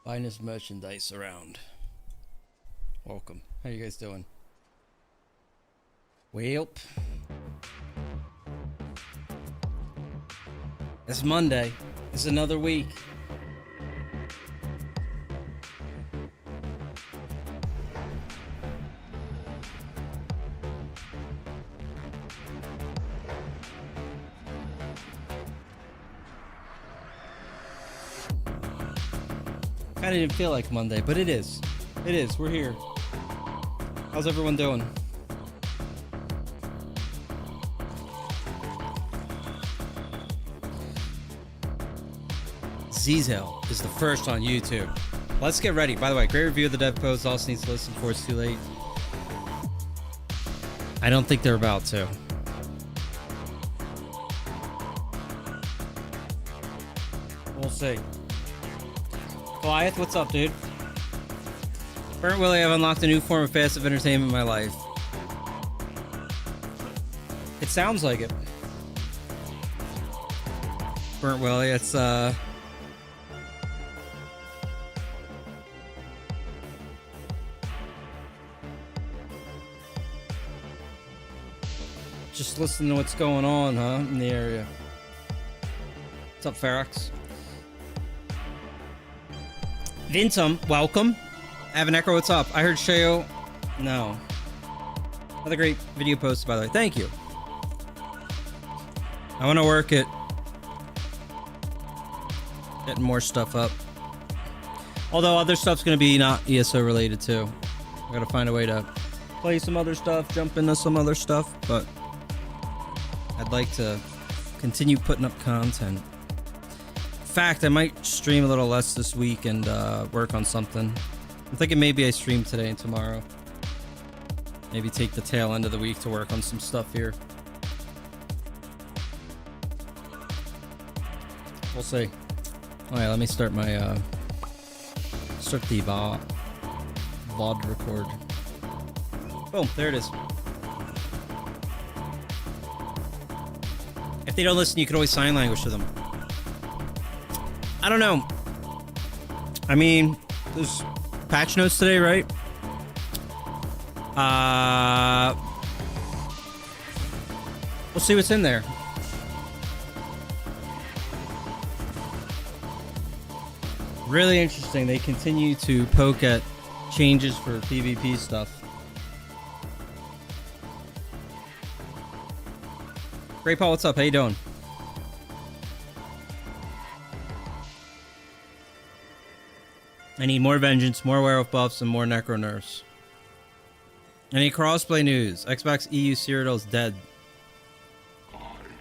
Finest merchandise around. Welcome. How you guys doing? Well, it's Monday. It's another week. Kind of didn't feel like Monday, but it is. It is. We're here. How's everyone doing? Zizel is the first on YouTube. Let's get ready. By the way, great review of the dev post. Also needs to listen before it's too late. I don't think they're about to. We'll see. Goliath, what's up, dude? Burnt Willie, I've unlocked a new form of passive entertainment in my life. It sounds like it. Burnt Willie, it's just listen to what's going on, huh, in the area. What's up, Ferox? Vintum, welcome. Avanecker, what's up? I heard Sheo. No. Another great video post, by the way. Thank you. I want to work at getting more stuff up. Although other stuff's going to be not ESO related too. I got to find a way to play some other stuff, jump into some other stuff, but I'd like to continue putting up content. In fact, I might stream a little less this week and work on something. I'm thinking maybe I stream today and tomorrow. Maybe take the tail end of the week to work on some stuff here. We'll see. Alright, let me start my start the VOD record. Boom, there it is. If they don't listen, you can always sign language to them. I don't know. I mean, there's patch notes today, right? We'll see what's in there. Really interesting. They continue to poke at changes for PvP stuff. Great Paul, what's up? How you doing? I need more vengeance, more werewolf buffs, and more necro nerfs. Any crossplay news? Xbox EU Cyrodiil is dead.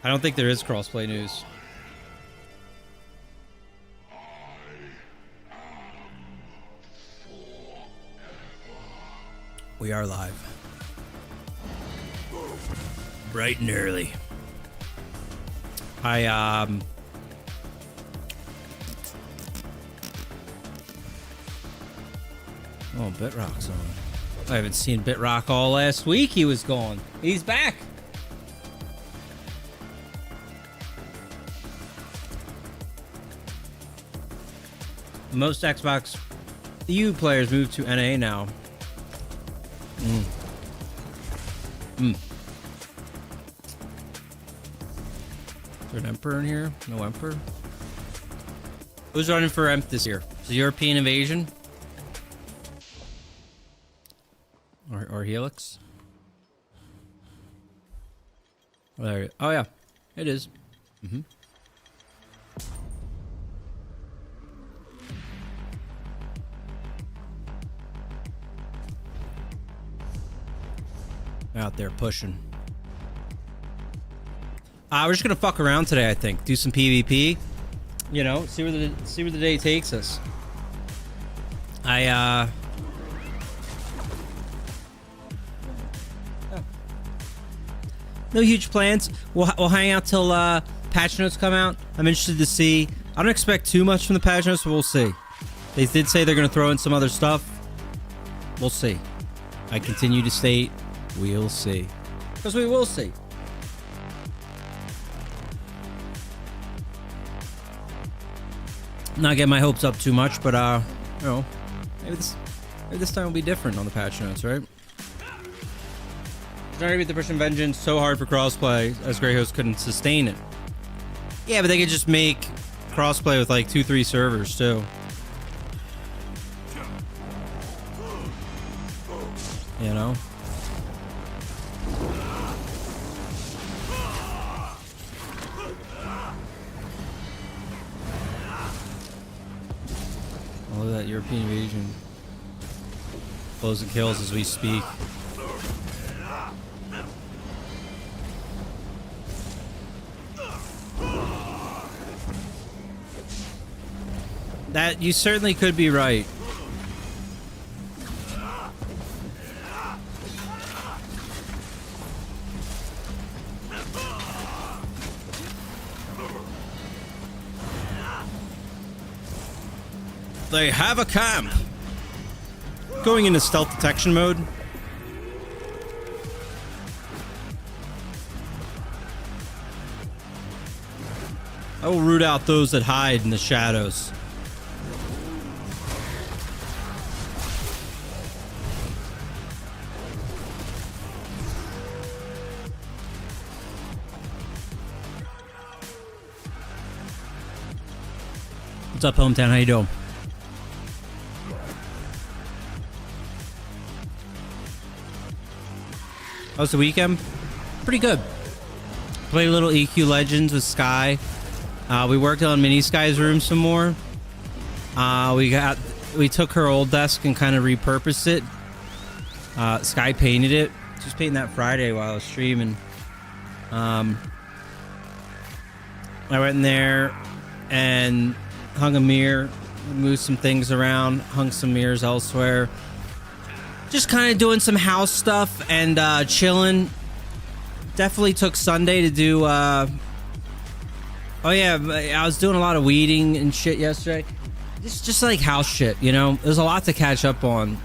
I don't think there is crossplay news. We are live. Bright and early. Oh, Bitrock's on. I haven't seen Bitrock all last week. He was gone. He's back. Most Xbox EU players move to NA now. Is there an Emperor in here? No Emperor? Who's running for Emp this year? The European Invasion? Or Helix? Oh, there. Oh yeah, it is. Out there pushing. We're just gonna fuck around today. I think do some PvP. You know, see where the day takes us. No huge plans. We'll hang out till patch notes come out. I'm interested to see. I don't expect too much from the patch notes, but we'll see. They did say they're going to throw in some other stuff. We'll see. I continue to state, we'll see. Because we will see. Not getting my hopes up too much, but you know, maybe this time will be different on the patch notes, right? Trying to beat the Persian Vengeance so hard for crossplay as Grey Host couldn't sustain it. Yeah, but they could just make crossplay with like 2-3 servers too. You know? All of that European invasion. Blows and kills as we speak. That you certainly could be right. They have a camp. Going into stealth detection mode. I will root out those that hide in the shadows. What's up, hometown? How you doing? How was the weekend? Pretty good. Played a little EQ Legends with Sky. We worked on Mini Sky's room some more. We took her old desk and kind of repurposed it. Sky painted it. She was painting that Friday while I was streaming. I went in there and hung a mirror, moved some things around, hung some mirrors elsewhere. Just kind of doing some house stuff and chilling. Definitely took Sunday to do oh yeah, I was doing a lot of weeding and shit yesterday. Just like house shit, you know. There's a lot to catch up on.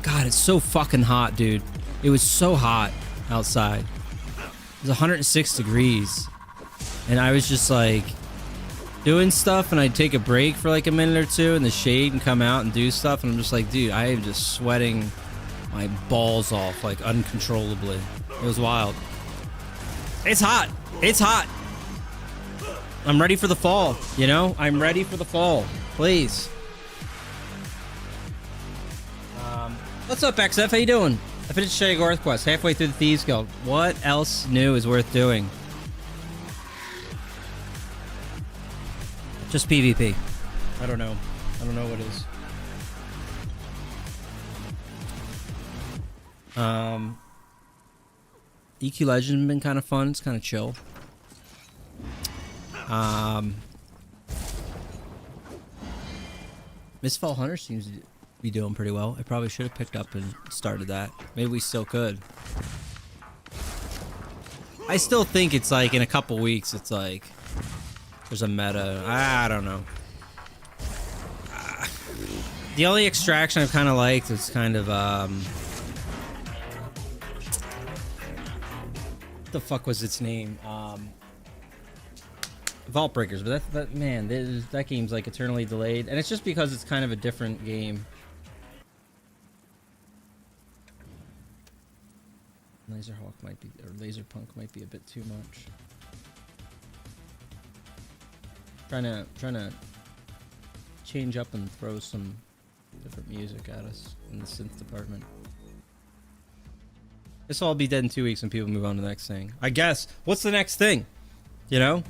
God, it's so fucking hot, dude. It was so hot outside. It was 106 degrees. And I was just like doing stuff, and I'd take a break for like a minute or two in the shade and come out and do stuff, and I'm just like, dude, I am just sweating my balls off like uncontrollably. It was wild. It's hot. It's hot. I'm ready for the fall, you know? I'm ready for the fall. Please. What's up, XF? How you doing? I finished Sheo Earth Quest halfway through the Thieves Guild. What else new is worth doing? Just PvP. I don't know. I don't know what is. EQ Legend has been kind of fun. It's kind of chill. Mistfall Hunter seems to be doing pretty well. I probably should have picked up and started that. Maybe we still could. I still think it's like in a couple weeks it's like there's a meta. I don't know. The only extraction I've kind of liked is kind of what the fuck was its name? Vault Breakers, but that man, that game's like eternally delayed, and it's just because it's kind of a different game. Laserhawk might be, or Laserpunk might be a bit too much. Trying to change up and throw some different music at us in the synth department. This will all be dead in 2 weeks when people move on to the next thing. I guess. What's the next thing? You know?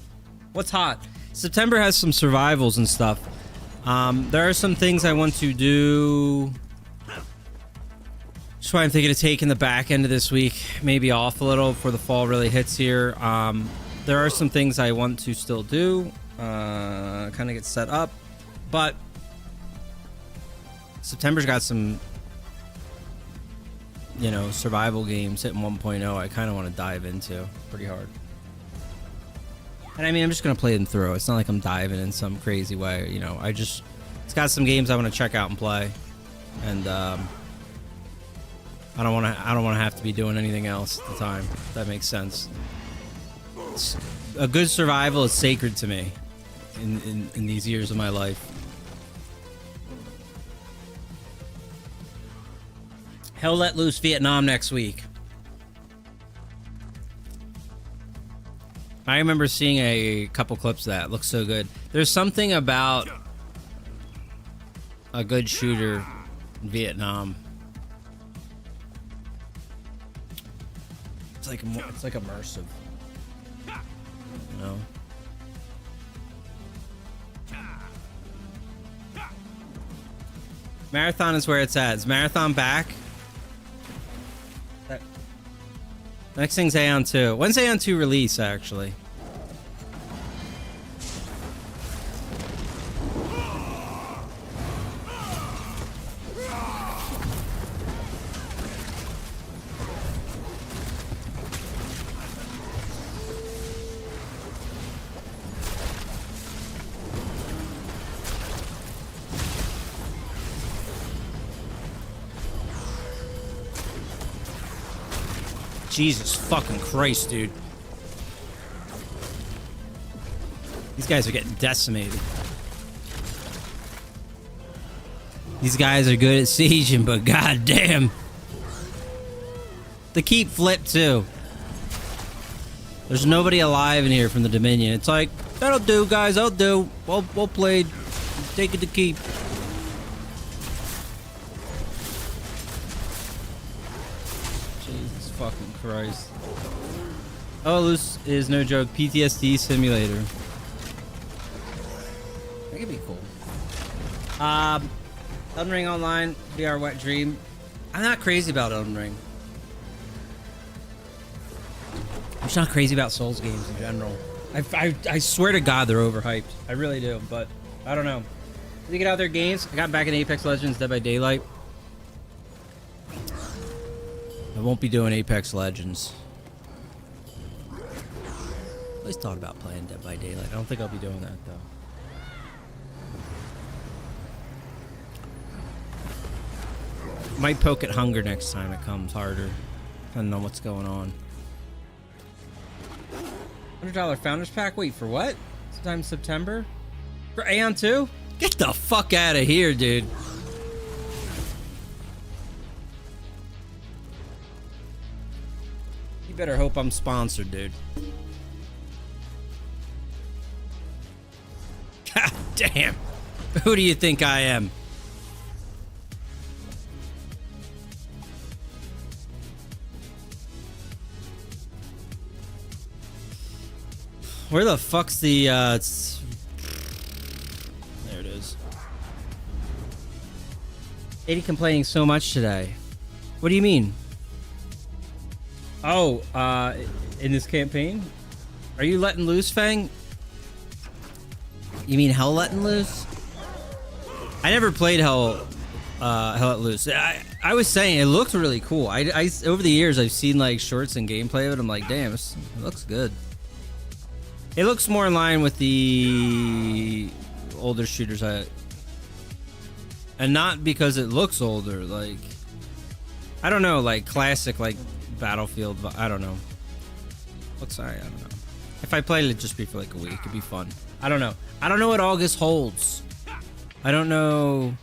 What's hot? September has some survivals and stuff. There are some things I want to do. Just why I'm thinking of taking the back end of this week, maybe off a little before the fall really hits here. There are some things I want to still do, kind of get set up, but September's got some you know, survival games hitting 1.0, I kind of want to dive into pretty hard. And I mean, I'm just gonna play them through. It's not like I'm diving in some crazy way, you know. It's got some games I want to check out and play, and I don't want to have to be doing anything else at the time. If that makes sense. A good survival is sacred to me in these years of my life. Hell let loose Vietnam next week. I remember seeing a couple clips of that. It looks so good. There's something about a good shooter in Vietnam. It's like immersive. You know? Marathon is where it's at. Is Marathon back? Next thing's Aeon 2. When's Aeon 2 release, actually? Jesus fucking Christ, dude. These guys are getting decimated. These guys are good at sieging, but goddamn. The keep flip too. There's nobody alive in here from the Dominion. It's like, that'll do, guys. That'll do. Well played. Take it to keep. Jesus fucking Christ. Oh, this is no joke. PTSD simulator. That could be cool. Elden Ring Online, VR Wet Dream. I'm not crazy about Elden Ring. I'm just not crazy about Souls games in general. I swear to God they're overhyped. I really do, but I don't know. Did you get out there games? I got back in Apex Legends Dead by Daylight. I won't be doing Apex Legends. I always thought about playing Dead by Daylight. I don't think I'll be doing that though. Might poke at hunger next time it comes harder. Depending on what's going on. $100 Founders Pack? Wait, for what? Sometime in September? For Aeon 2? Get the fuck out of here, dude. You better hope I'm sponsored, dude. God damn. Who do you think I am? Where the fuck's the, there it is. 80 complaining so much today. What do you mean? Oh, in this campaign? Are you letting loose, Fang? You mean Hell letting loose? I never played Hell let loose. I was saying, it looked really cool. I over the years, I've seen, like, shorts and gameplay of it. I'm like, damn, it looks good. It looks more in line with the older shooters, and not because it looks older. Like, I don't know, like classic, like Battlefield. I don't know. Looks alright. I don't know. If I played it, it'd just be for like a week. It'd be fun. I don't know. I don't know what August holds. I don't know.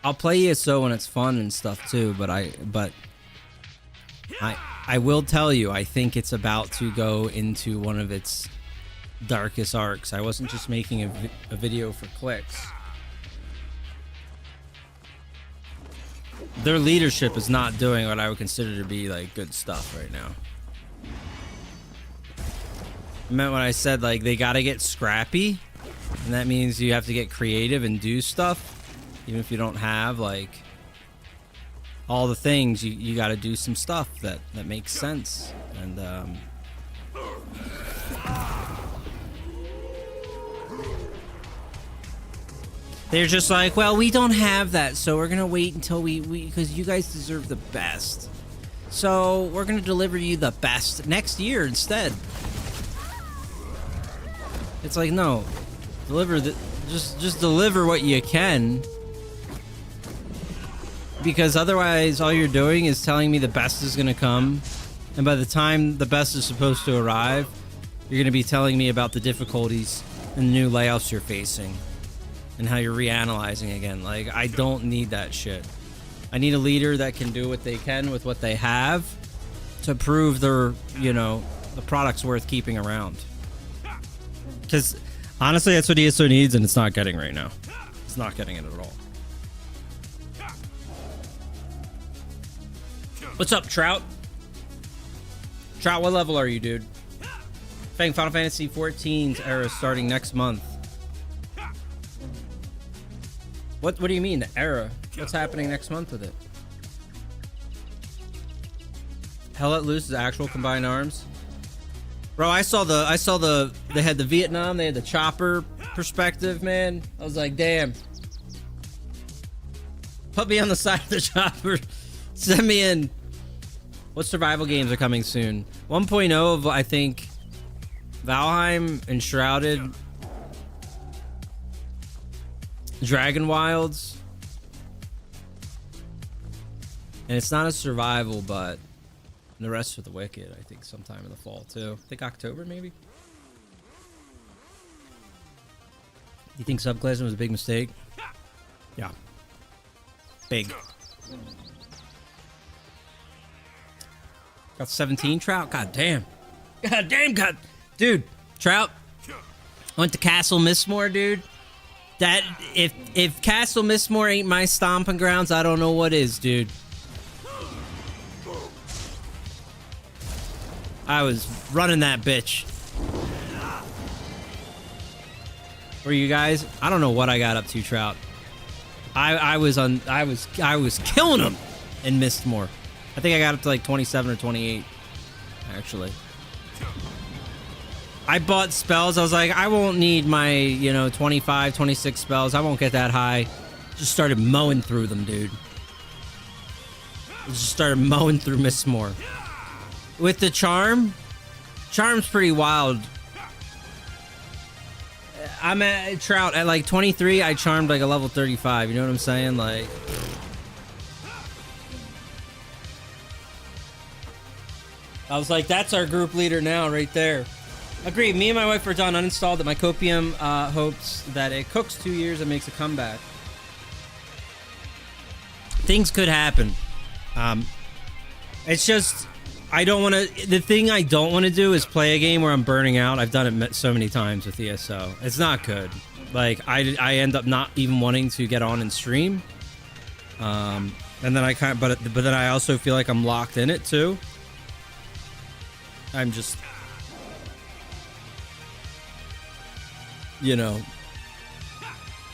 I'll play ESO when it's fun and stuff too, but I will tell you, I think it's about to go into one of its darkest arcs. I wasn't just making a video for clicks. Their leadership is not doing what I would consider to be like good stuff right now. I meant when I said like they gotta get scrappy, and that means you have to get creative and do stuff, even if you don't have like all the things. You got to do some stuff that makes sense. And They're just like, well, we don't have that, so we're gonna wait until we because you guys deserve the best. So we're gonna deliver you the best next year instead. It's like, no, just deliver what you can, because otherwise all you're doing is telling me the best is gonna come, and by the time the best is supposed to arrive, you're gonna be telling me about the difficulties and the new layouts you're facing and how you're reanalyzing again. Like, I don't need that shit. I need a leader that can do what they can with what they have to prove their, you know, the product's worth keeping around. Because honestly, that's what ESO needs, and it's not getting right now. It's not getting it at all. What's up, Trout? Trout, what level are you, dude? Fang, Final Fantasy XIV's era starting next month. What do you mean, the era? What's happening next month with it? Hell Let Loose is actual combined arms. Bro, I saw they had the Vietnam, they had the chopper perspective, man. I was like, damn. Put me on the side of the chopper. Send me in. What survival games are coming soon? 1.0 of, I think, Valheim, Enshrouded, Dragon Wilds. And it's not a survival, but the rest of the Wicked, I think sometime in the fall too. I think October maybe. You think subclassing was a big mistake? Yeah. Big. Got 17 Trout? God damn. God damn, God. Dude, Trout. I went to Castle Mistmore, dude. That, if Castle Mistmore ain't my stomping grounds, I don't know what is, dude. I was running that bitch. Were you guys? I don't know what I got up to, Trout. I was killing them in Mistmore. I think I got up to like 27 or 28, actually. I bought spells. I was like, I won't need my, you know, 25, 26 spells. I won't get that high. Just started mowing through them, dude. Just started mowing through Mistmore. With the charm, charm's pretty wild. I'm at Trout at like 23. I charmed like a level 35. You know what I'm saying? Like, I was like, that's our group leader now, right there. Agreed. Me and my wife are done. Uninstalled it. My copium hopes that it cooks 2 years and makes a comeback. Things could happen. It's just, I don't want to. The thing I don't want to do is play a game where I'm burning out. I've done it so many times with ESO. It's not good. Like, I end up not even wanting to get on and stream. And then I kind of, but then I also feel like I'm locked in it too. I'm just, you know,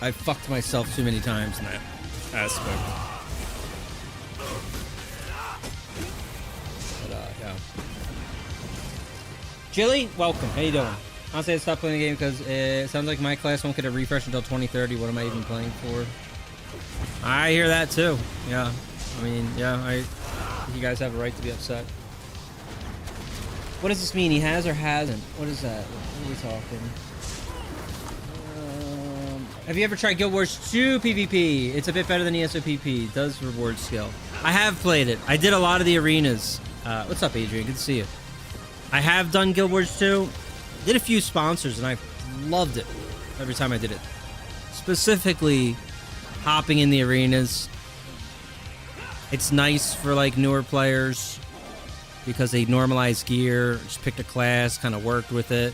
I fucked myself too many times in that aspect. But, yeah. Jilly, welcome. How you doing? Honestly, I stopped playing the game because it sounds like my class won't get a refresh until 2030. What am I even playing for? I hear that too. Yeah. I mean, yeah, you guys have a right to be upset. What does this mean? He has or hasn't? What is that? What are we talking? Have you ever tried Guild Wars 2 PvP? It's a bit better than ESOPP. It does reward skill. I have played it. I did a lot of the arenas. What's up, Adrian? Good to see you. I have done Guild Wars 2. Did a few sponsors, and I loved it every time I did it. Specifically, hopping in the arenas. It's nice for, like, newer players because they normalize gear, just picked a class, kind of worked with it.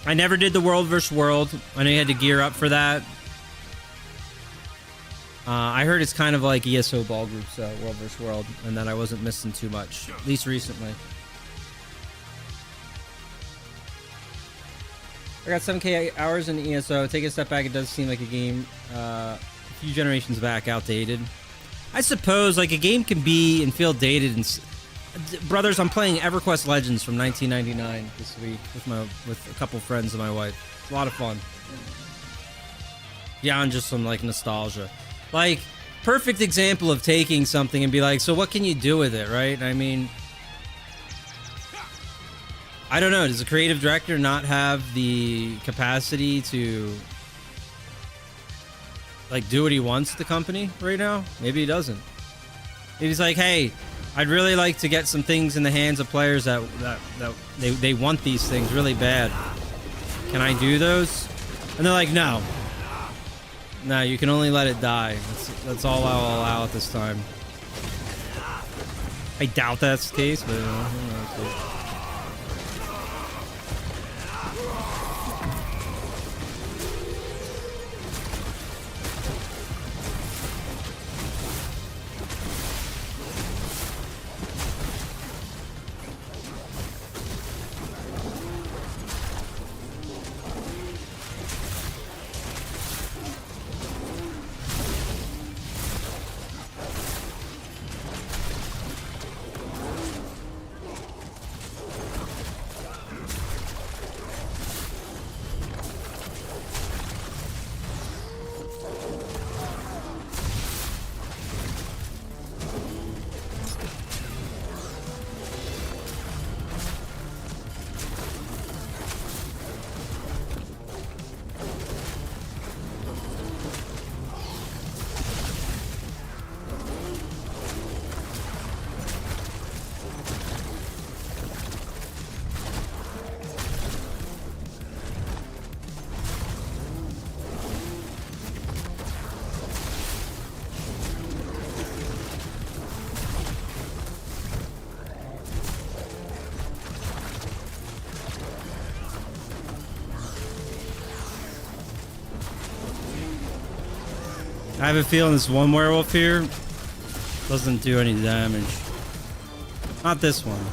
I never did the World vs. World. I know you had to gear up for that. I heard it's kind of like ESO Ball Group's World vs. World, and that I wasn't missing too much, at least recently. I got 7K hours in ESO. Take a step back, it does seem like a game a few generations back, outdated. I suppose, like, a game can be and feel dated. And brothers, I'm playing EverQuest Legends from 1999 this week with a couple friends of my wife. A lot of fun. Beyond just some like nostalgia. Like, perfect example of taking something and be like, so what can you do with it, right? I mean, I don't know. Does a creative director not have the capacity to like do what he wants to the company right now? Maybe he doesn't. Maybe he's like, hey, I'd really like to get some things in the hands of players that they want these things really bad. Can I do those? And they're like, no. No, you can only let it die. That's all I'll allow at this time. I doubt that's the case, but who knows. I have a feeling this one werewolf here doesn't do any damage. Not this one.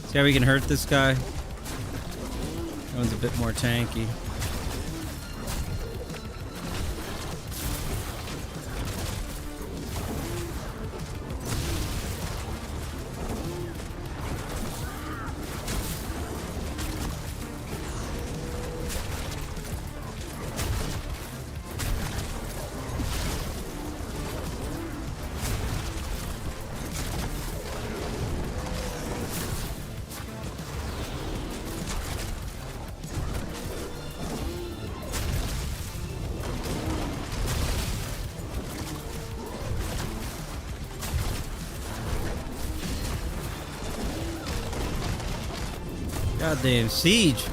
See how we can hurt this guy? That one's a bit more tanky. Goddamn siege.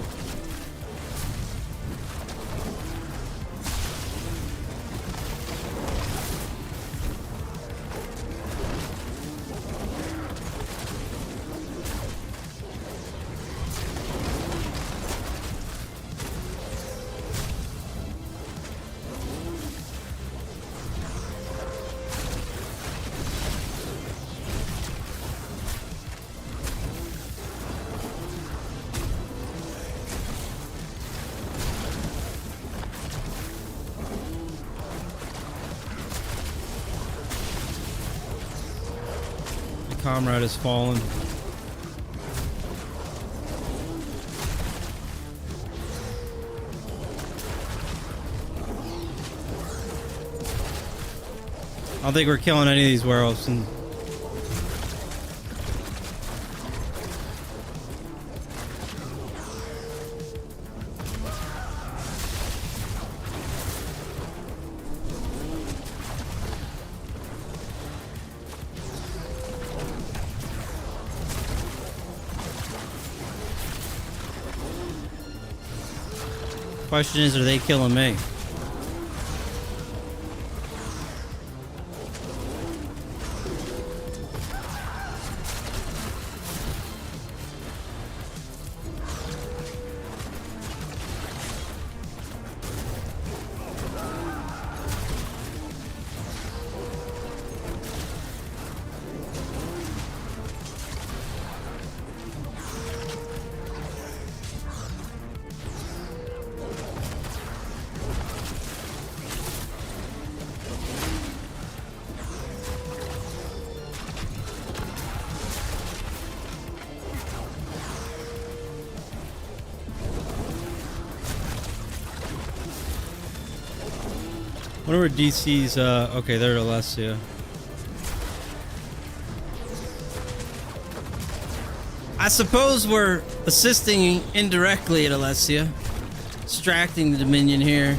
Comrade has fallen. I don't think we're killing any of these werewolves. Question is, are they killing me? Wonder where DC's, okay, they're at Alessia. I suppose we're assisting indirectly at Alessia. Distracting the Dominion here.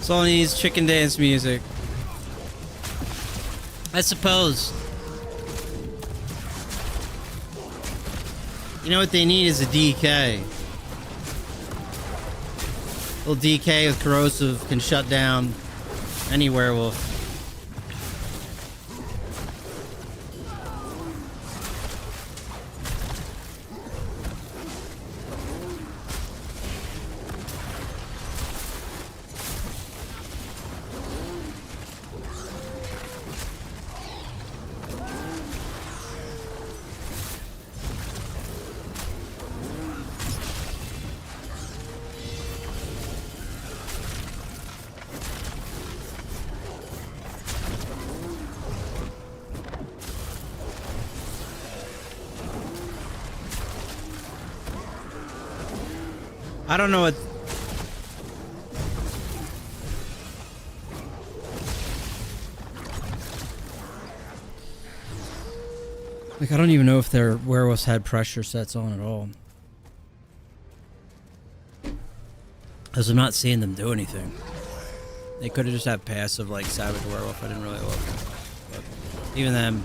That's all it needs, chicken dance music. I suppose. You know what they need is a DK. Little DK with corrosive can shut down any werewolf. I don't know what... Like, I don't even know if their werewolves had pressure sets on at all. Because I'm not seeing them do anything. They could have just had passive, like, Savage Werewolf. I didn't really look. But even then,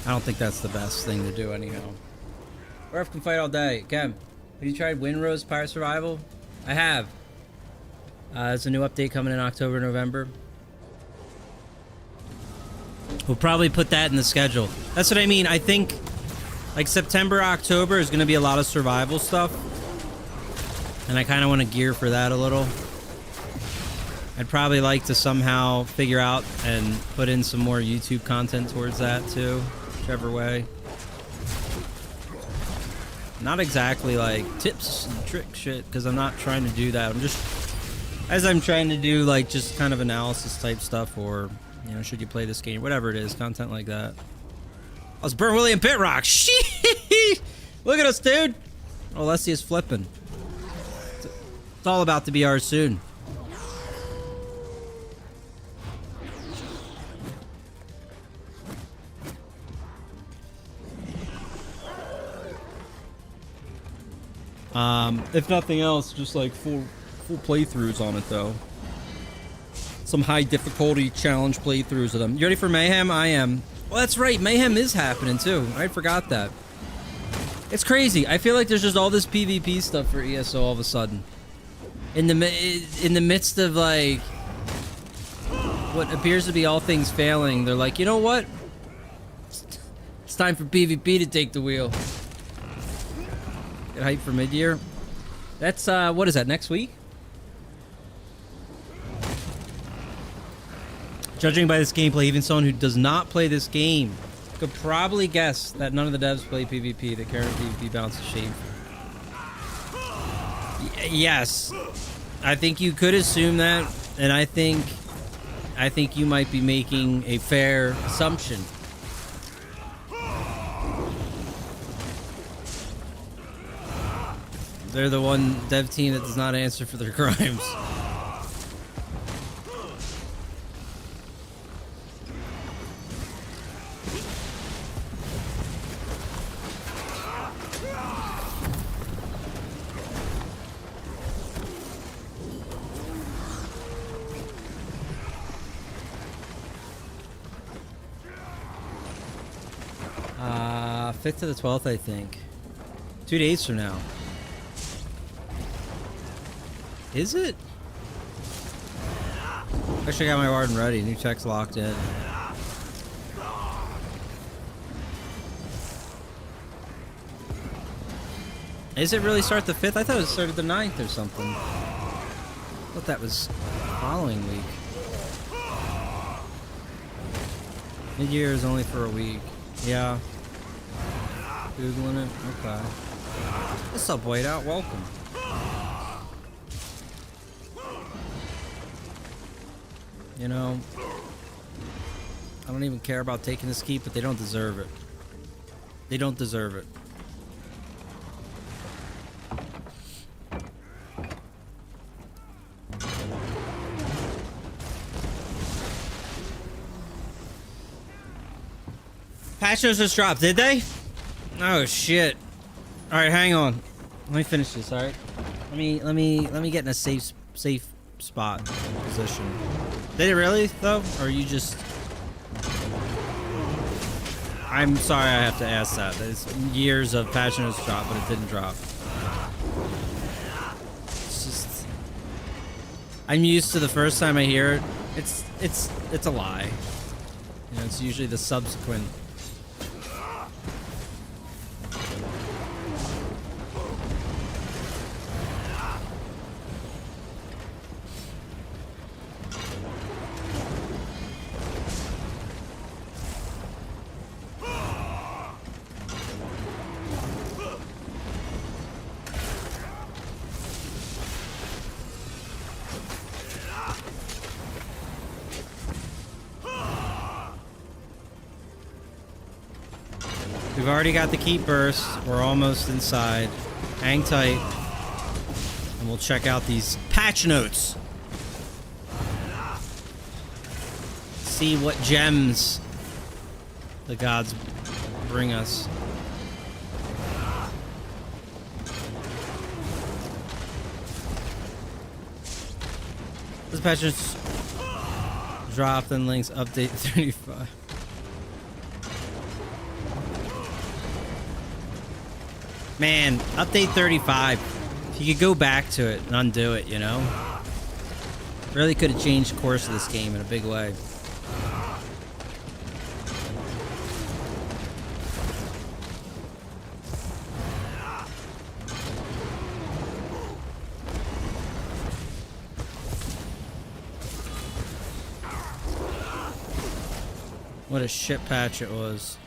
I don't think that's the best thing to do anyhow. Werewolf can fight all day. Cam, have you tried Windrose Pirate Survival? I have. There's a new update coming in October, November. We'll probably put that in the schedule. That's what I mean. I think like September, October is going to be a lot of survival stuff. And I kind of want to gear for that a little. I'd probably like to somehow figure out and put in some more YouTube content towards that too. Whichever way. Not exactly like tips and trick shit, because I'm not trying to do that. I'm just, as I'm trying to do like just kind of analysis type stuff, or, you know, should you play this game, whatever it is, content like that. I was Burn William Pit Rock. Sheesh! Look at us, dude. Oh, Leslie is flipping. It's all about to be ours soon. If nothing else, just like full playthroughs on it though. Some high difficulty challenge playthroughs of them. You ready for Mayhem? I am. Well, that's right. Mayhem is happening too. I forgot that. It's crazy. I feel like there's just all this PvP stuff for ESO all of a sudden. In the midst of like what appears to be all things failing, they're like, you know what? It's time for PvP to take the wheel. Get hyped for mid-year. That's what is that, next week? Judging by this gameplay, even someone who does not play this game could probably guess that none of the devs play PvP. The current PvP balance is shameful. Yes, I think you could assume that, and I think you might be making a fair assumption. They're the one dev team that does not answer for their crimes. 5th to the 12th, I think. 2 days from now. Is it? Actually, I got my warden ready. New tech's locked in. Is it really start the 5th? I thought it started the 9th or something. I thought that was the following week. Mid-year is only for a week. Yeah. Googling it. Okay. What's up, Whiteout? Welcome. You know, I don't even care about taking this keep, but they don't deserve it. They don't deserve it. Patch notes just dropped, did they? Oh shit. Alright, hang on. Let me finish this, alright? Let me get in a safe spot position. Did it really though? Or are you just I'm sorry I have to ask that. There's years of patch notes drop, but it didn't drop. It's just I'm used to the first time I hear it. It's a lie. You know, it's usually the subsequent. We've already got the keep burst. We're almost inside. Hang tight. And we'll check out these patch notes. See what gems the gods bring us. This patch notes dropped and links update 35. Man, update 35. If you could go back to it and undo it, you know? Really could have changed the course of this game in a big way. What a shit patch it was.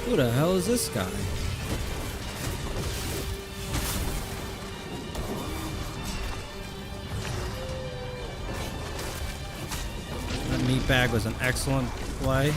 Who the hell is this guy? That meat bag was an excellent play.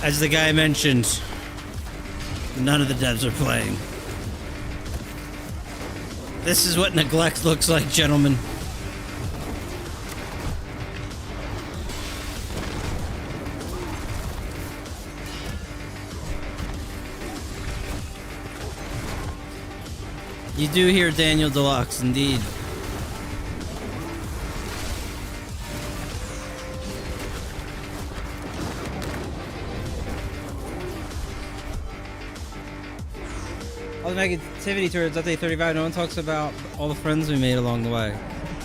As the guy mentioned, none of the devs are playing. This is what neglect looks like, gentlemen. You do hear Daniel Deluxe, indeed. All the negativity towards update 35. No one talks about all the friends we made along the way.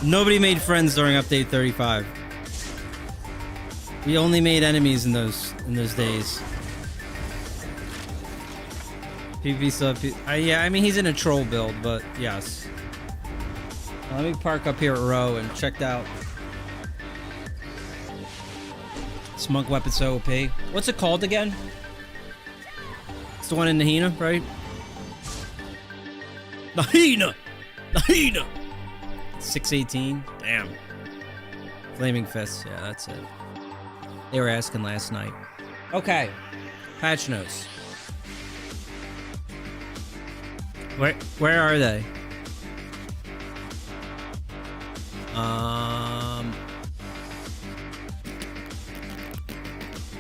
Nobody made friends during update 35. We only made enemies in those days. PvP sub. Yeah, I mean he's in a troll build, but yes. Let me park up here at row and check out. Smug weapon so OP. What's it called again? It's the one in Nahina, right? Nahina! Nahina! 618. Damn. Flaming Fists. Yeah, that's it. They were asking last night. Okay. Patch notes. Where are they?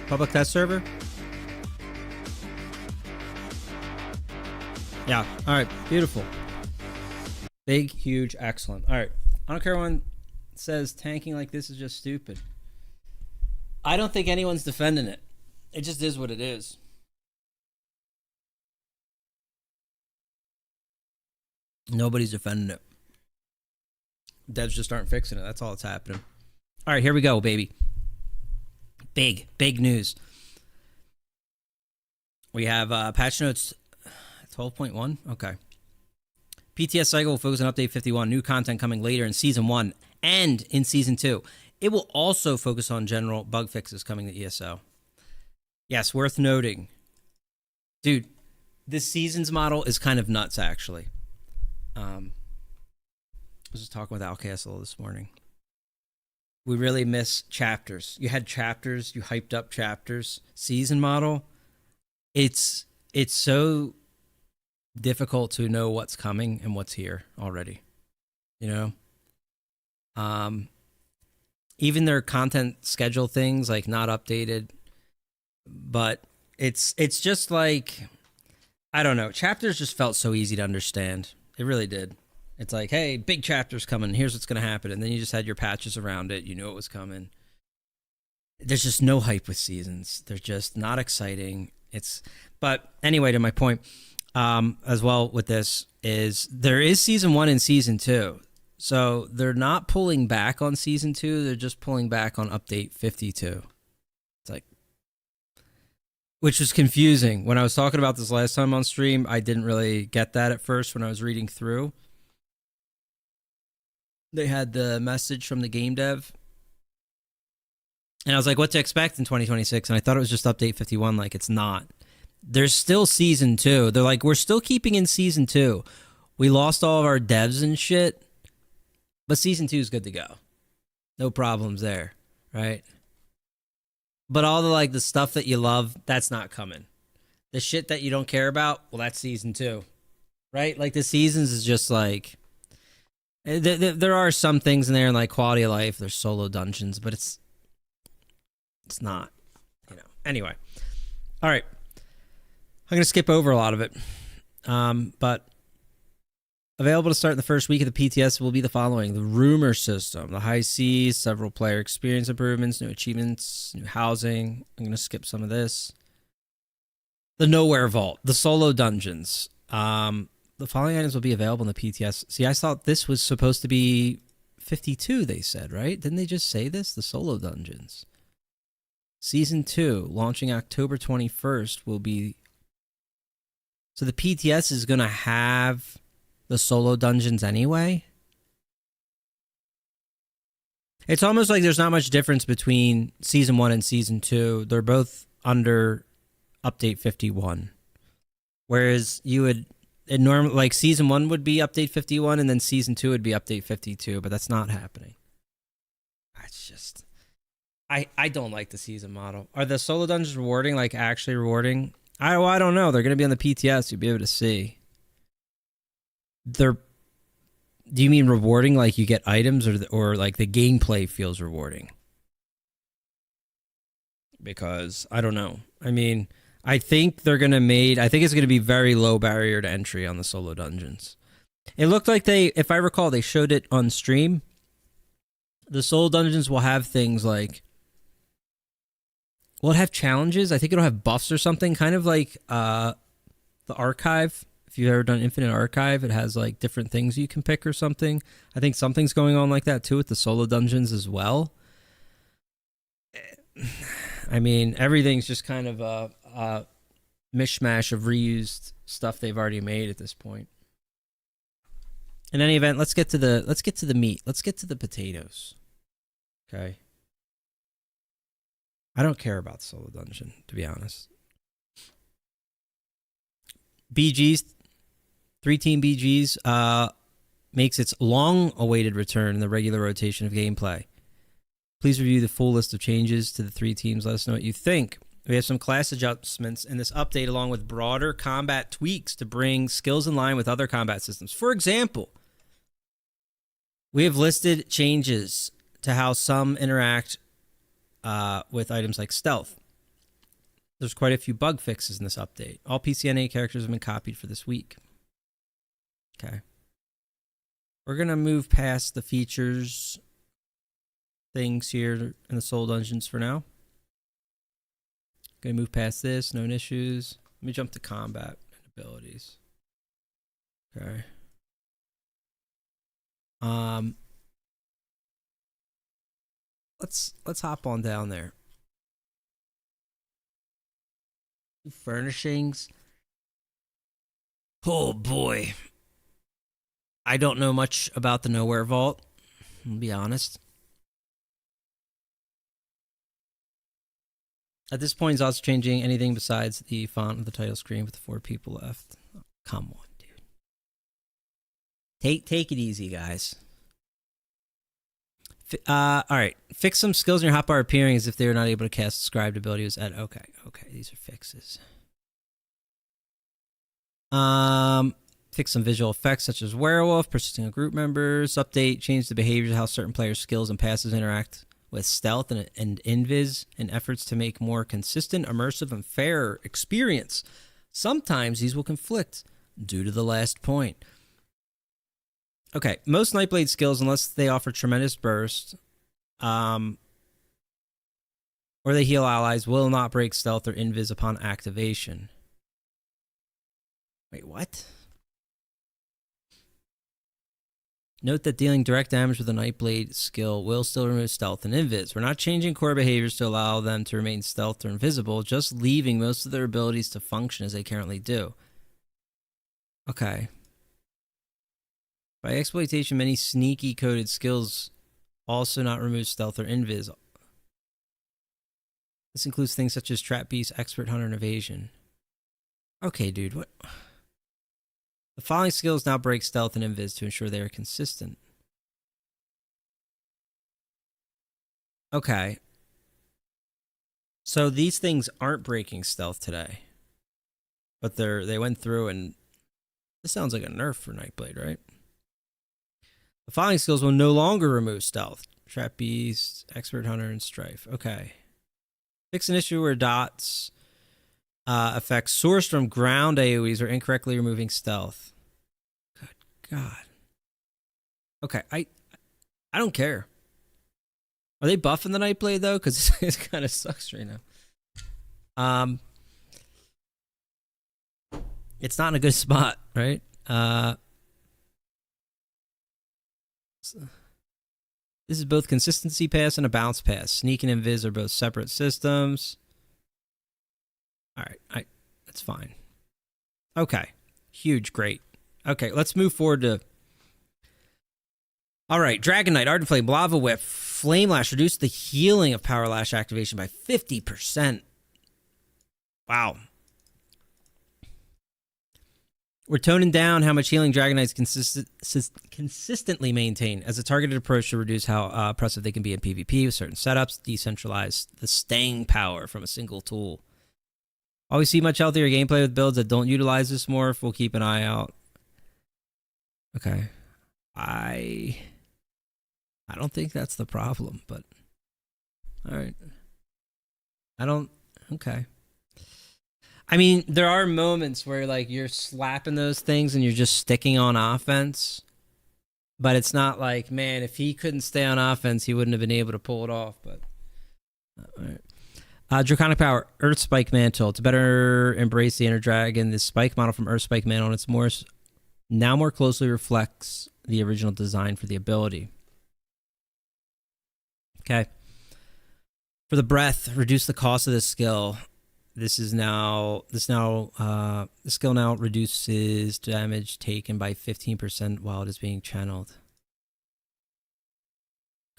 Public test server? Yeah. All right. Beautiful. Big, huge, excellent. All right. I don't care when it says tanking like this is just stupid. I don't think anyone's defending it. It just is what it is. Nobody's defending it. Devs just aren't fixing it. That's all that's happening. All right, here we go, baby. Big news. We have patch notes 12.1. Okay. PTS cycle will focus on update 51. New content coming later in season 1 and in season 2. It will also focus on general bug fixes coming to ESO. Yes, worth noting. Dude, this season's model is kind of nuts, actually. I was just talking with Alcastle this morning. We really miss chapters. You had chapters, you hyped up chapters. Season model, it's so difficult to know what's coming and what's here already. You know? Even their content schedule things, like, not updated. But it's just like, I don't know. Chapters just felt so easy to understand. It really did. It's like, hey, big chapter's coming. Here's what's going to happen. And then you just had your patches around it. You knew it was coming. There's just no hype with seasons. They're just not exciting. But anyway, to my point, as well with this, is there is season 1 and season 2. So they're not pulling back on season 2. They're just pulling back on update 52. It's like, which was confusing. When I was talking about this last time on stream, I didn't really get that at first when I was reading through. They had the message from the game dev. And I was like, what to expect in 2026? And I thought it was just update 51. Like, it's not. There's still season 2. They're like, we're still keeping in season 2. We lost all of our devs and shit. But season 2 is good to go. No problems there, right? But all the, like, the stuff that you love, that's not coming. The shit that you don't care about, well, that's season 2, right? Like, the seasons is just like, there are some things in there, like quality of life. There's solo dungeons, but it's not, you know. Anyway, all right. I'm gonna skip over a lot of it, but available to start in the first week of the PTS will be the following: the rumor system, the high seas, several player experience improvements, new achievements, new housing. I'm gonna skip some of this. The nowhere vault, the solo dungeons. The following items will be available in the PTS. See, I thought this was supposed to be 52, they said, right? Didn't they just say this? The solo dungeons. Season 2, launching October 21st, will be... So the PTS is going to have the solo dungeons anyway? It's almost like there's not much difference between Season 1 and Season 2. They're both under Update 51. Whereas you would... like Season 1 would be Update 51, and then Season 2 would be Update 52, but that's not happening. It's just... I don't like the season model. Are the solo dungeons rewarding, like actually rewarding? I don't know. They're going to be on the PTS. You'll be able to see. Do you mean rewarding like you get items, or like the gameplay feels rewarding? Because I don't know. I mean... I think it's going to be very low barrier to entry on the solo dungeons. It looked like if I recall, they showed it on stream. The solo dungeons will have things like, will it have challenges? I think it'll have buffs or something, kind of like the archive. If you've ever done Infinite Archive, it has like different things you can pick or something. I think something's going on like that too with the solo dungeons as well. I mean, everything's just kind of a mishmash of reused stuff they've already made at this point. In any event, let's get to the meat. Let's get to the potatoes. Okay. I don't care about Solo Dungeon, to be honest. BGs, 3-team BGs, makes its long-awaited return in the regular rotation of gameplay. Please review the full list of changes to the 3 teams. Let us know what you think. We have some class adjustments in this update, along with broader combat tweaks to bring skills in line with other combat systems. For example, we have listed changes to how some interact with items like stealth. There's quite a few bug fixes in this update. All PCNA characters have been copied for this week. Okay. We're going to move past the features things here in the Soul Dungeons for now. Going to move past this. Known issues. Let me jump to combat and abilities. Okay. Let's hop on down there. Furnishings. Oh boy. I don't know much about the Nowhere Vault, I'll be honest. At this point, he's also changing anything besides the font of the title screen with the 4 people left. Oh, come on, dude. Take it easy, guys. All right. Fix some skills in your hotbar appearing as if they were not able to cast described ability. Okay. These are fixes. Fix some visual effects such as werewolf, persisting of group members. Update, change the behavior of how certain players' skills and passes interact with stealth and invis in efforts to make more consistent, immersive, and fair experience. Sometimes these will conflict due to the last point. Okay, most Nightblade skills, unless they offer tremendous burst, or they heal allies, will not break stealth or invis upon activation. Wait, what? Note that dealing direct damage with a Nightblade skill will still remove stealth and invis. We're not changing core behaviors to allow them to remain stealth or invisible, just leaving most of their abilities to function as they currently do. Okay. By exploitation, many sneaky coded skills also not remove stealth or invis. This includes things such as Trap Beast, Expert Hunter, and Evasion. Okay, dude, what? The following skills now break stealth and invis to ensure they are consistent. Okay. So these things aren't breaking stealth today. But they went through and... This sounds like a nerf for Nightblade, right? The following skills will no longer remove stealth. Trap Beast, Expert Hunter, and Strife. Okay. Fix an issue where dots... effects sourced from ground AoEs are incorrectly removing stealth. Good God. Okay, I don't care. Are they buffing the Nightblade though? Because it kind of sucks right now. It's not in a good spot, right? This is both consistency pass and a bounce pass. Sneak and invis are both separate systems. All right, that's fine. Okay, huge, great. Okay, let's move forward to... All right, Dragon Knight, Ardent Flame, Lava Whip, Flame Lash. Reduce the healing of Power Lash activation by 50%. Wow. We're toning down how much healing Dragon Knights consistently maintain as a targeted approach to reduce how oppressive they can be in PvP with certain setups, decentralize the staying power from a single tool. Always see much healthier gameplay with builds that don't utilize this morph. We'll keep an eye out. Okay. I don't think that's the problem, but all right. Okay. I mean, there are moments where like you're slapping those things and you're just sticking on offense, but it's not like, man, if he couldn't stay on offense, he wouldn't have been able to pull it off, but all right. Draconic Power, Earth Spike Mantle. To better embrace the inner dragon, this spike model from Earth Spike Mantle and its now more closely reflects the original design for the ability. Okay. For the breath, reduce the cost of this skill. The skill now reduces damage taken by 15% while it is being channeled.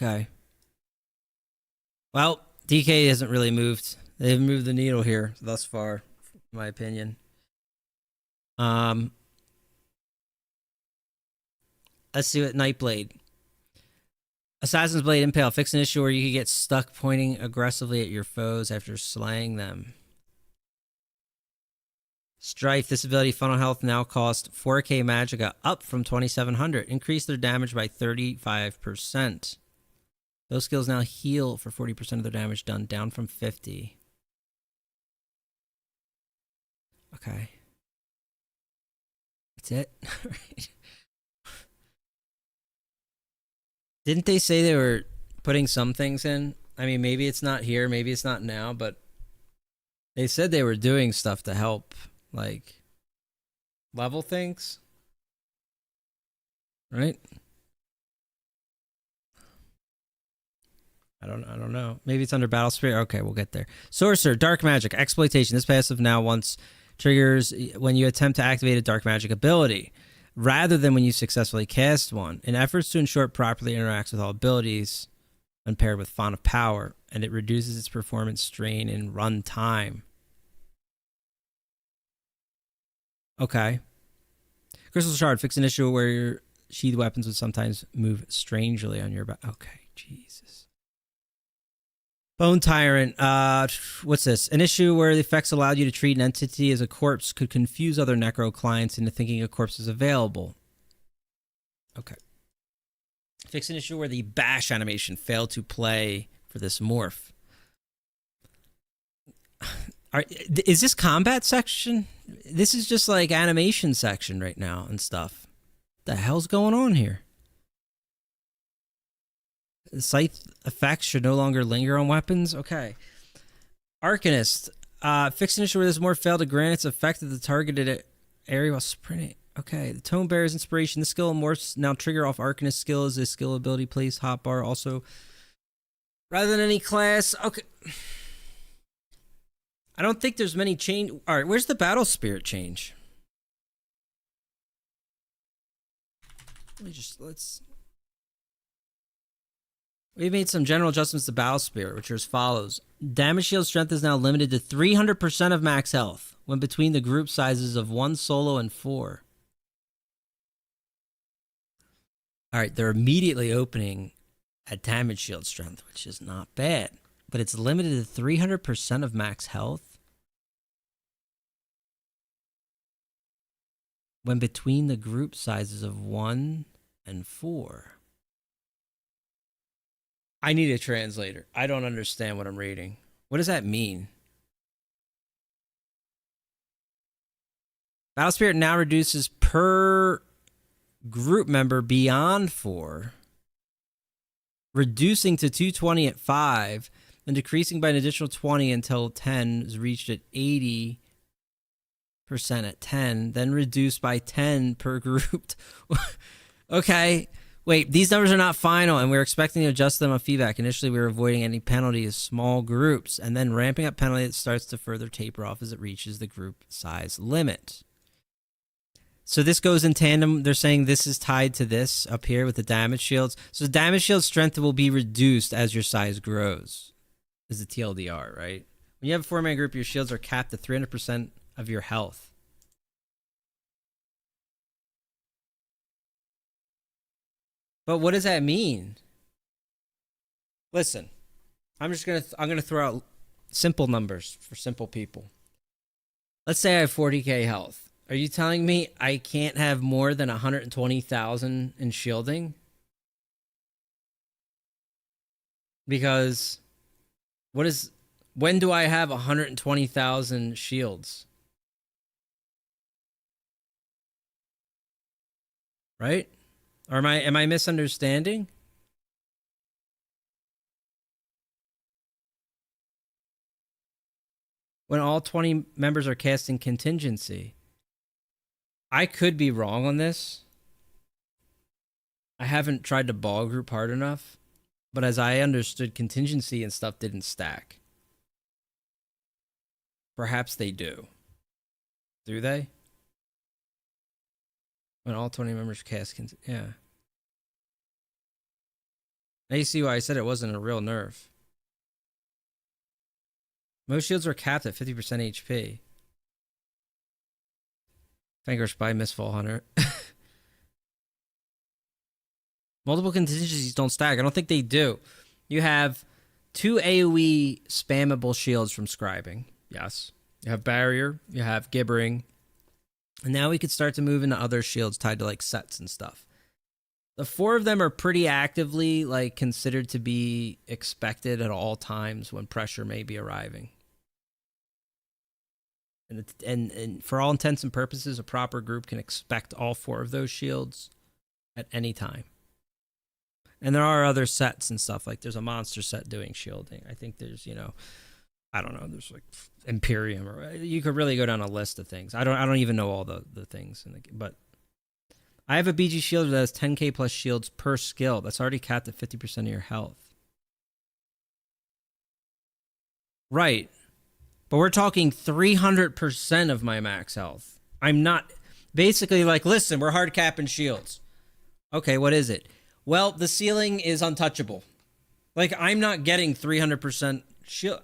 Okay. Well, DK hasn't really moved. They haven't moved the needle here thus far, in my opinion. Let's see what Nightblade. Assassin's Blade Impale. Fix an issue where you can get stuck pointing aggressively at your foes after slaying them. Strife. This ability, Funnel Health, now costs 4k Magicka, up from 2700. Increase their damage by 35%. Those skills now heal for 40% of their damage done, down from 50. Okay. That's it? Didn't they say they were putting some things in? I mean, maybe it's not here, maybe it's not now, but they said they were doing stuff to help, like, level things. Right? I don't know. Maybe it's under Battle Spirit. Okay, we'll get there. Sorcerer, Dark Magic, Exploitation. This passive now once triggers when you attempt to activate a Dark Magic ability, rather than when you successfully cast one. In efforts to ensure it properly interacts with all abilities when paired with Font of Power, and it reduces its performance strain in run time. Okay. Crystal Shard, fix an issue where your sheathed weapons would sometimes move strangely on your back. Okay, Jesus. Bone Tyrant, what's this? An issue where the effects allowed you to treat an entity as a corpse could confuse other Necro clients into thinking a corpse is available. Okay. Fix an issue where the bash animation failed to play for this morph. Is this combat section? This is just like animation section right now and stuff. The hell's going on here? Scythe effects should no longer linger on weapons. Okay. Arcanist. Fix an issue where this morph failed to grant its effect at the targeted area while sprinting. Okay. The Tome Bearer's Inspiration. The skill morphs now trigger off Arcanist skill as a skill ability place hotbar also. Rather than any class. Okay. I don't think there's many change. All right. Where's the Battle Spirit change? Let's. We've made some general adjustments to Battle Spirit, which are as follows. Damage shield strength is now limited to 300% of max health when between the group sizes of 1 solo and 4. Alright, they're immediately opening at damage shield strength, which is not bad. But it's limited to 300% of max health when between the group sizes of 1 and 4. I need a translator. I don't understand what I'm reading. What does that mean? Battle Spirit now reduces per group member beyond 4, reducing to 220 at 5, and decreasing by an additional 20 until 10 is reached at 80% at 10, then reduced by 10 per group. Okay. Wait, these numbers are not final, and we're expecting to adjust them on feedback. Initially, we were avoiding any penalty as small groups, and then ramping up penalty that starts to further taper off as it reaches the group size limit. So this goes in tandem. They're saying this is tied to this up here with the damage shields. So damage shield strength will be reduced as your size grows, is the TLDR, right? When you have a 4-man group, your shields are capped at 300% of your health. But what does that mean? Listen, I'm gonna throw out simple numbers for simple people. Let's say I have 40k health. Are you telling me I can't have more than 120,000 in shielding? Because when do I have 120,000 shields? Right? Or am I misunderstanding? When all 20 members are casting contingency. I could be wrong on this. I haven't tried to ball group hard enough. But as I understood, contingency and stuff didn't stack. Perhaps they do. Do they? When all 20 members cast yeah. Now you see why I said it wasn't a real nerf. Most shields were capped at 50% HP. Fingers by Mistfall Hunter. Multiple contingencies don't stack. I don't think they do. You have 2 AoE spammable shields from scribing. Yes. You have barrier. You have gibbering. And now we could start to move into other shields tied to like sets and stuff. The 4 of them are pretty actively like considered to be expected at all times when pressure may be arriving. And for all intents and purposes, a proper group can expect all 4 of those shields at any time. And there are other sets and stuff. Like there's a monster set doing shielding. I think there's, you know, I don't know. There's like Imperium, or you could really go down a list of things. I don't even know all the things in the game, but I have a BG shield that has 10k plus shields per skill. That's already capped at 50% of your health. Right. But we're talking 300% of my max health. I'm not basically like, listen, we're hard capping shields. Okay, what is it? Well, the ceiling is untouchable. Like, I'm not getting 300% shield.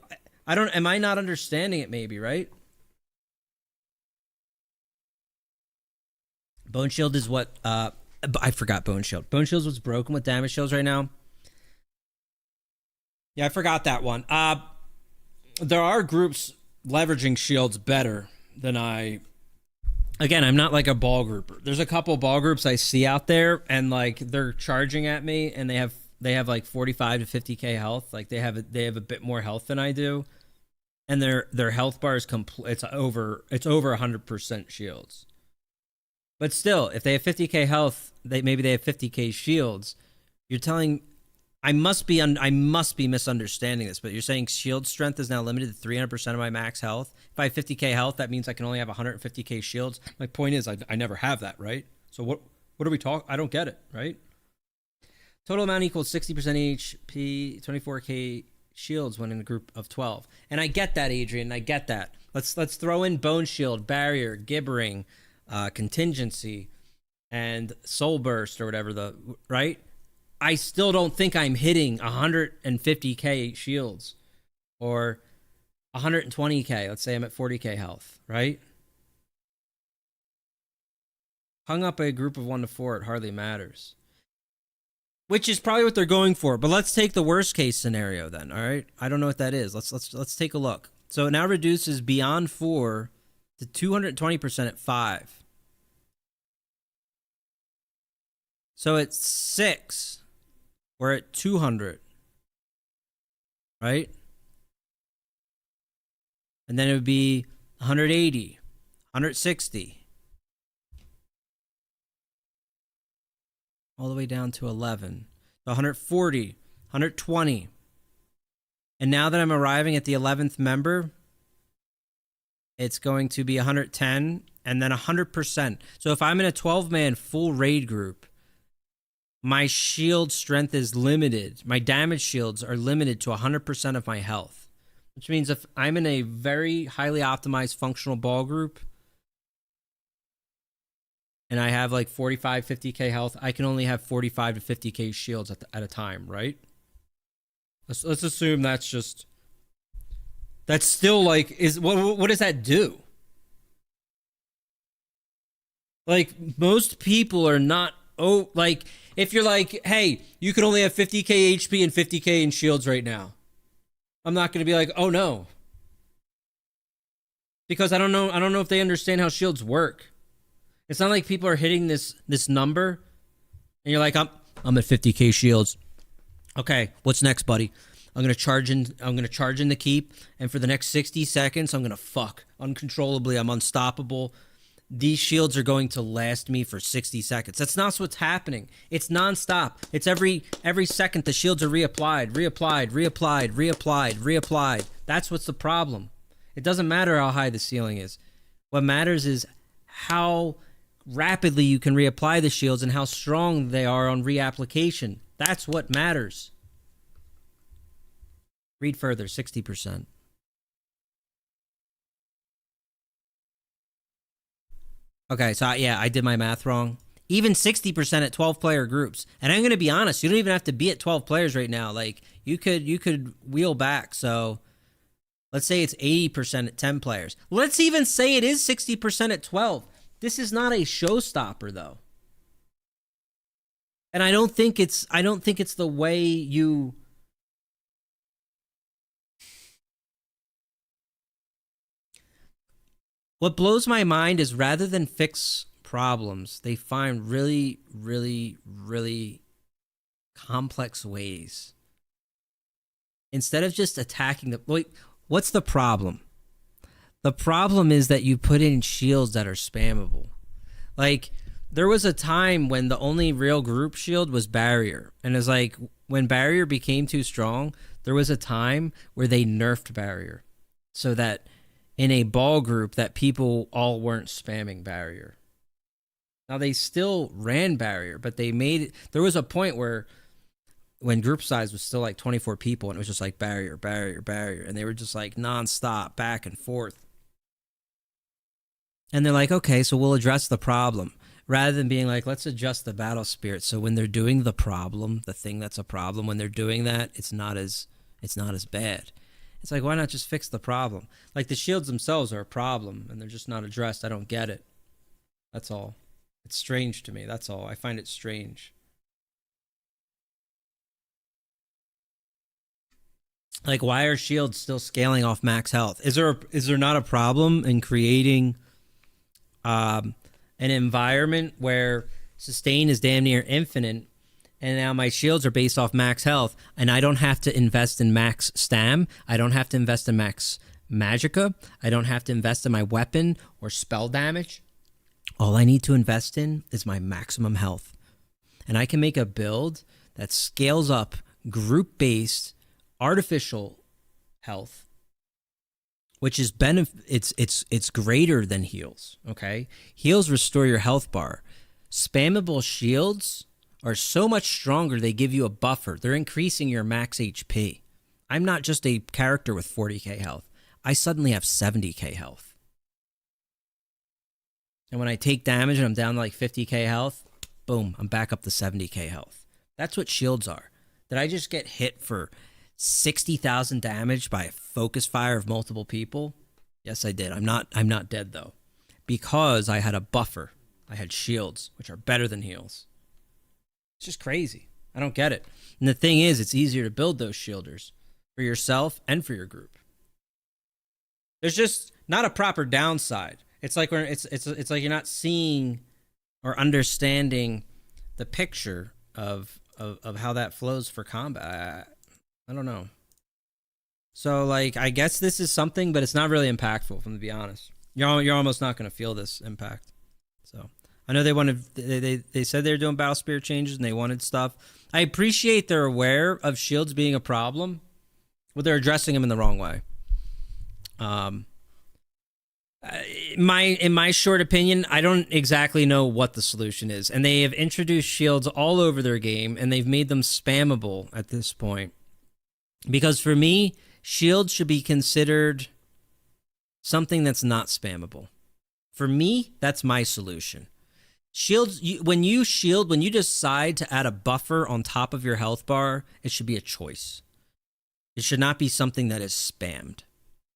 Am I not understanding it maybe, right? Bone Shield is what, I forgot Bone Shield. Bone Shield is what's broken with damage shields right now. Yeah, I forgot that one. There are groups leveraging shields better than I. Again, I'm not like a ball grouper. There's a couple ball groups I see out there, and like they're charging at me, and they have like 45 to 50k health. Like they have a bit more health than I do, and their health bar is it's over 100% shields. But still, if they have 50k health, maybe they have 50k shields. You're telling. I must be misunderstanding this, but you're saying shield strength is now limited to 300% of my max health. If I have 50k health, that means I can only have 150k shields. My point is, I never have that, right? So what are we talking? I don't get it, right? Total amount equals 60% HP, 24k shields when in a group of 12. And I get that, Adrian. I get that. Let's throw in Bone Shield, Barrier, Gibbering, Contingency, and Soul Burst or whatever right? I still don't think I'm hitting 150k shields or 120k. Let's say I'm at 40k health, right? Hung up a group of 1 to 4, it hardly matters. Which is probably what they're going for. But let's take the worst case scenario then, all right? I don't know what that is. Let's take a look. So it now reduces beyond 4 to 220% at 5. So at 6, we're at 200, right? And then it would be 180, 160, all the way down to 11. So 140, 120. And now that I'm arriving at the 11th member, it's going to be 110 and then 100%. So if I'm in a 12-man full raid group, my shield strength is limited. My damage shields are limited to 100% of my health. Which means if I'm in a very highly optimized functional ball group and I have like 45, 50k health, I can only have 45 to 50k shields at a time, right? Let's assume that's still like, what does that do? Like, most people are not, like, if you're like, hey, you can only have 50k HP and 50k in shields right now, I'm not going to be like, oh no. Because I don't know if they understand how shields work. It's not like people are hitting this number and you're like, I'm at 50k shields. Okay, what's next, buddy? I'm gonna charge in the keep, and for the next 60 seconds, I'm gonna fuck uncontrollably. I'm unstoppable. These shields are going to last me for 60 seconds. That's not what's happening. It's nonstop. It's every second the shields are reapplied. That's what's the problem. It doesn't matter how high the ceiling is. What matters is how rapidly you can reapply the shields and how strong they are on reapplication. That's what matters. Read further, 60%. Okay, so yeah, I did my math wrong. Even 60% at 12-player groups. And I'm going to be honest, you don't even have to be at 12 players right now. Like, you could wheel back. So let's say it's 80% at 10 players. Let's even say it is 60% at 12. This is not a showstopper, though. And I don't think it's the way you. What blows my mind is rather than fix problems, they find really, really, really complex ways. Instead of just attacking the. Wait, what's the problem? The problem is that you put in shields that are spammable. Like, there was a time when the only real group shield was barrier. And it's like, when barrier became too strong, there was a time where they nerfed barrier. So that in a ball group that people all weren't spamming barrier. Now they still ran barrier, but they made it. There was a point where when group size was still like 24 people and it was just like barrier, barrier, barrier. And they were just like nonstop back and forth. And they're like, okay, so we'll address the problem. Rather than being like, let's adjust the battle spirit. So when they're doing the problem, the thing that's a problem, when they're doing that, it's not as bad. It's like, why not just fix the problem? Like, the shields themselves are a problem and they're just not addressed. I don't get it. That's all. It's strange to me. That's all. I find it strange. Like, why are shields still scaling off max health? Is there not a problem in creating an environment where sustain is damn near infinite, and now my shields are based off max health, and I don't have to invest in max stam, I don't have to invest in max magicka, I don't have to invest in my weapon or spell damage. All I need to invest in is my maximum health. And I can make a build that scales up group-based artificial health, which is it's greater than heals, okay? Heals restore your health bar. Spammable shields are so much stronger, they give you a buffer. They're increasing your max HP. I'm not just a character with 40k health. I suddenly have 70k health. And when I take damage and I'm down to like 50k health, boom, I'm back up to 70k health. That's what shields are. Did I just get hit for 60,000 damage by a focus fire of multiple people? Yes, I did. I'm not dead though, because I had a buffer. I had shields, which are better than heals. It's just crazy. I don't get it. And the thing is, it's easier to build those shielders for yourself and for your group. There's just not a proper downside. It's like it's like you're not seeing or understanding the picture of how that flows for combat. I don't know. So, like, I guess this is something, but it's not really impactful, if I'm to be honest. You're almost not going to feel this impact. So, I know they said they were doing battle spirit changes and they wanted stuff. I appreciate they're aware of shields being a problem, but they're addressing them in the wrong way. In my short opinion, I don't exactly know what the solution is. And they have introduced shields all over their game, and they've made them spammable at this point. Because for me, shields should be considered something that's not spammable. For me, that's my solution. Shields, when you decide to add a buffer on top of your health bar, it should be a choice. It should not be something that is spammed.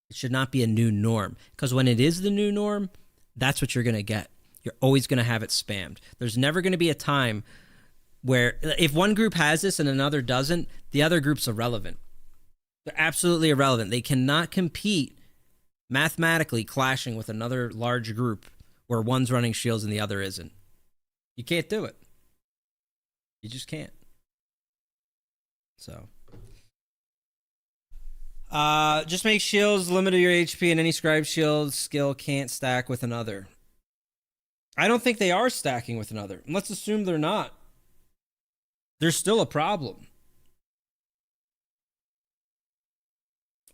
It should not be a new norm. Because when it is the new norm, that's what you're going to get. You're always going to have it spammed. There's never going to be a time where if one group has this and another doesn't, the other group's irrelevant. They're absolutely irrelevant. They cannot compete mathematically clashing with another large group where one's running shields and the other isn't. You can't do it. You just can't. So, just make shields limited your HP, and any scribe shield skill can't stack with another. I don't think they are stacking with another. Let's assume they're not. There's still a problem.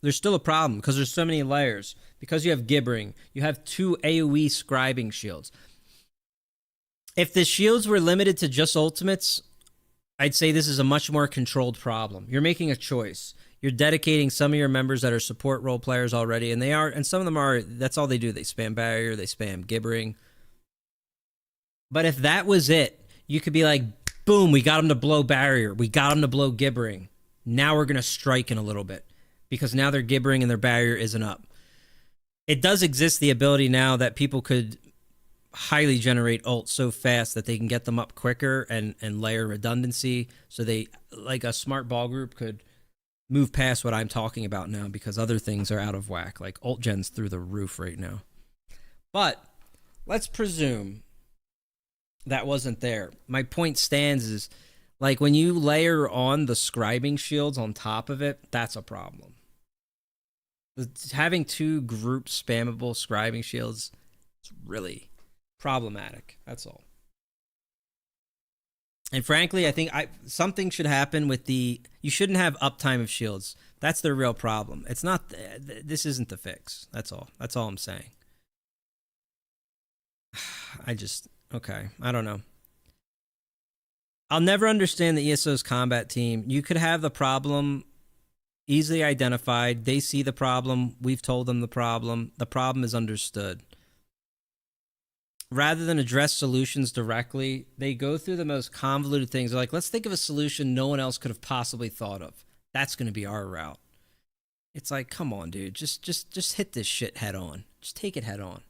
There's still a problem because there's so many layers. Because you have gibbering, you have 2 AoE scribing shields. If the shields were limited to just ultimates, I'd say this is a much more controlled problem. You're making a choice. You're dedicating some of your members that are support role players already, and they are, and some of them are, that's all they do. They spam barrier, they spam gibbering. But if that was it, you could be like, boom, we got them to blow barrier. We got them to blow gibbering. Now we're going to strike in a little bit because now they're gibbering and their barrier isn't up. It does exist the ability now that people could highly generate ult so fast that they can get them up quicker and layer redundancy. So they, like a smart ball group, could move past what I'm talking about now because other things are out of whack. Like ult gen's through the roof right now. But let's presume that wasn't there. My point stands is, like, when you layer on the scribing shields on top of it, that's a problem. Having two group spammable scribing shields is really problematic. That's all. And frankly, I think something should happen with the... You shouldn't have uptime of shields. That's the real problem. It's not... This isn't the fix. That's all. That's all I'm saying. Okay, I don't know. I'll never understand the ESO's combat team. You could have the problem easily identified. They see the problem. We've told them the problem. The problem is understood. Rather than address solutions directly, they go through the most convoluted things. They're like, let's think of a solution no one else could have possibly thought of. That's going to be our route. It's like, come on, dude. Just hit this shit head on. Just take it head on.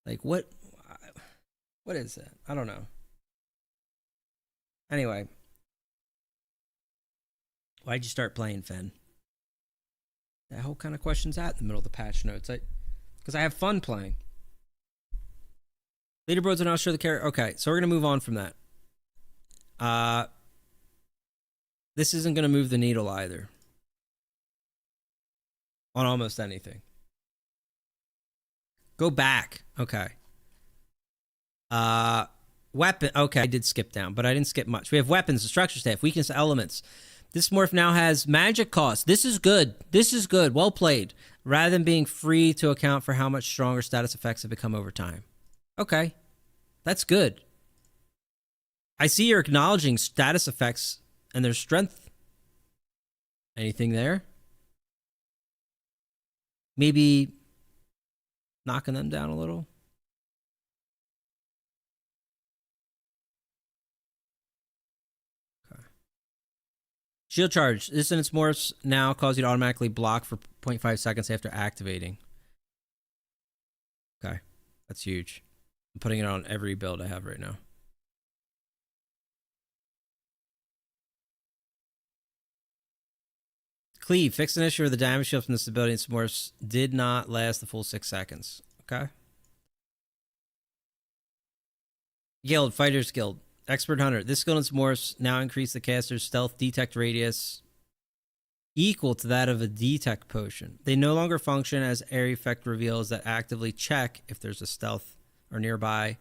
Like, what is that? I don't know. Anyway. Why'd you start playing, Fen? That whole kind of question's at in the middle of the patch notes. Because I have fun playing. Leaderboards are not sure the character. Okay, so we're going to move on from that. This isn't going to move the needle either. On almost anything. Go back. Okay. Weapon. Okay, I did skip down, but I didn't skip much. We have weapons, structure staff, weakness elements. This morph now has magic cost. This is good. This is good. Well played. Rather than being free to account for how much stronger status effects have become over time. Okay. That's good. I see you're acknowledging status effects and their strength. Anything there? Maybe knocking them down a little? Shield charge. This and its morphs now cause you to automatically block for 0.5 seconds after activating. Okay. That's huge. I'm putting it on every build I have right now. Cleave. Fixed an issue where the damage shield from this ability and morphs did not last the full 6 seconds. Okay. Guild. Fighters Guild. Expert Hunter. This skill and its morphs now increase the caster's stealth detect radius equal to that of a detect potion. They no longer function as area effect reveals that actively check if there's a stealth or nearby.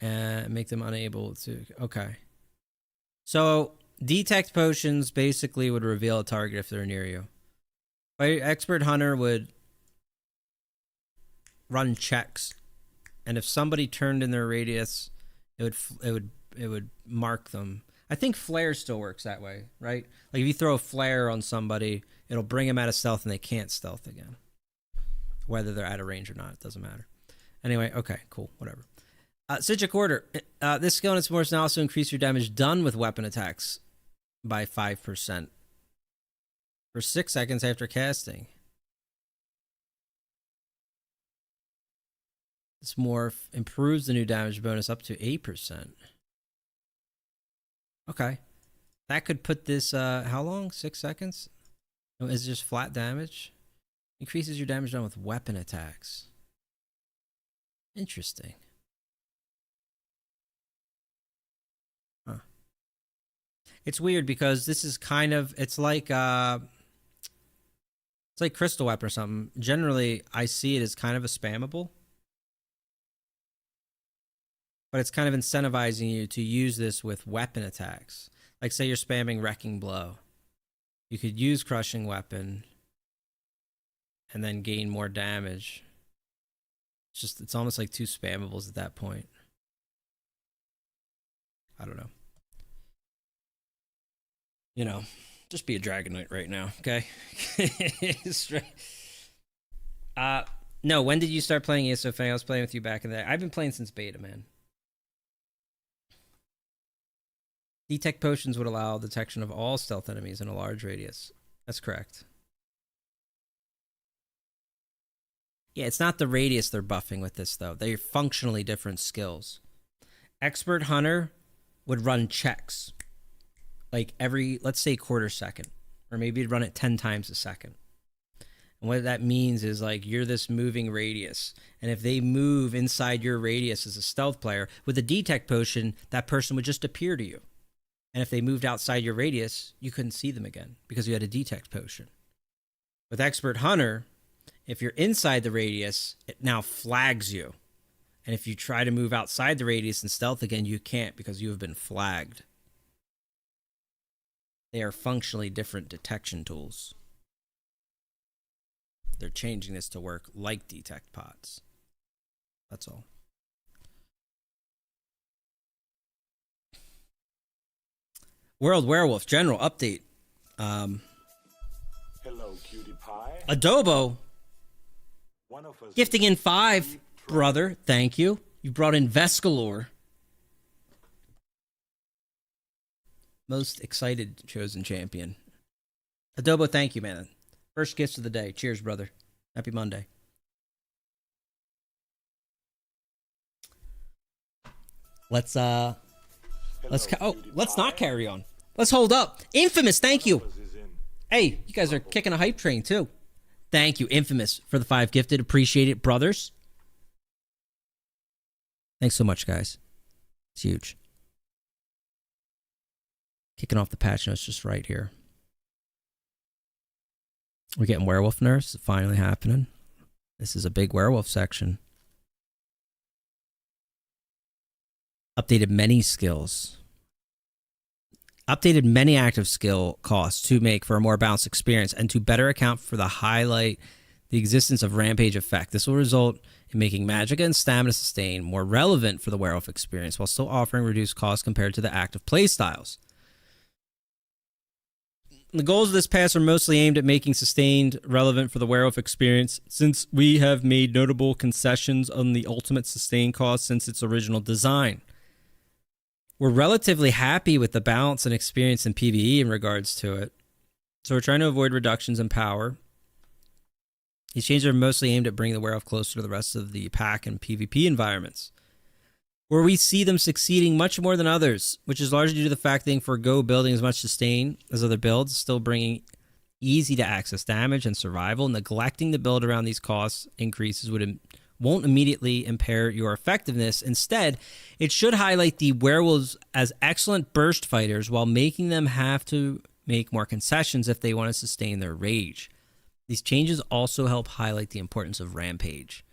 And make them unable to... Okay. So, detect potions basically would reveal a target if they're near you. Expert Hunter would run checks, and if somebody turned in their radius, it would mark them. I think flare still works that way, right? Like if you throw a flare on somebody, it'll bring them out of stealth and they can't stealth again. Whether they're out of range or not, it doesn't matter. Anyway, okay, cool, whatever. Sigil Quarter. This skill and its morphs now also increase your damage done with weapon attacks by 5% for 6 seconds after casting. This morph improves the new damage bonus up to 8%. Okay. That could put this, how long? 6 seconds? No, is it just flat damage? Increases your damage done with weapon attacks. Interesting. Huh. It's weird because this is kind of, it's like Crystal Weapon or something. Generally, I see it as kind of a spammable. But it's kind of incentivizing you to use this with weapon attacks. Like say you're spamming Wrecking Blow. You could use Crushing Weapon and then gain more damage. It's almost like two spammables at that point. I don't know. You know, just be a Dragon Knight right now, okay? No, when did you start playing ESO Fang? I was playing with you back in the day. I've been playing since beta, man. Detect potions would allow detection of all stealth enemies in a large radius. That's correct. Yeah, it's not the radius they're buffing with this, though. They're functionally different skills. Expert Hunter would run checks. Like every, let's say, quarter second. Or maybe it'd run it 10 times a second. And what that means is, like, you're this moving radius. And if they move inside your radius as a stealth player, with a detect potion, that person would just appear to you. And if they moved outside your radius, you couldn't see them again because you had a detect potion. With Expert Hunter, if you're inside the radius, it now flags you. And if you try to move outside the radius and stealth again, you can't because you have been flagged. They are functionally different detection tools. They're changing this to work like detect pods. That's all. World Werewolf General update. Hello, cutie pie. Adobo. Gifting in 5, brother. Thank you. You brought in Vescalor. Most excited chosen champion. Adobo, thank you, man. First gifts of the day. Cheers, brother. Happy Monday. Let's not carry on. Let's hold up. Infamous, thank you. Hey, you guys are kicking a hype train too. Thank you, Infamous, for the 5 gifted. Appreciate it, brothers. Thanks so much, guys. It's huge. Kicking off the patch notes just right here. We're getting werewolf nerfs. It's finally happening. This is a big werewolf section. Updated many skills. Updated many active skill costs to make for a more balanced experience and to better account for the existence of Rampage effect. This will result in making Magicka and Stamina Sustain more relevant for the werewolf experience while still offering reduced costs compared to the active playstyles. The goals of this pass are mostly aimed at making Sustained relevant for the werewolf experience, since we have made notable concessions on the ultimate Sustain cost since its original design. We're relatively happy with the balance and experience in PvE in regards to it, so we're trying to avoid reductions in power. These changes are mostly aimed at bringing the werewolf closer to the rest of the pack and PvP environments, where we see them succeeding much more than others, which is largely due to the fact they forgo building as much sustain as other builds, still bringing easy to access damage and survival. Neglecting to build around these cost increases won't immediately impair your effectiveness. Instead, it should highlight the werewolves as excellent burst fighters while making them have to make more concessions if they want to sustain their rage. These changes also help highlight the importance of Rampage,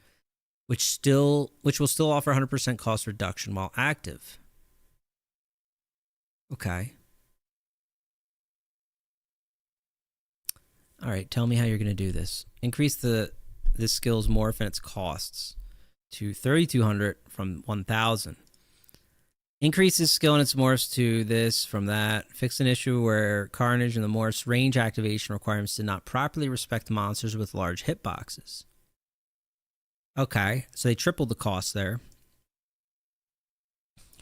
which will still offer 100% cost reduction while active. Okay. All right, tell me how you're going to do this. Increase this skill's morph and its costs to 3,200 from 1,000. Increase this skill and its morphs to this from that. Fix an issue where Carnage and the morphs range activation requirements did not properly respect monsters with large hitboxes. Okay, so they tripled the cost there.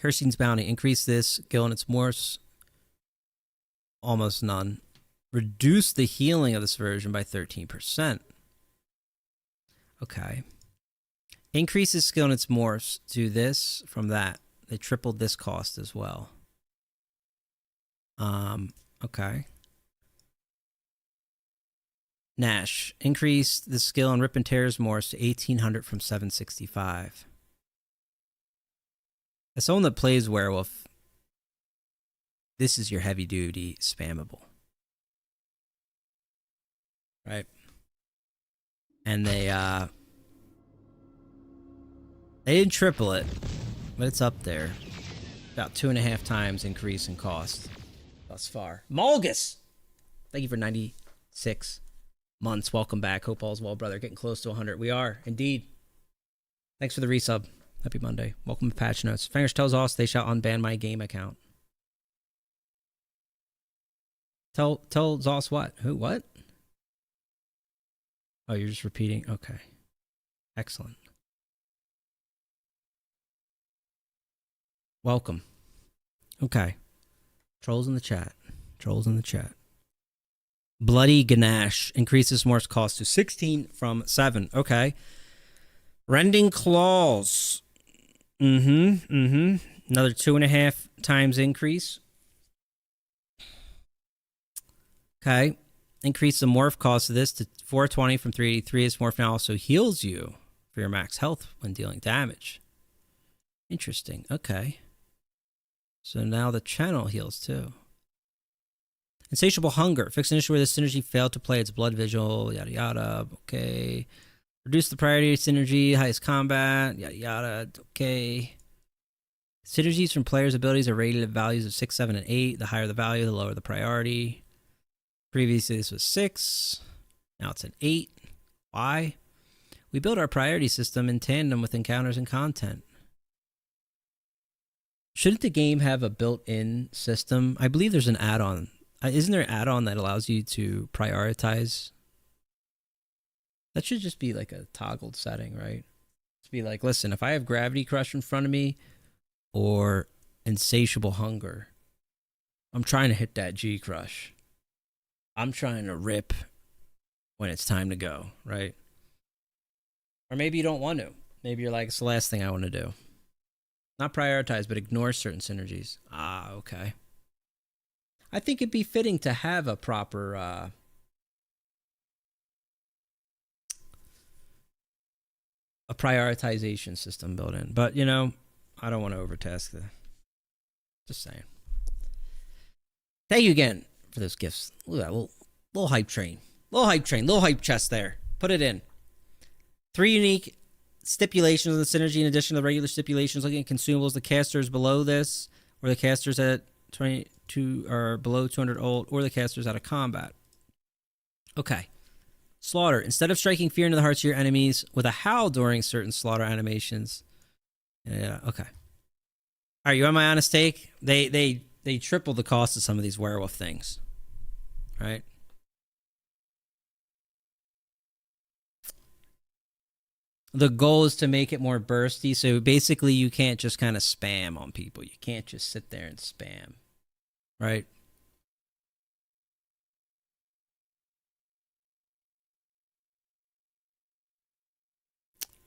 Hircine's Bounty. Increase this skill and its morphs. Almost none. Reduce the healing of this version by 13%. Okay. Increase the skill and its morphs to this from that. They tripled this cost as well. Okay. Nash. Increase the skill on Rip and Tear's morphs to 1,800 from 765. As someone that plays werewolf, this is your heavy duty spammable. Right? And they didn't triple it, but it's up there. About 2.5 times increase in cost thus far. Mulgus! Thank you for 96 months. Welcome back. Hope all's well, brother. Getting close to 100. We are, indeed. Thanks for the resub. Happy Monday. Welcome to Patch Notes. Fingers tells us they shall unban my game account. Tell Zoss what? Who? What? Oh, you're just repeating? Okay. Excellent. Welcome. Okay. Trolls in the chat. Trolls in the chat. Bloody Ganache increases Morph's cost to 16 from 7. Okay. Rending Claws. Another 2.5 times increase. Okay. Increase the morph cost of this to 420 from 383. This morph now also heals you for your max health when dealing damage. Interesting. Okay. So now the channel heals too. Insatiable Hunger. Fix an issue where the synergy failed to play its blood vigil. Yada yada. Okay. Reduce the priority synergy. Highest combat. Yada yada. Okay. Synergies from players' abilities are rated at values of 6, 7, and 8. The higher the value, the lower the priority. Previously, this was 6. Now it's an 8. Why? We build our priority system in tandem with encounters and content. Shouldn't the game have a built-in system? I believe there's an add-on. Isn't there an add-on that allows you to prioritize? That should just be like a toggled setting, right? To be like, listen, if I have Gravity Crush in front of me or Insatiable Hunger, I'm trying to hit that G Crush. I'm trying to rip when it's time to go, right? Or maybe you don't want to. Maybe you're like, it's the last thing I want to do. Not prioritize, but ignore certain synergies. Ah, okay. I think it'd be fitting to have a proper a prioritization system built in. But, you know, I don't want to overtask the... Just saying. Thank you again for those gifts. Look at that little hype train. Little hype chest there. Put it in. 3 unique stipulations of the synergy in addition to the regular stipulations. Looking at consumables, the casters below this, or the casters at 22 or below 200 ult, or the casters out of combat. Okay. Slaughter. Instead of striking fear into the hearts of your enemies with a howl during certain slaughter animations. Yeah, okay. Alright, you want my honest take? They tripled the cost of some of these werewolf things. Right? The goal is to make it more bursty, so basically you can't just kind of spam on people. You can't just sit there and spam. Right?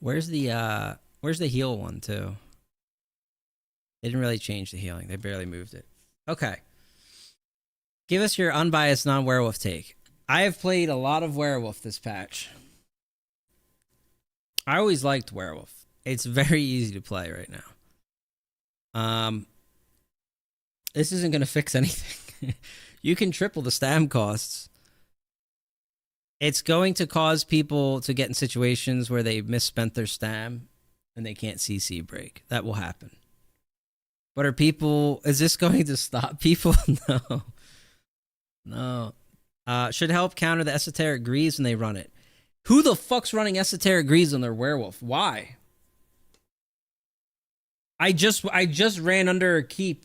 Where's the heal one too? They didn't really change the healing. They barely moved it. Okay. Give us your unbiased non-werewolf take. I have played a lot of werewolf this patch. I always liked werewolf. It's very easy to play right now. This isn't going to fix anything. You can triple the stam costs. It's going to cause people to get in situations where they misspent their stam and they can't CC break. That will happen. But is this going to stop people? No. No. Should help counter the esoteric greaves when they run it. Who the fuck's running esoteric greaves on their werewolf? Why? I just ran under a keep.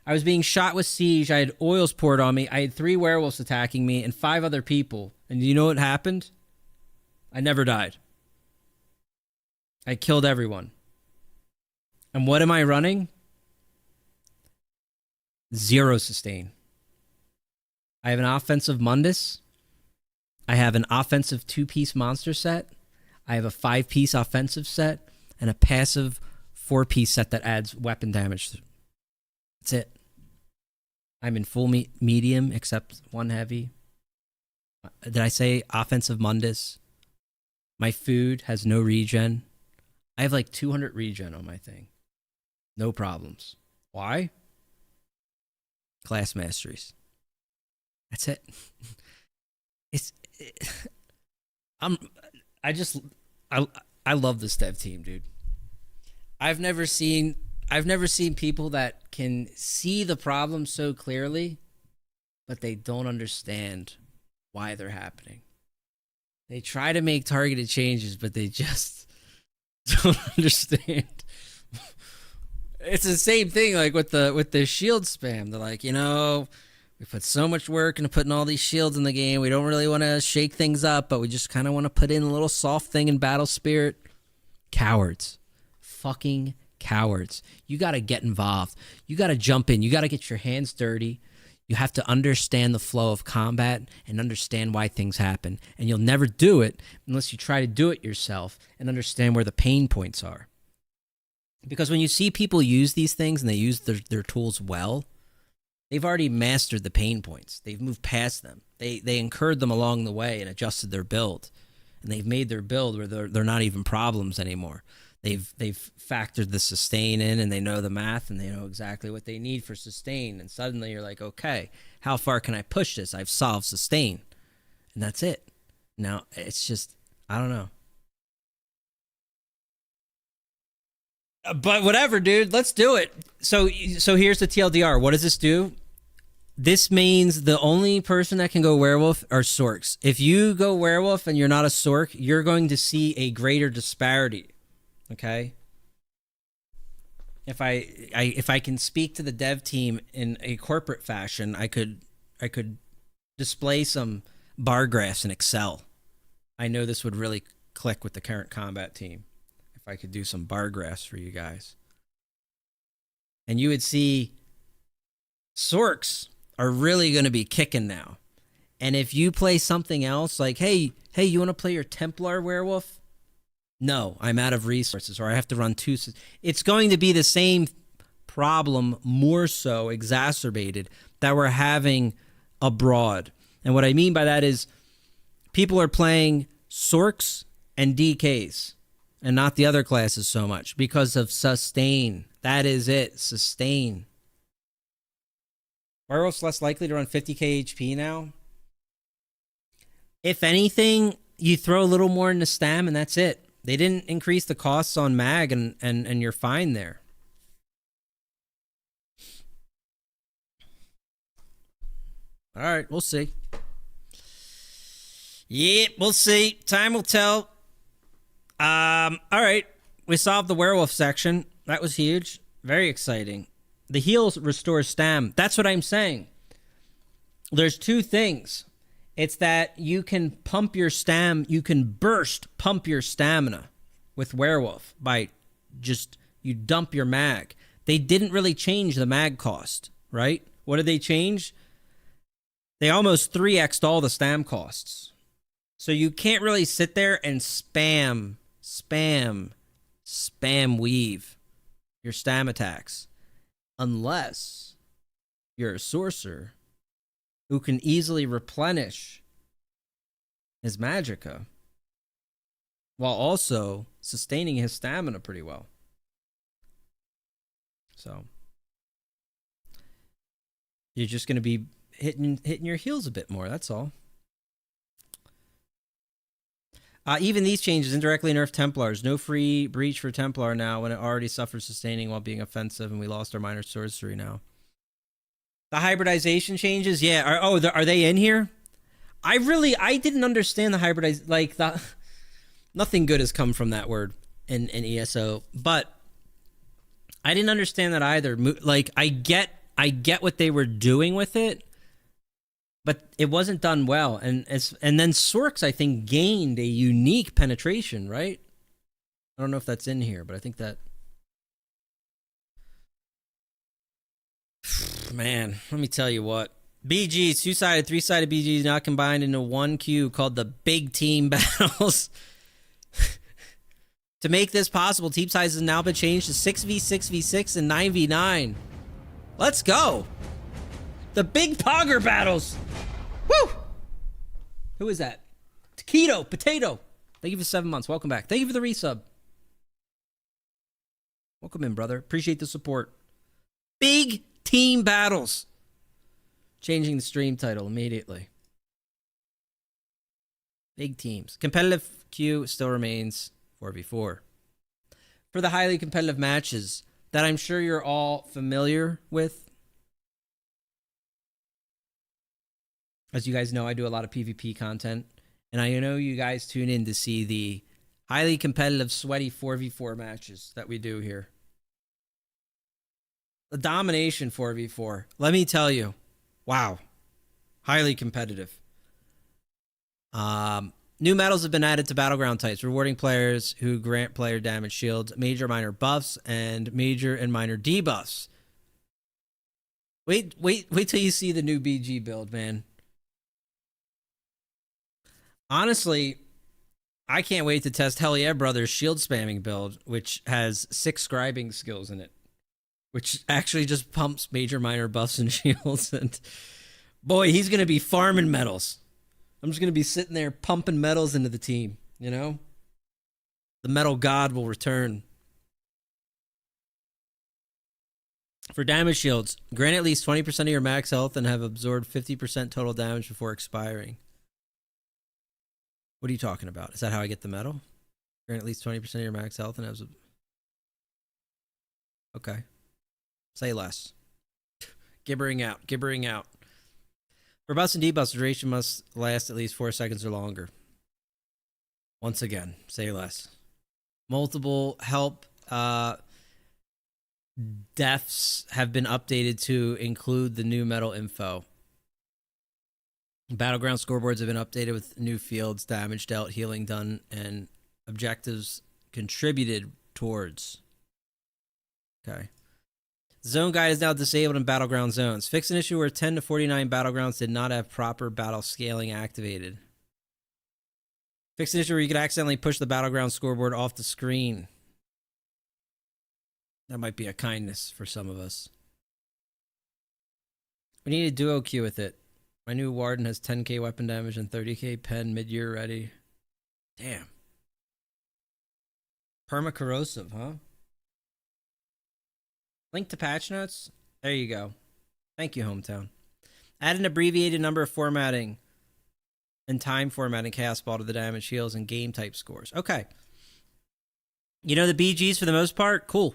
I was being shot with siege. I had oils poured on me. I had 3 werewolves attacking me and 5 other people. And you know what happened? I never died. I killed everyone. And what am I running? 0 sustain. I have an offensive Mundus. I have an offensive 2-piece monster set. I have a 5-piece offensive set. And a passive 4-piece set that adds weapon damage. That's it. I'm in full medium except 1 heavy. Did I say offensive Mundus? My food has no regen. I have like 200 regen on my thing. No problems. Why? Class masteries. That's it. I love this dev team, dude. I've never seen people that can see the problem so clearly, but they don't understand why they're happening. They try to make targeted changes, but they just don't understand. It's the same thing like with the shield spam. They're like, we put so much work into putting all these shields in the game. We don't really want to shake things up, but we just kind of want to put in a little soft thing in Battle Spirit. Cowards. Fucking cowards. You got to get involved. You got to jump in. You got to get your hands dirty. You have to understand the flow of combat and understand why things happen. And you'll never do it unless you try to do it yourself and understand where the pain points are. Because when you see people use these things and they use their tools well, they've already mastered the pain points. They've moved past them. They incurred them along the way and adjusted their build. And they've made their build where they're not even problems anymore. They've factored the sustain in, and they know the math, and they know exactly what they need for sustain. And suddenly you're like, okay, how far can I push this? I've solved sustain. And that's it. Now, it's just, I don't know. But whatever, dude. Let's do it. So here's the TLDR. What does this do? This means the only person that can go werewolf are sorks. If you go werewolf and you're not a sork, you're going to see a greater disparity. Okay? If I can speak to the dev team in a corporate fashion, I could display some bar graphs in Excel. I know this would really click with the current combat team. I could do some bar graphs for you guys. And you would see sorks are really going to be kicking now. And if you play something else like, hey, you want to play your Templar werewolf? No, I'm out of resources, or I have to run two. It's going to be the same problem, more so exacerbated, that we're having abroad. And what I mean by that is people are playing sorks and DKs. And not the other classes so much because of sustain. That is it. Sustain. Werewolf's less likely to run 50k HP now. If anything, you throw a little more into stam and that's it. They didn't increase the costs on mag and you're fine there. All right, we'll see. Yeah, we'll see. Time will tell. All right. We solved the werewolf section. That was huge. Very exciting. The heals restore stam. That's what I'm saying. There's two things. It's that you can pump your stam. You can pump your stamina with werewolf by just, you dump your mag. They didn't really change the mag cost, right? What did they change? They almost 3x'd all the stam costs. So you can't really sit there and spam weave your stam attacks unless you're a sorcerer who can easily replenish his magicka while also sustaining his stamina pretty well. So you're just going to be hitting your heels a bit more, that's all. Even these changes indirectly nerf Templars. No free breach for Templar now when it already suffers sustaining while being offensive, and we lost our minor sorcery now. The hybridization changes, yeah. Are they in here? I didn't understand the hybridize. Nothing good has come from that word in ESO, but I didn't understand that either. Like I get what they were doing with it, but it wasn't done well. And then Sorks, I think, gained a unique penetration, right? I don't know if that's in here, but I think that... Man, let me tell you what. BGs, two-sided, three-sided BGs now combined into one queue called the Big Team Battles. To make this possible, team size has now been changed to 6v6v6 and 9v9. Let's go. The Big Pogger Battles. Woo! Who is that? Taquito, Potato. Thank you for 7 months. Welcome back. Thank you for the resub. Welcome in, brother. Appreciate the support. Big Team Battles. Changing the stream title immediately. Big teams. Competitive queue still remains 4v4. For the highly competitive matches that I'm sure you're all familiar with. As you guys know, I do a lot of PvP content. And I know you guys tune in to see the Highly competitive, sweaty 4v4 matches that we do here. The domination 4v4. Let me tell you. Wow. Highly competitive. New medals have been added to Battleground types, rewarding players who grant player damage shields, major minor buffs, and major and minor debuffs. Wait till you see the new BG build, man. Honestly, I can't wait to test Hell Yeah Brothers shield spamming build, which has 6 scribing skills in it, which actually just pumps major minor buffs and shields. And boy, he's going to be farming medals. I'm just going to be sitting there pumping medals into the team, you know? The metal god will return. For damage shields, grant at least 20% of your max health and have absorbed 50% total damage before expiring. What are you talking about? Is that how I get the medal? Grant at least 20% of your max health and have... Okay. Say less. Gibbering out. Gibbering out. For buffs and debuffs, duration must last at least 4 seconds or longer. Once again, say less. Multiple help deaths have been updated to include the new medal info. Battleground scoreboards have been updated with new fields, damage dealt, healing done, and objectives contributed towards. Okay. Zone guide is now disabled in Battleground zones. Fix an issue where 10 to 49 Battlegrounds did not have proper battle scaling activated. Fix an issue where you could accidentally push the Battleground scoreboard off the screen. That might be a kindness for some of us. We need a duo queue with it. My new Warden has 10k weapon damage and 30k pen mid-year ready. Damn. Perma-corrosive, huh? Link to patch notes? There you go. Thank you, Hometown. Add an abbreviated number of formatting and time formatting chaos ball to the damage, heals, and game type scores. Okay. You know the BGs for the most part? Cool.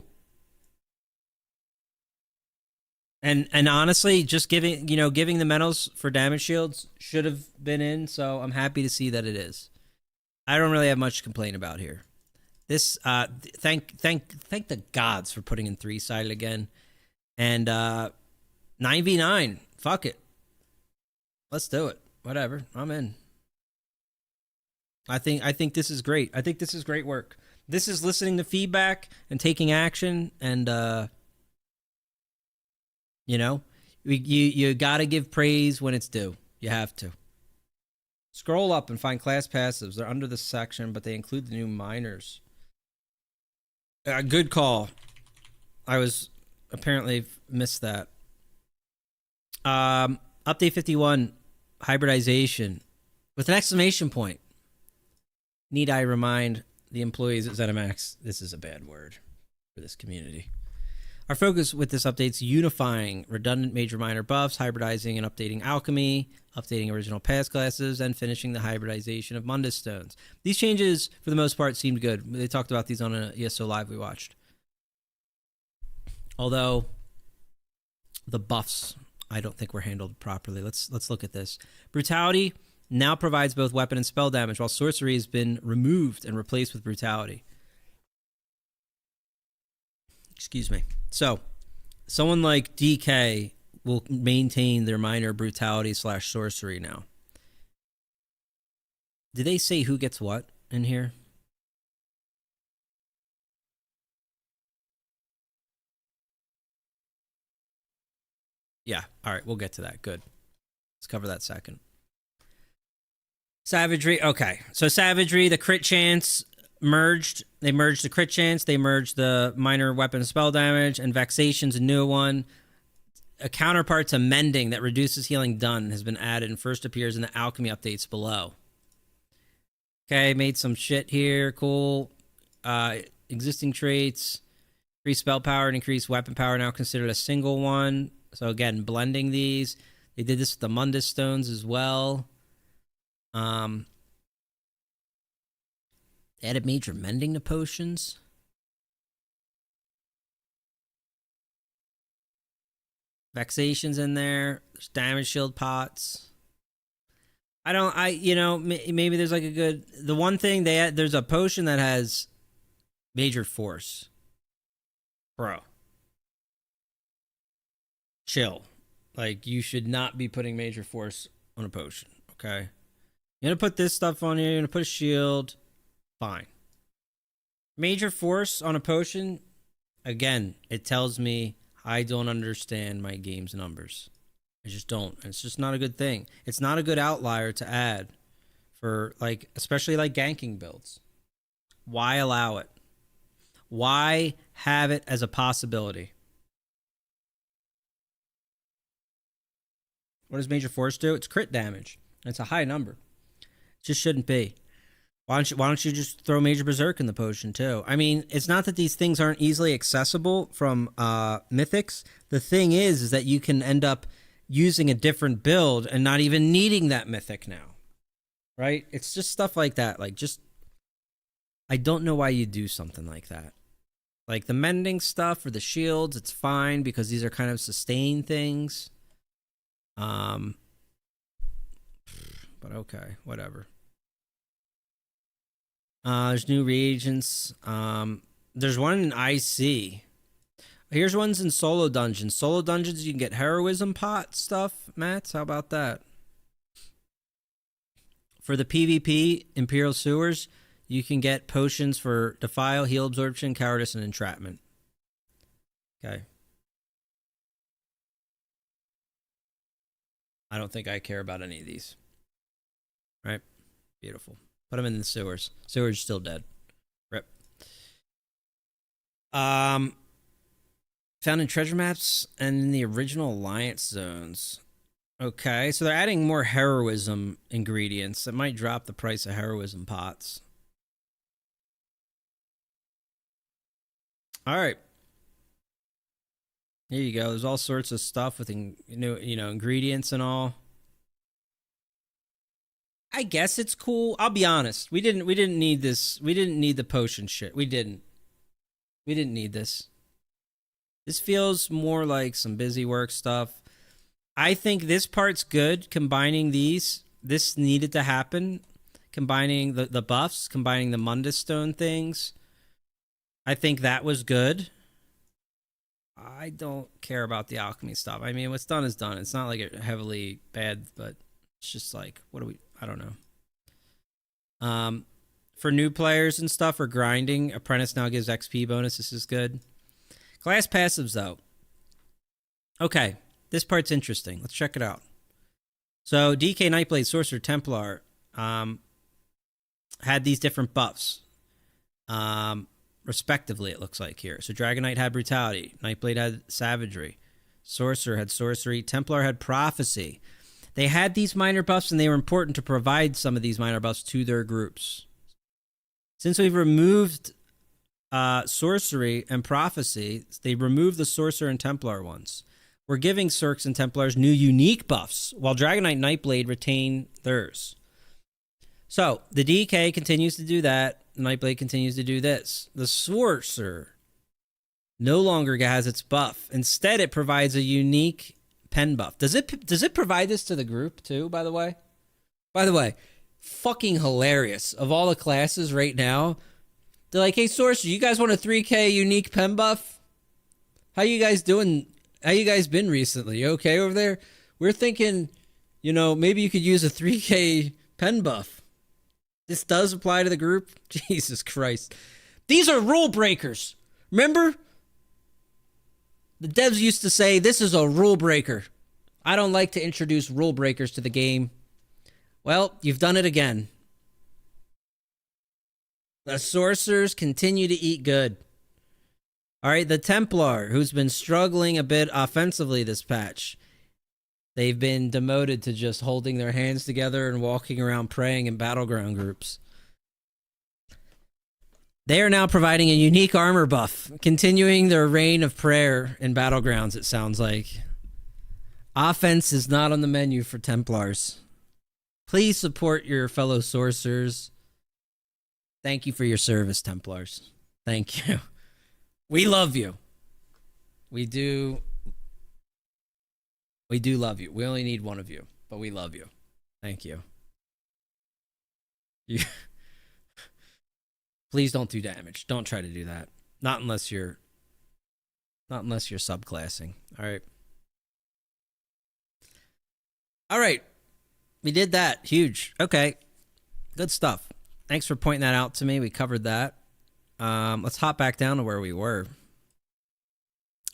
And honestly, just giving the medals for damage shields should have been in, so I'm happy to see that it is. I don't really have much to complain about here. This thank the gods for putting in 3-sided again. And 9v9. Fuck it. Let's do it. Whatever. I'm in. I think this is great. I think this is great work. This is listening to feedback and taking action, and you gotta give praise when it's due. You have to. Scroll up and find class passives. They're under this section, but they include the new minors. Good call. I was apparently missed that. Update 51, hybridization, with an exclamation point. Need I remind the employees at ZeniMax, this is a bad word for this community. Our focus with this update is unifying redundant major minor buffs, hybridizing and updating alchemy, updating original pass classes, and finishing the hybridization of Mundus stones. These changes, for the most part, seemed good. They talked about these on an ESO Live we watched. Although the buffs, I don't think were handled properly. Let's look at this. Brutality now provides both weapon and spell damage, while sorcery has been removed and replaced with brutality. Excuse me. So, someone like DK will maintain their minor brutality / sorcery now. Did they say who gets what in here? Yeah. All right. We'll get to that. Good. Let's cover that second. Savagery. Okay. So Savagery, the crit chance merged. They merged the crit chance. They merged the minor weapon spell damage, and Vexation's a new one. A counterpart to Mending that reduces healing done has been added and first appears in the alchemy updates below. Okay, made some shit here. Cool. Existing traits. Increased spell power and increased weapon power now considered a single one. So again, blending these. They did this with the Mundus stones as well. Added major mending to potions. Vexation's in there. There's damage shield pots. Maybe there's like a good. The one thing there's a potion that has major force, bro. Chill. Like, you should not be putting major force on a potion. Okay, you're gonna put this stuff on here. You're gonna put a shield. Fine. Major force on a potion. Again, it tells me I don't understand my game's numbers. I just don't. It's just not a good thing. It's not a good outlier to add for, like, especially like ganking builds. Why allow it? Why have it as a possibility? What does major force do? It's crit damage. It's a high number. It just shouldn't be. Why don't you just throw major berserk in the potion too? I mean, it's not that these things aren't easily accessible from mythics. The thing is that you can end up using a different build and not even needing that mythic now. Right? It's just stuff like that. Like, just, I don't know why you do something like that. Like the mending stuff or the shields, it's fine because these are kind of sustain things. But okay, whatever. There's new reagents. There's one in IC. Here's ones in solo dungeons. Solo dungeons, you can get heroism pot stuff, Matt. How about that? For the PvP Imperial Sewers, you can get potions for Defile, Heal Absorption, Cowardice, and Entrapment. Okay. I don't think I care about any of these. Right? Beautiful. Put them in the sewers. Sewers still dead. Rip. Found in treasure maps and in the original alliance zones. Okay, so they're adding more heroism ingredients. That might drop the price of heroism pots. All right. Here you go. There's all sorts of stuff with ingredients and all. I guess it's cool. I'll be honest. We didn't need this. We didn't need the potion shit. We didn't need this. This feels more like some busy work stuff. I think this part's good. Combining these. This needed to happen. Combining the buffs. Combining the Mundus Stone things. I think that was good. I don't care about the alchemy stuff. I mean, what's done is done. It's not like it heavily bad, but it's just like, what do we... I don't know. For new players and stuff, or grinding, Apprentice now gives XP bonus. This is good. Class passives, though. Okay, this part's interesting. Let's check it out. So, DK, Nightblade, Sorcerer, Templar had these different buffs, respectively, it looks like here. So, Dragon Knight had Brutality. Nightblade had Savagery. Sorcerer had Sorcery. Templar had Prophecy. They had these minor buffs, and they were important to provide some of these minor buffs to their groups. Since we've removed Sorcery and Prophecy, they removed the Sorcerer and Templar ones. We're giving Cirques and Templars new unique buffs, while Dragon Knight and Nightblade retain theirs. So, the DK continues to do that. Nightblade continues to do this. The Sorcerer no longer has its buff. Instead, it provides a unique pen buff. Does it provide this to the group too, by the way? By the way, fucking hilarious. Of all the classes right now, they're like, hey, Sorcerer, you guys want a 3K unique pen buff? How you guys doing? How you guys been recently? You okay over there? We're thinking, maybe you could use a 3K pen buff. This does apply to the group? Jesus Christ. These are rule breakers. Remember? The devs used to say, this is a rule breaker. I don't like to introduce rule breakers to the game. Well, you've done it again. The Sorcerers continue to eat good. All right, the Templar, who's been struggling a bit offensively this patch. They've been demoted to just holding their hands together and walking around praying in battleground groups. They are now providing a unique armor buff, continuing their reign of prayer in battlegrounds, it sounds like. Offense is not on the menu for Templars. Please support your fellow Sorcerers. Thank you for your service, Templars. Thank you. We love you. We do love you. We only need one of you, but we love you. Thank you. You please don't do damage. Don't try to do that. Not unless you're subclassing. All right. All right. We did that. Huge. Okay. Good stuff. Thanks for pointing that out to me. We covered that. Let's hop back down to where we were.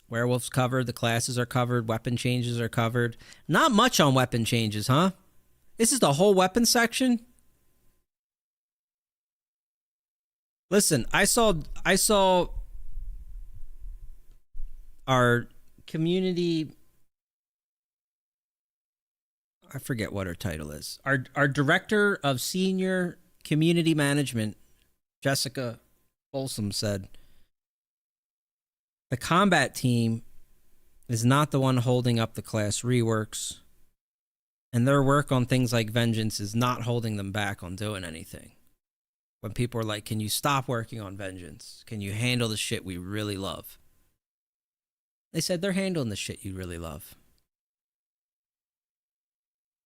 Werewolves covered. The classes are covered. Weapon changes are covered. Not much on weapon changes, huh? This is the whole weapon section? Listen, I saw our community, I forget what her title is. Our director of senior community management, Jessica Folsom, said the combat team is not the one holding up the class reworks, and their work on things like vengeance is not holding them back on doing anything. When people are like, can you stop working on vengeance? Can you handle the shit we really love? They said they're handling the shit you really love.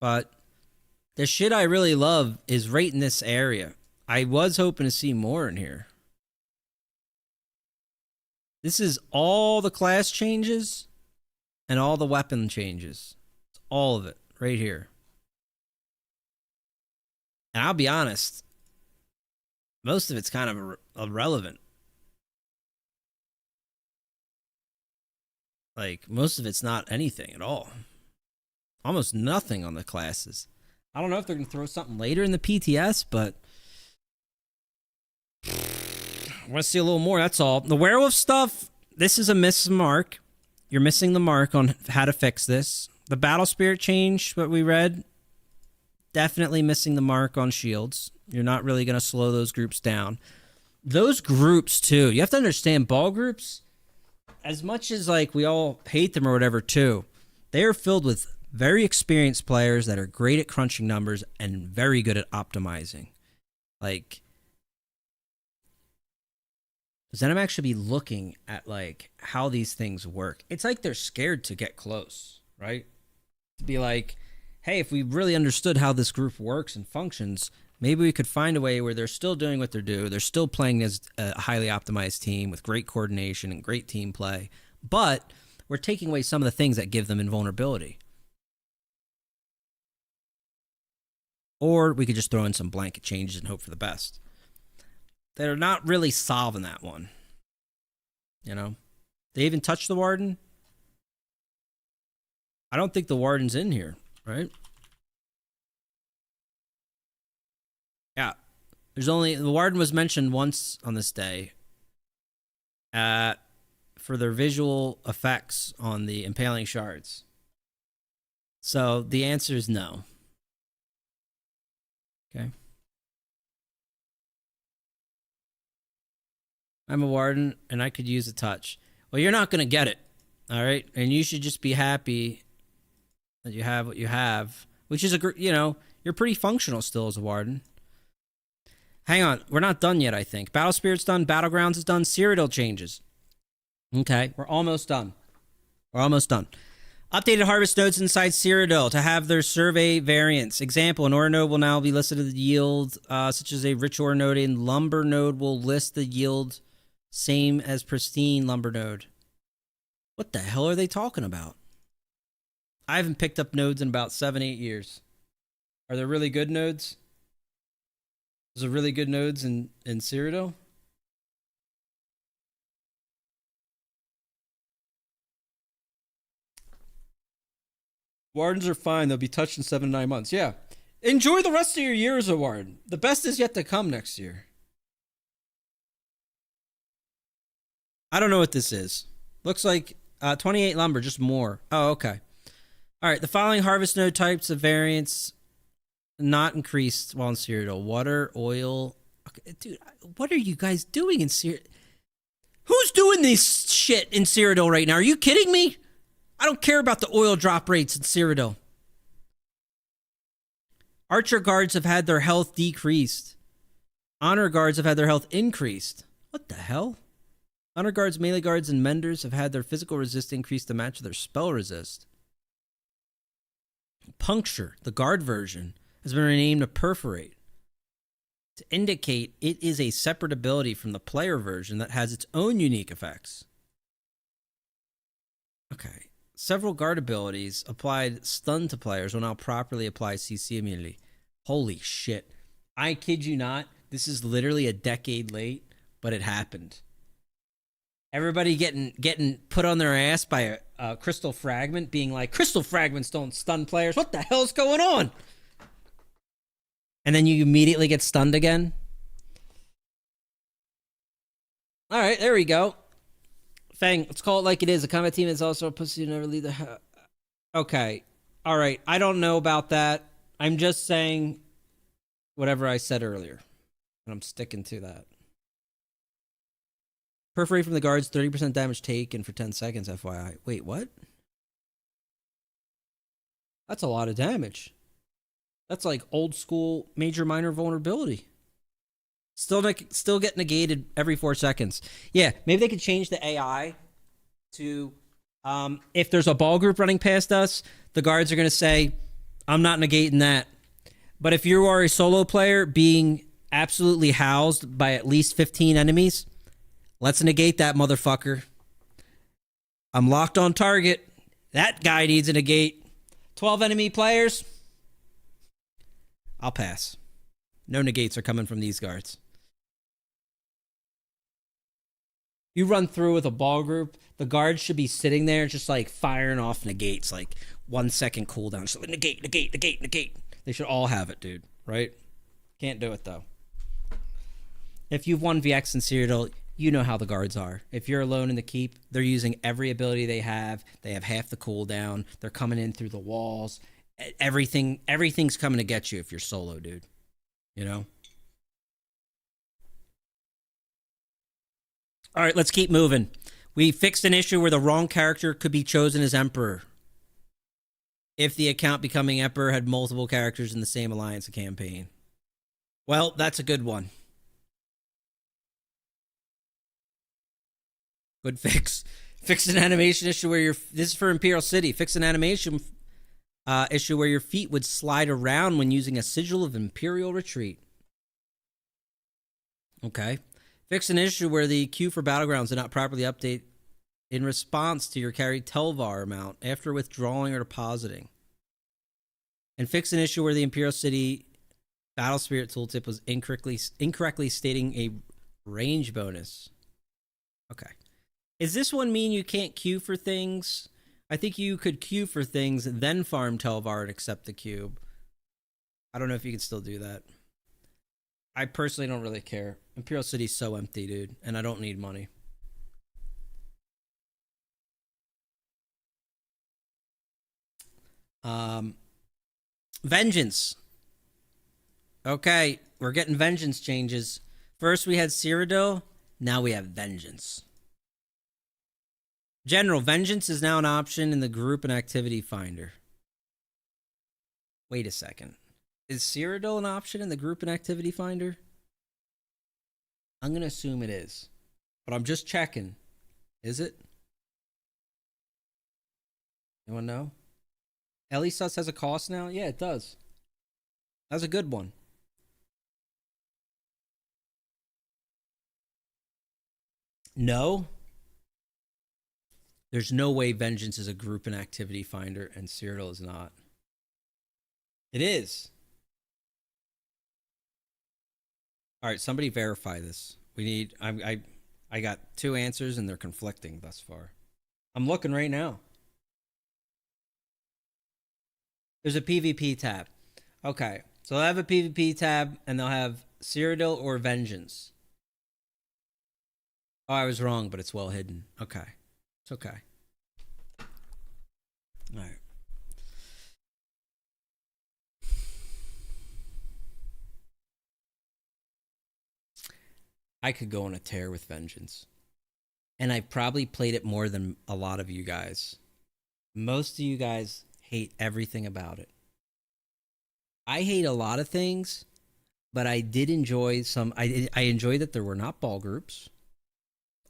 But the shit I really love is right in this area. I was hoping to see more in here. This is all the class changes and all the weapon changes. It's all of it right here. And I'll be honest, most of it's kind of irrelevant. Like, most of it's not anything at all. Almost nothing on the classes. I don't know if they're going to throw something later in the PTS, but I want to see a little more, that's all. The werewolf stuff, this is a miss mark. You're missing the mark on how to fix this. The battle spirit change, what we read, definitely missing the mark on shields. You're not really going to slow those groups down. Those groups, too. You have to understand, ball groups, as much as like we all hate them or whatever, too, they are filled with very experienced players that are great at crunching numbers and very good at optimizing. Like, Zenom should be looking at like how these things work. It's like they're scared to get close, right? To be like, hey, if we really understood how this group works and functions, maybe we could find a way where they're still doing what they're doing. They're still playing as a highly optimized team with great coordination and great team play. But we're taking away some of the things that give them invulnerability. Or we could just throw in some blanket changes and hope for the best. They're not really solving that one. You know? They even touch the Warden? I don't think the Warden's in here, right? Yeah. There's only... The Warden was mentioned once on this day. For their visual effects on the impaling shards. So the answer is no. Okay. I'm a Warden and I could use a touch. Well, you're not going to get it. All right. And you should just be happy that you have what you have, which is you're pretty functional still as a Warden. Hang on. We're not done yet, I think. Battle Spirit's done. Battlegrounds is done. Cyrodiil changes. Okay. We're almost done. Updated harvest nodes inside Cyrodiil to have their survey variants. Example, an ore node will now be listed as the yield, such as a rich ore node. And lumber node will list the yield same as pristine lumber node. What the hell are they talking about? I haven't picked up nodes in about 7-8 years. Are there really good nodes? Is there really good nodes in Cyrodiil? Wardens are fine. They'll be touched in 7 to 9 months. Yeah. Enjoy the rest of your year as a Warden. The best is yet to come next year. I don't know what this is. Looks like 28 lumber, just more. Oh, okay. All right. The following harvest node types of variants not increased while in Cyrodiil. Water, oil. Okay, dude, what are you guys doing in Cyrodiil? Who's doing this shit in Cyrodiil right now? Are you kidding me? I don't care about the oil drop rates in Cyrodiil. Archer guards have had their health decreased. Honor guards have had their health increased. What the hell? Honor guards, melee guards, and menders have had their physical resist increased to match their spell resist. Puncture, the guard version, has been renamed to perforate. to indicate it is a separate ability from the player version that has its own unique effects. Okay. Several guard abilities applied stun to players will now properly apply CC immunity. Holy shit. I kid you not. This is literally a decade late, but it happened. Everybody getting put on their ass by a crystal fragment, being like, crystal fragments don't stun players. What the hell's going on? And then you immediately get stunned again. All right, there we go. Fang, let's call it like it is. The combat team is also a pussy who never leave the okay. All right, I don't know about that. I'm just saying whatever I said earlier. And I'm sticking to that. Perforate from the guards, 30% damage taken for 10 seconds, FYI. Wait, what? That's a lot of damage. That's like old school major minor vulnerability. Still get negated every 4 seconds. Yeah, maybe they could change the AI to if there's a ball group running past us, the guards are going to say, I'm not negating that. But if you are a solo player being absolutely housed by at least 15 enemies, let's negate that motherfucker. I'm locked on target. That guy needs a negate. 12 enemy players. I'll pass. No negates are coming from these guards. You run through with a ball group, the guards should be sitting there just like firing off negates, like 1 second cooldown. So negate. They should all have it, dude, right? Can't do it though. If you've won VX and Cyrodiil, you know how the guards are. If you're alone in the keep, they're using every ability they have. They have half the cooldown. They're coming in through the walls. Everything's coming to get you if you're solo, dude. You know? All right, let's keep moving. We fixed an issue where the wrong character could be chosen as Emperor if the account becoming Emperor had multiple characters in the same alliance campaign. Well, that's a good one. Good fix. Fix an animation issue where this is for Imperial City. Fix an animation issue where your feet would slide around when using a sigil of Imperial Retreat. Okay. Fix an issue where the queue for Battlegrounds did not properly update in response to your carried Telvar amount after withdrawing or depositing. And fix an issue where the Imperial City Battle Spirit tooltip was incorrectly stating a range bonus. Okay. Does this one mean you can't queue for things? I think you could queue for things, then farm Telvar and accept the cube. I don't know if you can still do that. I personally don't really care. Imperial City's so empty, dude, and I don't need money. Vengeance. Okay, we're getting Vengeance changes. First we had Cyrodiil, now we have Vengeance. General, Vengeance is now an option in the group and activity finder. Wait a second. Is Cyrodiil an option in the group and activity finder? I'm going to assume it is. But I'm just checking. Is it? Anyone know? Elisus has a cost now? Yeah, it does. That's a good one. No. There's no way Vengeance is a group and activity finder and Cyrodiil is not. It is. All right, somebody verify this. We need I got 2 answers and they're conflicting thus far. I'm looking right now. There's a PvP tab. Okay, so they'll have a PvP tab and they'll have Cyrodiil or Vengeance. Oh, I was wrong, but it's well hidden. Okay. It's okay. All right. I could go on a tear with Vengeance. And I've probably played it more than a lot of you guys. Most of you guys hate everything about it. I hate a lot of things, but I did enjoy some. I enjoyed that there were not ball groups.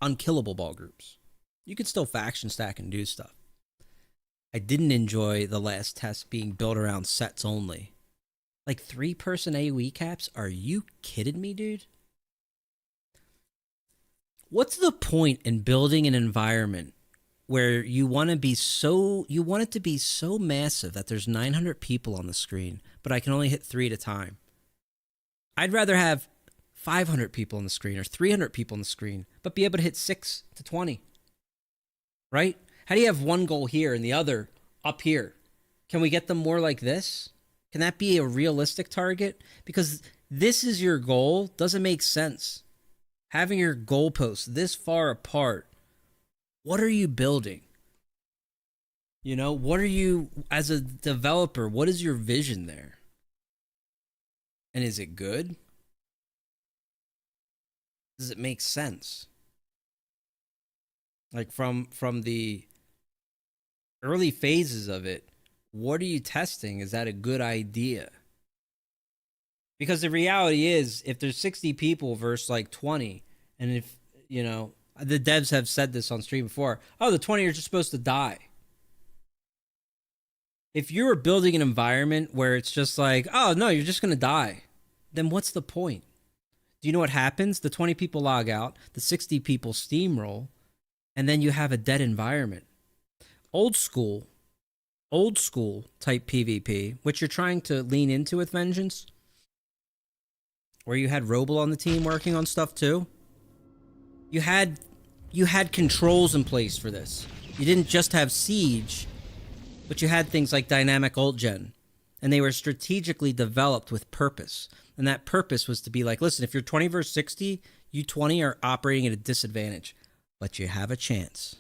Unkillable ball groups. You could still faction stack and do stuff. I didn't enjoy the last test being built around sets only. Like 3-person AoE caps? Are you kidding me, dude? What's the point in building an environment where you want it to be so massive that there's 900 people on the screen, but I can only hit 3 at a time? I'd rather have 500 people on the screen or 300 people on the screen, but be able to hit 6 to 20. Right? How do you have one goal here and the other up here? Can we get them more like this? Can that be a realistic target? Because this is your goal doesn't make sense. Having your goalposts this far apart, what are you building? You know, what are you, as a developer, what is your vision there? And is it good? Does it make sense? Like from the early phases of it, what are you testing? Is that a good idea? Because the reality is, if there's 60 people versus like 20, and if, you know, the devs have said this on stream before, oh, the 20 are just supposed to die. If you're building an environment where it's just like, oh, no, you're just going to die, then what's the point? Do you know what happens? The 20 people log out, the 60 people steamroll, and then you have a dead environment. Old school type PvP, which you're trying to lean into with Vengeance, where you had Roble on the team working on stuff too. You had controls in place for this. You didn't just have Siege, but you had things like dynamic ult gen, and they were strategically developed with purpose. And that purpose was to be like, listen, if you're 20 versus 60, you 20 are operating at a disadvantage, but you have a chance.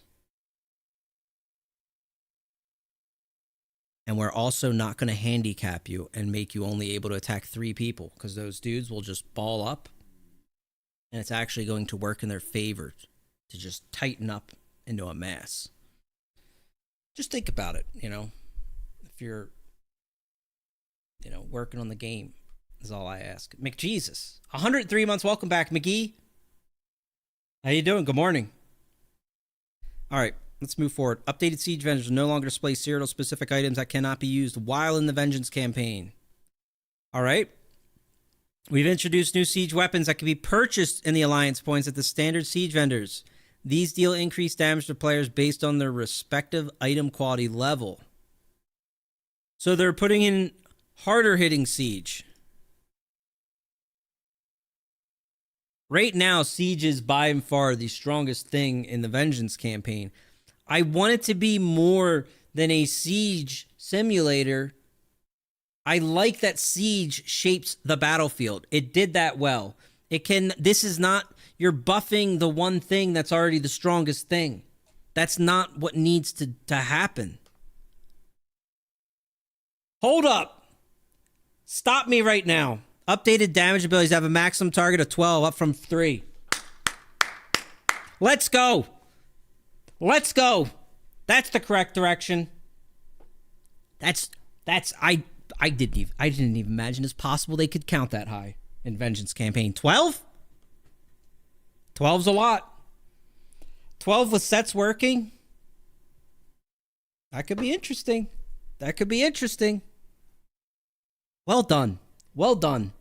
And we're also not going to handicap you and make you only able to attack 3 people, because those dudes will just ball up, and it's actually going to work in their favor to just tighten up into a mass. Just think about it, you know, if you're, you know, working on the game, is all I ask. McJesus, 103 months. Welcome back, McGee. How you doing? Good morning. All right, let's move forward. Updated Siege vendors will no longer display serial-specific items that cannot be used while in the Vengeance campaign. All right. We've introduced new Siege weapons that can be purchased in the Alliance points at the standard Siege vendors. These deal increased damage to players based on their respective item quality level. So they're putting in harder-hitting Siege. Right now, Siege is by and far the strongest thing in the Vengeance campaign. I want it to be more than a Siege simulator. I like that Siege shapes the battlefield. It did that well. This is not, you're buffing the one thing that's already the strongest thing. That's not what needs to happen. Hold up. Stop me right now. Updated damage abilities have a maximum target of 12, up from 3. Let's go. Let's go. That's the correct direction. I didn't even imagine it's possible they could count that high in Vengeance campaign. 12? 12's a lot. 12 with sets working. That could be interesting. That could be interesting. Well done. Well done.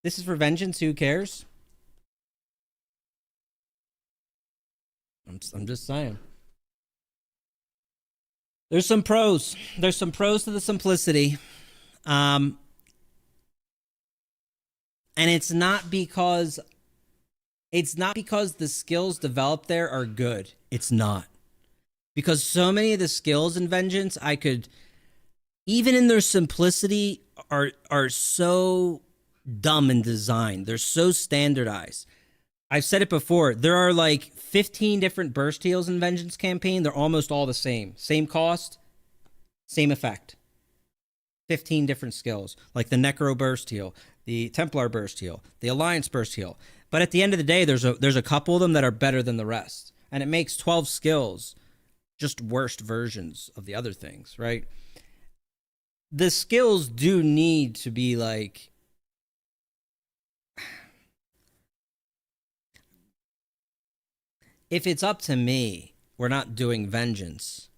This is for Vengeance. Who cares? I'm just saying. There's some pros. There's some pros to the simplicity. And it's not because the skills developed there are good. It's not. Because so many of the skills in Vengeance, I could, even in their simplicity, are so dumb in design. They're so standardized. I've said it before. There are like 15 different burst heals in Vengeance campaign. They're almost all the same. Same cost, same effect. 15 different skills, like the Necro burst heal, the Templar burst heal, the Alliance burst heal. But at the end of the day, there's a couple of them that are better than the rest. And it makes 12 skills just worst versions of the other things, right? The skills do need to be like, if it's up to me, we're not doing Vengeance.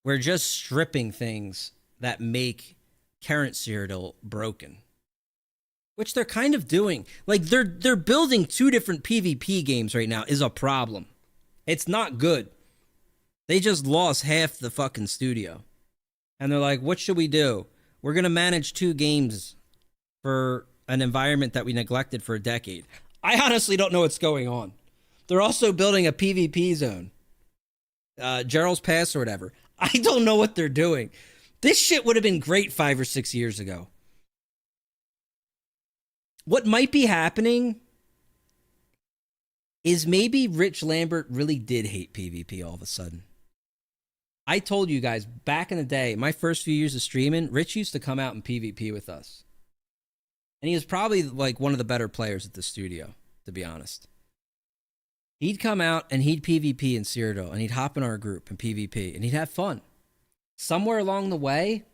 We're just stripping things that make current Cyrodiil broken. Which they're kind of doing. Like, they're building 2 different PvP games right now is a problem. It's not good. They just lost half the fucking studio. And they're like, what should we do? We're going to manage 2 games for an environment that we neglected for a decade. I honestly don't know what's going on. They're also building a PvP zone. Gerald's Pass or whatever. I don't know what they're doing. This shit would have been great 5 or 6 years ago. What might be happening is maybe Rich Lambert really did hate PvP all of a sudden. I told you guys back in the day, my first few years of streaming, Rich used to come out and PvP with us. And he was probably like one of the better players at the studio, to be honest. He'd come out and he'd PvP in Cyrodiil, and he'd hop in our group and PvP, and he'd have fun. Somewhere along the way,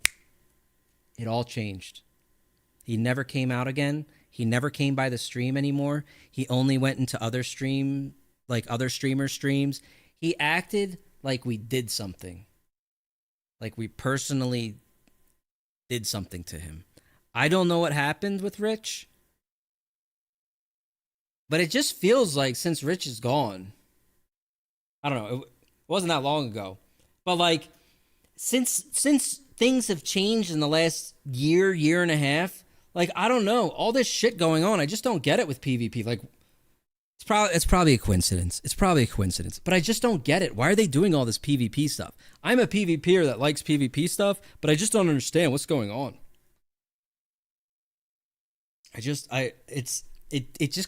it all changed. He never came out again. He never came by the stream anymore. He only went into other streamers' streams. He acted like we did something. Like we personally did something to him. I don't know what happened with Rich. But it just feels like since Rich is gone, I don't know, it wasn't that long ago. But like since things have changed in the last year and a half, like, I don't know, all this shit going on, I just don't get it with PvP. Like, it's probably a coincidence. It's probably a coincidence. But I just don't get it. Why are they doing all this PvP stuff? I'm a PvPer that likes PvP stuff, but I just don't understand what's going on. It just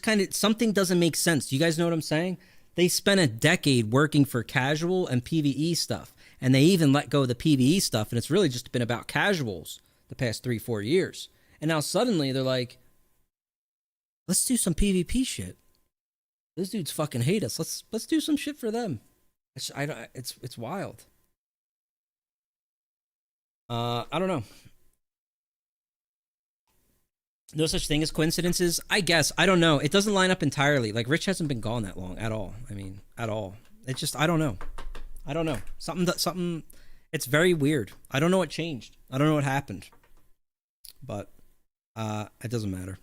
kind of, something doesn't make sense. Do you guys know what I'm saying? They spent a decade working for casual and PvE stuff, and they even let go of the PvE stuff, and it's really just been about casuals the past 3-4 years. And now suddenly they're like, let's do some PvP shit. Those dudes fucking hate us. Let's do some shit for them. It's wild. I don't know. No such thing as coincidences, I guess. I don't know. It doesn't line up entirely. Like, Rich hasn't been gone that long at all. I mean, at all. It's just, I don't know. Something. It's very weird. I don't know what changed. I don't know what happened. But it doesn't matter.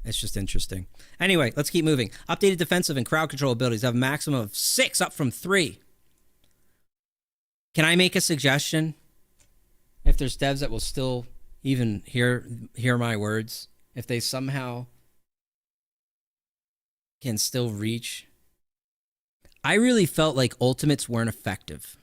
It's just interesting. Anyway, let's keep moving. Updated defensive and crowd control abilities have a maximum of 6, up from 3. Can I make a suggestion? If there's devs that will still even hear my words, if they somehow can still reach. I really felt like ultimates weren't effective.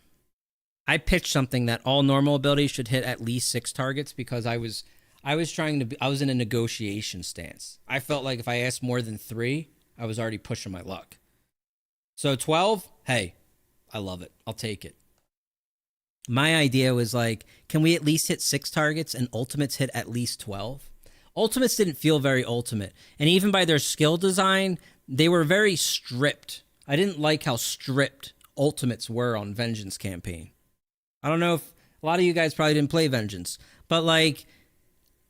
I pitched something that all normal abilities should hit at least 6 targets because I was in a negotiation stance. I felt like if I asked more than 3, I was already pushing my luck. So 12, hey, I love it. I'll take it. My idea was like, can we at least hit 6 targets and ultimates hit at least 12? Ultimates didn't feel very ultimate. And even by their skill design, they were very stripped. I didn't like how stripped ultimates were on Vengeance campaign. I don't know if a lot of you guys probably didn't play Vengeance, but like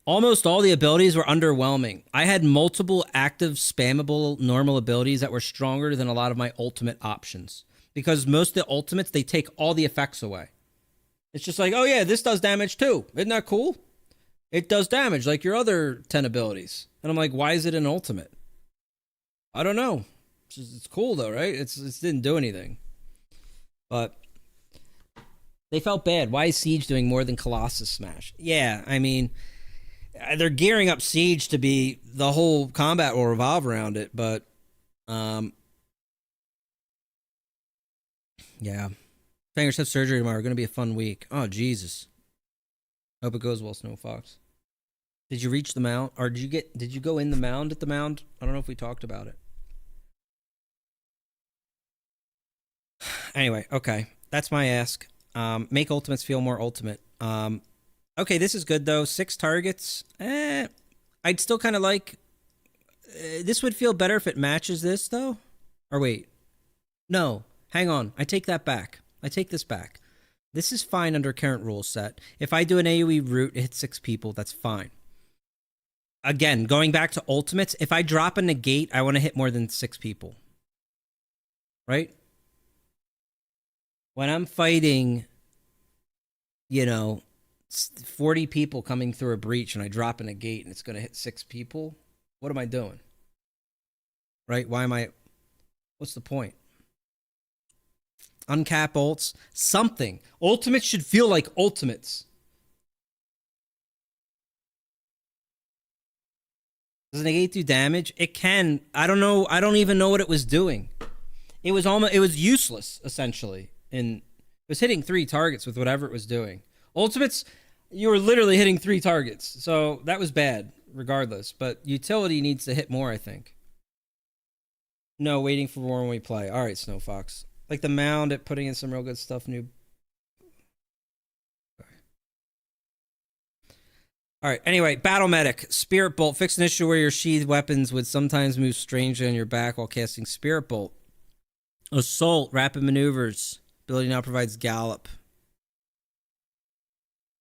almost all the abilities were underwhelming. I had multiple active spammable normal abilities that were stronger than a lot of my ultimate options because most of the ultimates, they take all the effects away. It's just like, oh yeah, this does damage too. Isn't that cool? It does damage like your other 10 abilities. And I'm like, why is it an ultimate? I don't know. It's cool though, right? It didn't do anything. But they felt bad. Why is Siege doing more than Colossus Smash? Yeah, I mean, they're gearing up Siege to be, the whole combat will revolve around it, but yeah. Fangers have surgery tomorrow. Going to be a fun week. Oh, Jesus. Hope it goes well, Snow Fox. Did you reach the mound? Or did you go in the mound at the mound? I don't know if we talked about it. Anyway, okay. That's my ask. Make ultimates feel more ultimate. Okay, this is good, though. 6 targets. I'd still kind of like... this would feel better if it matches this, though. Or wait. No. Hang on. I take that back. I take this back. This is fine under current rule set. If I do an AoE route, it hits 6 people. That's fine. Again, going back to ultimates, if I drop a negate, I want to hit more than 6 people. Right? When I'm fighting, 40 people coming through a breach and I drop in a gate and it's going to hit 6 people, what am I doing? Right? What's the point? Uncap ults, something. Ultimates should feel like ultimates. Does the negate do damage? It can. I don't know. I don't even know what it was doing. It was useless, essentially. And it was hitting 3 targets with whatever it was doing. Ultimates, you were literally hitting 3 targets. So that was bad, regardless. But utility needs to hit more, I think. No, waiting for more when we play. All right, Snow Fox. Like the mound at putting in some real good stuff. New. All right. Anyway, Battle Medic. Spirit Bolt. Fix an issue where your sheathed weapons would sometimes move strangely on your back while casting Spirit Bolt. Assault. Rapid maneuvers. Ability now provides Gallop.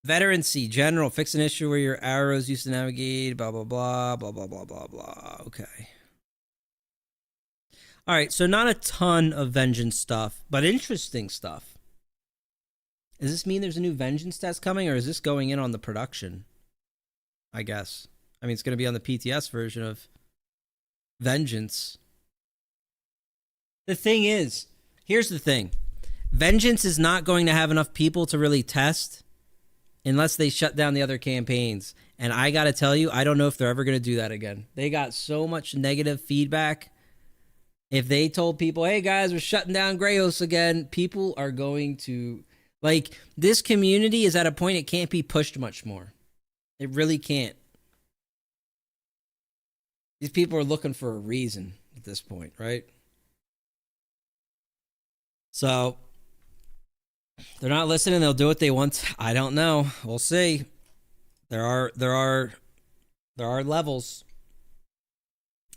Veterancy. General. Fix an issue where your arrows used to navigate. Blah, blah, blah. Blah, blah, blah, blah, blah. Okay. All right, so not a ton of Vengeance stuff, but interesting stuff. Does this mean there's a new Vengeance test coming, or is this going in on the production? I guess. I mean, it's going to be on the PTS version of Vengeance. The thing is, here's the thing. Vengeance is not going to have enough people to really test unless they shut down the other campaigns. And I got to tell you, I don't know if they're ever going to do that again. They got so much negative feedback. If they told people, hey guys, we're shutting down Greyhouse again, people are going to, like, this community is at a point it can't be pushed much more. It really can't. These people are looking for a reason at this point, right? So, they're not listening, they'll do what they want. I don't know. We'll see. There are levels.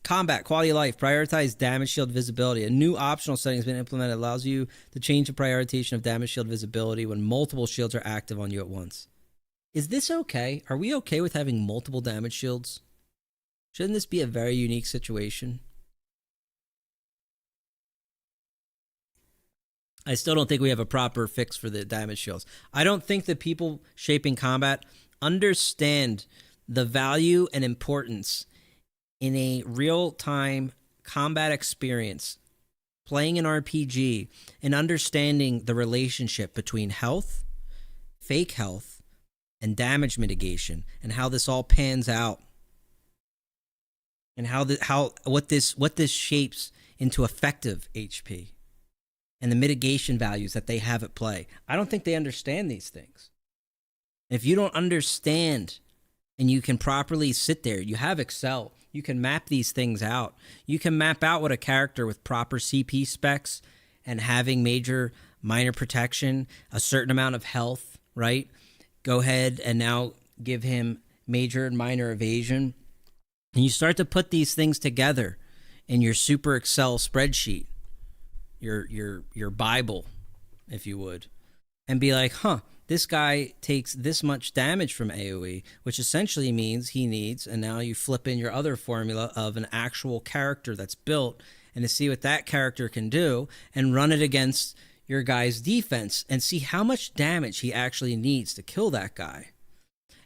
Combat, quality of life, prioritize damage shield visibility. A new optional setting has been implemented that allows you to change the prioritization of damage shield visibility when multiple shields are active on you at once. Is this okay? Are we okay with having multiple damage shields? Shouldn't this be a very unique situation? I still don't think we have a proper fix for the damage shields. I don't think that people shaping combat understand the value and importance in a real-time combat experience, playing an RPG, and understanding the relationship between health, fake health, and damage mitigation, and how this all pans out, and what this shapes into effective HP, and the mitigation values that they have at play. I don't think they understand these things. If you don't understand, and you can properly sit there, you have Excel. You can map these things out. You can map out what a character with proper CP specs and having major, minor protection, a certain amount of health, right? Go ahead and now give him major and minor evasion. And you start to put these things together in your super Excel spreadsheet, your Bible, if you would, and be like, huh, this guy takes this much damage from AoE, which essentially means he needs, and now you flip in your other formula of an actual character that's built, and to see what that character can do, and run it against your guy's defense, and see how much damage he actually needs to kill that guy.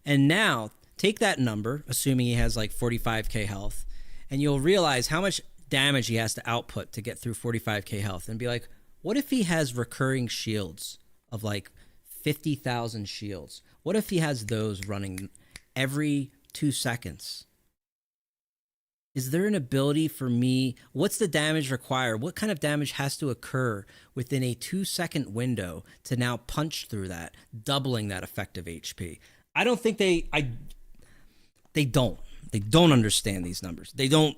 And now, take that number, assuming he has like 45k health, and you'll realize how much damage he has to output to get through 45k health, and be like, what if he has recurring shields of like 50,000 shields? What if he has those running every 2 seconds? Is there an ability for me? What's the damage required? What kind of damage has to occur within a 2-second window to now punch through that, doubling that effective HP? I don't think they don't understand these numbers. They don't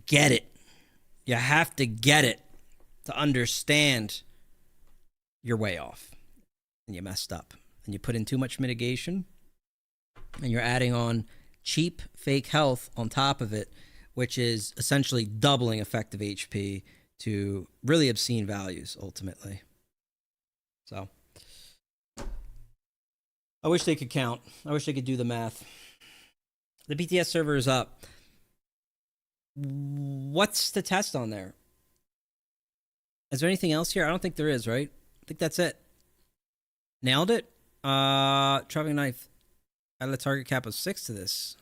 get it. You have to get it to understand you're way off. And you messed up, and you put in too much mitigation, and you're adding on cheap fake health on top of it, which is essentially doubling effective HP to really obscene values ultimately. So I wish they could count. I wish they could do the math. The BTS server is up. What's the test on there? Is there anything else here? I don't think there is, right? I think that's it. Nailed it? Traveling knife. Add a target cap of 6 to this.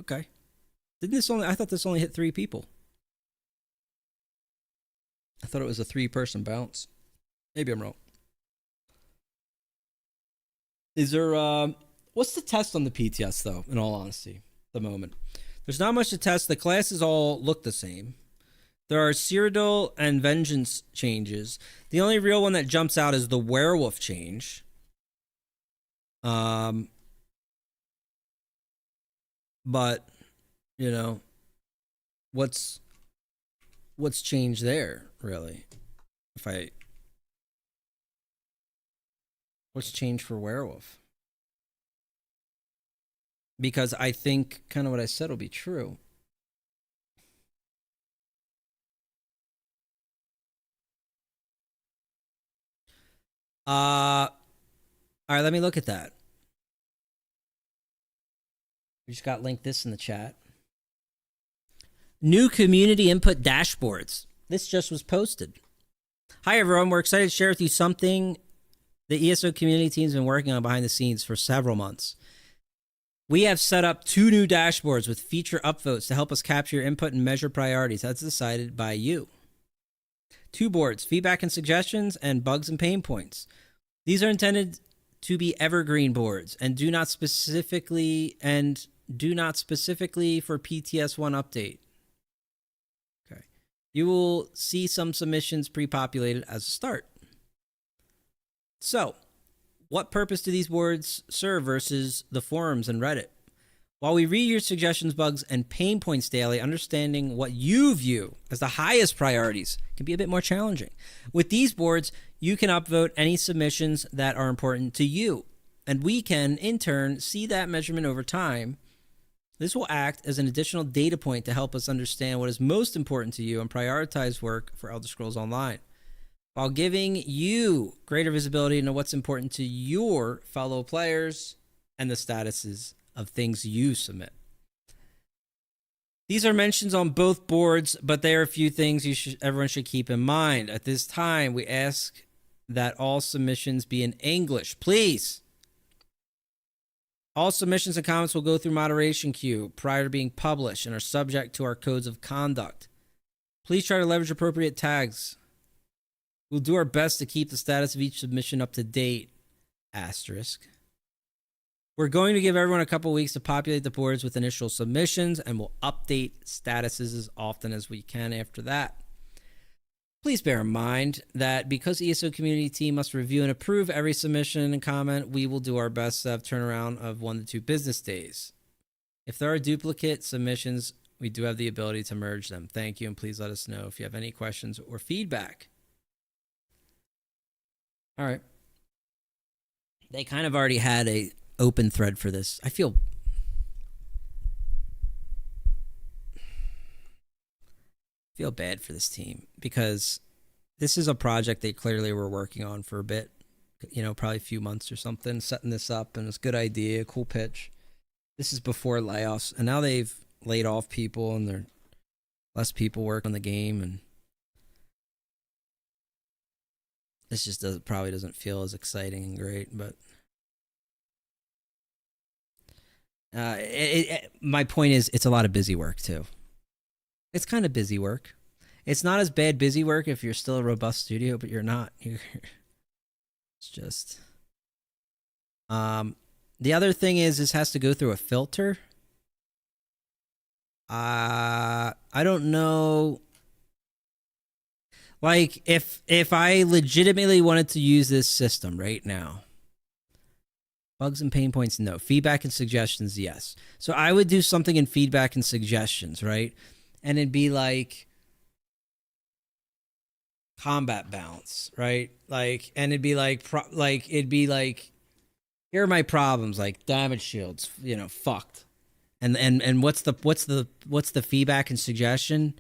Okay. Didn't this only? I thought this only hit 3 people. I thought it was a 3-person bounce. Maybe I'm wrong. Is there? What's the test on the PTS though? In all honesty, at the moment, there's not much to test. The classes all look the same. There are Cyrodiil and Vengeance changes. The only real one that jumps out is the Werewolf change. But you know, what's changed there really? What's changed for Werewolf? Because I think kind of what I said will be true. All right, let me look at that. We just got linked this in the chat. New community input dashboards. This just was posted. Hi, everyone. We're excited to share with you something the ESO community team's been working on behind the scenes for several months. We have set up 2 new dashboards with feature upvotes to help us capture your input and measure priorities as decided by you. 2 boards, feedback and suggestions, and bugs and pain points. These are intended to be evergreen boards and do not specifically for PTS1 update. Okay. You will see some submissions pre-populated as a start. So, what purpose do these boards serve versus the forums and Reddit? While we read your suggestions, bugs, and pain points daily, understanding what you view as the highest priorities can be a bit more challenging. With these boards, you can upvote any submissions that are important to you, and we can, in turn, see that measurement over time. This will act as an additional data point to help us understand what is most important to you and prioritize work for Elder Scrolls Online, while giving you greater visibility into what's important to your fellow players and the statuses of things you submit. These are mentions on both boards, but there are a few things everyone should keep in mind. At this time, we ask that all submissions be in English, please. All submissions and comments will go through moderation queue prior to being published and are subject to our codes of conduct. Please try to leverage appropriate tags. We'll do our best to keep the status of each submission up to date. Asterisk. We're going to give everyone a couple weeks to populate the boards with initial submissions, and we'll update statuses as often as we can after that. Please bear in mind that because ESO community team must review and approve every submission and comment, we will do our best to have turnaround of 1 to 2 business days. If there are duplicate submissions, we do have the ability to merge them. Thank you, and please let us know if you have any questions or feedback. All right. They kind of already had a open thread for this. I feel bad for this team because this is a project they clearly were working on for a bit, probably a few months or something, setting this up, and it's a good idea, cool pitch. This is before layoffs, and now they've laid off people and there less people work on the game, and this just probably doesn't feel as exciting and great, but my point is it's a lot of busy work too. It's kind of busy work. It's not as bad busy work if you're still a robust studio, but you're not. It's just the other thing is this has to go through a filter. I don't know. Like if I legitimately wanted to use this system right now, bugs and pain points, no. Feedback and suggestions, yes. So I would do something in feedback and suggestions, right? And it'd be like combat balance, right? Like, and it'd be like, here are my problems, like damage shields, fucked. And what's the feedback and suggestion?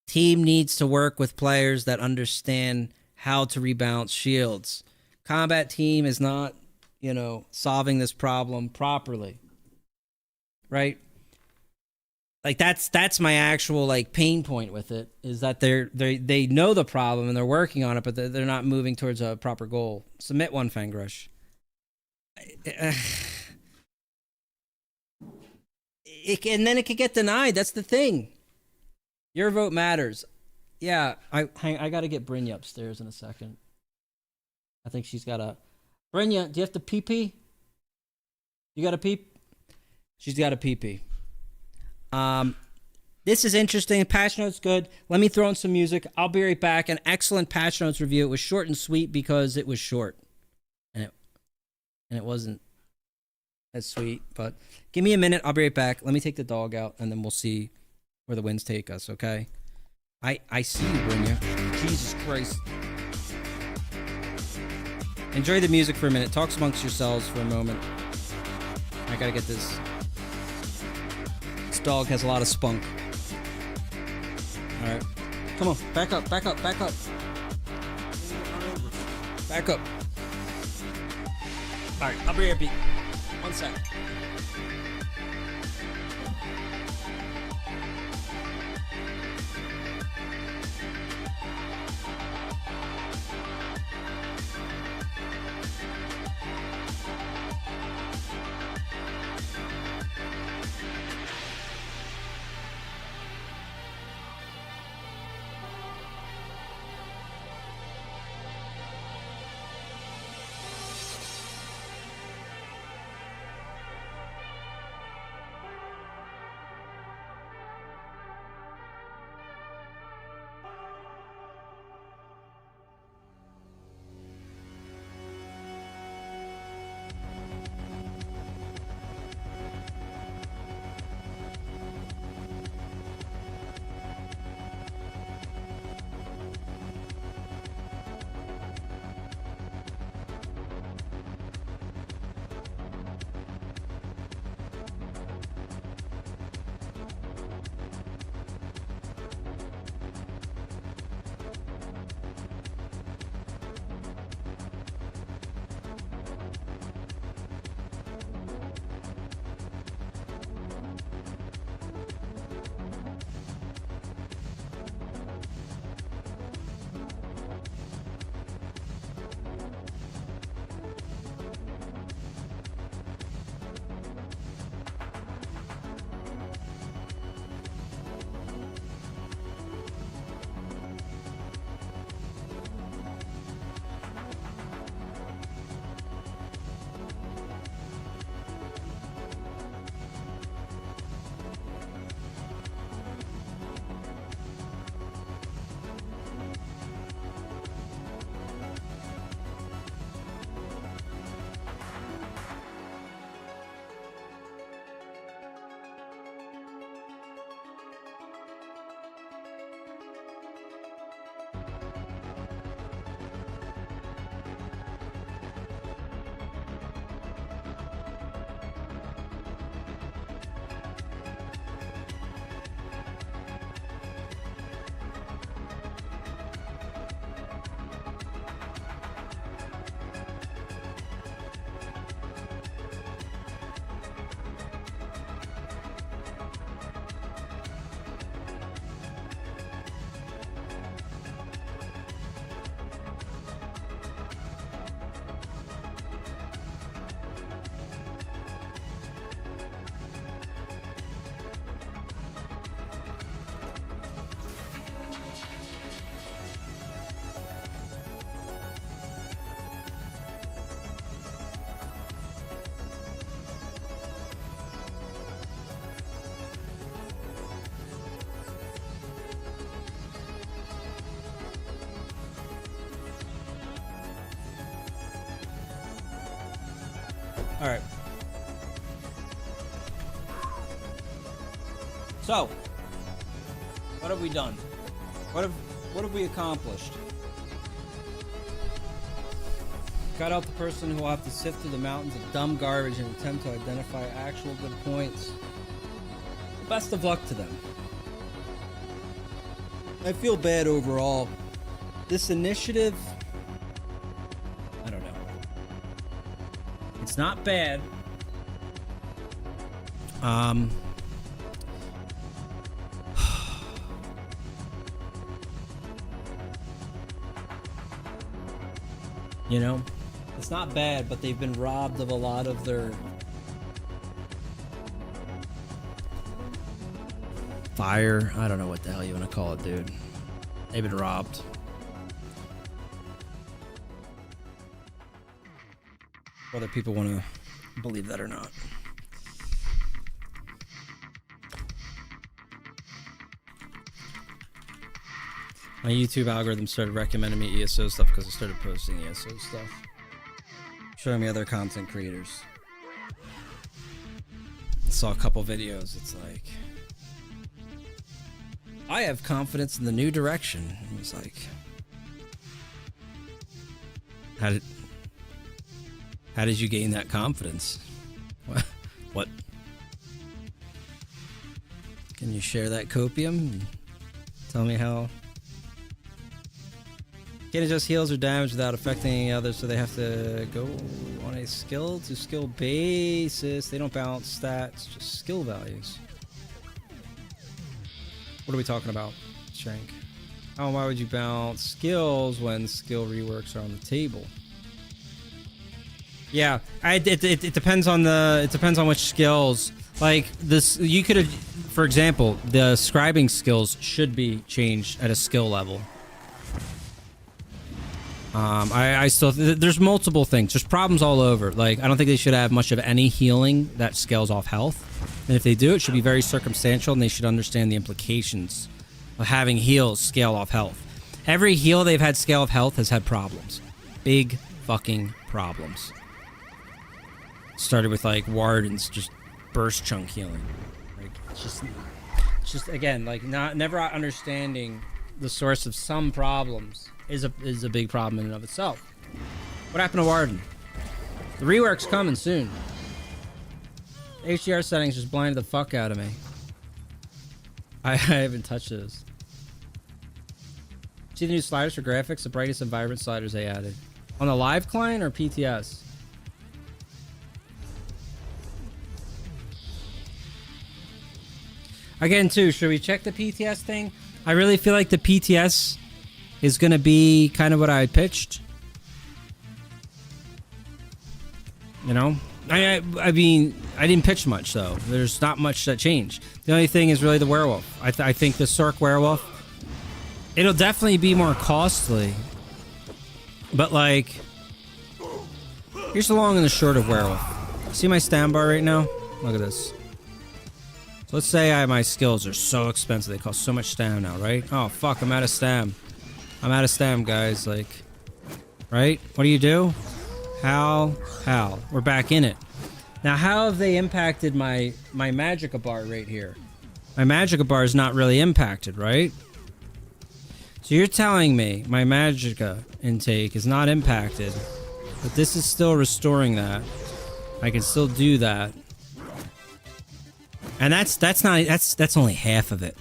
Team needs to work with players that understand how to rebalance shields. Combat team is not, solving this problem properly, right? Like that's my actual like pain point with it, is that they know the problem and they're working on it, but they're not moving towards a proper goal. Submit one, Fangrush. And then it could get denied. That's the thing. Your vote matters. Yeah, I got to get Brynja upstairs in a second. I think she's got a... Brynja, do you have to pee-pee? You got a peep? She's got a pee-pee. This is interesting. Patch notes good. Let me throw in some music. I'll be right back. An excellent patch notes review. It was short and sweet because it was short. And it wasn't as sweet, but give me a minute. I'll be right back. Let me take the dog out and then we'll see where the winds take us, okay? I see you, Brynja. Jesus Christ. Enjoy the music for a minute. Talk amongst yourselves for a moment. I gotta get this. This dog has a lot of spunk. Alright. Come on. Back up, back up, back up. Back up. Alright, I'll be right back. 1 sec. All right. So, what have we done? What have we accomplished? Cut out the person who will have to sift through the mountains of dumb garbage and attempt to identify actual good points. Best of luck to them. I feel bad overall. This initiative, I don't know. It's not bad. You know? It's not bad, but they've been robbed of a lot of their fire. I don't know what the hell you want to call it, dude. They've been robbed. Whether people want to believe that or not. My YouTube algorithm started recommending me ESO stuff because I started posting ESO stuff. Showing me other content creators. I saw a couple videos. It's like, I have confidence in the new direction. It was like, how did you gain that confidence? What? Can you share that copium? Tell me how. Can't adjust heals or damage without affecting any others, so they have to go on a skill to skill basis. They don't balance stats, just skill values. What are we talking about, Shank? Oh, why would you balance skills when skill reworks are on the table? Yeah, it depends on which skills. Like this, you could, for example, the scribing skills should be changed at a skill level. I still, there's multiple things. There's problems all over. Like, I don't think they should have much of any healing that scales off health. And if they do, it should be very circumstantial, and they should understand the implications of having heals scale off health. Every heal they've had scale off health has had problems. Big fucking problems. Started with like Warden's just burst chunk healing. Like, it's just again, like never understanding the source of some problems is a big problem in and of itself. What happened to Warden? The rework's coming soon. HDR settings just blinded the fuck out of me. I haven't touched those. See the new sliders for graphics? The brightest and vibrant sliders they added. On the live client or PTS? Again, too, should we check the PTS thing? I really feel like the PTS is going to be kind of what I pitched. You know? I mean, I didn't pitch much, though. There's not much that changed. The only thing is really the werewolf. I think the Sork werewolf, it'll definitely be more costly. But, like, here's the long and the short of werewolf. See my stam bar right now? Look at this. So let's say my skills are so expensive. They cost so much stam now, right? Oh, fuck, I'm out of stam. I'm out of stam, guys. Like, right? What do? How? We're back in it. Now, how have they impacted my Magicka bar right here? My Magicka bar is not really impacted, right? So you're telling me my Magicka intake is not impacted, but this is still restoring that. I can still do that. And that's only half of it.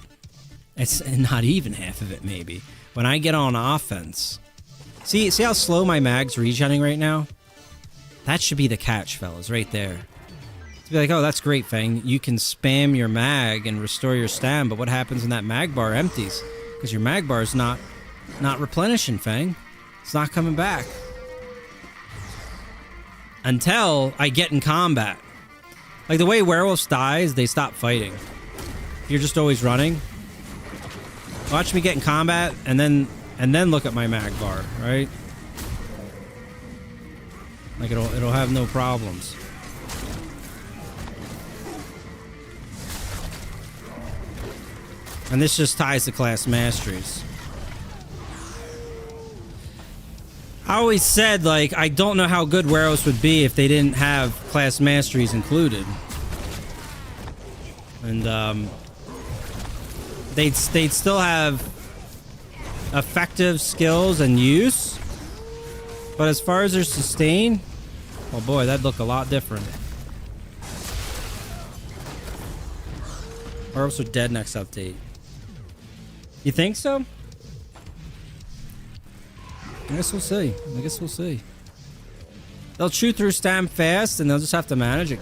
It's not even half of it, maybe. When I get on offense, see how slow my mag's regenning right now? That should be the catch, fellas, right there. To be like, oh, that's great, Fang. You can spam your mag and restore your stam, but what happens when that mag bar empties? Because your mag bar is not replenishing, Fang. It's not coming back. Until I get in combat. Like the way werewolves dies, they stop fighting. You're just always running. Watch me get in combat and then look at my mag bar, right? Like it'll have no problems. And this just ties to class masteries. I always said, like, I don't know how good werewolves would be if they didn't have class masteries included. And they'd still have effective skills and use, but as far as their sustain, oh boy, that'd look a lot different. Werewolves are dead next update. You think so? I guess we'll see. They'll chew through stam fast, and they'll just have to manage it.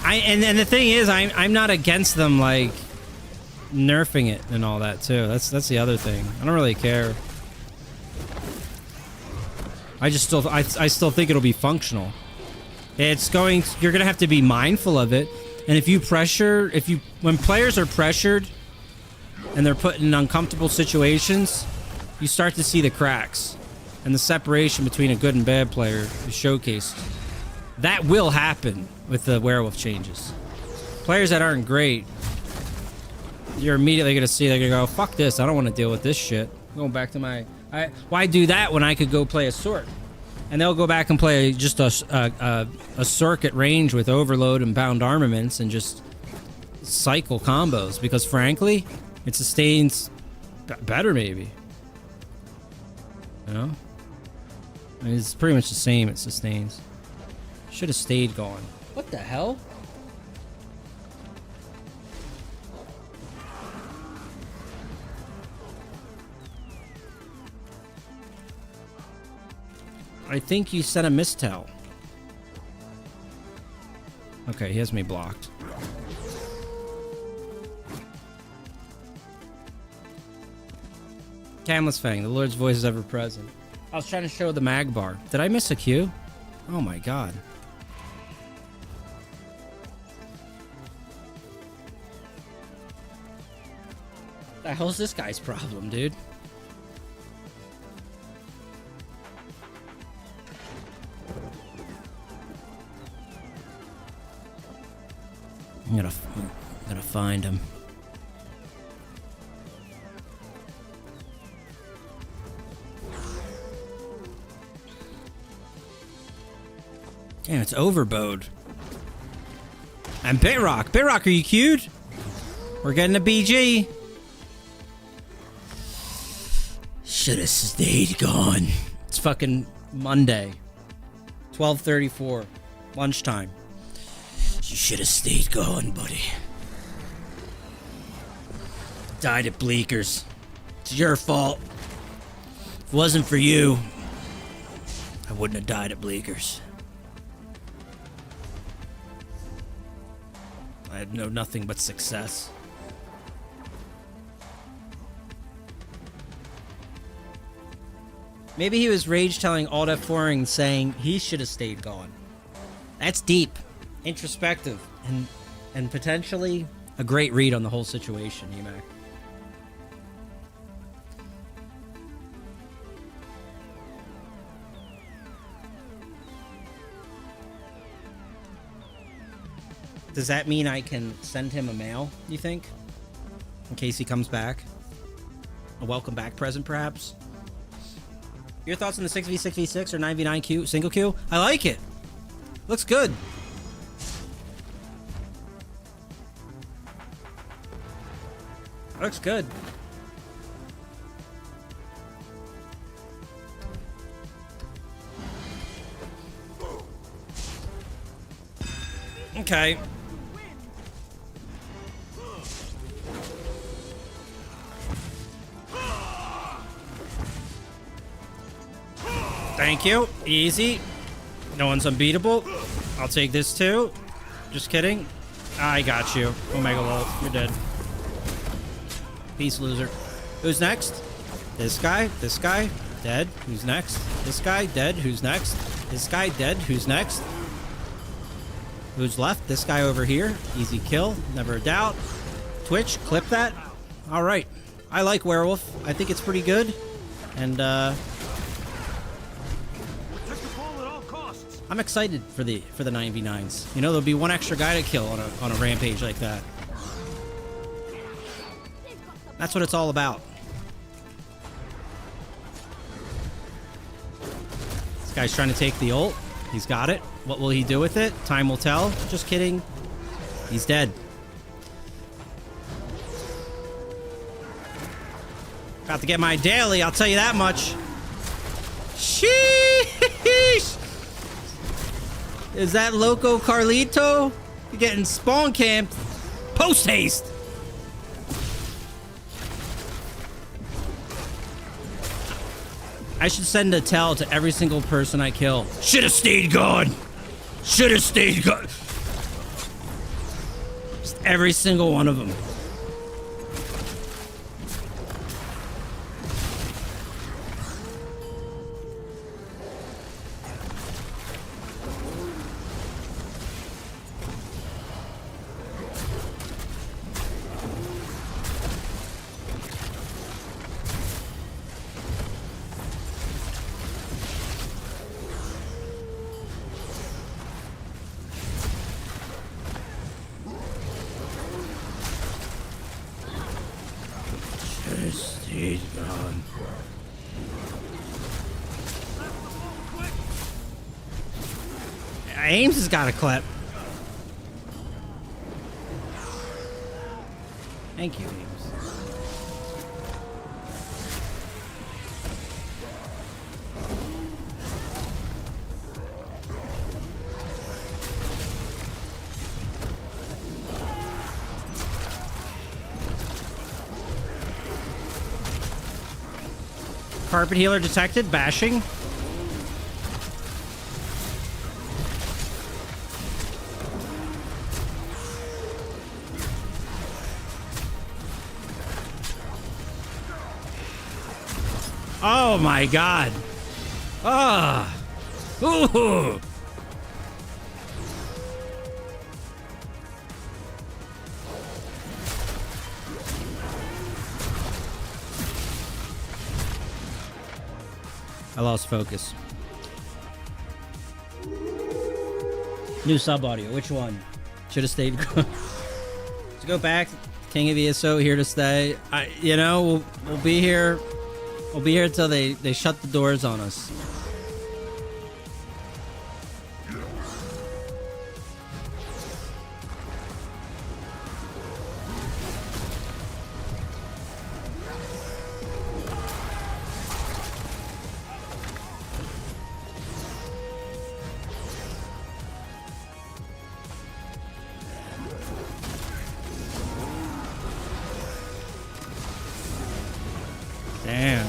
And the thing is, I'm not against them, like, nerfing it and all that too. That's the other thing. I don't really care. I still think it'll be functional. You're gonna have to be mindful of it. And when players are pressured and they're put in uncomfortable situations, you start to see the cracks and the separation between a good and bad player is showcased. That will happen with the werewolf changes. Players that aren't great, you're immediately gonna see, they're gonna go, fuck this, I don't want to deal with this shit. I'm going back to why do that when I could go play a Sork? And they'll go back and play just a Sork at range with overload and bound armaments and just cycle combos, because frankly, it sustains better maybe. You know? I mean, it's pretty much the same, it sustains. Should have stayed going. What the hell? I think you sent a mistel. Okay, he has me blocked. Camless Fang, the Lord's voice is ever present. I was trying to show the mag bar. Did I miss a Q? Oh my god. What the hell's this guy's problem, dude? I'm gonna find him. Damn, it's overbowed. And Bitrock. Bitrock, are you queued? We're getting a BG. Should have stayed gone. It's fucking Monday. 12:34. Lunchtime. You should have stayed going, buddy. Died at Bleakers. It's your fault. If it wasn't for you, I wouldn't have died at Bleakers. I had nothing but success. Maybe he was rage telling Alt F4 and saying he should have stayed gone. That's deep. Introspective and potentially a great read on the whole situation, Emac. Does that mean I can send him a mail, you think? In case he comes back? A welcome back present, perhaps? Your thoughts on the 6v6v6 or 9v9 queue, single queue? I like it. Looks good. Looks good. Okay. Thank you. Easy. No one's unbeatable. I'll take this too. Just kidding. I got you. Omega Lol. You're dead. Peace, loser. Who's next? This guy. This guy. Dead. Who's next? This guy. Dead. Who's next? This guy. Dead. Who's next? Who's left? This guy over here. Easy kill. Never a doubt. Twitch. Clip that. All right. I like Werewolf. I think it's pretty good. And, I'm excited for the 9v9s. You know, there'll be one extra guy to kill on a rampage like that. That's what it's all about. This guy's trying to take the ult. He's got it. What will he do with it? Time will tell. Just kidding. He's dead. About to get my daily, I'll tell you that much. Sheesh! Is that Loco Carlito? You're getting spawn camped. Post haste. I should send a tell to every single person I kill. Should have stayed gone. Should have stayed gone. Just every single one of them. He's gone. Ames has got a clip. Thank you, Ames. Carpet healer detected. Bashing. Oh my god. Ah. Ooh. I lost focus. New sub audio. Which one? Should have stayed. To go back. King of ESO here to stay. We'll be here. We'll be here until they shut the doors on us. Damn.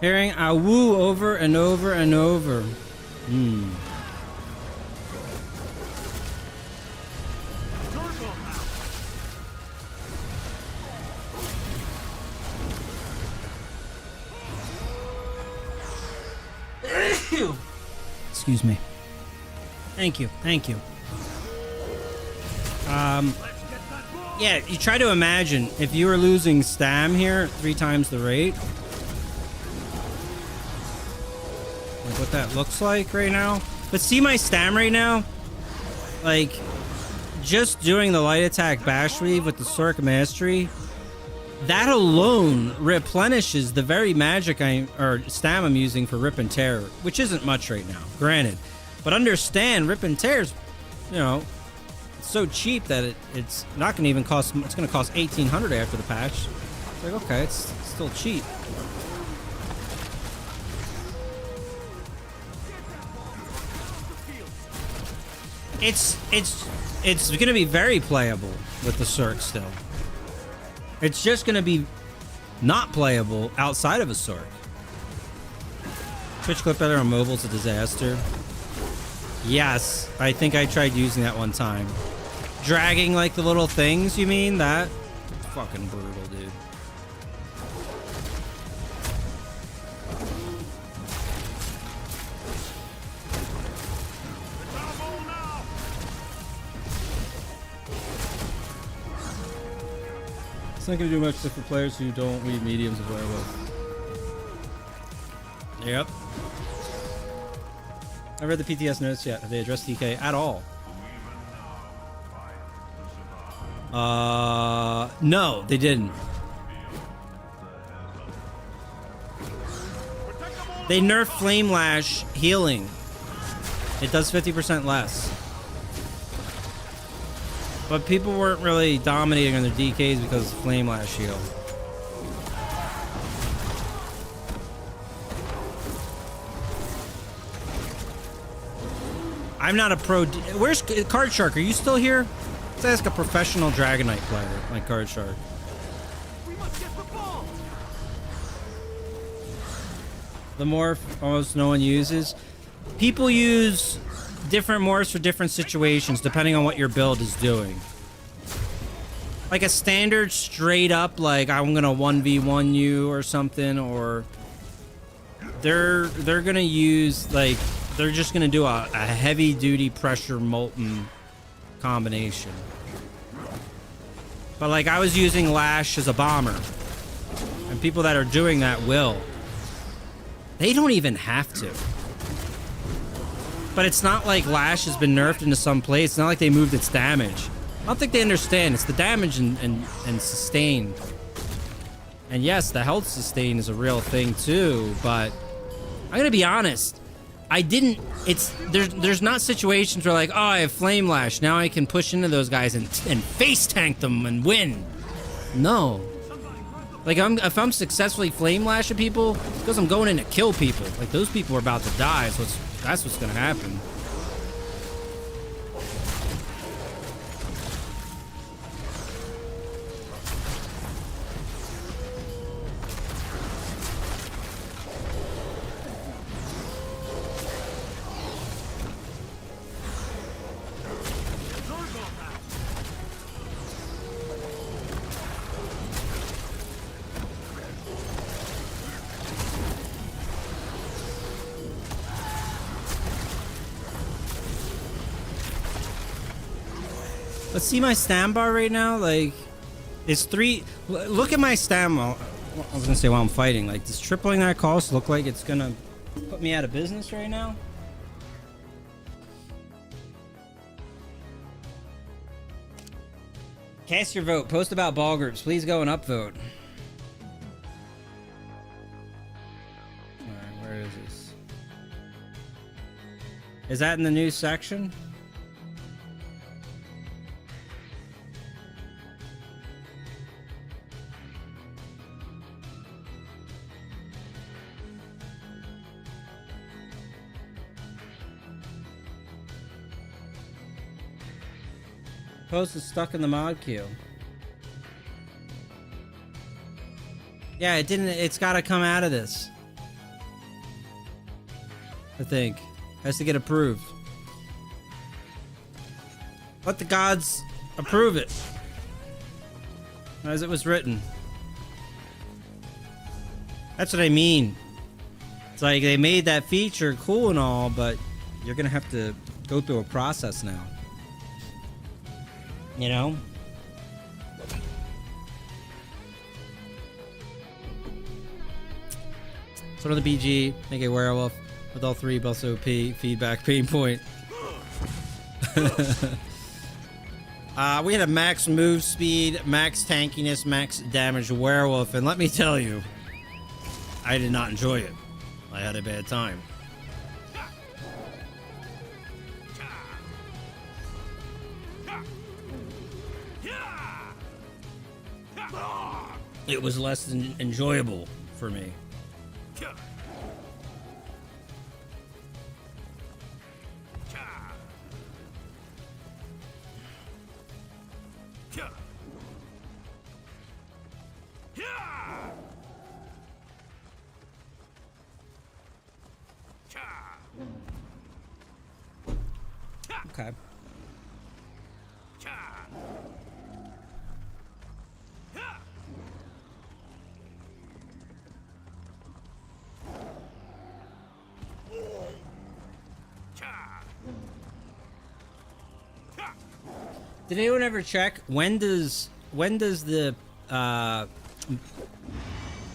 Hearing a woo over and over and over. Excuse me. Thank you. Thank you. Yeah, you try to imagine if you were losing stam here 3 times the rate. Like what that looks like right now. But see my stam right now? Like, just doing the light attack bash weave with the Sork Mastery, that alone replenishes the very magic stam I'm using for Rip and Tear, which isn't much right now, granted. But understand, Rip and Tear's, it's so cheap that it's not going to even cost, it's going to cost $1,800 after the patch. It's like, okay, it's still cheap. It's gonna be very playable with the Sork still. It's just gonna be not playable outside of a Sork. Twitch clip better on mobile's a disaster. Yes, I think I tried using that one time. Dragging like the little things, you mean? That? It's fucking brutal, dude. It's not going to do much for players who don't read mediums of werewolf. Yep. I read the PTS notes yet. Have they addressed DK at all? No, they didn't. They nerfed Flame Lash healing. It does 50% less. But people weren't really dominating on their DKs because of Flame Lash Shield. I'm not a pro. Where's Card Shark? Are you still here? Let's ask a professional Dragonite player like Card Shark. The morph almost no one uses. People use different morphs for different situations depending on what your build is doing. like a standard straight up, like I'm gonna 1v1 you or something, or they're gonna use, like, they're just gonna do a heavy duty pressure molten combination. But like I was using Lash as a bomber, and people that are doing that will. They don't even have to. But it's not like Lash has been nerfed into some place. It's not like they moved its damage. I don't think they understand. It's the damage and sustain. And yes, the health sustain is a real thing too, but I'm gonna be honest. I didn't, there's not situations where like, oh, I have Flame Lash. Now I can push into those guys and face tank them and win. No. Like, if I'm successfully Flame Lashing people, it's because I'm going in to kill people. Like, those people are about to die, so that's what's gonna happen. Let's see my stam bar right now. Like, it's 3. Look at my stam. I was gonna say while I'm fighting. Like, does tripling that cost look like it's gonna put me out of business right now? Cast your vote. Post about ball groups. Please go and upvote. Alright, where is this? Is that in the news section? Post is stuck in the mod queue. Yeah, it didn't. It's got to come out of this. I think has to get approved. Let the gods approve it, as it was written. That's what I mean. It's like they made that feature cool and all, but you're gonna have to go through a process now. You know? Sort of the BG, make a werewolf with all 3 both OP, feedback, pain point. We had a max move speed, max tankiness, max damage werewolf, and let me tell you, I did not enjoy it. I had a bad time. It was less than enjoyable for me. Okay. Did anyone ever check when does the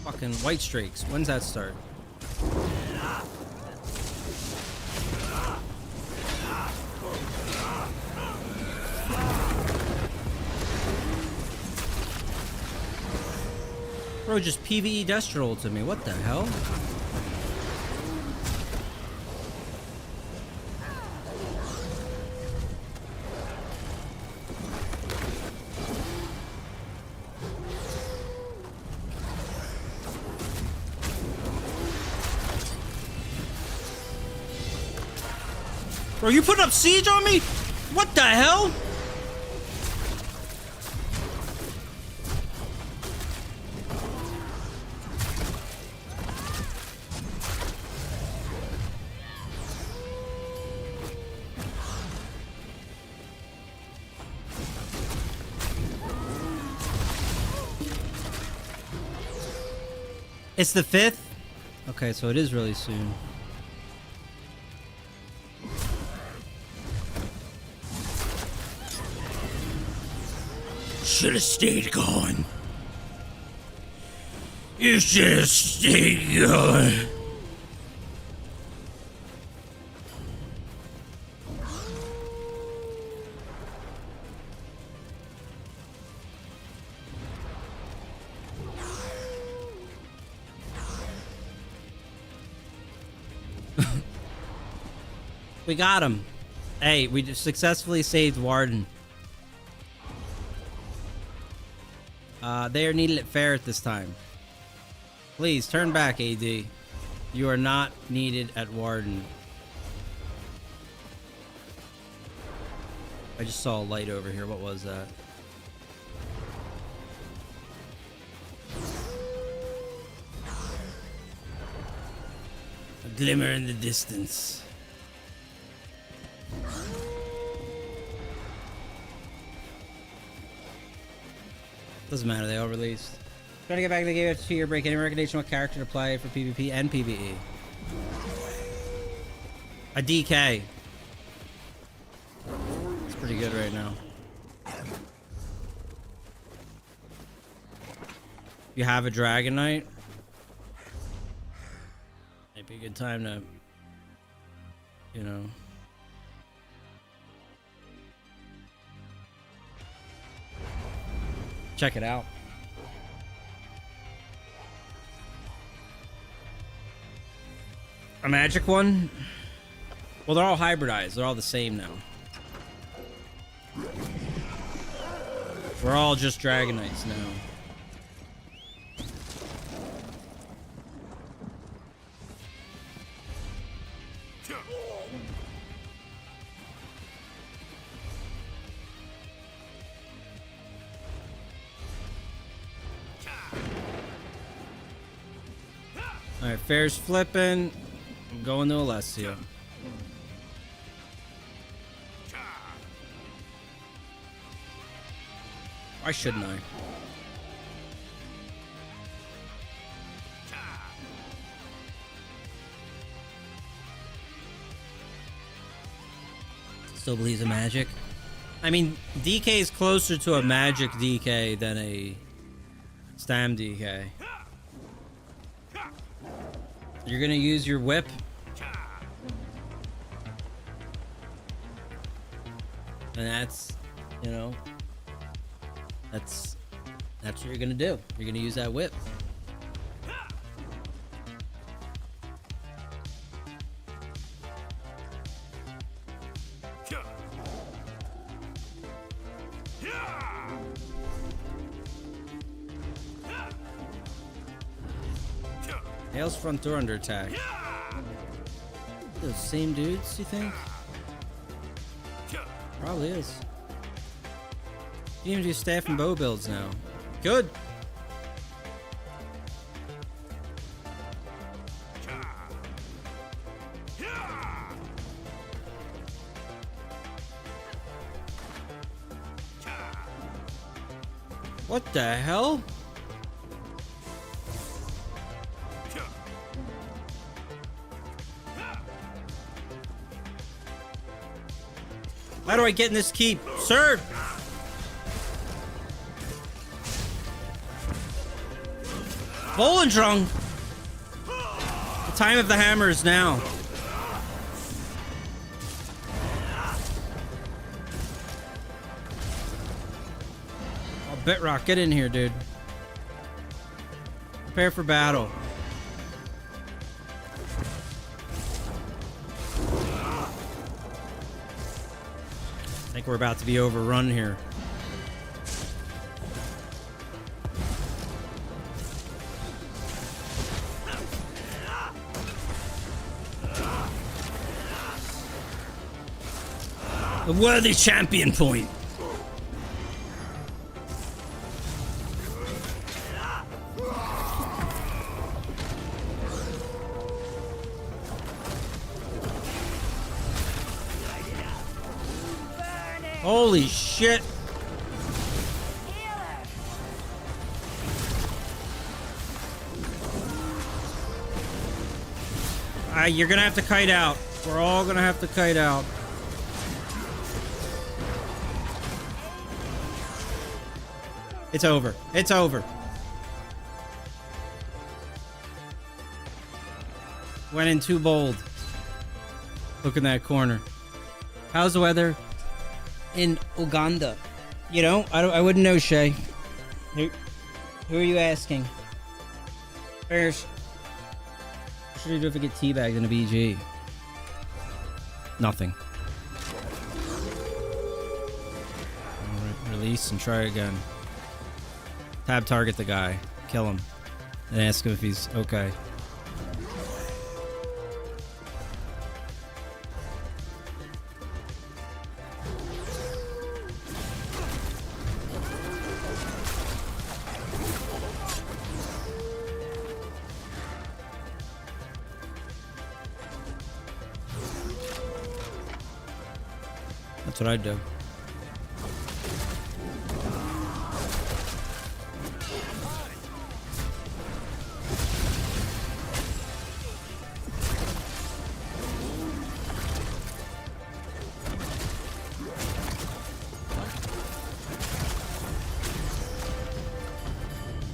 fucking white streaks, when's that start? Bro, just PvE Destro to me. What the hell? Bro, you putting up siege on me? What the hell? It's the 5th? Okay, so it is really soon. Should have stayed going. You should have stayed going. We got him. Hey, we just successfully saved Warden. They are needed at Ferret this time. Please, turn back, AD. You are not needed at Warden. I just saw a light over here. What was that? A glimmer in the distance. Doesn't matter, they all released. Trying to get back to the game after 2 year break. Any recommendation what character to play for PvP and PvE? A DK. It's pretty good right now. You have a Dragon Knight? Might be a good time to, you know. Check it out. A magic one? Well, they're all hybridized. They're all the same now. We're all just Dragon Knights now. Alright, Fair's flipping. I'm going to Alessio. Why shouldn't I? Still believes in magic? I mean, DK is closer to a magic DK than a Stam DK. You're gonna use your whip. And that's, you know, that's what you're gonna do. You're gonna use that whip. Hale's front door under attack. Those same dudes, you think? Probably is. You can even do staff and bow builds now. Good. What the hell? How do I get in this keep? Sir! Volendrung! The time of the hammer is now. Oh, Bitrock, get in here, dude. Prepare for battle. I think we're about to be overrun here. A worthy champion point. Holy shit. You're gonna have to kite out. We're all gonna have to kite out. It's over. It's over. Went in too bold. Look in that corner. How's the weather in Uganda? You know, I wouldn't know, Shay. Who are you asking? Where's... What should I do if I get teabagged in a BG? Nothing. Alright, release and try again. Tab target the guy. Kill him. And ask him if he's okay. That's what I'd do.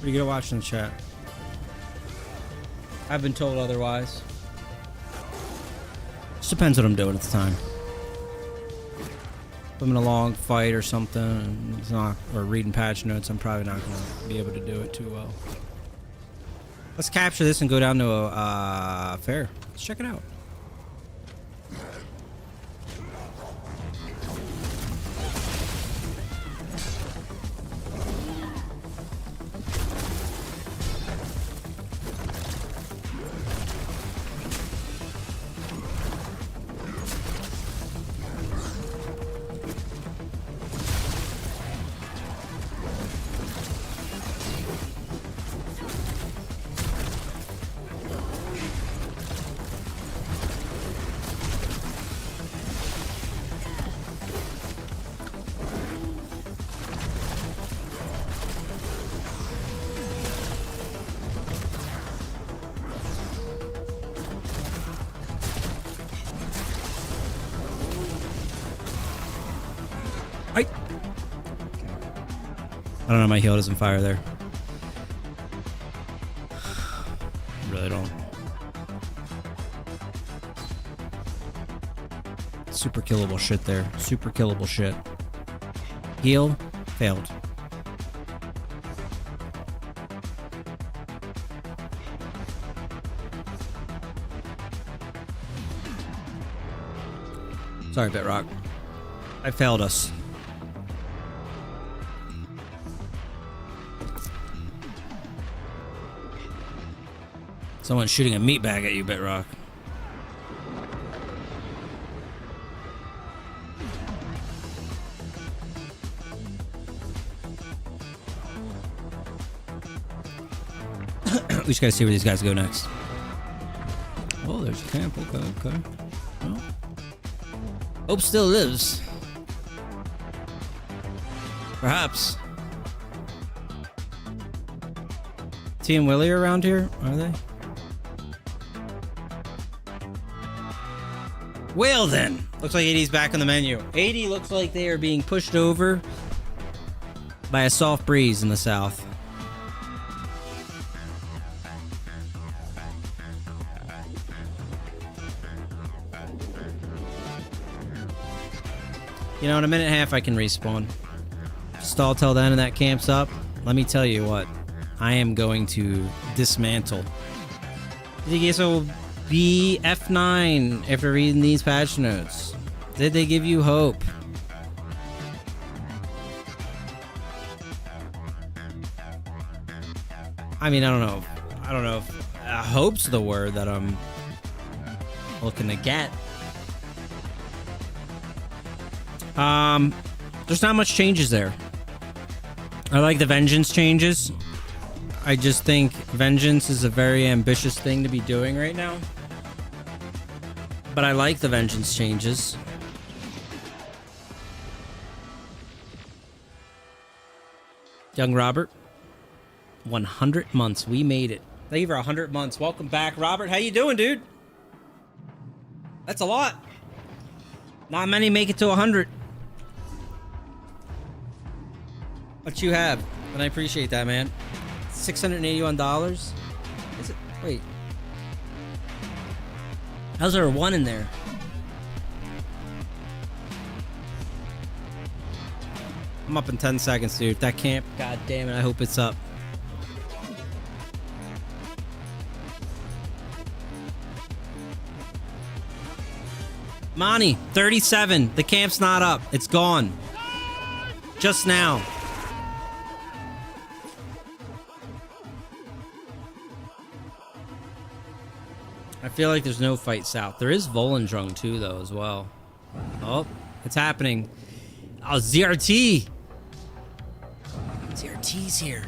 Pretty good at watching the chat. I've been told otherwise. Just depends what I'm doing at the time. If I'm in a long fight or something, and it's not, or reading patch notes, I'm probably not going to be able to do it too well. Let's capture this and go down to a fair. Let's check it out. I don't know, my heal doesn't fire there. Really don't. Super killable shit there. Super killable shit. Heal. Failed. Sorry, Bitrock. I failed us. Someone's shooting a meat bag at you, Bitrock. We just gotta see where these guys go next. Oh, there's a camp. Okay, okay. Well, Hope still lives. Perhaps. T and Willie are around here, are they? Well then, looks like 80's back on the menu. 80 looks like they are being pushed over by a soft breeze in the south. You know, in a minute and a half I can respawn. Stall till then and that camp's up. Let me tell you what, I am going to dismantle. You think this will be F9 after reading these patch notes? Did they give you hope? I mean, I don't know. I don't know if hope's the word that I'm looking to get. There's not much changes there. I like the vengeance changes. I just think vengeance is a very ambitious thing to be doing right now. But I like the vengeance changes. Young Robert, 100 months. We made it. Thank you for 100 months. Welcome back, Robert. How you doing, dude? That's a lot. Not many make it to 100. What you have? And I appreciate that, man. $681? Is it? Wait. How's there a 1 in there? I'm up in 10 seconds, dude. That camp, god damn it, I hope it's up. Monty, 37. The camp's not up. It's gone. Just now. I feel like there's no fight south. There is Volendrung too, though, as well. Oh, it's happening. Oh, ZRT. ZRT's here.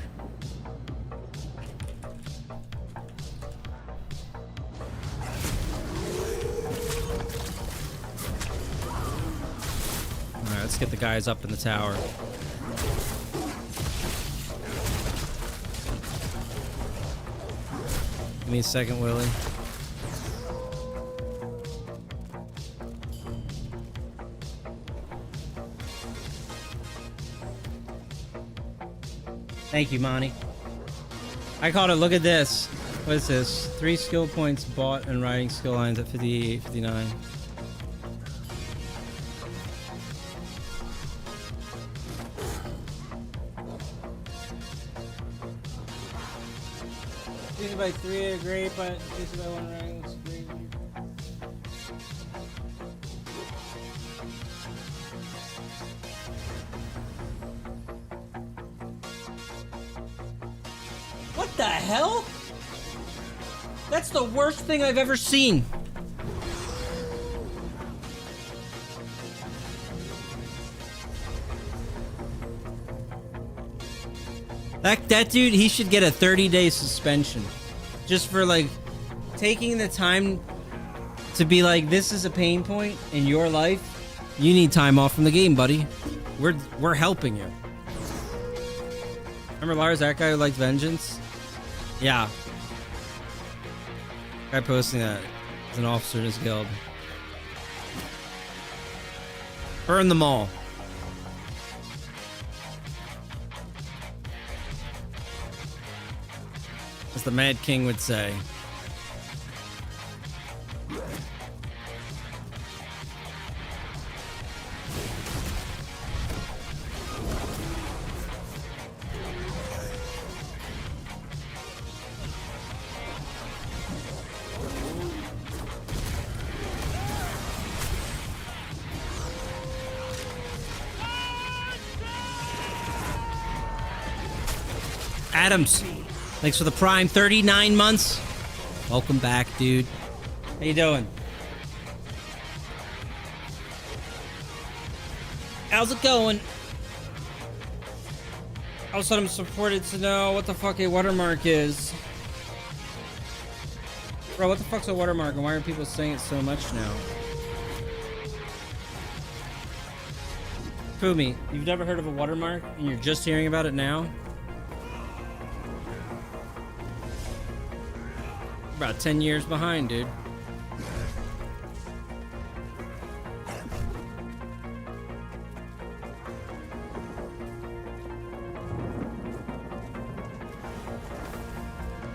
Alright, let's get the guys up in the tower. Give me a second, Willie. Thank you, Monty. I caught it. Look at this. What is this? 3 skill points bought and riding skill lines at 58, 59. Increasing by 3 are great, but increasing by 1 riding looks great. What the hell? That's the worst thing I've ever seen. That dude, he should get a 30-day suspension. Just for, like, taking the time to be like, this is a pain point in your life. You need time off from the game, buddy. We're helping you. Remember Lars, that guy who liked Vengeance? Yeah. Guy posting that as an officer in his guild. Burn them all. As the Mad King would say. Adams, thanks for the Prime. 39 months. Welcome back, dude. How you doing? How's it going? All of a sudden I'm supported to know what the fuck a watermark is. Bro, what the fuck's a watermark and why are people saying it so much now? Fumi, you've never heard of a watermark and you're just hearing about it now? About 10 years behind, dude.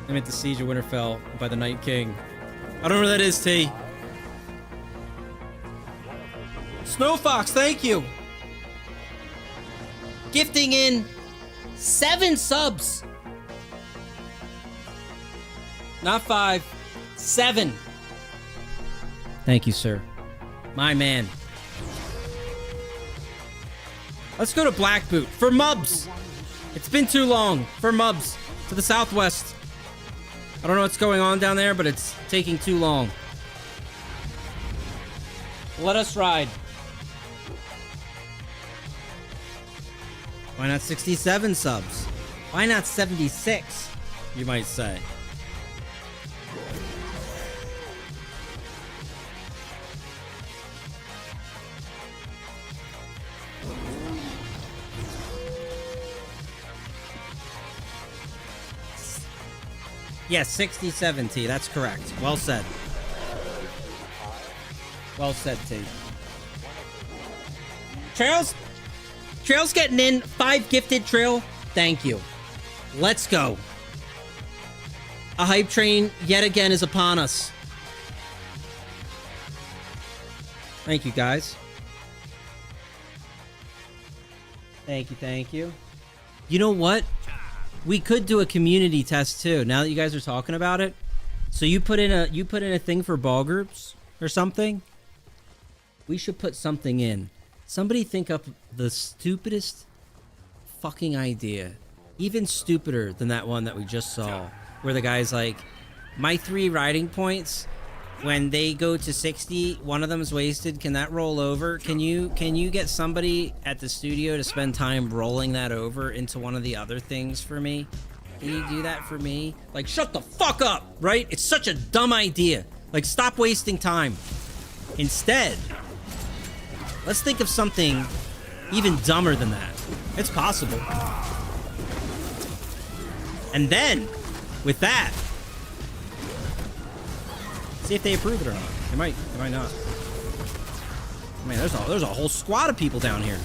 I'm at the Siege of Winterfell by the Night King. I don't know where that is, T. Snow Fox, thank you. Gifting in 7 subs. Not 5, 7. Thank you, sir. My man. Let's go to Black Boot for Mubs. It's been too long for Mubs to the southwest. I don't know what's going on down there, but it's taking too long. Let us ride. Why not 67 subs? Why not 76? You might say. Yes, 67T. That's correct. Well said. Well said, Tate. Trail's getting in. 5 gifted, Trail. Thank you. Let's go. A hype train yet again is upon us. Thank you, guys. Thank you. You know what? We could do a community test too. Now that you guys are talking about it, so you put in a thing for ball groups or something. We should put something in. Somebody think up the stupidest fucking idea, even stupider than that one that we just saw, where the guy's like, my 3 riding points. When they go to 60, one of them's wasted. Can that roll over? Can you get somebody at the studio to spend time rolling that over into one of the other things for me? Can you do that for me? Like, shut the fuck up, right? It's such a dumb idea. Like, stop wasting time. Instead, let's think of something even dumber than that. It's possible. And then, with that, see if they approve it or not. They might not. Man, there's a whole squad of people down here.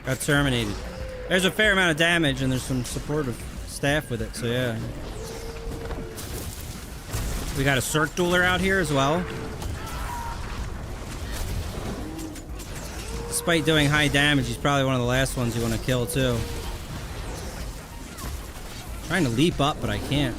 Got terminated. There's a fair amount of damage, and there's some supportive staff with it, so yeah. We got a Cirque Dueler out here as well. Despite doing high damage, he's probably one of the last ones you want to kill, too. Trying to leap up, but I can't.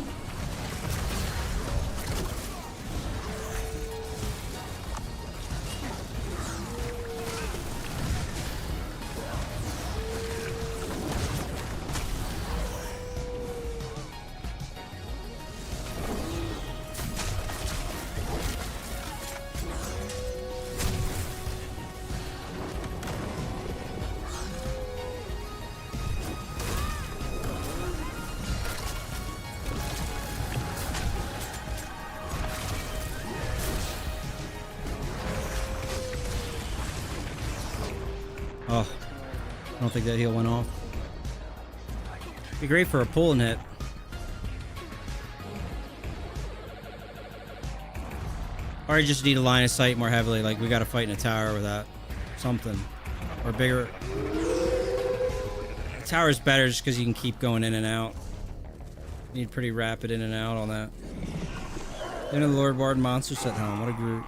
Oh, I don't think that heal went off. Be great for a pull and hit. Or you just need a line of sight more heavily, like we gotta fight in a tower with that. Something. Or bigger. The tower's better just because you can keep going in and out. You need pretty rapid in and out on that. Then the Lord Bard monster set home. What a group.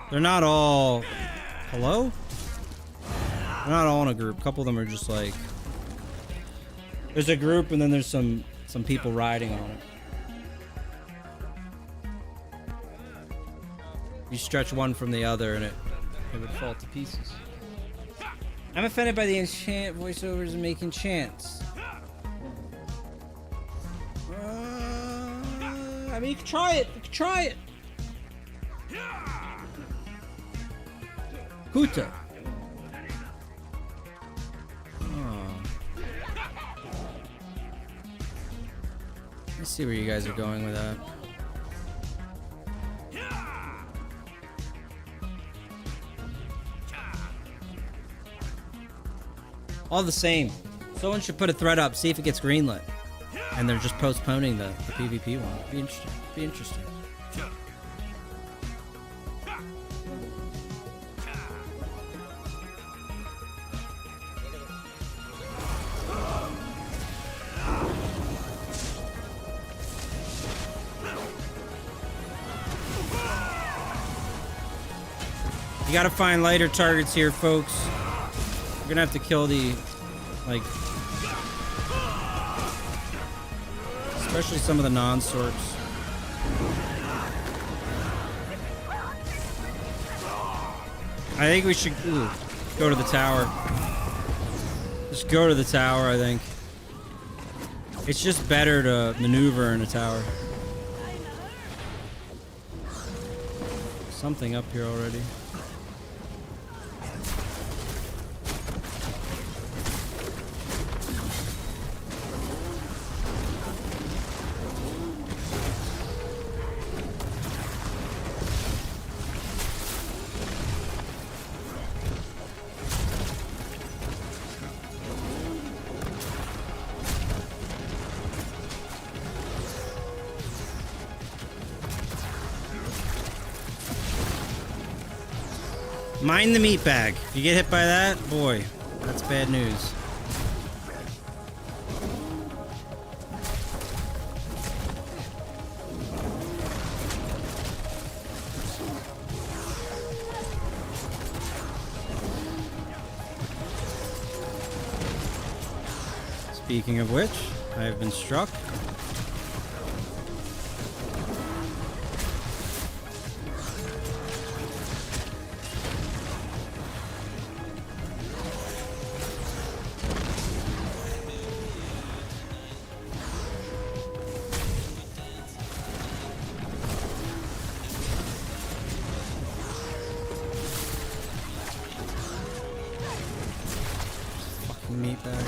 They're not all... Hello? They're not all in a group. A couple of them are just like... There's a group and then there's some people riding on it. You stretch one from the other and it would fall to pieces. I'm offended by the enchant voiceovers and making chants. I mean, you can try it. You can try it. Huta. Let's see where you guys are going with that. All the same. Someone should put a thread up, see if it gets greenlit. And they're just postponing the PvP one. Be interesting. Be interesting. You gotta find lighter targets here, folks. We're gonna have to kill the, like, especially some of the non-sorts. I think we should go to the tower. Just go to the tower, I think. It's just better to maneuver in a tower. Something up here already. Mind the meat bag. If you get hit by that, boy, that's bad news. Speaking of which, I have been struck. Fucking meat bag.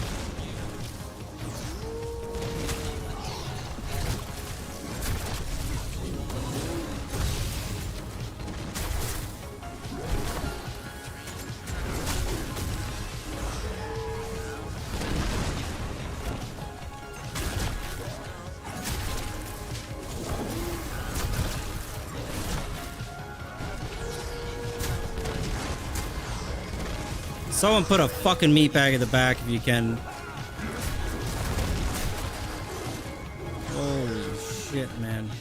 Someone put a fucking meat bag at the back if you can. Holy shit, man.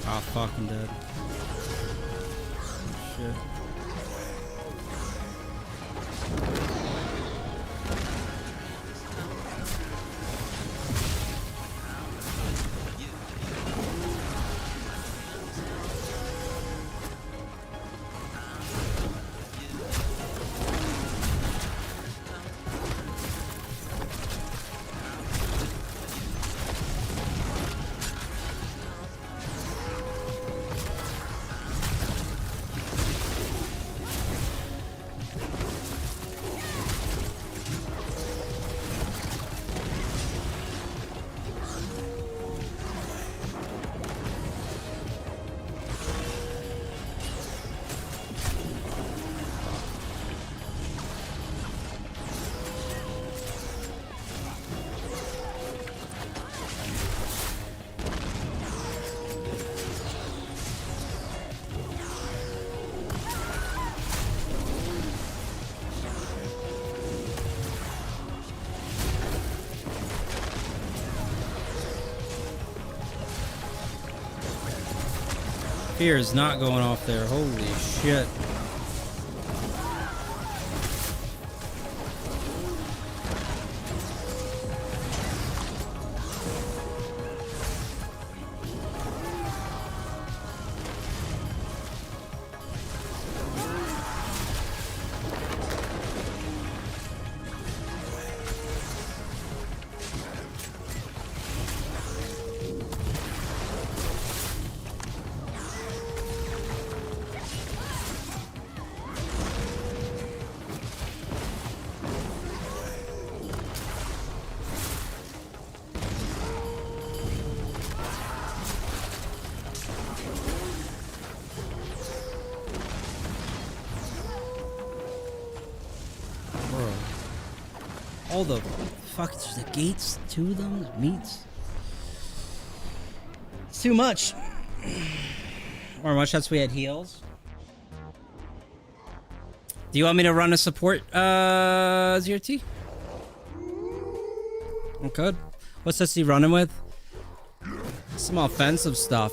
Oh, fuck, I'm dead. Shit. Fear is not going off there. Holy shit. All the fuck, there's the gates to them, meats. It's too much. Or much else we had heals. Do you want me to run a support, ZRT? I'm good. What's this he running with? Some offensive stuff.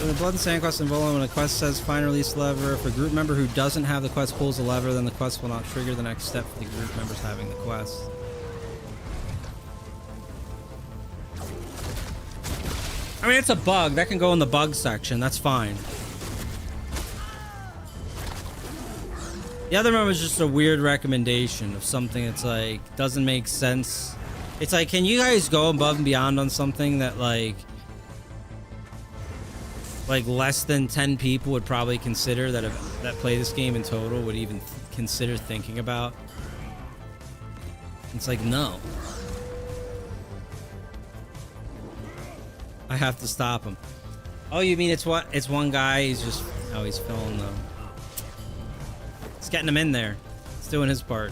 So the Blood and Sand quest in Volo, when a quest says find release lever, if a group member who doesn't have the quest pulls a lever, then the quest will not trigger the next step for the group members having the quest. I mean, it's a bug. That can go in the bug section. That's fine. The other one was just a weird recommendation of something that's like, doesn't make sense. It's like, can you guys go above and beyond on something that like less than 10 people would probably consider that play this game in total would even consider thinking about? It's like, no. I have to stop him. Oh, you mean it's what? It's one guy. He's just, oh, he's filling them. It's getting him in there. It's doing his part.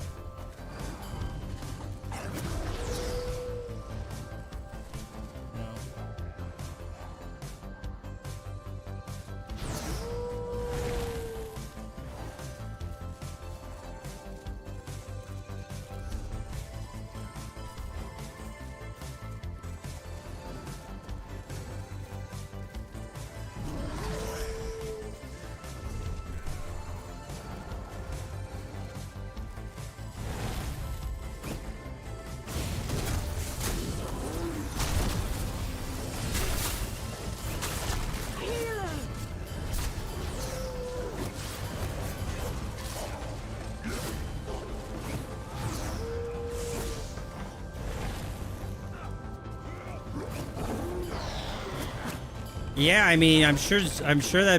Yeah, I mean, I'm sure ZRT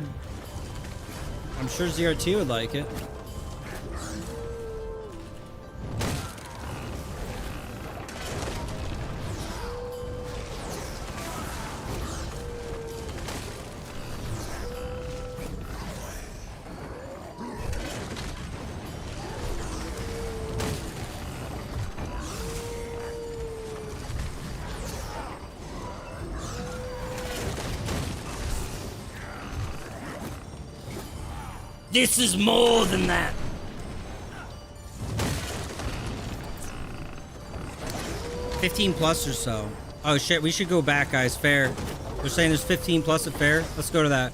would like it. This is more than that. $15 plus or so. Oh shit, we should go back, guys. Fair. They're saying there's 15 plus at fair. Let's go to that.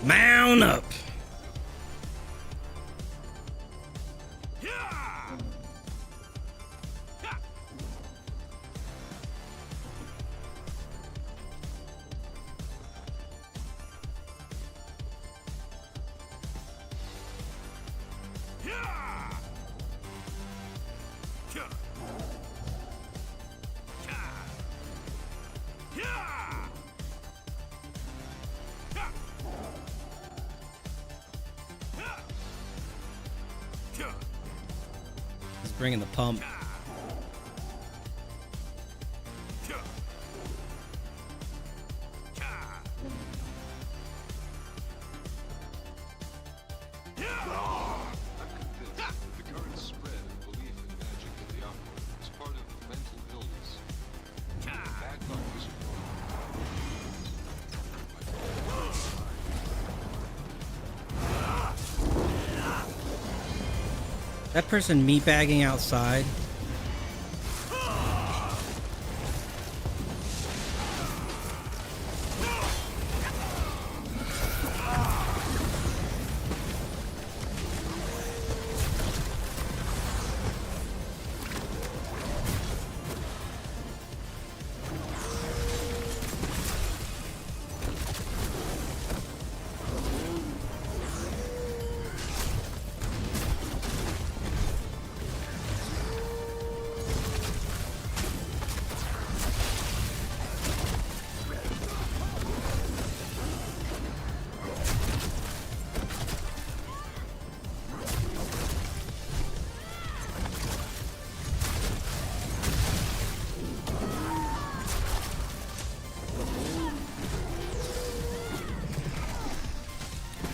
Mount up. He's bringing the pump. That person meatbagging outside.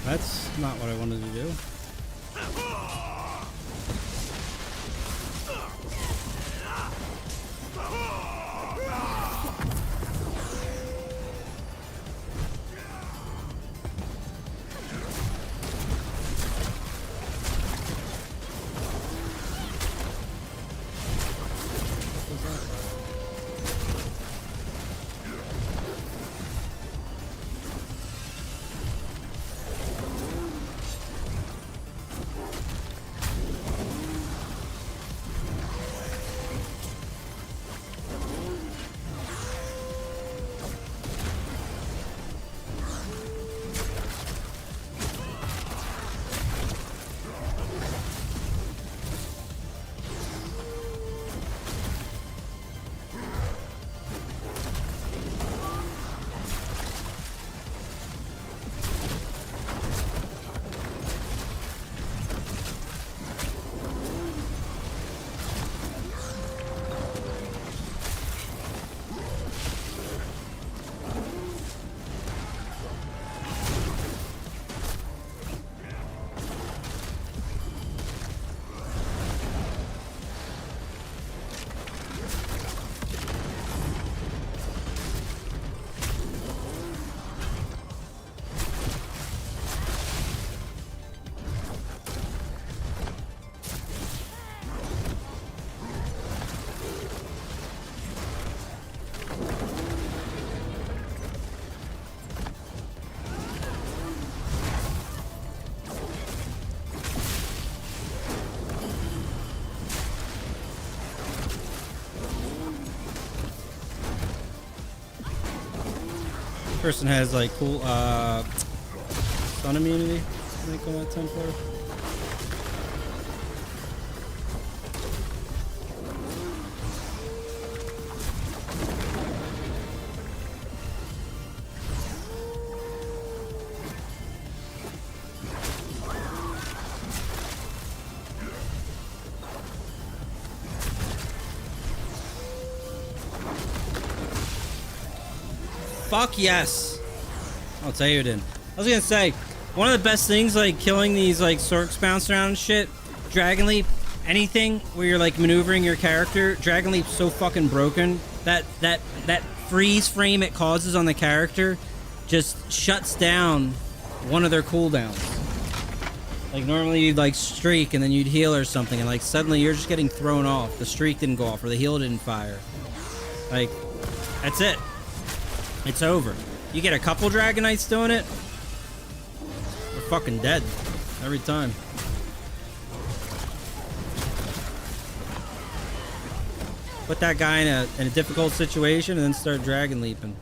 That's not what I wanted to do. Person has like cool stun immunity. I think on that Templar. Fuck yes. I'll tell you it didn't. I was gonna say, one of the best things like killing these like Sorks bounce around and shit, Dragon Leap, anything where you're like maneuvering your character, Dragon Leap's so fucking broken that freeze frame it causes on the character just shuts down one of their cooldowns. Like normally you'd like streak and then you'd heal or something and like suddenly you're just getting thrown off. The streak didn't go off or the heal didn't fire. Like, that's it. It's over. You get a couple Dragon Knights doing it, we're fucking dead every time. Put that guy in a difficult situation and then start Dragon Leaping.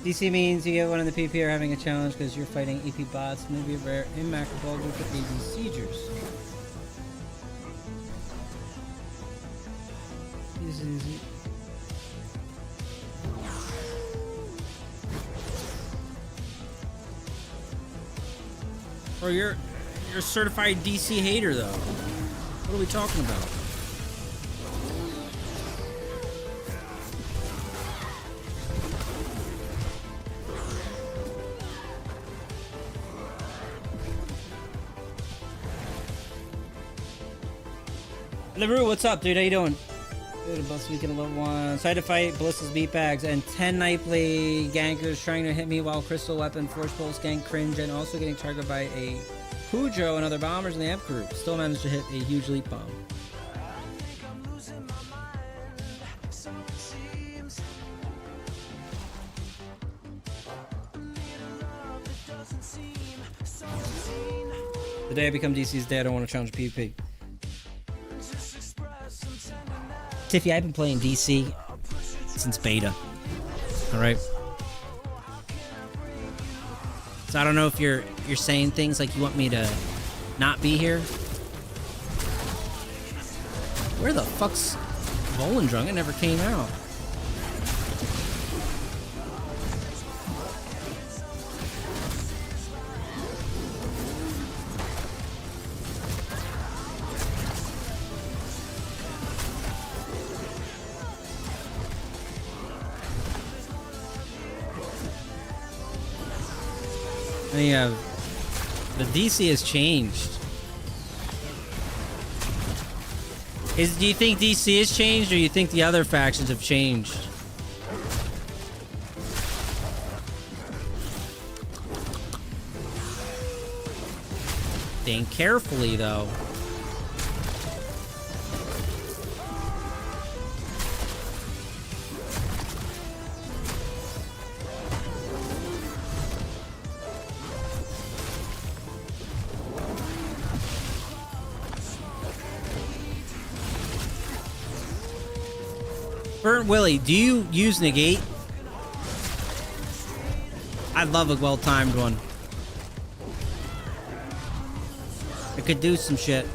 DC means you get one in the PP or having a challenge because you're fighting EP bots, maybe a rare impact ball group of AD siegers. Easy. Bro, you're a certified DC hater though. What are we talking about? LaRue, what's up, dude? How you doing? Good, Bust weekend level 1. Side to fight, Ballista's beatbags, and 10 Nightblade gankers trying to hit me while Crystal Weapon, Force Pulse gank cringe, and also getting targeted by a Cujo and other bombers in the amp group. Still managed to hit a huge leap bomb. The day I become DC's day, I don't want to challenge PvP. Tiffy, I've been playing DC since beta. Alright. So I don't know if you're saying things like you want me to not be here. Where the fuck's Volendrung? It never came out. The DC has changed. Do you think DC has changed, or you think the other factions have changed? Think carefully, though. Burnt Willie, do you use negate? I love a well-timed one. It could do some shit.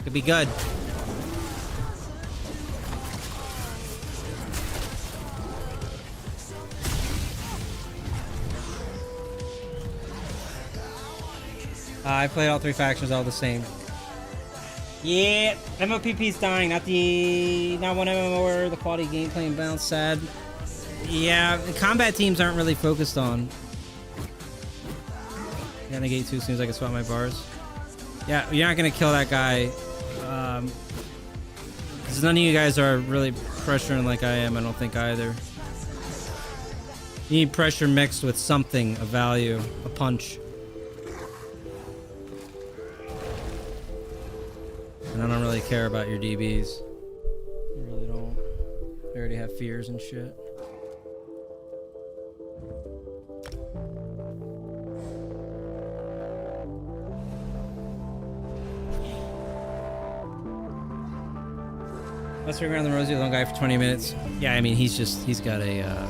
Could be good. I played all three factions all the same. Yeah, MOPP's dying, not one MMO or the quality gameplay and balance, sad. Yeah, the combat teams aren't really focused on. Yeah, negate too soon as I can swap my bars. Yeah, you're not gonna kill that guy. Because none of you guys are really pressuring like I am, I don't think either. You need pressure mixed with something of value, a punch. And I don't really care about your DBs. already have fears and shit. Let's ring around the rosy lone guy for 20 minutes. Yeah, I mean, he's got a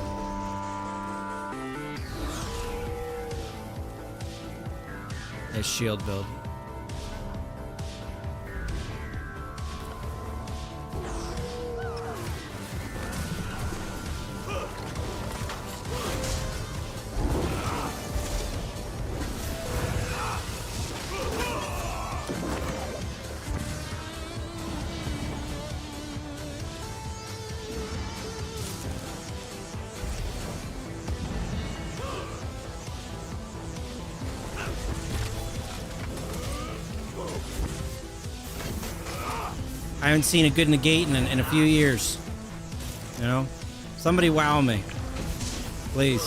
shield build. I haven't seen a good negate in a few years. You know? Somebody wow me. Please.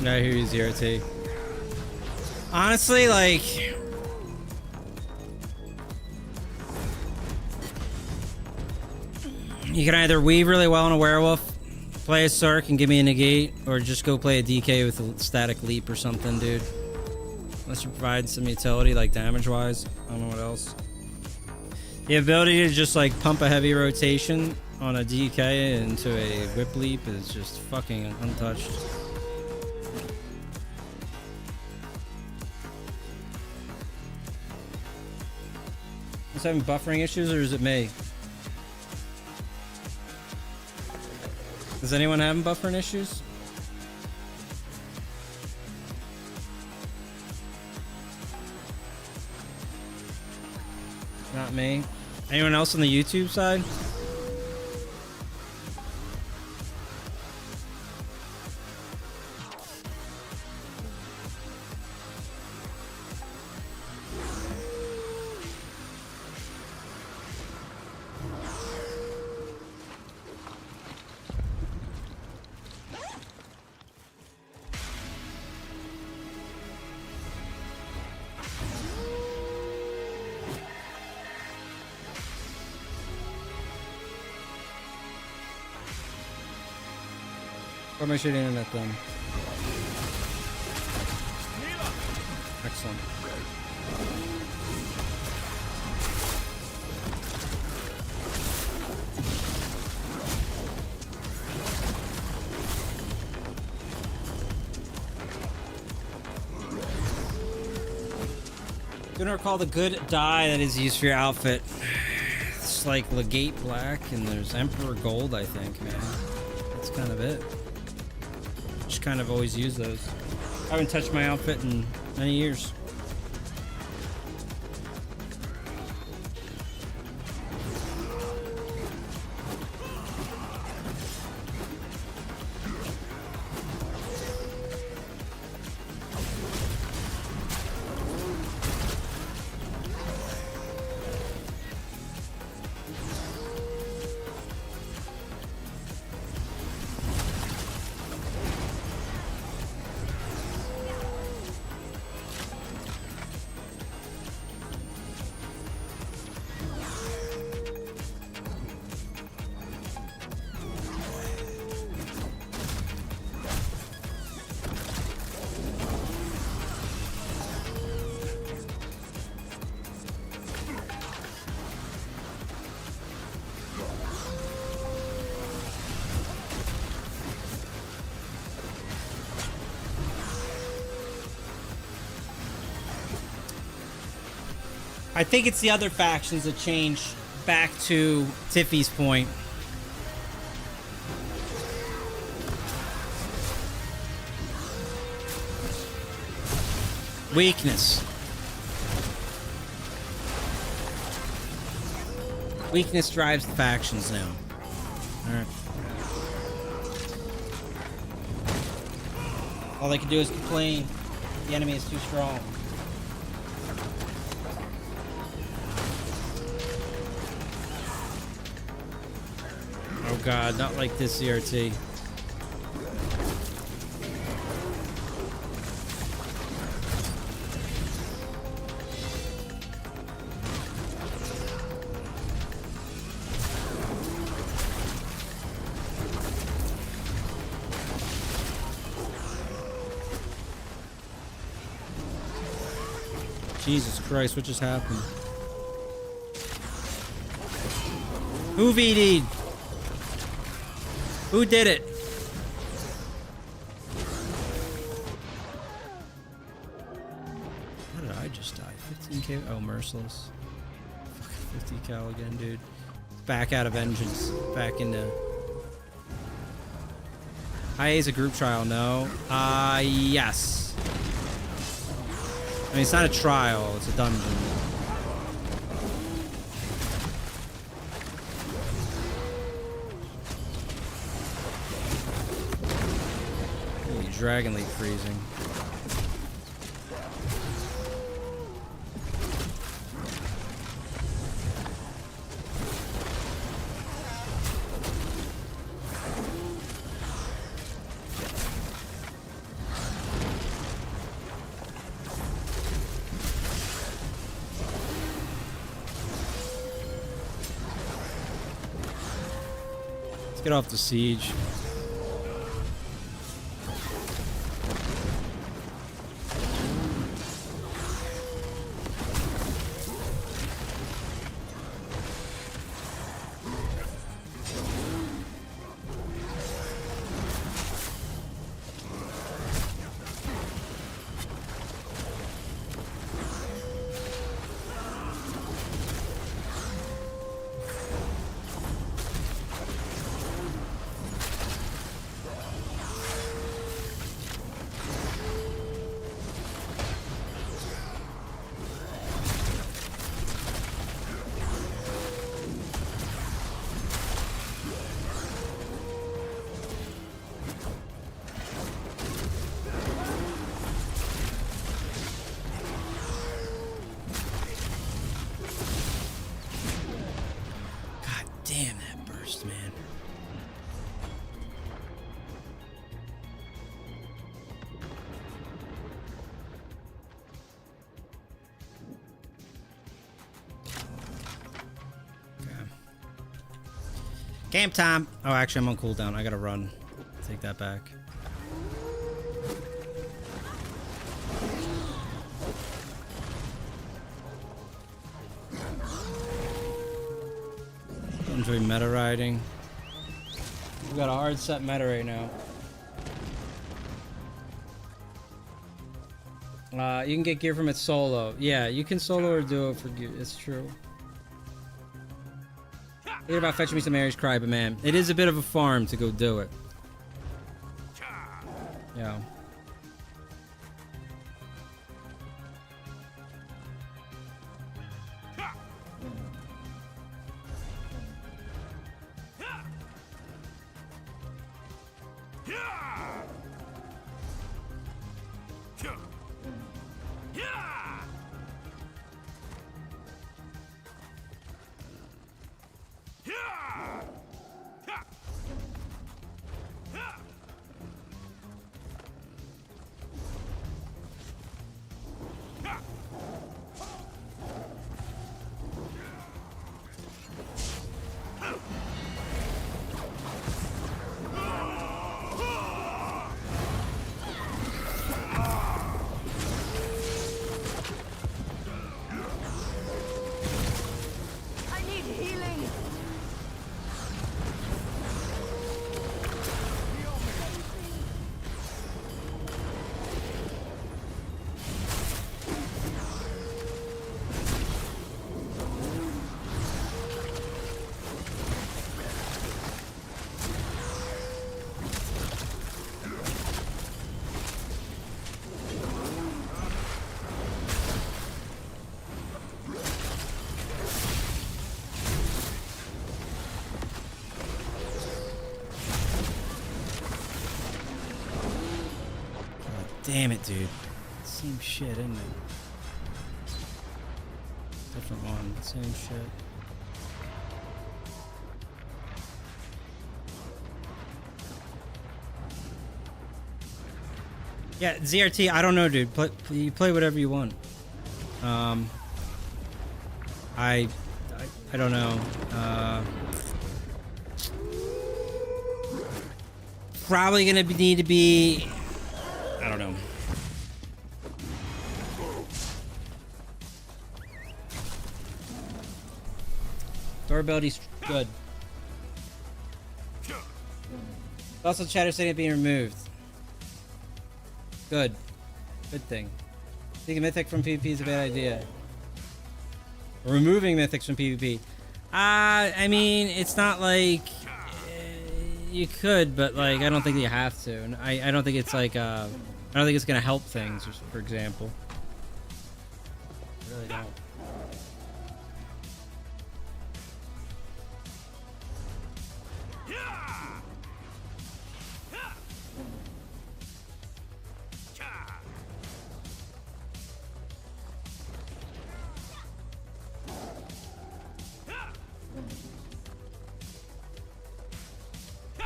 I hear you, Zero T. Honestly, like, you can either weave really well on a werewolf, play a Sark and give me a negate, or just go play a DK with a static leap or something, dude. Unless you provide some utility, like damage-wise. I don't know what else. The ability to just, like, pump a heavy rotation on a DK into a whip leap is just fucking untouched. Is having buffering issues, or is it me? Is anyone having buffering issues? Not me. Anyone else on the YouTube side? Or am I shooting internet then? Excellent. Do not recall the good dye that is used for your outfit. It's like Legate Black and there's Emperor Gold, I think, man. That's kind of it. Just kind of always use those. I haven't touched my outfit in many years. I think it's the other factions that change back to Tiffy's point. Weakness. Weakness drives the factions now. Alright. All they can do is complain. The enemy is too strong. Oh god, not like this CRT. Jesus Christ, what just happened? Who VD'd? Who did it? How did I just die? 15k? Oh, merciless. Fucking 50 cal again, dude. Back out of vengeance. Back into... IA is a group trial, no? Yes. I mean, it's not a trial, it's a dungeon. Ooh, Dragon League freezing. Get off the siege. Damn that burst, man. Okay. Camp time. Oh, actually, I'm on cooldown. I gotta run. Take that back. Enjoy meta riding. We got a hard set meta right now. You can get gear from it solo. Yeah, you can solo or duo for gear. It's true. Think about fetching me some Ares Cry, but man, it is a bit of a farm to go do it. Yeah. damn it, dude. Same shit, isn't it? Different one. Same shit. Yeah, ZRT, I don't know, dude. You play whatever you want. I don't know. Probably gonna need to be. I don't know. Durability's good. Also, chatter saying it being removed. Good. Good thing. Taking Mythic from PvP is a bad idea. Removing Mythics from PvP. I mean, it's not like... you could, but like, I don't think you have to. And I don't think it's like, I don't think it's gonna help things, for example. I really don't.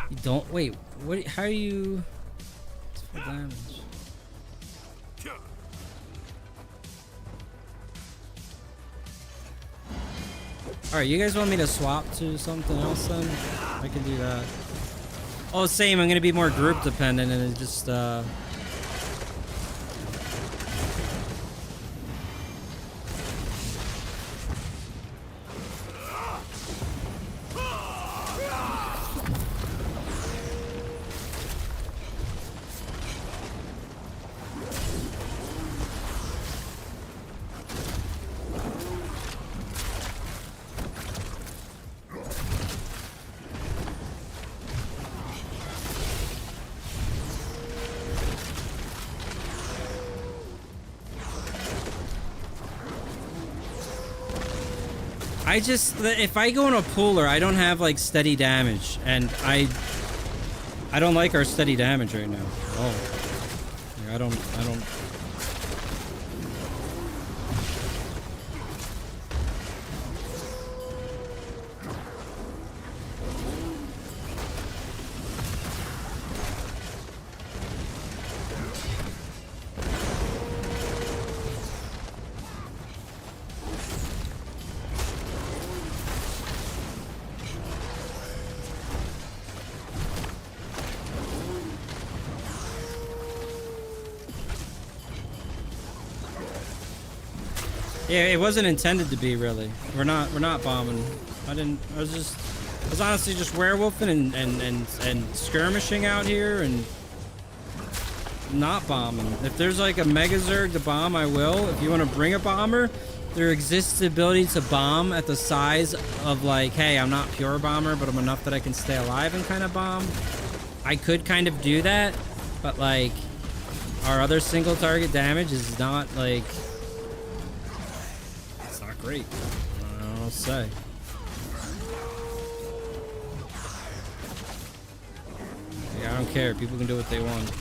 You don't wait. What? How are you? It's full damage. All right, you guys want me to swap to something else then? I can do that. Oh, same. I'm gonna be more group dependent, and it just if I go in a pooler, I don't have like steady damage, and I don't like our steady damage right now. Oh, I don't. Yeah, it wasn't intended to be, really. We're not bombing. I was honestly just werewolfing and skirmishing out here and not bombing. If there's like a Mega Zerg to bomb, I will. If you want to bring a bomber, there exists the ability to bomb at the size of like, hey, I'm not pure bomber, but I'm enough that I can stay alive and kind of bomb. I could kind of do that, but like, our other single target damage is not like... great. I'll say. Yeah, I don't care. People can do what they want.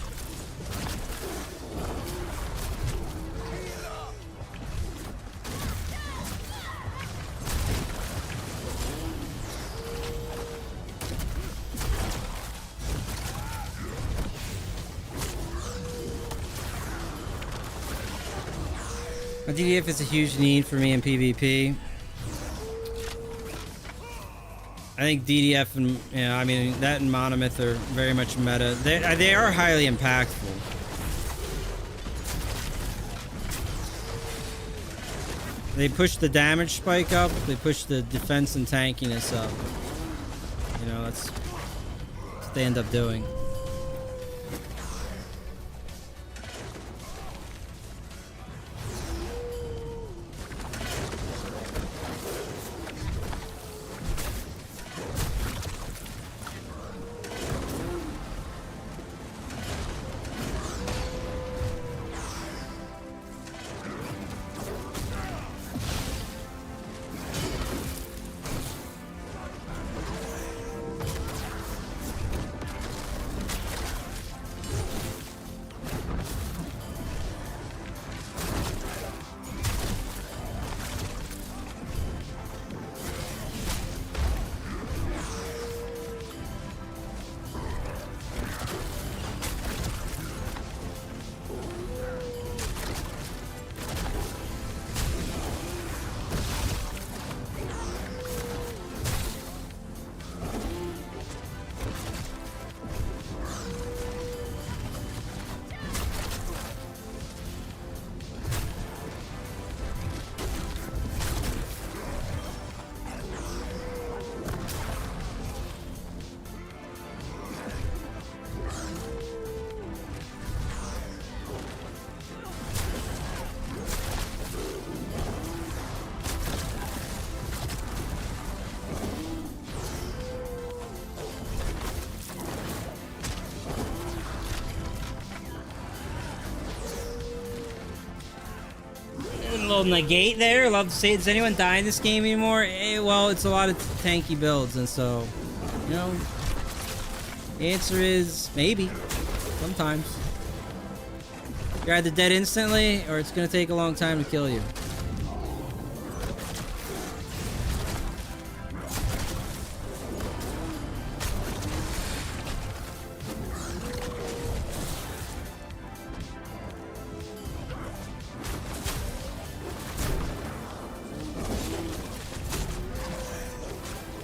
DDF is a huge need for me in PvP. I think DDF and, you know, I mean, that and Monomyth are very much meta. They are highly impactful. They push the damage spike up. They push the defense and tankiness up. You know, that's what they end up doing. little negate there. Love to say, does anyone die in this game anymore? Well, it's a lot of tanky builds, and so, you know, the answer is maybe. Sometimes. You're either dead instantly, or it's gonna take a long time to kill you.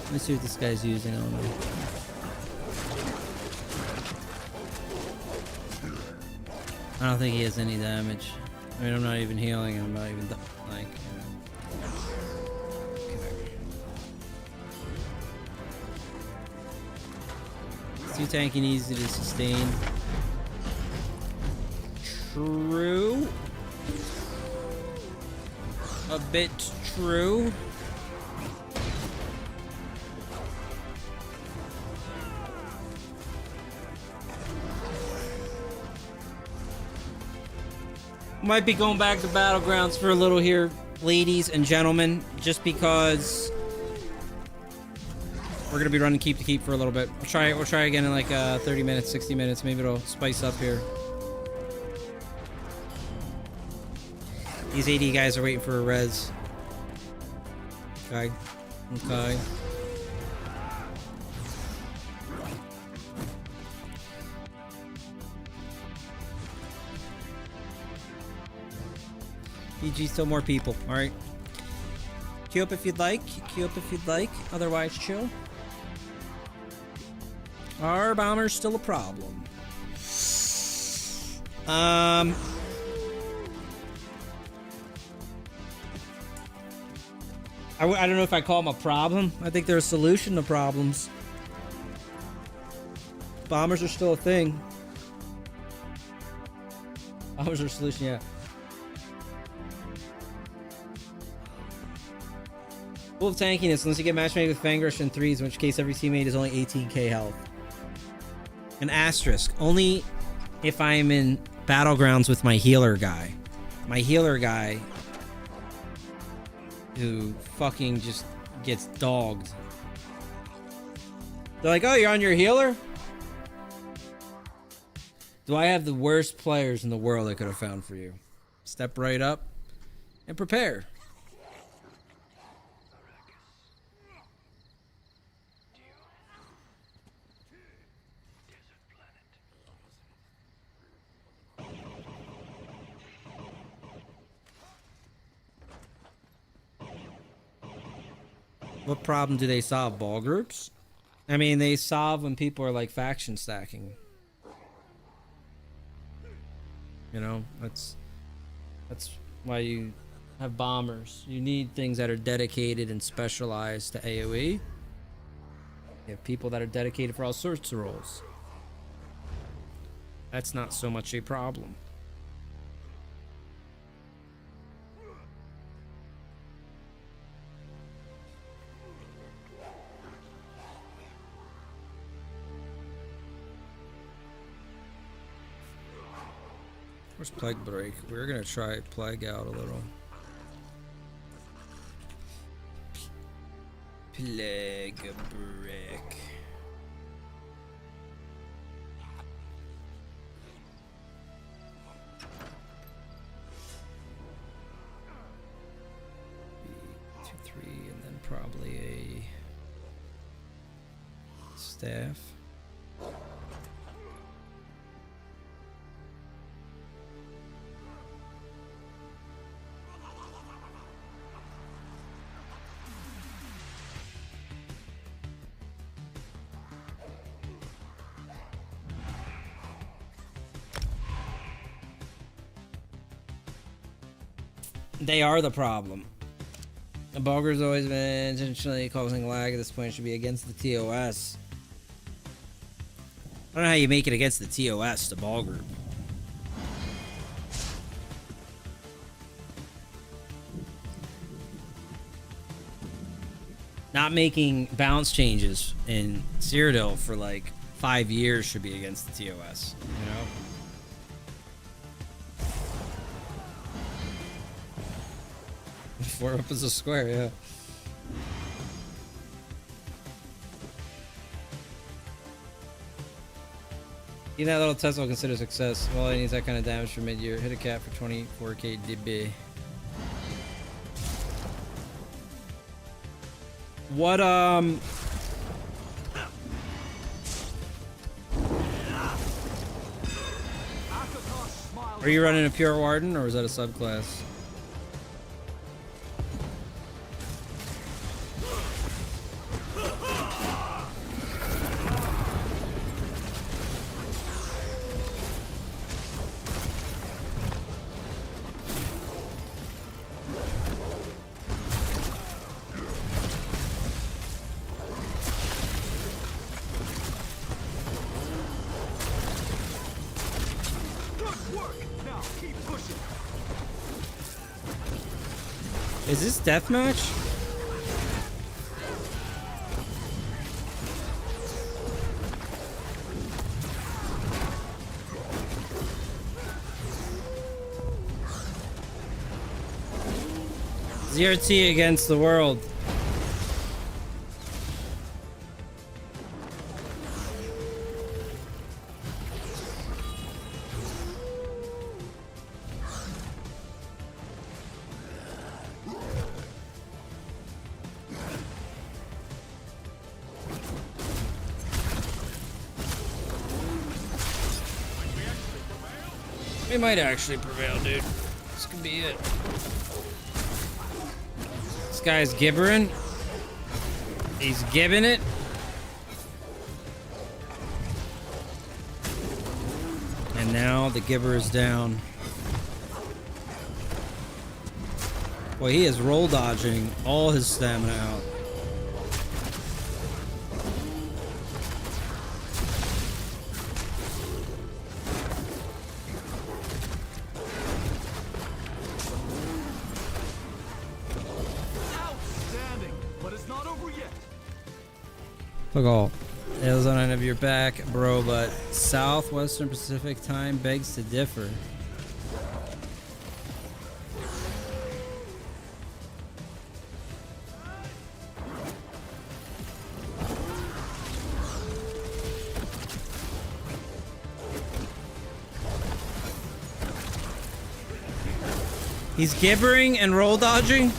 Let me see what this guy's using on me. I don't think he has any damage. I mean, I'm not even healing. I'm not even like. It's too tanky and easy to sustain. True. A bit true. Might be going back to Battlegrounds for a little here, ladies and gentlemen, just because we're gonna be running keep to keep for a little bit. We'll try again in like 30 minutes, 60 minutes. Maybe it'll spice up here. These AD guys are waiting for a res. Okay. Okay. PG, still more people. Alright. Queue up if you'd like. Queue up if you'd like. Otherwise, chill. Our bomber's still a problem. I don't know if I call them a problem. I think they're a solution to problems. Bombers are still a thing. Bombers are a solution, yeah. Full of tankiness unless you get matchmade with Fangrush in 3s, in which case every teammate is only 18k health. An asterisk. Only if I'm in Battlegrounds with my healer guy. My healer guy who fucking just gets dogged. They're like, oh, you're on your healer? Do I have the worst players in the world I could have found for you? Step right up and prepare. What problem do they solve? Ball groups? I mean, they solve when people are like faction stacking. You know, that's why you have bombers. You need things that are dedicated and specialized to AoE. You have people that are dedicated for all sorts of roles. That's not so much a problem. Where's Plague Break? We're gonna try Plague out a little. Plague Break. Two, three, and then probably a staff. They are the problem. The Bulgar's always been intentionally causing lag. At this point, it should be against the TOS. I don't know how you make it against the TOS, the ball group. Not making balance changes in Cyrodiil for like 5 years should be against the TOS, you know? 4 up is a square, yeah. Even that little Tesla will consider success. Well, it needs that kind of damage for mid-year. Hit a cap for 24k DB. What, Are you running a pure Warden, or is that a subclass? Is this deathmatch? ZRT against the world. We might actually prevail, dude. This could be it. This guy's gibbering. He's gibbing it. And now the gibber is down. Boy, he is roll dodging all his stamina out. Fuck all. Arizona, I have your back, bro, but Southwestern Pacific time begs to differ. He's gibbering and roll dodging.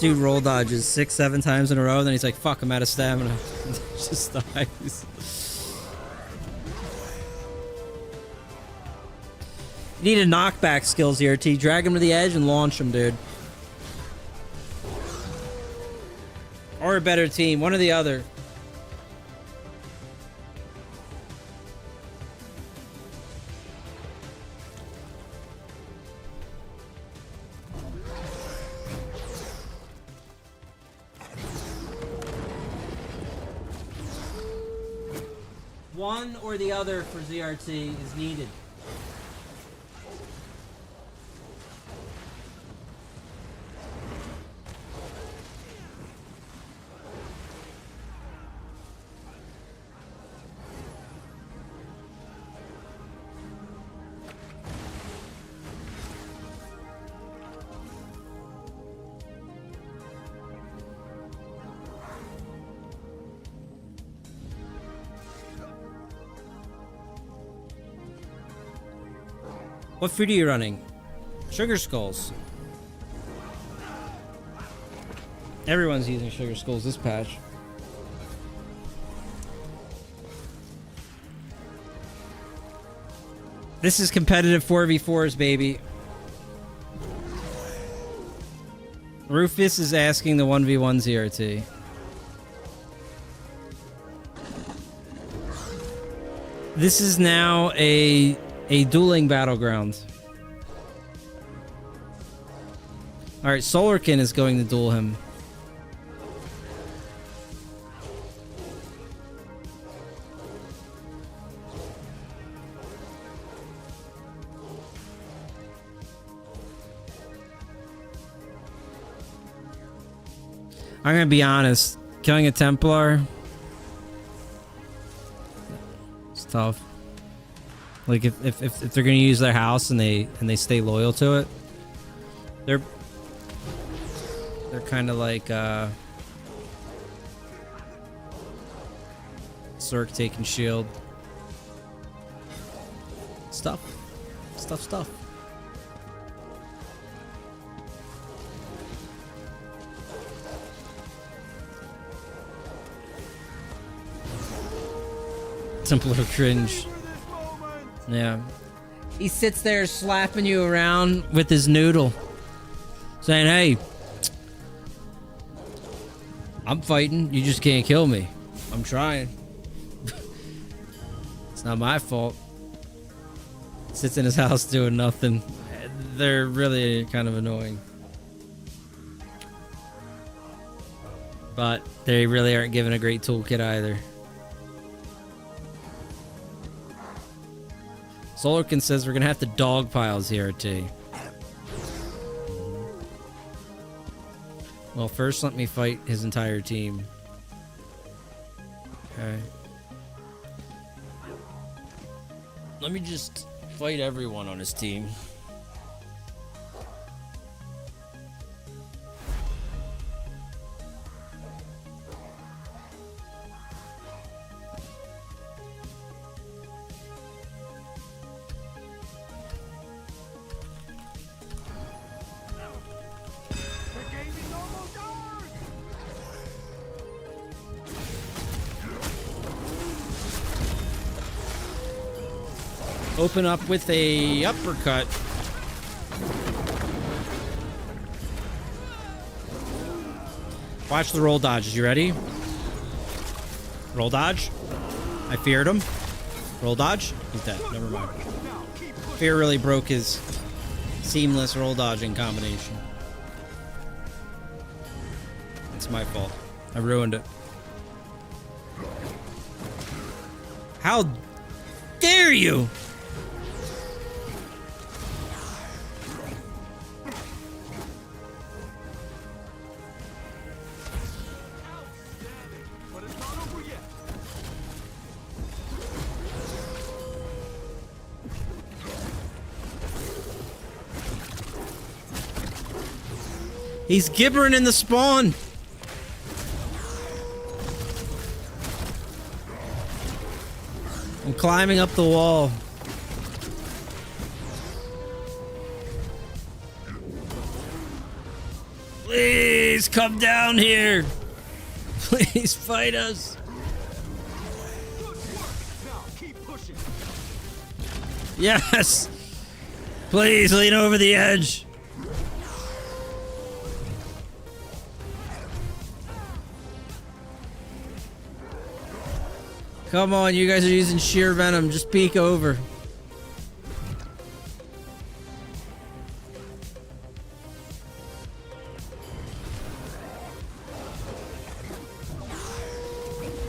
Dude roll dodges 6-7 times in a row, then he's like, fuck, I'm out of stamina. Just dies. You need a knockback skills here, T. Drag him to the edge and launch him, dude. Or a better team, one or the other. One or the other for ZRT is needed. What food are you running? Sugar skulls. Everyone's using sugar skulls this patch. This is competitive 4v4s, baby. Rufus is asking the 1v1 ZRT. This is now a dueling battleground. Alright, Solarkin is going to duel him. I'm gonna be honest, killing a Templar, it's tough. Like if they're gonna use their house and they stay loyal to it, they're kind of like Zerk taking shield. Stuff. Templar cringe. Yeah. He sits there slapping you around with his noodle, saying, "Hey, I'm fighting. You just can't kill me. I'm trying. It's not my fault." Sits in his house doing nothing. They're really kind of annoying. But they really aren't given a great toolkit either. Solarkin says we're gonna have to dogpile ZRT. Well, first let me fight his entire team. Okay. Let me just fight everyone on his team. Open up with a uppercut. Watch the roll dodges. You ready? Roll dodge. I feared him. Roll dodge. He's dead. Never mind. Fear really broke his seamless roll dodging combination. It's my fault. I ruined it. How dare you? He's gibbering in the spawn. I'm climbing up the wall. Please come down here. Please fight us. Yes. Please lean over the edge. Come on, you guys are using sheer venom. Just peek over.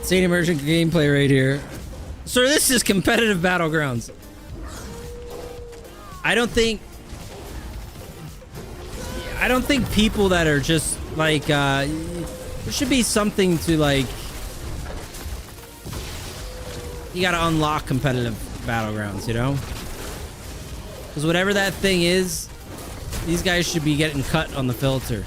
See an emergent gameplay right here. Sir, this is competitive battlegrounds. I don't think people that are just like there should be something to like. You gotta unlock competitive battlegrounds, you know? Because whatever that thing is, these guys should be getting cut on the filter.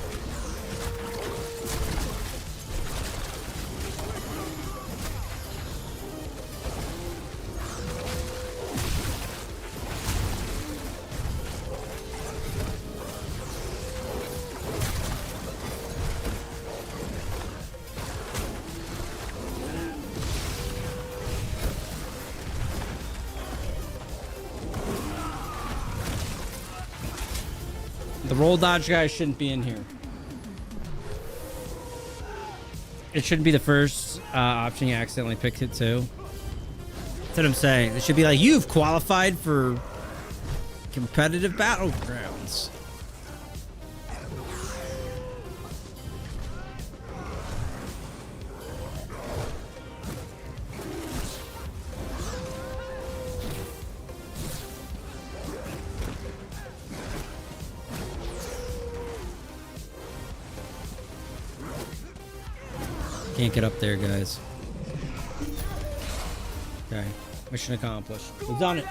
The roll dodge guy shouldn't be in here. It shouldn't be the first option you accidentally picked it too. That's what I'm saying. It should be like, you've qualified for competitive battlegrounds. Can't get up there, guys. Okay. Mission accomplished. We've done it.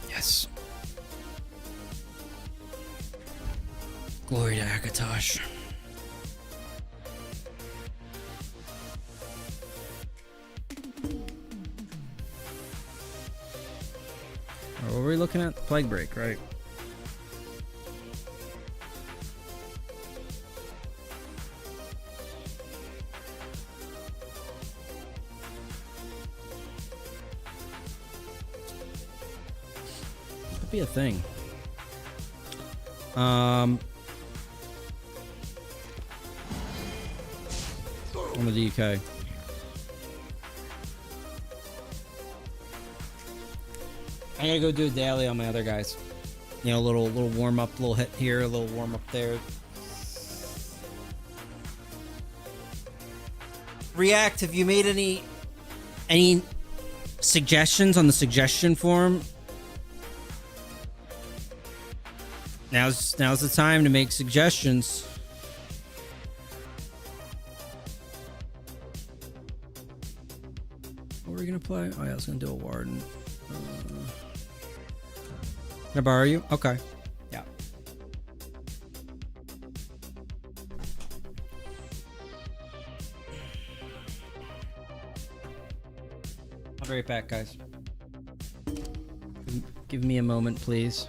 Yes. Glory to Akatosh. What were we looking at? Plague Break, right? Could be a thing. On the DK. I gotta go do a daily on my other guys. You know, a little warm up, little hit here, a little warm up there. React, have you made any suggestions on the suggestion forum? Now's the time to make suggestions. What were we gonna play? Oh yeah, I was gonna do a Warden. Can I borrow you? Okay. Yeah. I'll be right back, guys. Give me a moment, please.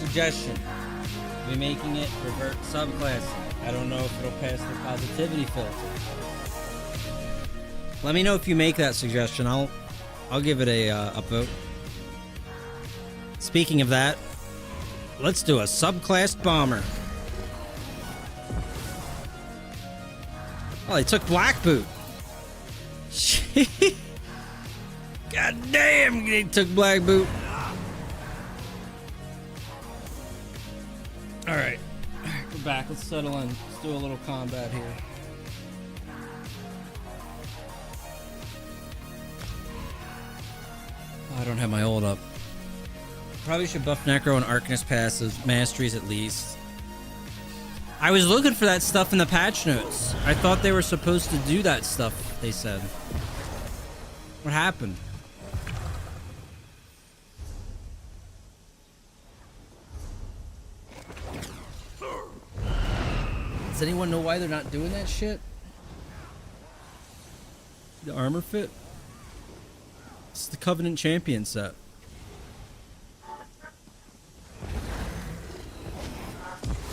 suggestion. We're making it revert subclassing. I don't know if it'll pass the positivity filter. Let me know if you make that suggestion. I'll give it a upvote. Speaking of that, let's do a subclass bomber. Oh, they took Black Boot. God damn, they took Black Boot. Alright, we're back. Let's settle in. Let's do a little combat here. Oh, I don't have my ult up. Probably should buff Necro and Arcanist passive masteries at least. I was looking for that stuff in the patch notes. I thought they were supposed to do that stuff, they said. What happened? Does anyone know why they're not doing that shit? The armor fit? It's the Covenant Champion set.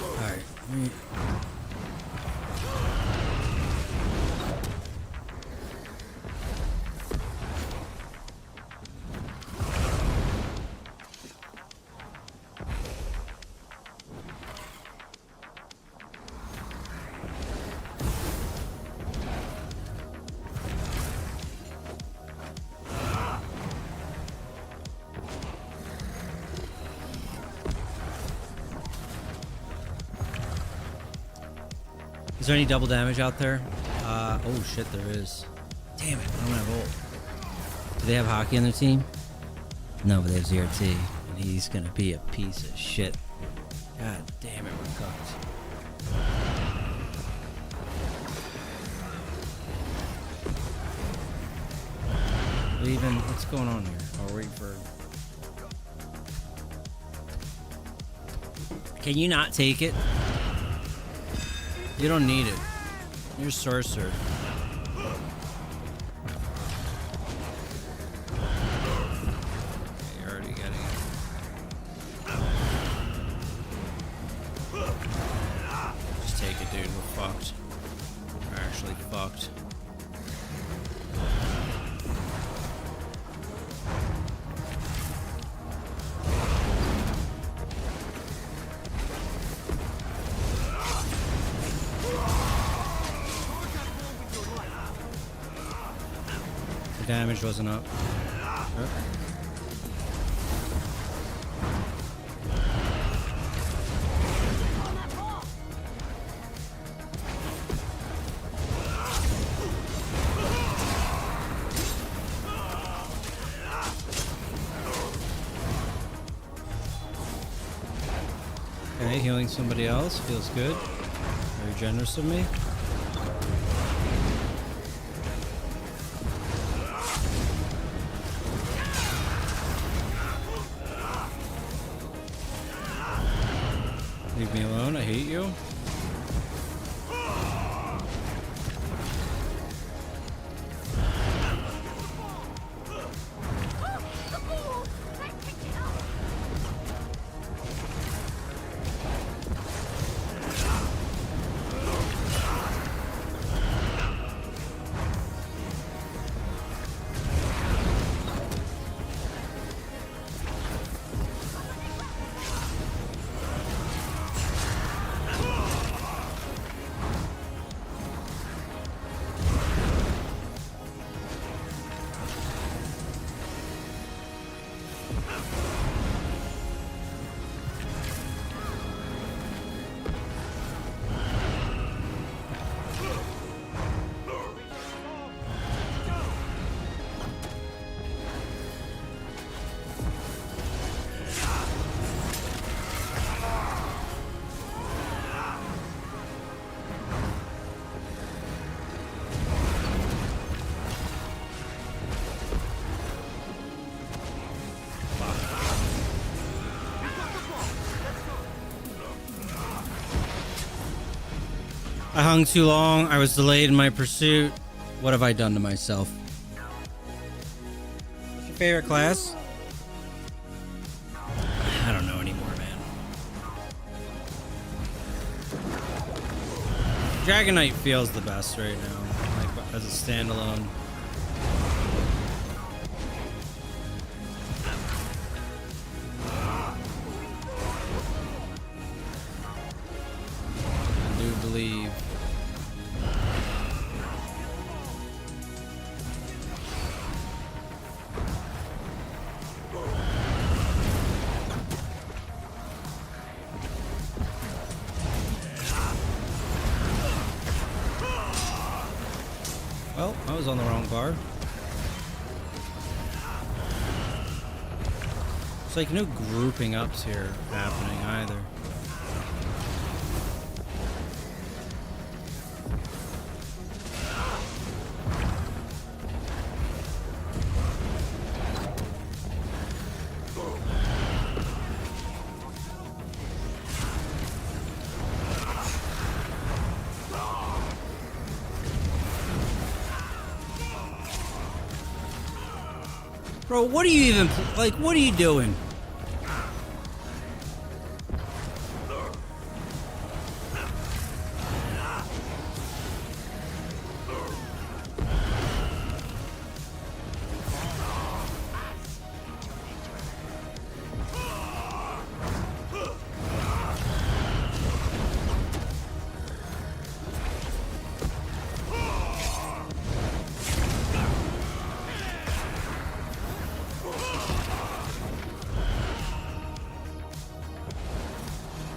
Alright. Is there any double damage out there? Oh shit, there is. Damn it, I don't have ult. Do they have Hockey on their team? No, but they have ZRT. And he's gonna be a piece of shit. God damn it, we're cooked. Leaving, what's going on here? Oh, we're waiting for... Can you not take it? You don't need it. You're sorcerer. You're already getting it. Just take it, dude. We're fucked. We're actually fucked. The damage wasn't up. Oh. Okay, healing somebody else feels good. Very generous of me. Leave me alone, I hate you. I hung too long. I was delayed in my pursuit. What have I done to myself? What's your favorite class? I don't know anymore, man. Dragon Knight feels the best right now, like as a standalone. I do believe. Well, I was on the wrong bar. It's like no grouping ups here happening either. Bro, what are you even, like, what are you doing?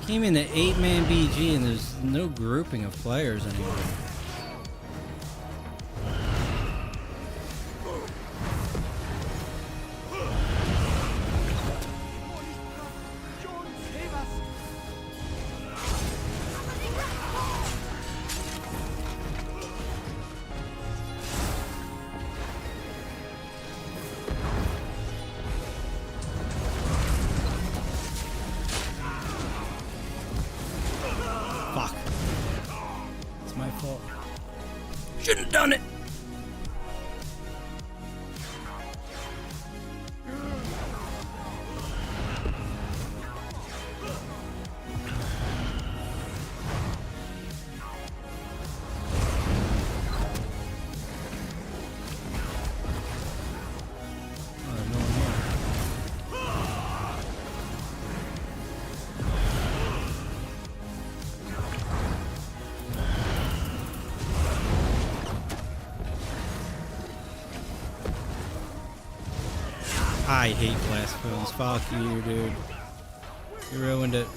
Came in an 8-man BG and there's no grouping of players anymore. Fuck. It's my fault. Shouldn't have done it. I hate blast films. Fuck you, dude. You ruined it.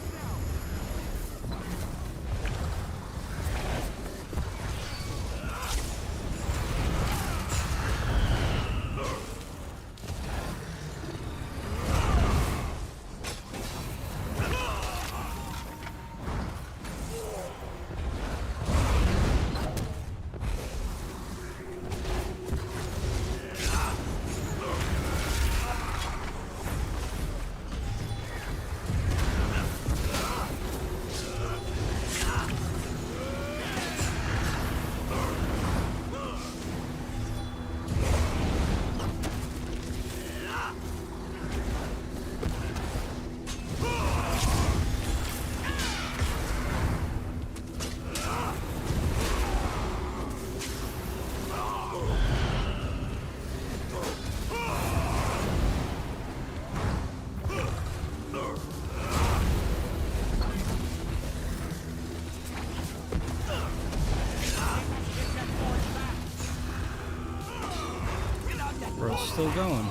Bro's still going.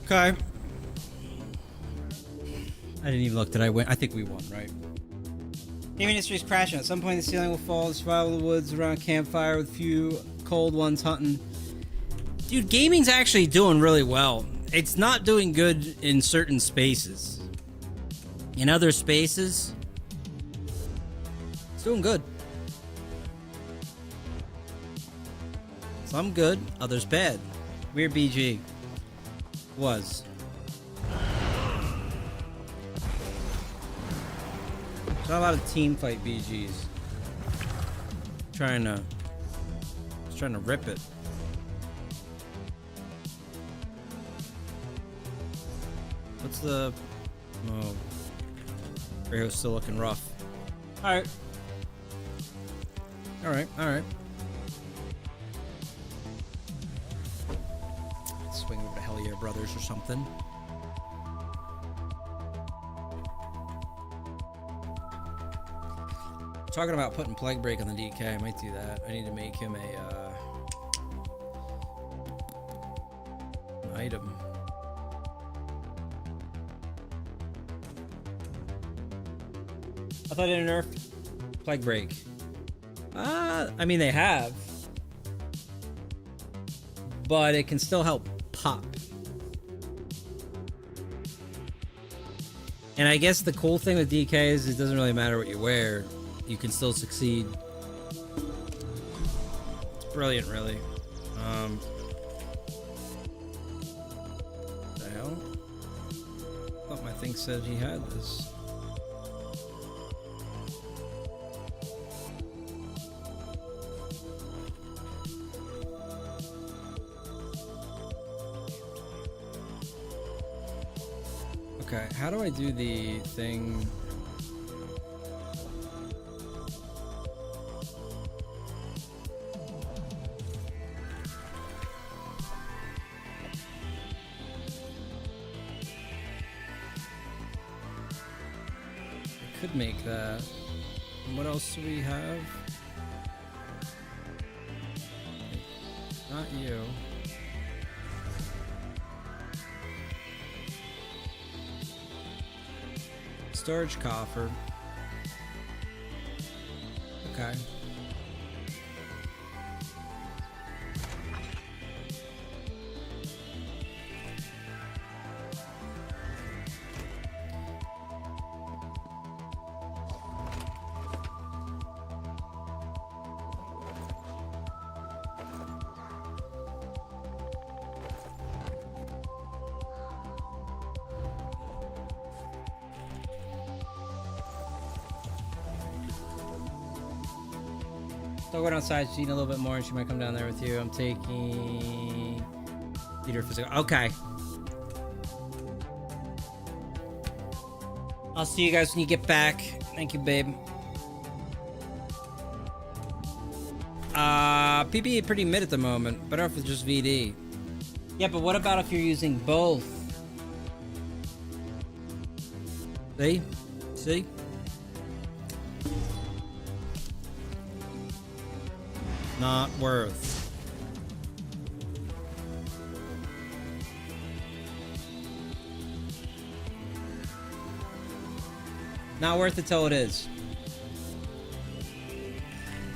Okay. I didn't even look. Did I win? I think we won, right? Gaming industry is crashing. At some point, the ceiling will fall. The survival of the woods around a campfire with a few cold ones hunting. Dude, gaming's actually doing really well. It's not doing good in certain spaces. In other spaces, it's doing good. Some good, others bad. Weird BG. Was. There's not a lot of team fight BGs. Trying to rip it. What's the... Oh. Sheo's still looking rough. Alright. Alright, alright. Swing over to Hell Yeah Brothers or something. Talking about putting Plague Break on the DK, I might do that. I need to make him a an item. I thought they nerfed Plague Break. I mean they have, but it can still help pop. And I guess the cool thing with DK is it doesn't really matter what you wear. You can still succeed. It's brilliant, really. The hell? I thought my thing said he had this. Okay, how do I do the thing? Could make that. What else do we have? Not you. Storage coffer. Okay. Still going outside. She's eating a little bit more, and she might come down there with you. I'm taking theater physical. Okay. I'll see you guys when you get back. Thank you, babe. PB pretty mid at the moment. Better off with just VD. Yeah, but what about if you're using both? See? See? Not worth. Not worth it till it is.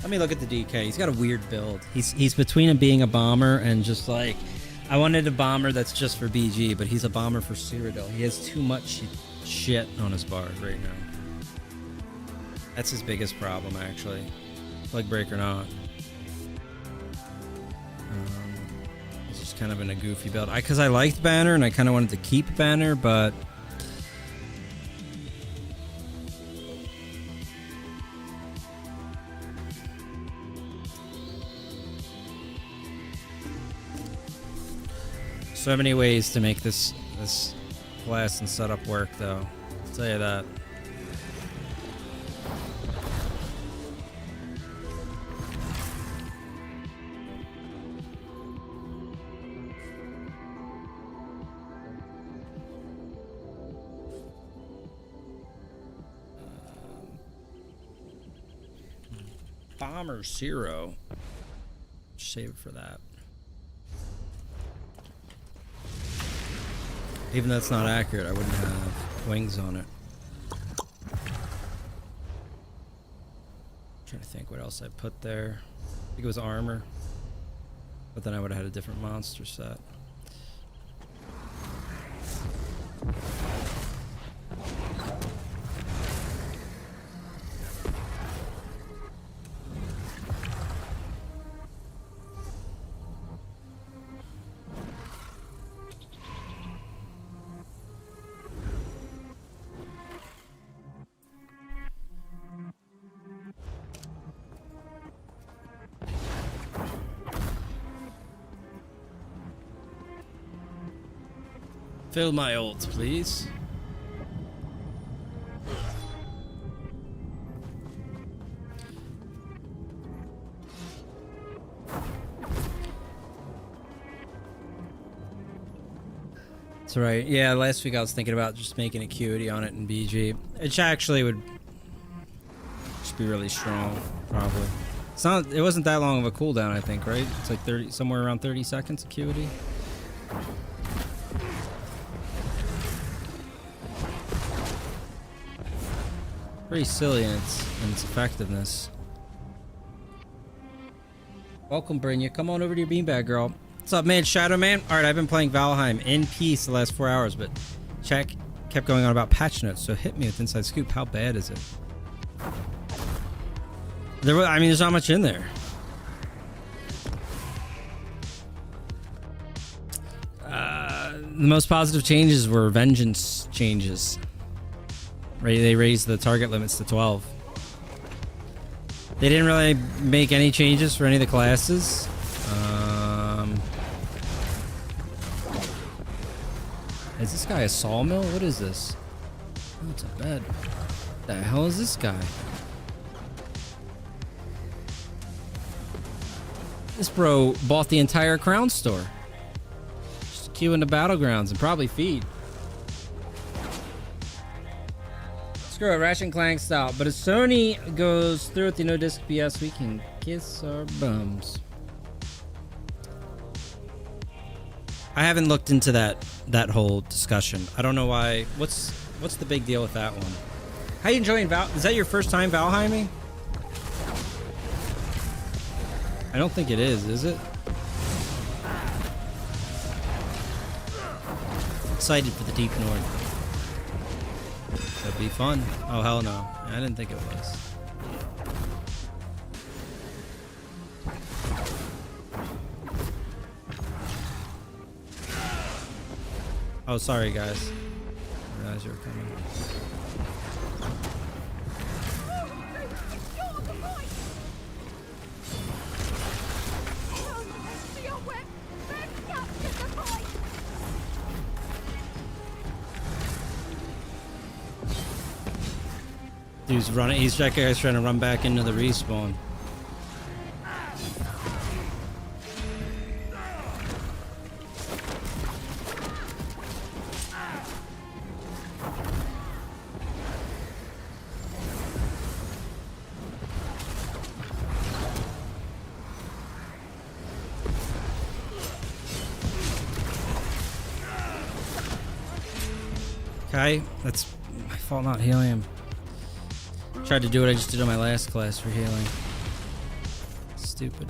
Let me look at the DK. He's got a weird build. He's between him being a bomber and just like, I wanted a bomber that's just for BG, but he's a bomber for Cyrodiil. He has too much shit on his bar right now. That's his biggest problem, actually. Plague Break or not. He's just kind of in a goofy build. Because I liked Banner and I kind of wanted to keep Banner, but so many ways to make this class and setup work, though. I'll tell you that. Bomber Zero. Save it for that. Even though it's not accurate, I wouldn't have wings on it. Trying to think what else I put there. I think it was armor. But then I would have had a different monster set. Fill my ult, please. That's right. Yeah, last week I was thinking about just making acuity on it in BG. It actually would just be really strong, probably. It's not. It wasn't that long of a cooldown, I think, right? It's like 30, somewhere around 30 seconds acuity. Pretty silly in its effectiveness. Welcome, Brynja. Come on over to your beanbag, girl. What's up, man? Shadow Man? Alright, I've been playing Valheim in peace the last 4 hours, but chat kept going on about patch notes, so hit me with Inside Scoop. How bad is it? I mean, there's not much in there. The most positive changes were vengeance changes. They raised the target limits to 12. They didn't really make any changes for any of the classes. Is this guy a sawmill? What is this? Oh, it's a bed. What the hell is this guy? This bro bought the entire Crown store. Just queue into Battlegrounds and probably feed. Screw it, Ration Clank style. But if Sony goes through with the no disc BS, we can kiss our bums. I haven't looked into that whole discussion. I don't know why. What's the big deal with that one? How you enjoying Val? Is that your first time Valheiming? I don't think it is it? Excited for the Deep North. That'd be fun. Oh, hell no. I didn't think it was. Oh, sorry, guys. I realized you were coming. Dude's running. That guy's trying to run back into the respawn. Okay, that's my fault not healing him. Tried to do what I just did on my last class for healing. Stupid.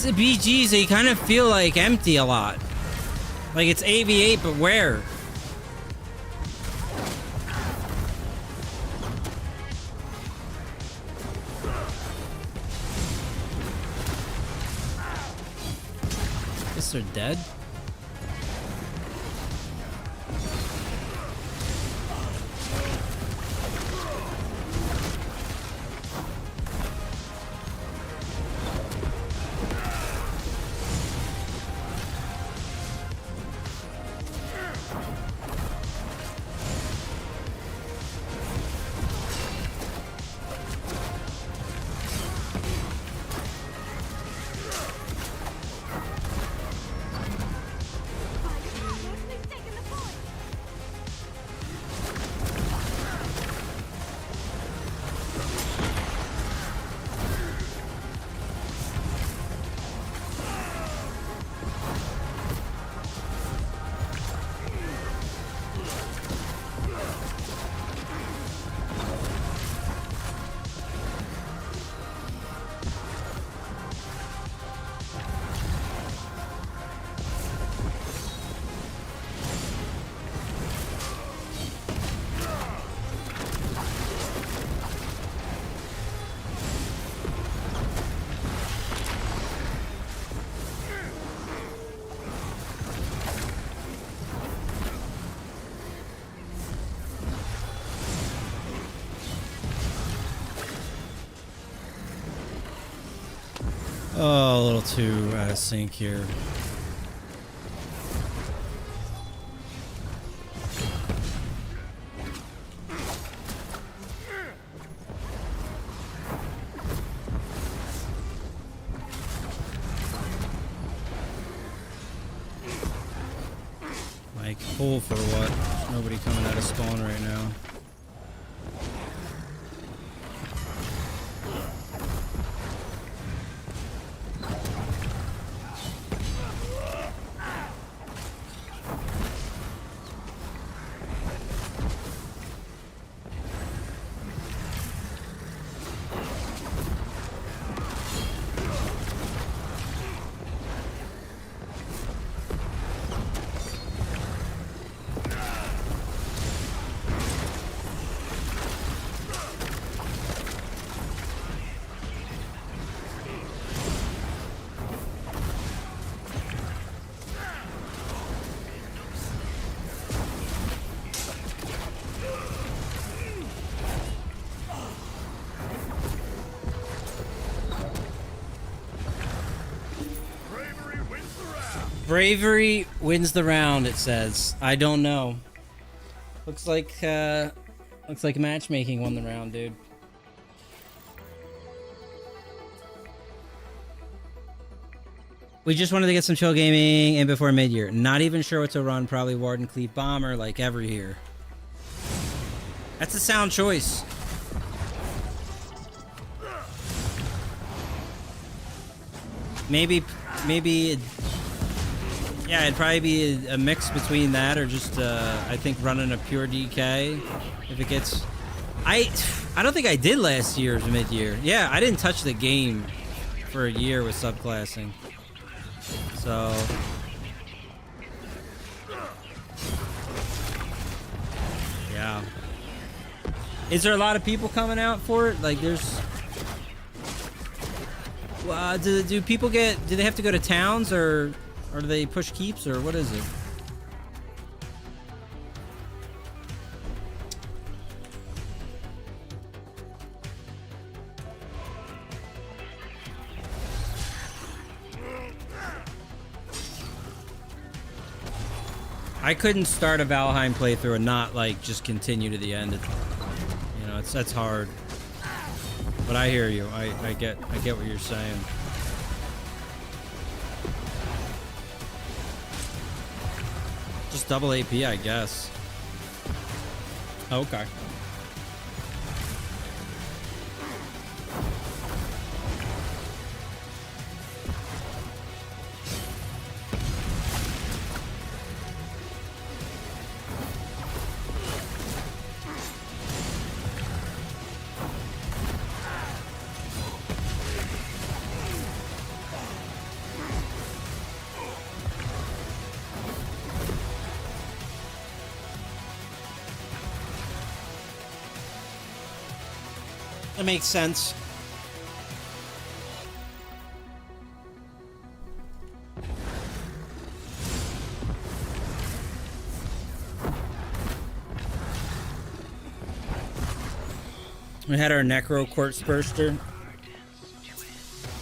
The BGs, they kind of feel like empty a lot. Like it's AV8, but where? Guess they're dead. all a little too out of sync here. Like, pull for what? There's nobody coming out of spawn right now. Bravery wins the round, it says. I don't know. Looks like matchmaking won the round, dude. We just wanted to get some chill gaming in before mid-year. Not even sure what to run. Probably Warden Cleave Bomber like every year. That's a sound choice. Maybe yeah, it'd probably be a mix between that or just, I think running a pure DK. If it gets... I don't think I did last year's mid-year. Yeah, I didn't touch the game for a year with subclassing. So... yeah. Is there a lot of people coming out for it? Like, there's... do people get... do they have to go to towns or do they push keeps or what is it? I couldn't start a Valheim playthrough and not like just continue to the end. You know, that's hard. But I hear you. I get what you're saying. Just double AP, I guess. Okay. That makes sense. We had our Necro Quartz Burster.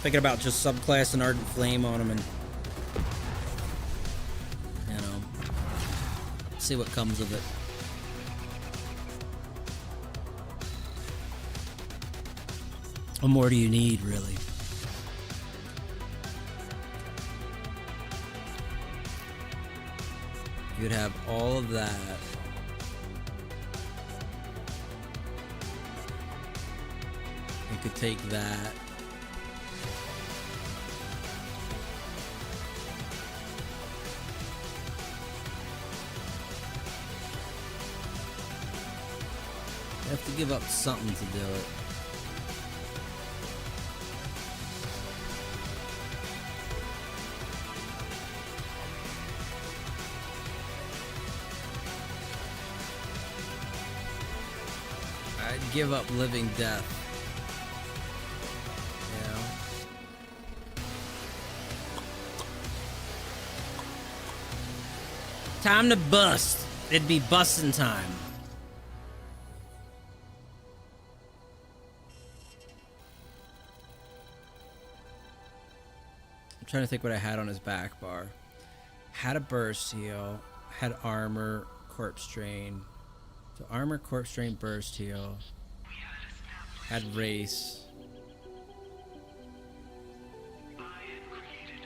Thinking about just subclass and Ardent Flame on him and, you know, see what comes of it. What more do you need, really? You'd have all of that. You could take that. You have to give up something to do it. Give up living death. Yeah. Time to bust. It'd be busting time. trying to think what I had on his back bar. Had a burst heal. Had armor, corpse drain. So armor, corpse drain, burst heal. Had race.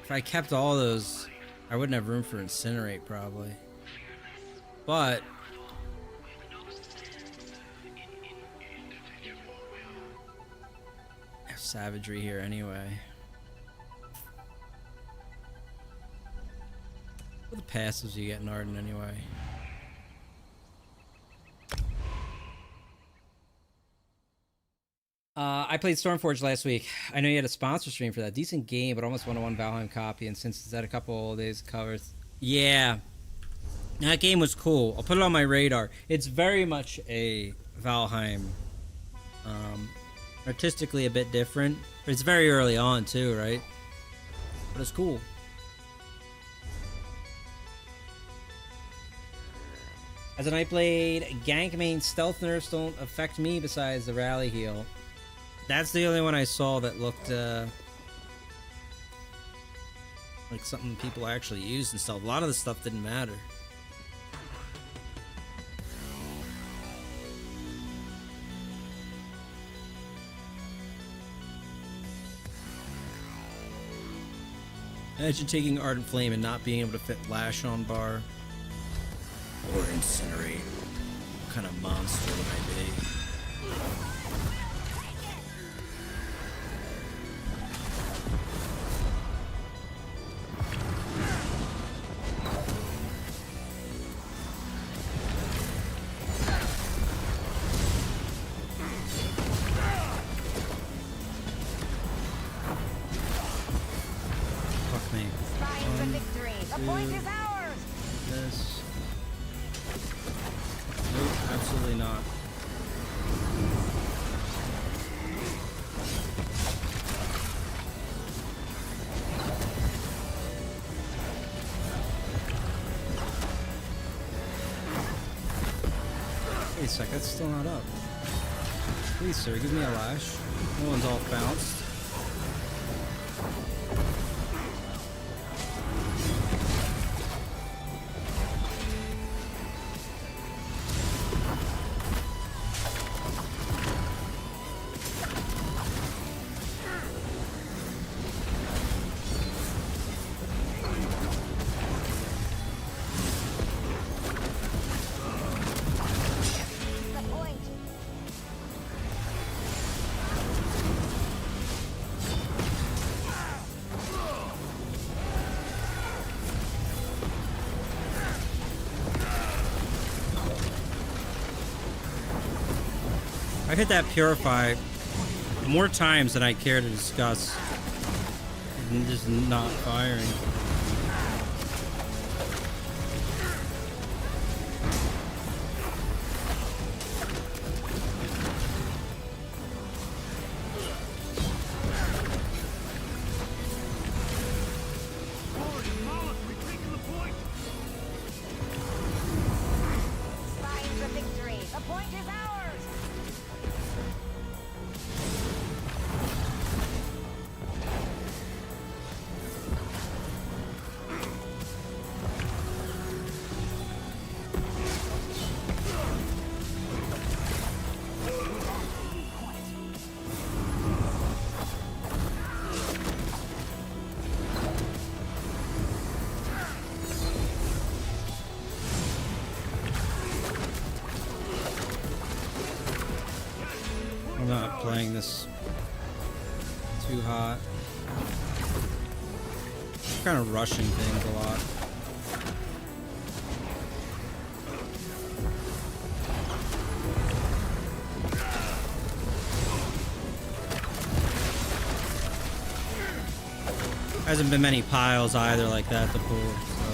If I kept all those, I wouldn't have room for incinerate probably. But I have savagery here anyway. What the passives you get in Arden anyway? I played Stormforge last week. I know you had a sponsor stream for that. Decent game, but almost 1-1 Valheim copy. And since it's had a couple of days covers, yeah, that game was cool. I'll put it on my radar. It's very much a Valheim, artistically a bit different. But it's very early on too, right? But it's cool. As a Nightblade, gank main stealth nerfs don't affect me besides the rally heal. That's the only one I saw that looked like something people actually used and stuff. A lot of the stuff didn't matter. Imagine taking Ardent Flame and not being able to fit Lash on bar. Or Incinerate. What kind of monster would I be? Fuck me. Find the victory. The point is ours. This. Nope, absolutely not. Wait a sec, that's still not up. Please, sir, give me a lash. No one's all bounced. The point. I've hit that Purify more times than I care to discuss. And just not firing. Find the victory. The point is ours. I'm not playing this too hot. Kind of rushing things a lot. Hasn't been many piles either like that to pull, so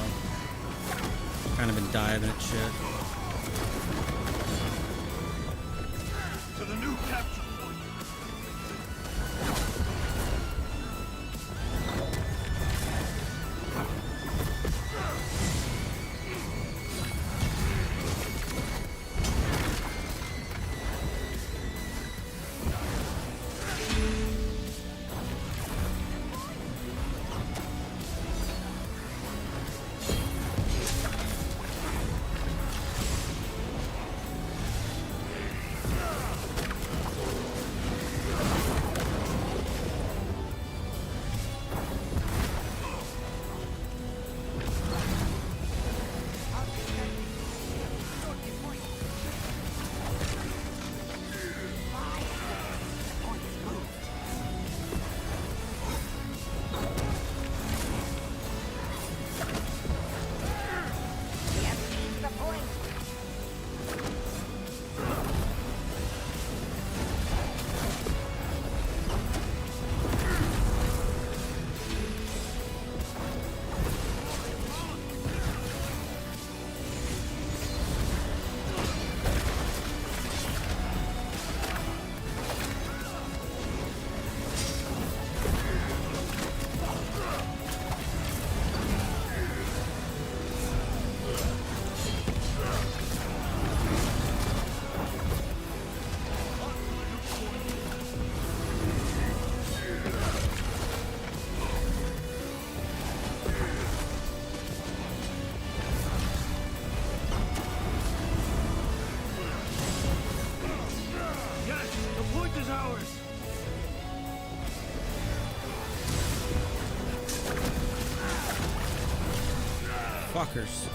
kind of been diving at shit. To the new capture point. fuckers.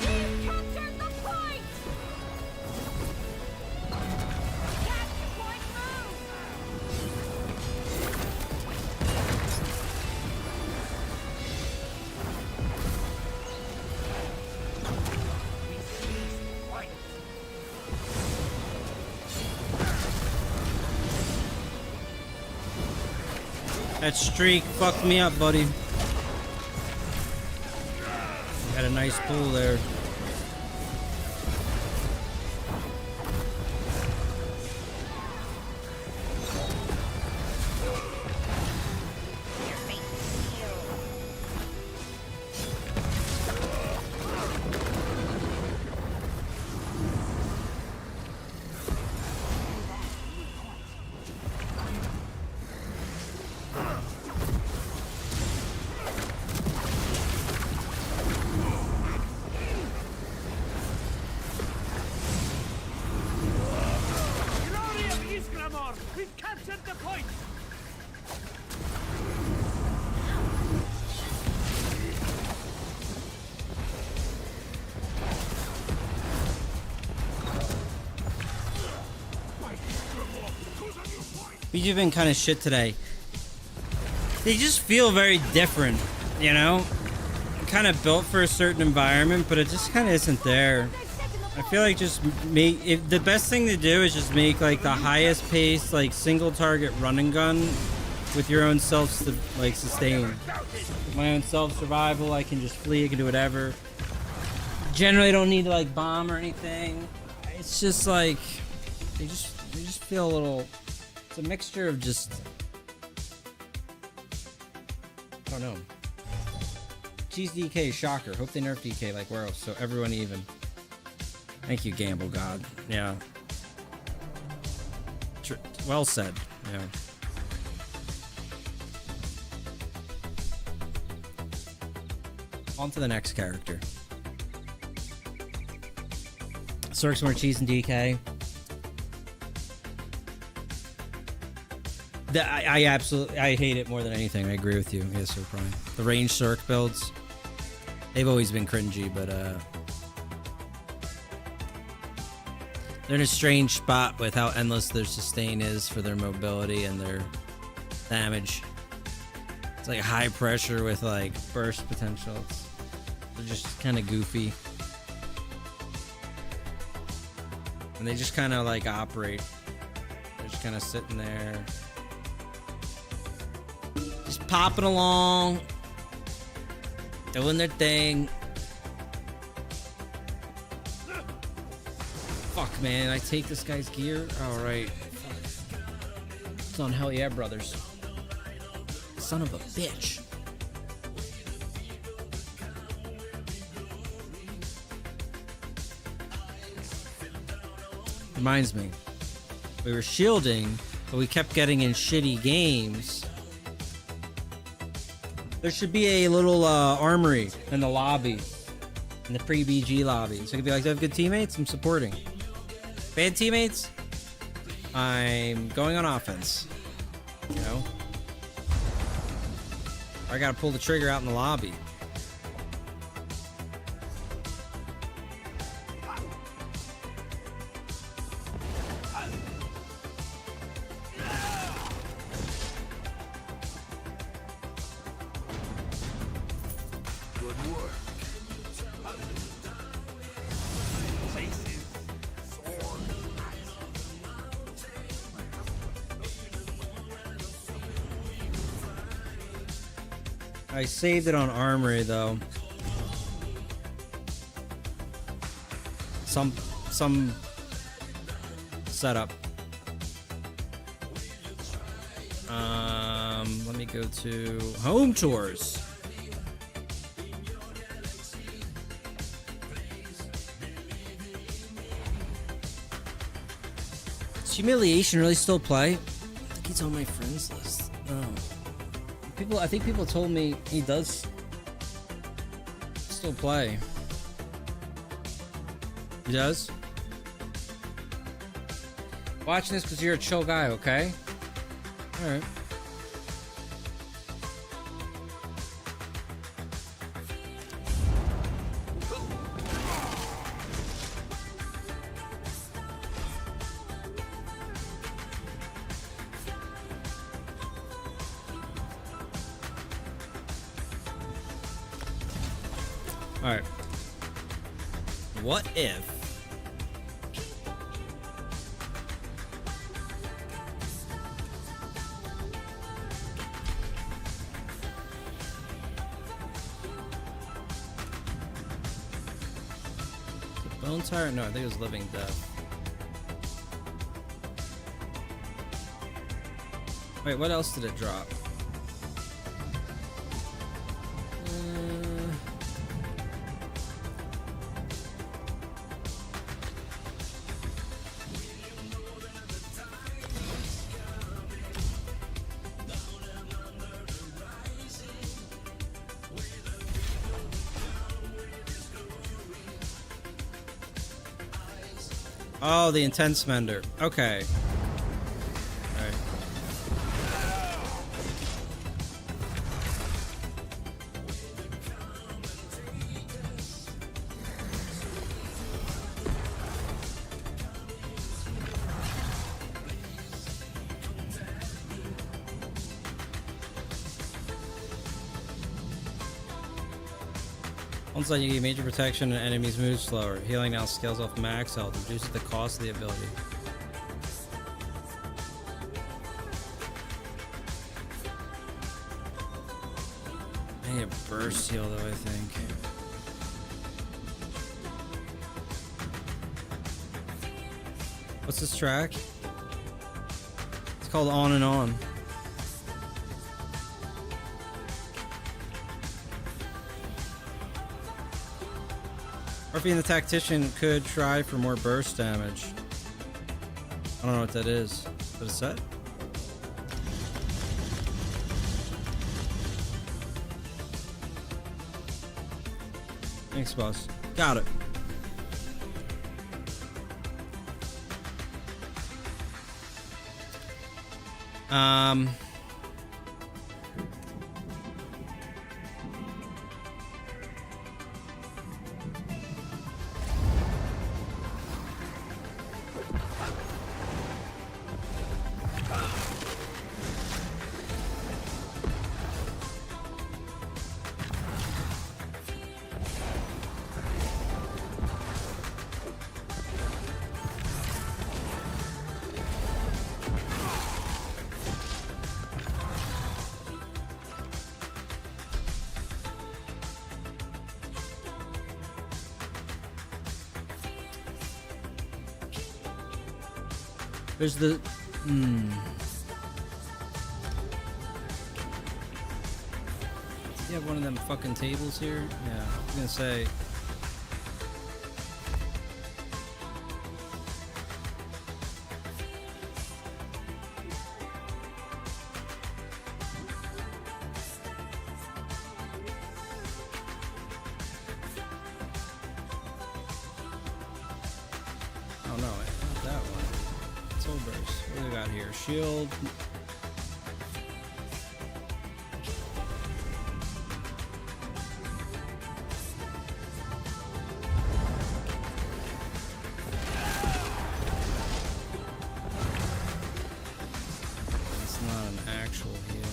We've captured the point! Capture point move! That streak fucked me up, buddy. Had a nice pull there. Your fate is sealed. Glory of Isgramor! We've captured the point! We've been kind of shit today. They just feel very different, you know? Kind of built for a certain environment, but it just kind of isn't there. I feel like just the best thing to do is just make like the highest pace, like single target run and gun with your own sustain. My own self survival, I can just flee, I can do whatever. Generally don't need to like bomb or anything. It's just like, they just feel a little, it's a mixture of just, I don't know. Cheese DK, shocker. Hope they nerf DK like Weros, so everyone even. Thank you, Gamble God. Yeah. Well said. Yeah. On to the next character. Cirques more cheese and DK. I absolutely hate it more than anything. I agree with you. Yes, sir, Prime. The range Cirque builds. They've always been cringy, but they're in a strange spot with how endless their sustain is for their mobility and their damage. It's like high pressure with like burst potential. They're just kind of goofy. And they just kind of like operate. They're just kind of sitting there. Just popping along. Doing their thing. Fuck, man. I take this guy's gear? Alright. It's on Hell Yeah, brothers. Son of a bitch. Reminds me. We were shielding, but we kept getting in shitty games. There should be a little armory in the lobby. In the pre-BG lobby. So it could be like, do I have good teammates? I'm supporting. Bad teammates? I'm going on offense. You know? Or I gotta pull the trigger out in the lobby. Good work. Places. Sword. I saved it on armory though. Some setup. Let me go to home tours. Does humiliation really still play? I think he's on my friends list. Oh. I think people told me he does still play. He does? Watching this because you're a chill guy, okay? Alright. Alright. What if... Bone Tyrant? No, I think it was Living Death. Wait, what else did it drop? Oh, the Intense Mender. Okay. Alright. Once you get major protection and enemies move slower. Healing now scales off max health, reduces the cost of the ability. I need a burst heal though, I think. What's this track? It's called On and On. Orphean the Tactician could try for more burst damage. I don't know what that is. Is that a set? Thanks, boss. Got it. There's the... Do you have one of them fucking tables here? Yeah, I was gonna say... Oh no, not that one. Soul Burst. What do we got here? Shield. It's not an actual heal.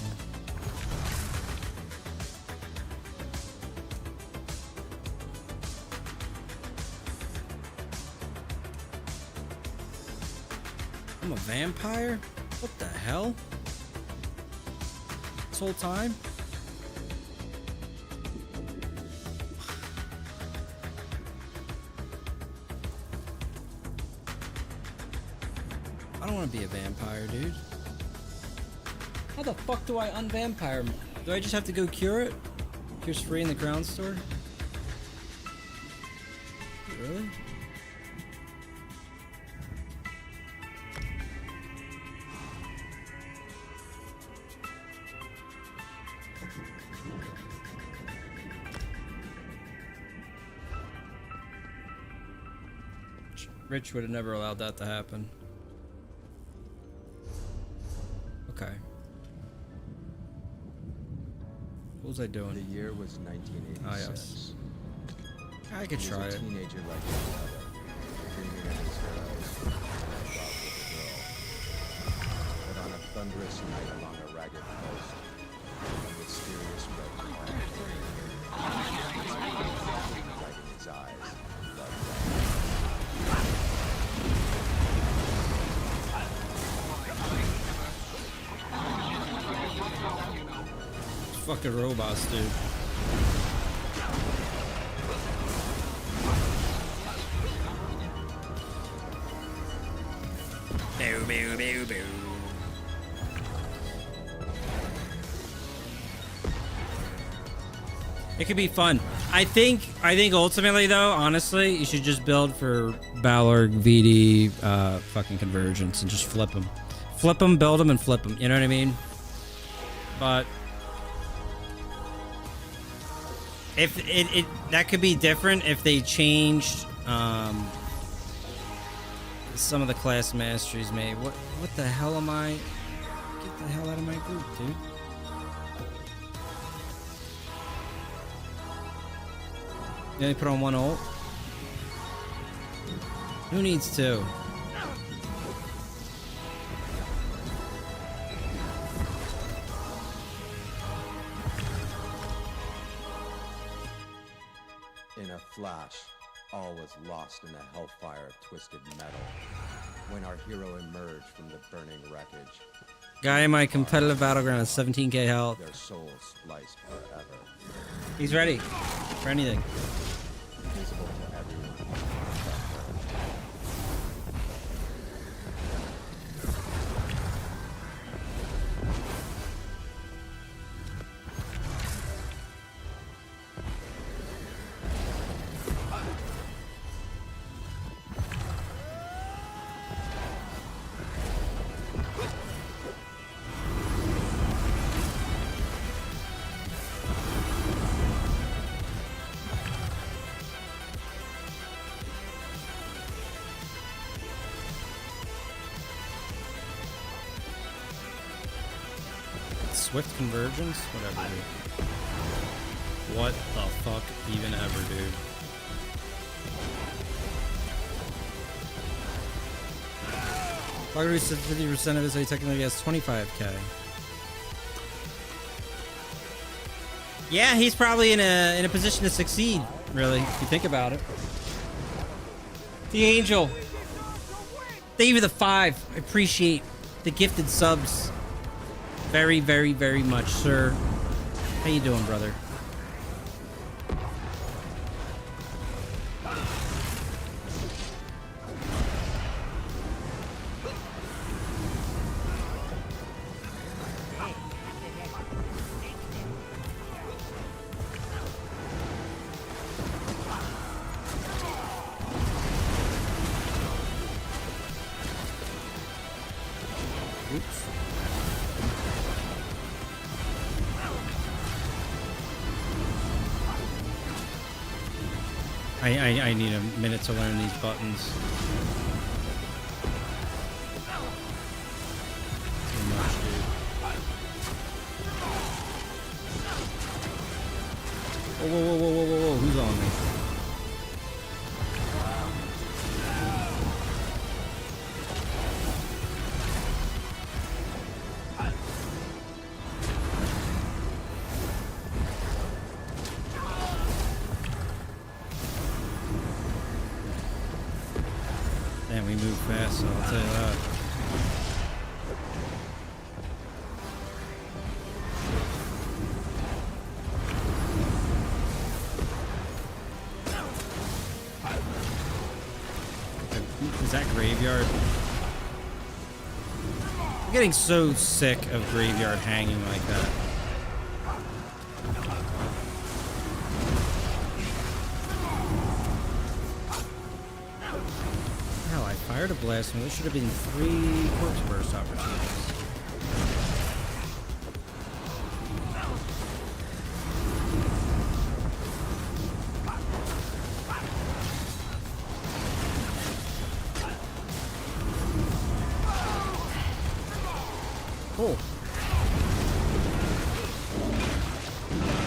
I'm a vampire? What the hell? This whole time? I don't want to be a vampire, dude. How the fuck do I unvampire? Do I just have to go cure it? Cure's free in the ground store? Really? Rich would have never allowed that to happen. Okay. What was I The doing? year was 1986. Ah, yes. I could He try was a it. teenager like any other, dreaming of his heroes and in love with a girl. But on a thunderous night along a ragged coast, a mysterious red car right in his eyes, blood red. Fucking robots, dude. Boo, boo, boo, boo. It could be fun. I think ultimately though, honestly, you should just build for Balor VD fucking convergence and just flip them. Flip them, build them, and flip them. You know what I mean? But if it that could be different if they changed some of the class masteries maybe. What the hell am I? Get the hell out of my group, dude. You only put on one ult? Who needs two? In a flash, all was lost in a hellfire of twisted metal. When our hero emerged from the burning wreckage, Guy in my competitive battleground has 17k health. their souls spliced forever. He's ready for anything. Visible to everyone but her. Swift convergence? Whatever, dude. What the fuck even ever, dude. Buggery said 50% of it, so he technically has 25k. Yeah, he's probably in a position to succeed, really, if you think about it. The Angel. Thank you for the 5. I appreciate the gifted subs. Very, very, very much, sir. How you doing, brother? Oops. I need a minute to learn these buttons. Too much, dude. Whoa, whoa, whoa, whoa, whoa, whoa, whoa, who's on me? Damn, we move fast, so I'll tell you that. Is that graveyard? I'm getting so sick of graveyard hanging like that. Hell, I fired a blast and there should have been 3 corpse burst opportunities. Cool.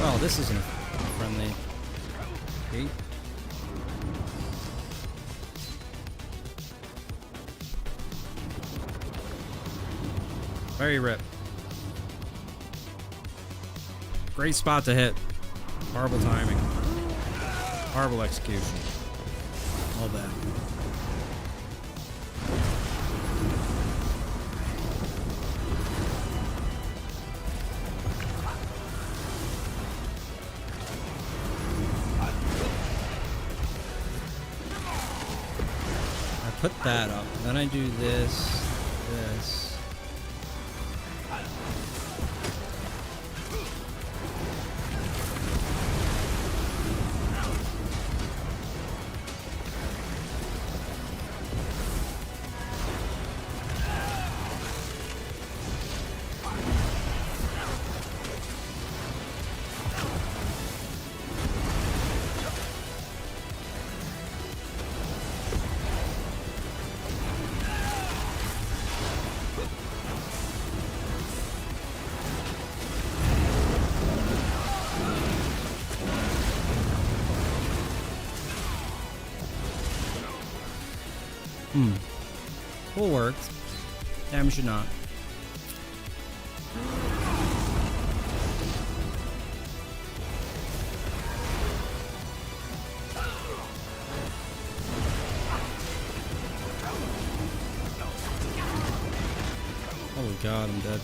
Well, this isn't a friendly gate. Very rip. Great spot to hit. Horrible timing. Horrible execution. All that. I put that up. Then I do this, this. Cool worked. Damage or not. Holy God, I'm dead.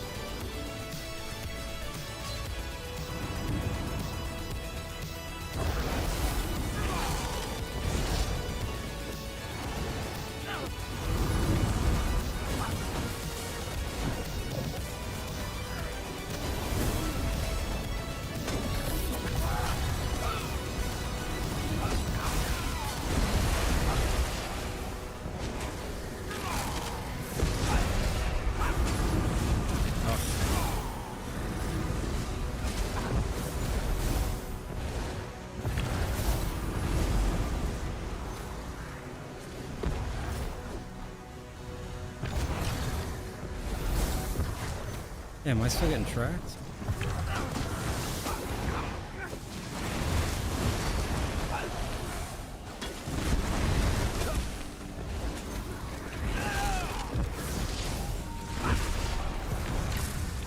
Yeah, am I still getting tracked?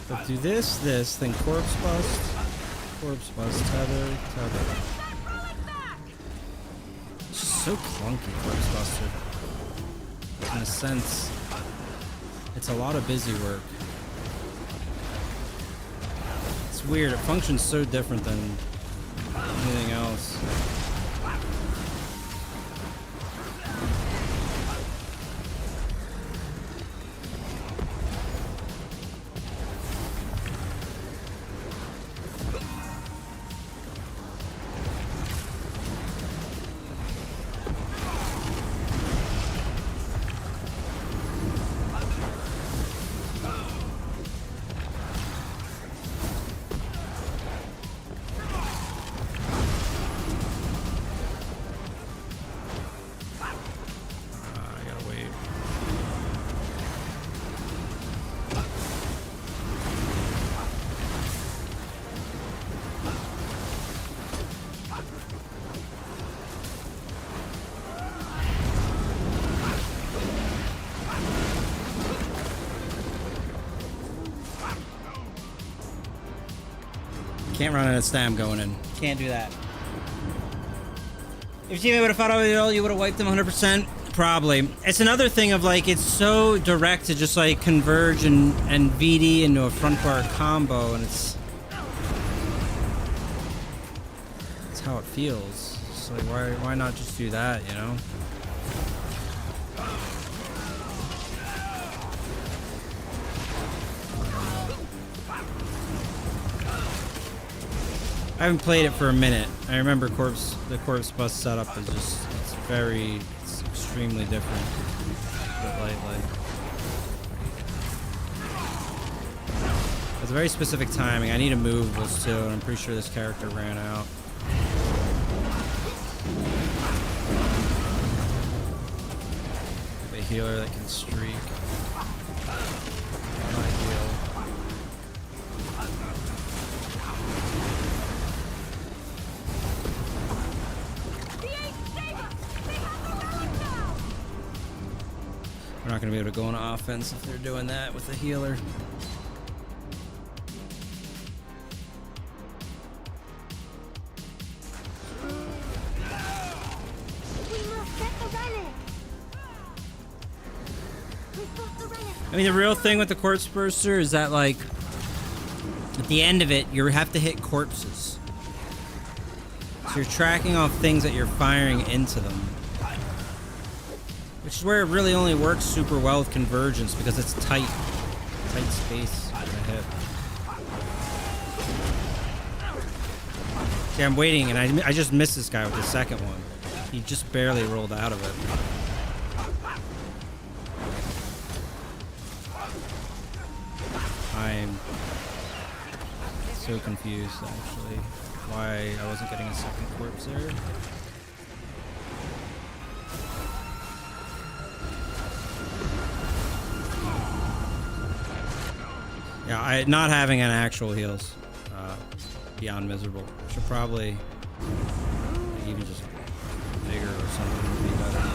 But do this, then corpse bust, tether, tether. It's just so clunky, corpse buster. In a sense, it's a lot of busy work. It's weird, it functions so different than anything else. Can't run out of stam going in. Can't do that. If you would have fought over the all, you would have wiped them 100%. Probably. It's another thing of like, it's so direct to just like converge and VD into a front bar combo, and it's how it feels. It's like, why not just do that, you know? I haven't played it for a minute. I remember the corpse bus setup is just, it's extremely different. Like, it's a very specific timing. I need a movables too, and I'm pretty sure this character ran out. A healer that can streak. Not ideal. We're not going to be able to go on offense if they're doing that with the healer. We must get the relic. We've got the relic. I mean, the real thing with the corpse burster is that, like, at the end of it, you have to hit corpses. So you're tracking off things that you're firing into them. Which is where it really only works super well with convergence, because it's tight space to hit. See, I'm waiting, and I just missed this guy with the second one. He just barely rolled out of it. I'm so confused, actually, why I wasn't getting a second corpse there. Yeah, not having an actual heals, beyond miserable. Should probably even just bigger or something would be better.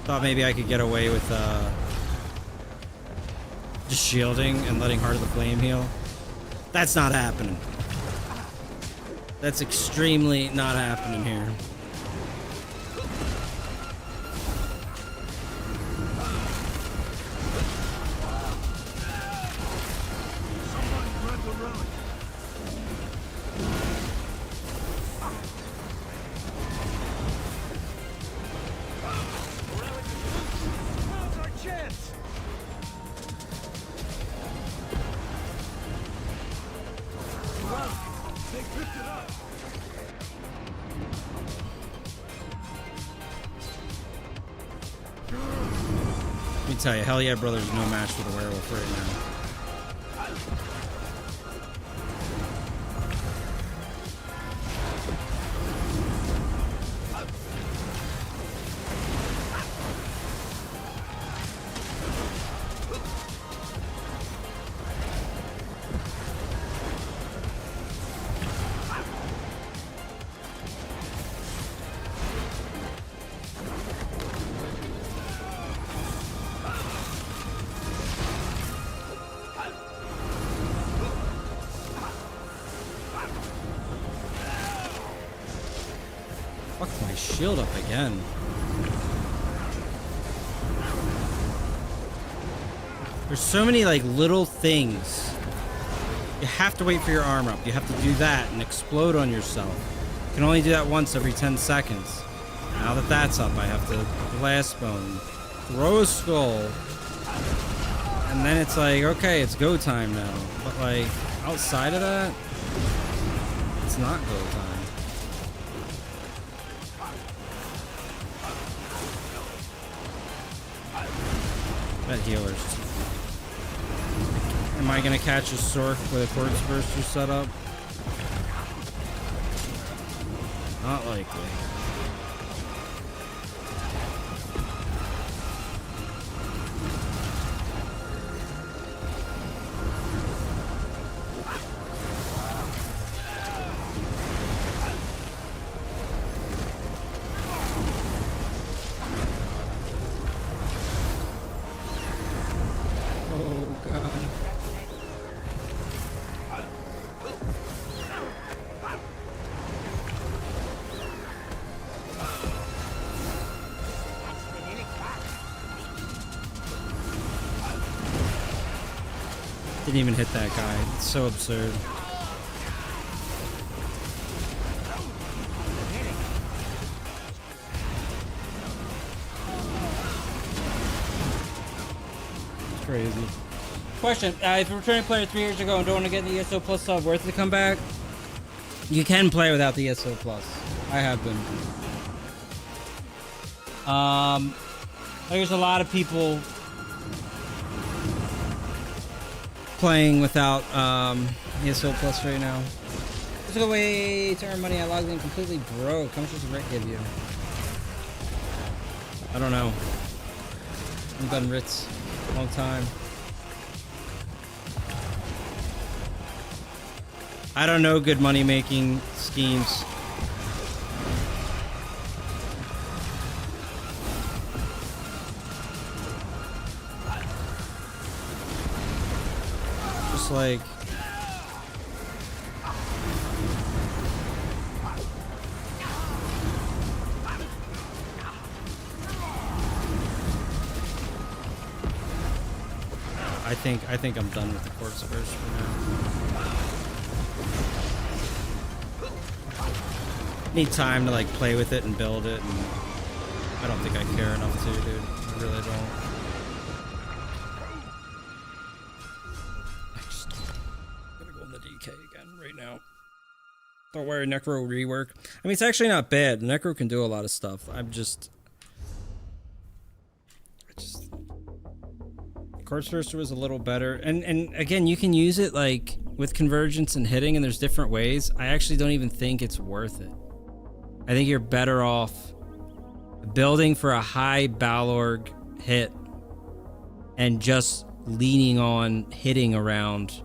Thought maybe I could get away with just shielding and letting Heart of the Flame heal. That's not happening. That's extremely not happening here. Someone grab the relic. Now's our chance. They picked it up. Let me tell you, Hell Yeah Brothers is no match for the werewolf right now. Fuck my shield up again. There's so many like little things. You have to wait for your armor up. You have to do that and explode on yourself. You can only do that once every 10 seconds. Now that that's up, I have to blast bone, throw a skull, and then it's like, okay, it's go time now. But like outside of that, it's not go time. That healer's. Am I gonna catch a Sork with a corpse burster set up? Not likely. Oh god. Didn't even hit that guy. It's so absurd. It's crazy. Question: if you're a returning player 3 years ago and don't want to get the ESO Plus sub, worth it to come back? You can play without the ESO Plus. I have been. There's a lot of people playing without ESO Plus right now. Let's go away to earn money. I logged in completely broke. How much does Rit give you? I don't know. I haven't done Rits in a long time. I don't know good money making schemes. just like... I think I'm done with the corpse burst for now. Need time to like play with it and build it, and I don't think I care enough to, dude. I really don't. I'm gonna go in the DK again right now. Don't worry, Necro rework. I mean, it's actually not bad. Necro can do a lot of stuff. I just Corpse Burster was a little better, and again, you can use it like with convergence and hitting, and there's different ways. I actually don't even think it's worth it. I think you're better off building for a high Balorg hit and just leaning on hitting around.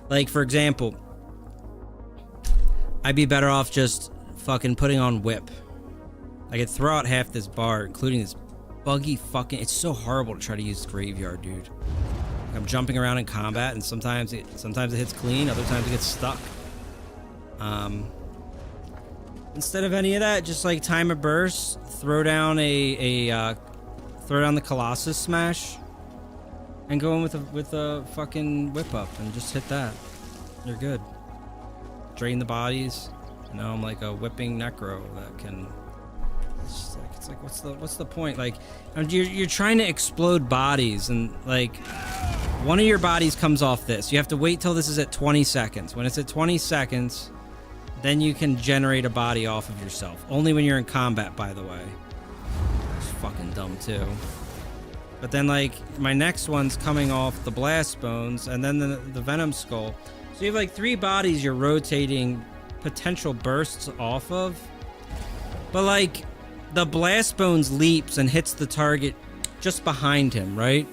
Like, for example, I'd be better off just fucking putting on whip. I could throw out half this bar, including this buggy fucking... It's so horrible to try to use graveyard, dude. I'm jumping around in combat, and sometimes it hits clean, other times it gets stuck. Instead of any of that, just like time a burst, throw down the Colossus smash, and go in with a fucking whip up and just hit that. You're good. Drain the bodies. You know, I'm like a whipping necro that can. It's like what's the point? Like, you're trying to explode bodies, and like one of your bodies comes off this. You have to wait till this is at 20 seconds. When it's at 20 seconds, then you can generate a body off of yourself. Only when you're in combat, by the way. It's fucking dumb too. But then like my next one's coming off the blast bones, and then the venom skull. So you have like 3 bodies you're rotating potential bursts off of. But like the blast bones leaps and hits the target just behind him, right?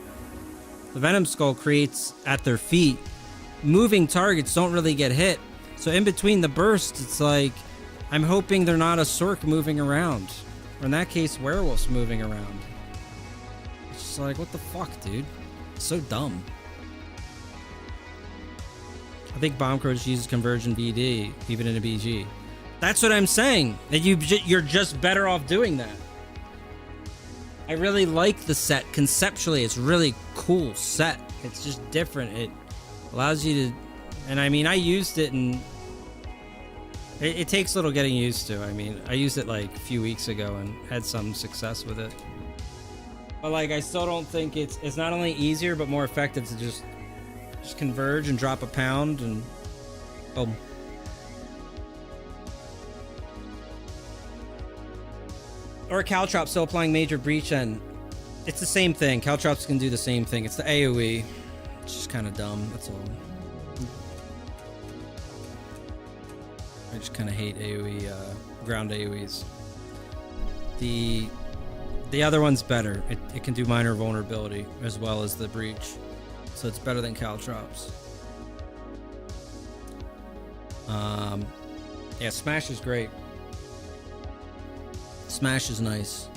The venom skull creates at their feet. Moving targets don't really get hit. So in between the bursts, it's like I'm hoping they're not a Sork moving around. Or in that case, werewolves moving around. It's just like, what the fuck, dude? It's so dumb. I think Bombcrow uses Conversion BD, even in a BG. That's what I'm saying. That you're just better off doing that. I really like the set. Conceptually, it's really cool set. It's just different. It allows you to... And I mean, I used it, and it takes a little getting used to. I mean, I used it like a few weeks ago and had some success with it. But like, I still don't think it's not only easier but more effective to just converge and drop a pound and boom. Or Caltrop still applying major breach, and it's the same thing. Caltrops can do the same thing. It's the AoE. It's just kind of dumb. That's all. I just kind of hate AoE, ground AoEs. The other one's better. It can do minor vulnerability as well as the breach, so it's better than Caltrops. Yeah, Smash is great. Smash is nice.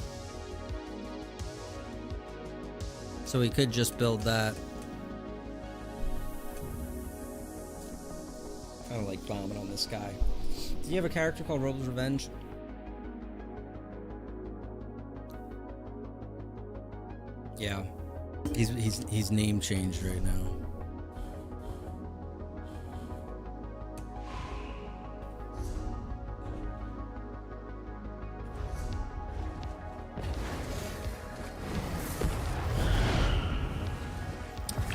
So we could just build that. I don't like bombing on this guy. Do you have a character called Robles Revenge? Yeah. He's name changed right now.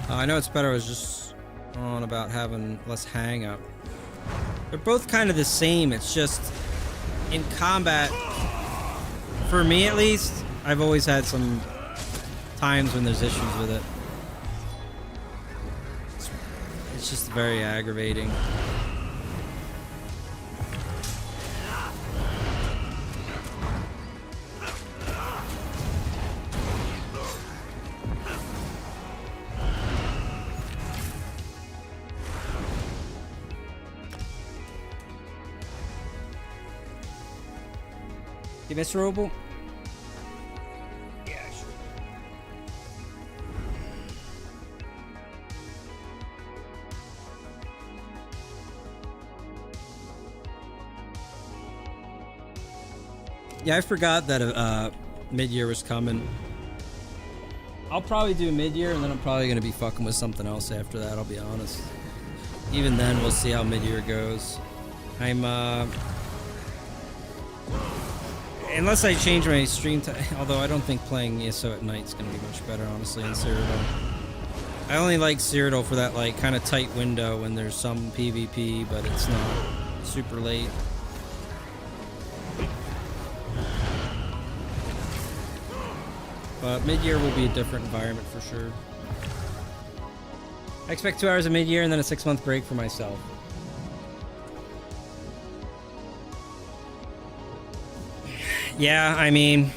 I know it's better. I was just on about having less hang up. They're both kind of the same. It's just in combat, for me at least, I've always had some times when there's issues with it. It's just very aggravating. You miss Roble? Yeah, sure. Yeah, I forgot that mid-year was coming. I'll probably do mid-year, and then I'm probably gonna be fucking with something else after that. I'll be honest. Even then, we'll see how mid-year goes. I'm unless I change my stream time. Although I don't think playing ESO at night is gonna be much better, honestly, in Cyrodiil. I only like Cyrodiil for that like kind of tight window when there's some PvP, but it's not super late. But mid-year will be a different environment for sure. I expect 2 hours of mid-year and then a 6-month break for myself. Yeah, I mean,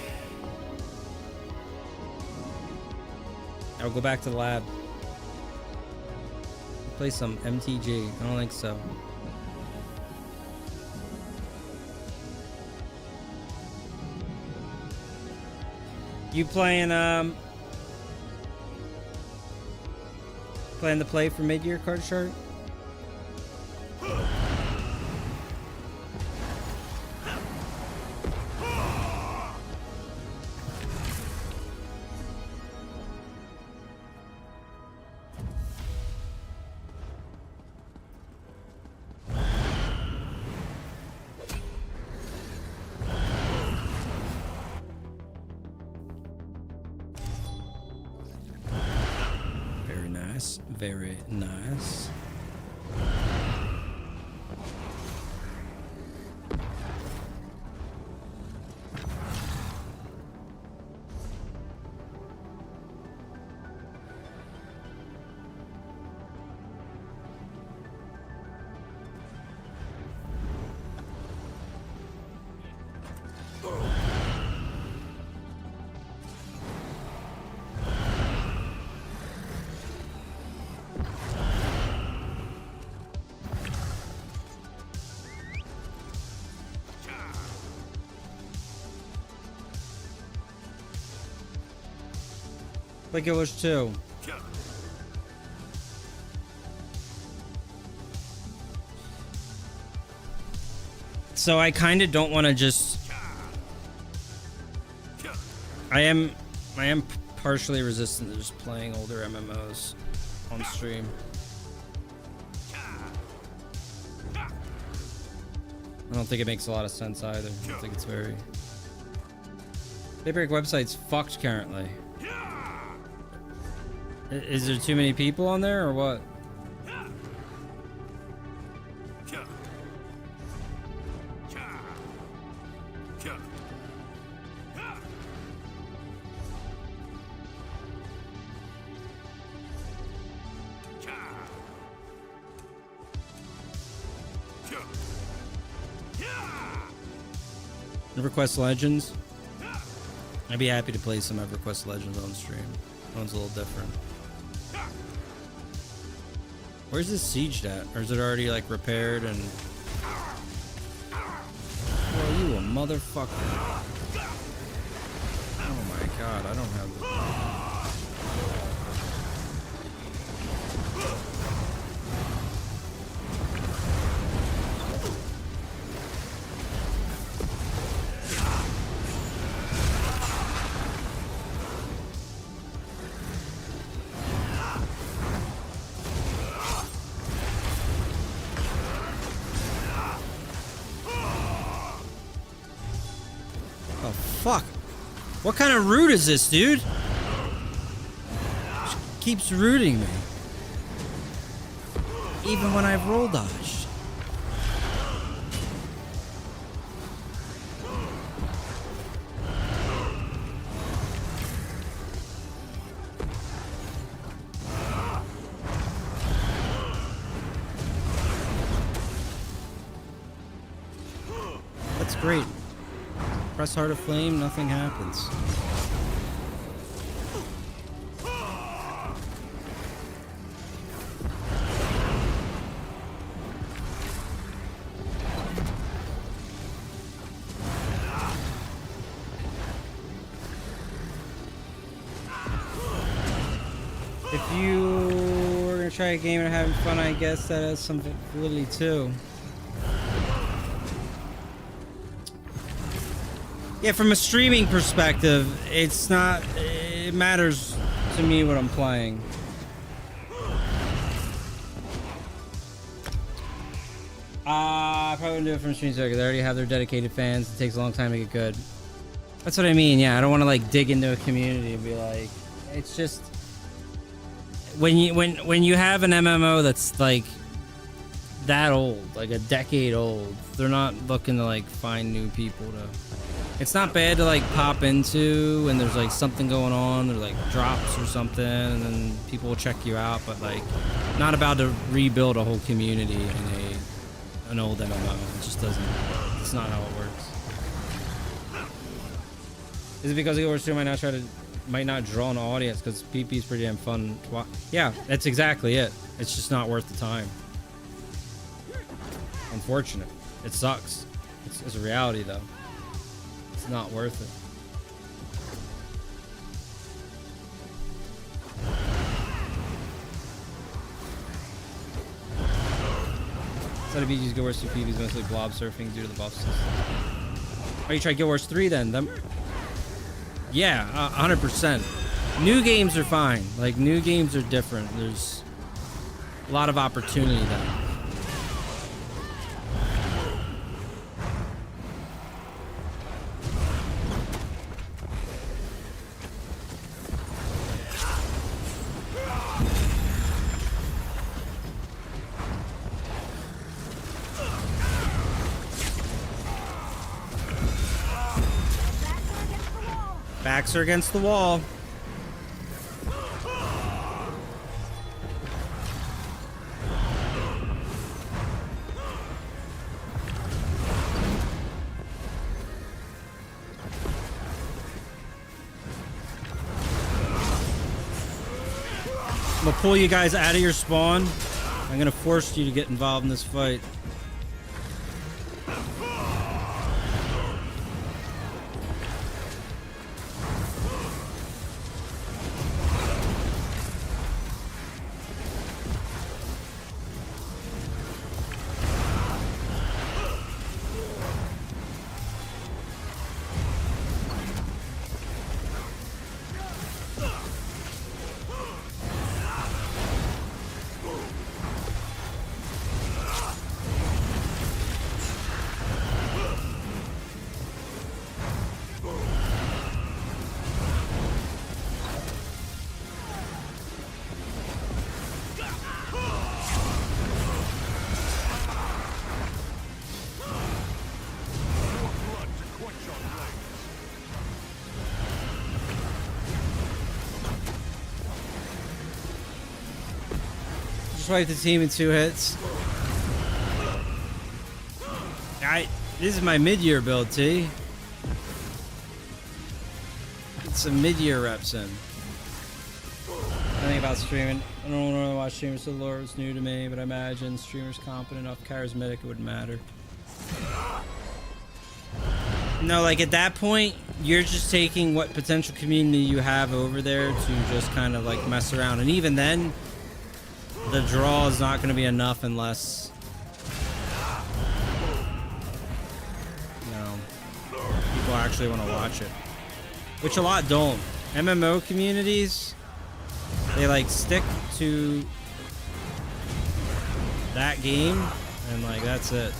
I'll go back to the lab. Play some MTG. I don't think so. You playing plan to play for mid-year, card chart? Very nice. Like it was too. So I kind of don't want to just. I am partially resistant to just playing older MMOs on stream. I don't think it makes a lot of sense either. I don't think it's very. Daybreak website's fucked currently. Is there too many people on there or what? EverQuest Legends? I'd be happy to play some EverQuest Legends on stream. That one's a little different. Where's this sieged at? Or is it already like repaired and... Well, you a motherfucker. Oh my god, I don't have the... Fuck. What kind of root is this, dude? She keeps rooting me. Even when I've roll dodged. That's great. Press Heart of Flame, nothing happens. If you were gonna try a game and having fun, I guess that has some validity too. Yeah, from a streaming perspective, it's not. It matters to me what I'm playing. I probably wouldn't do it from stream circuit. They already have their dedicated fans. It takes a long time to get good. That's what I mean. Yeah, I don't want to like dig into a community and be like, it's just when you have an MMO that's like that old, like a decade old, they're not looking to like find new people to. It's not bad to like pop into when there's like something going on, or like drops or something, and then people will check you out. But like, not about to rebuild a whole community in an old MMO. It just doesn't. It's not how it works. Is it because the Overstream might not draw an audience because PP is pretty damn fun to watch? Yeah, that's exactly it. It's just not worth the time. Unfortunate. It sucks. It's a reality though. It's not worth it. Instead of BG's Guild Wars 2 PvP is mostly blob surfing due to the buff system. Oh, you tried Guild Wars 3 then? Yeah, 100%. New games are fine. Like, new games are different. There's a lot of opportunity there. Backs are against the wall. I'm gonna pull you guys out of your spawn. I'm gonna force you to get involved in this fight. Wipe the team in 2 hits. This is my mid-year build, T. Get some mid-year reps in. I think about streaming. I don't really watch streamers, so the lore is new to me, but I imagine streamers competent enough, charismatic, it wouldn't matter. No, like at that point, you're just taking what potential community you have over there to just kind of like mess around, and even then, the draw is not going to be enough unless, you know, people actually want to watch it. Which a lot don't. MMO communities, they like stick to that game and like that's it.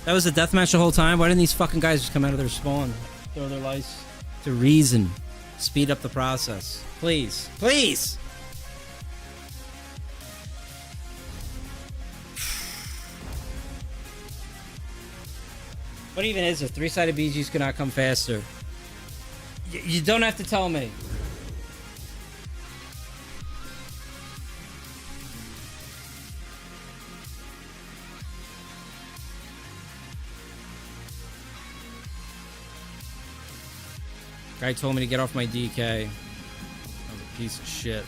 That was a deathmatch the whole time? Why didn't these fucking guys just come out of their spawn? Throw their lice? To reason. Speed up the process. Please. Please! What even is it? 3-sided BGs cannot come faster. You don't have to tell me. Guy told me to get off my DK. I'm a piece of shit.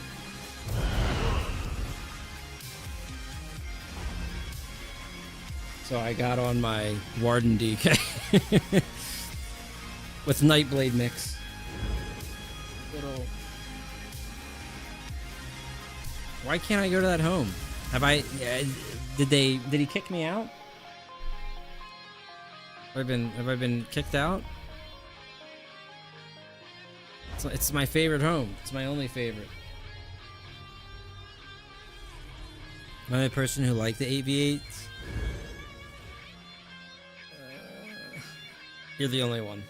So I got on my Warden DK with Nightblade mix. Little. Why can't I go to that home? Have I? Did he kick me out? Have I been kicked out? It's my favorite home. It's my only favorite. Am I the person who liked the 8v8s? You're the only one.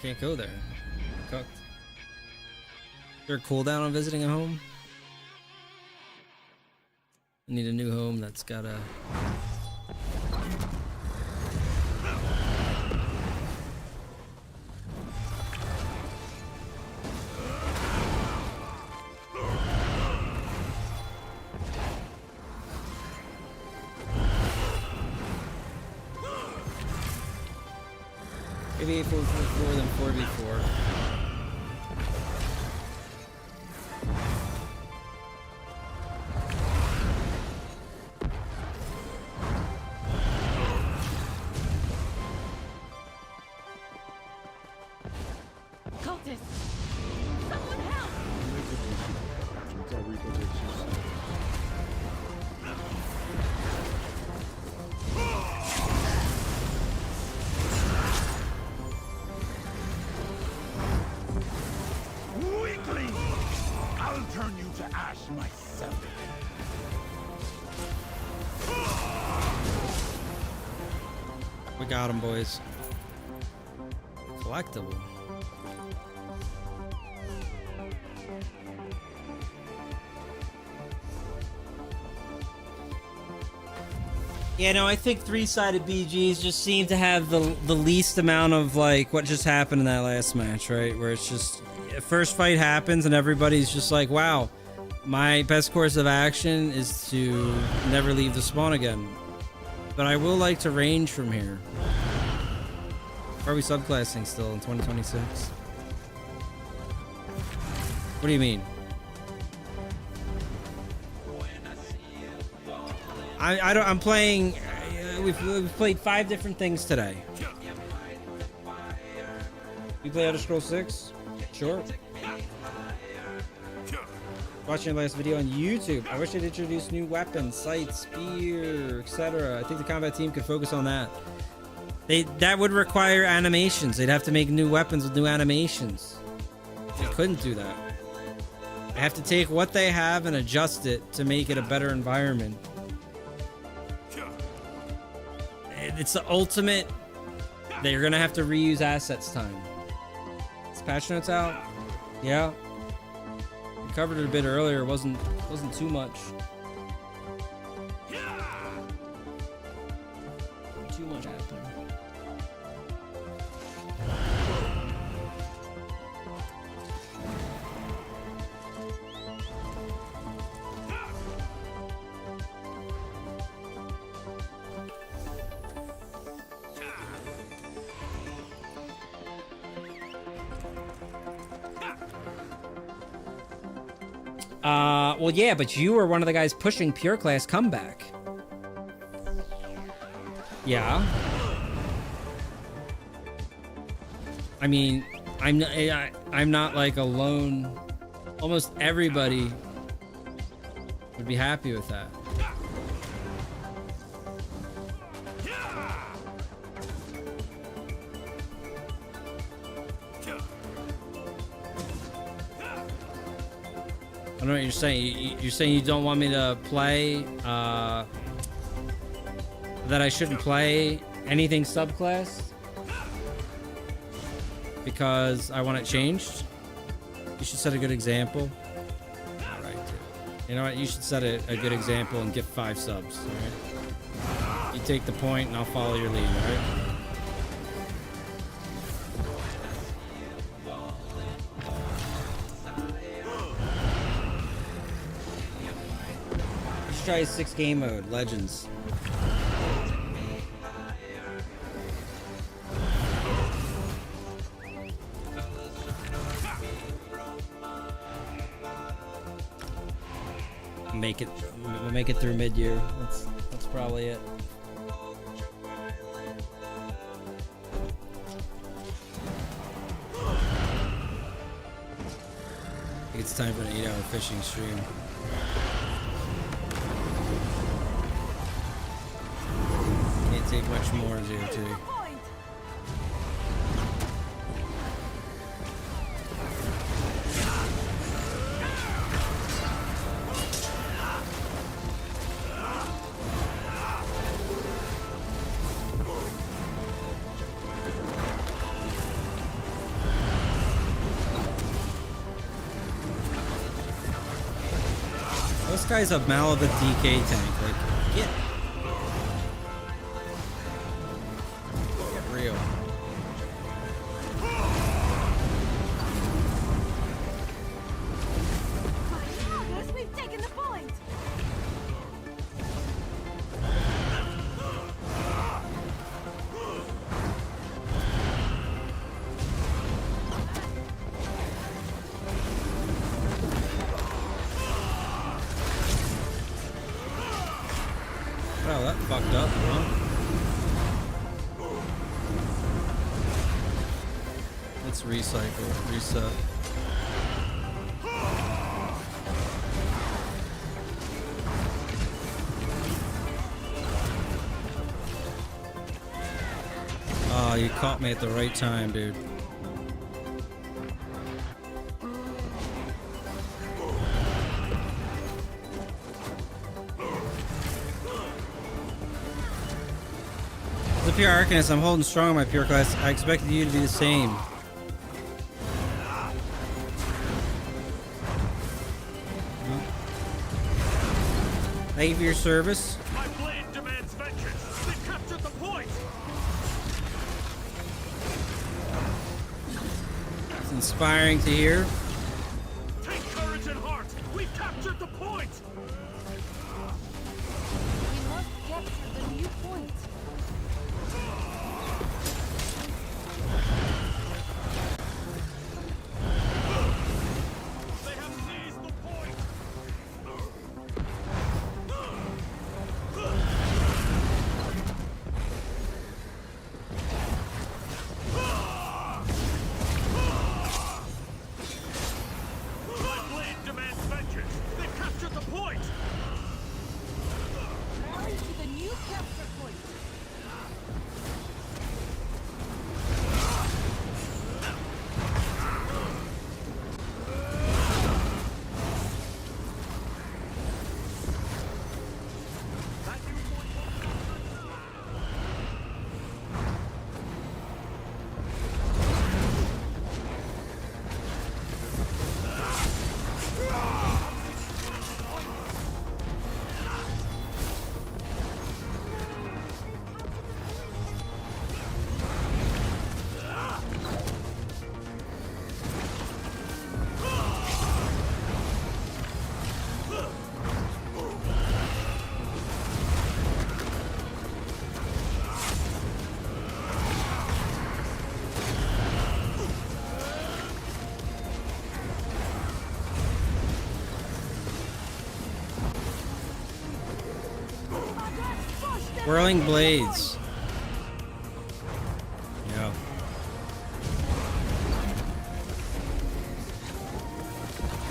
Can't go there. Cooked. Is there a cooldown on visiting a home? I need a new home that's got a... Maybe 4v4 than 4v4. Cultist! Someone help! Weakling! I'll turn you to ash myself. We got him, boys. Collectible. Yeah, no, I think three-sided BGs just seem to have the least amount of, like, what just happened in that last match, right? Where it's just, first fight happens and everybody's just like, wow, my best course of action is to never leave the spawn again. But I will like to range from here. Are we subclassing still in 2026? What do you mean? I'm playing. We've played 5 different things today. You play Elder Scrolls 6? Sure. Watching the last video on YouTube. I wish they'd introduce new weapons, sights, spear, etc. I think the combat team could focus on that. That would require animations. They'd have to make new weapons with new animations. They couldn't do that. They have to take what they have and adjust it to make it a better environment. It's the ultimate. They're gonna have to reuse assets time. Is patch notes out? Yeah. We covered it a bit earlier. Wasn't too much. Too much happening. Well, yeah, but you were one of the guys pushing pure class comeback. Yeah. I mean, I'm not like alone. Almost everybody would be happy with that. I don't know what you're saying. You're saying you don't want me to play, that I shouldn't play anything subclass? Because I want it changed? You should set a good example. Alright, dude. You know what? You should set a good example and get 5 subs, alright? You take the point and I'll follow your lead, alright? Try 6 game mode, Legends. make it. We'll make it through mid-year. That's probably it. It's time for an 8-hour fishing stream. Can't take much more, 0-2. This guy's a Malibu DK tank. Like, get real. We've taken the point. Oh, that fucked up, huh? Let's recycle, reset. Oh, you caught me at the right time, dude. The pure Arcanist, I'm holding strong on my pure class. I expected you to do the same. Thank you for your service. My blade demands vengeance. They captured the point. It's inspiring to hear. Take courage and heart. We captured the point. We must capture the new point. They have seized the point. My blade demands vengeance. They captured the point. Rally to the new capture point. Whirling blades. Yeah.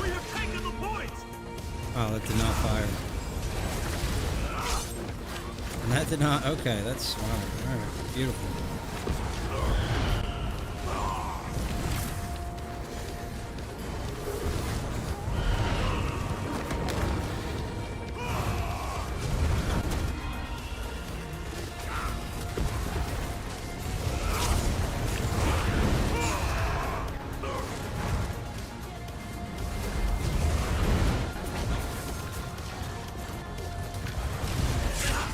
We have taken the point. Oh, that did not fire. And that did not. Okay, that's smart. Alright, beautiful.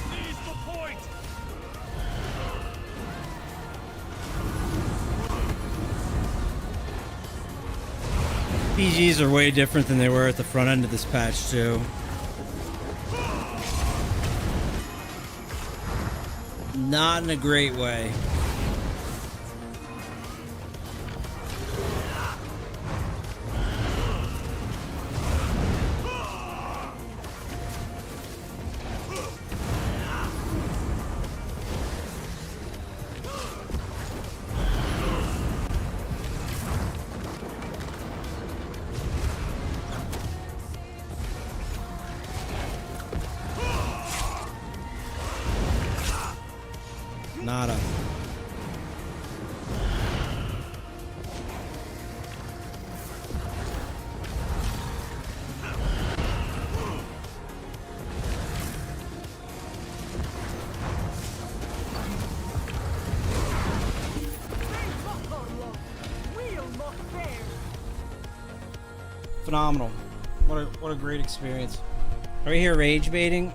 Seize the point. PGs are way different than they were at the front end of this patch, too. Not in a great way. phenomenal. What a great experience. Are we here rage baiting?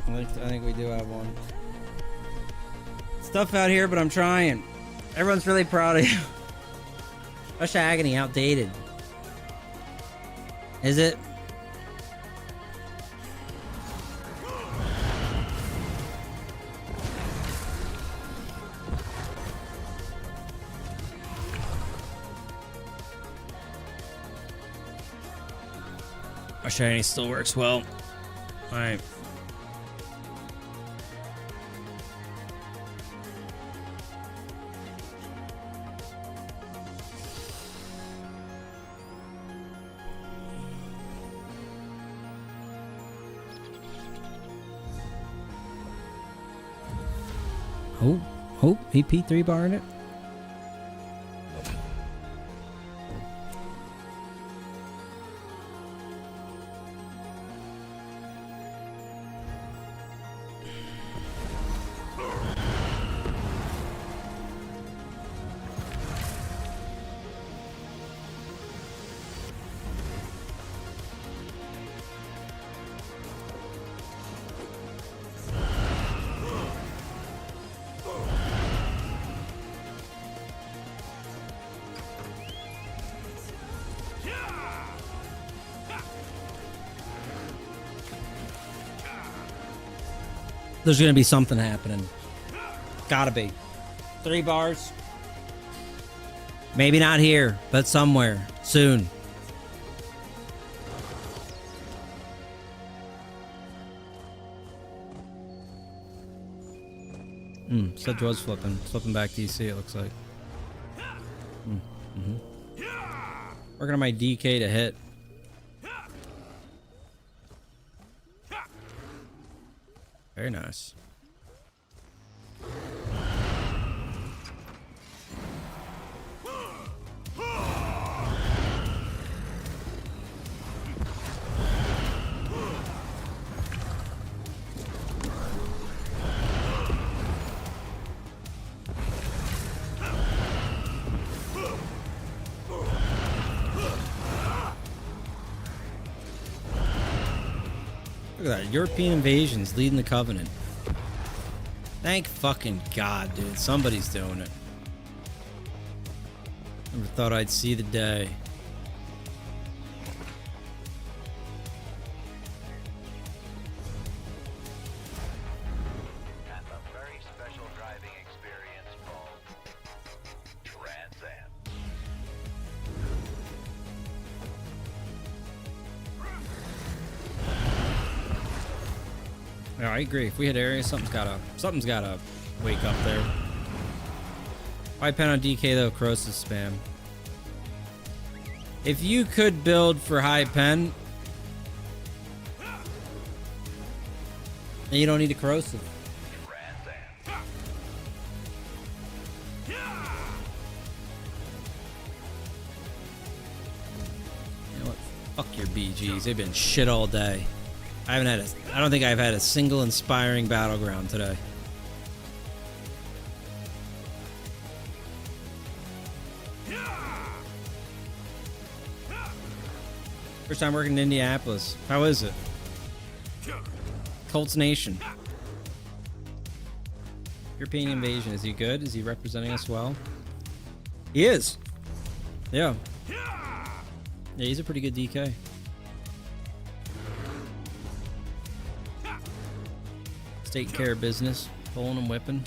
I think we do have one. Stuff out here, but I'm trying. Everyone's really proud of you. Rush Agony outdated. Is it? Rush Agony still works well. Alright. Oh, EP 3 bar in it. There's gonna be something happening. Gotta be. 3 bars. Maybe not here, but somewhere. Soon. Sedge was flipping. Flipping back DC, it looks like. Working on my DK to hit. Very nice. Look at that. European invasions leading the Covenant. Thank fucking God, dude. Somebody's doing it. Never thought I'd see the day. And a very special driving experience called Trans Am. Yeah, I agree. If we hit area, something's gotta wake up there. High pen on DK though, corrosive spam. If you could build for high pen, then you don't need a corrosive. Trans Am. You know what? Fuck your BGs. They've been shit all day. I don't think I've had a single inspiring battleground today. First time working in Indianapolis. How is it? Colts Nation. European invasion. Is he good? Is he representing us well? He is. Yeah. Yeah, he's a pretty good DK. Taking care of business, pulling and whipping.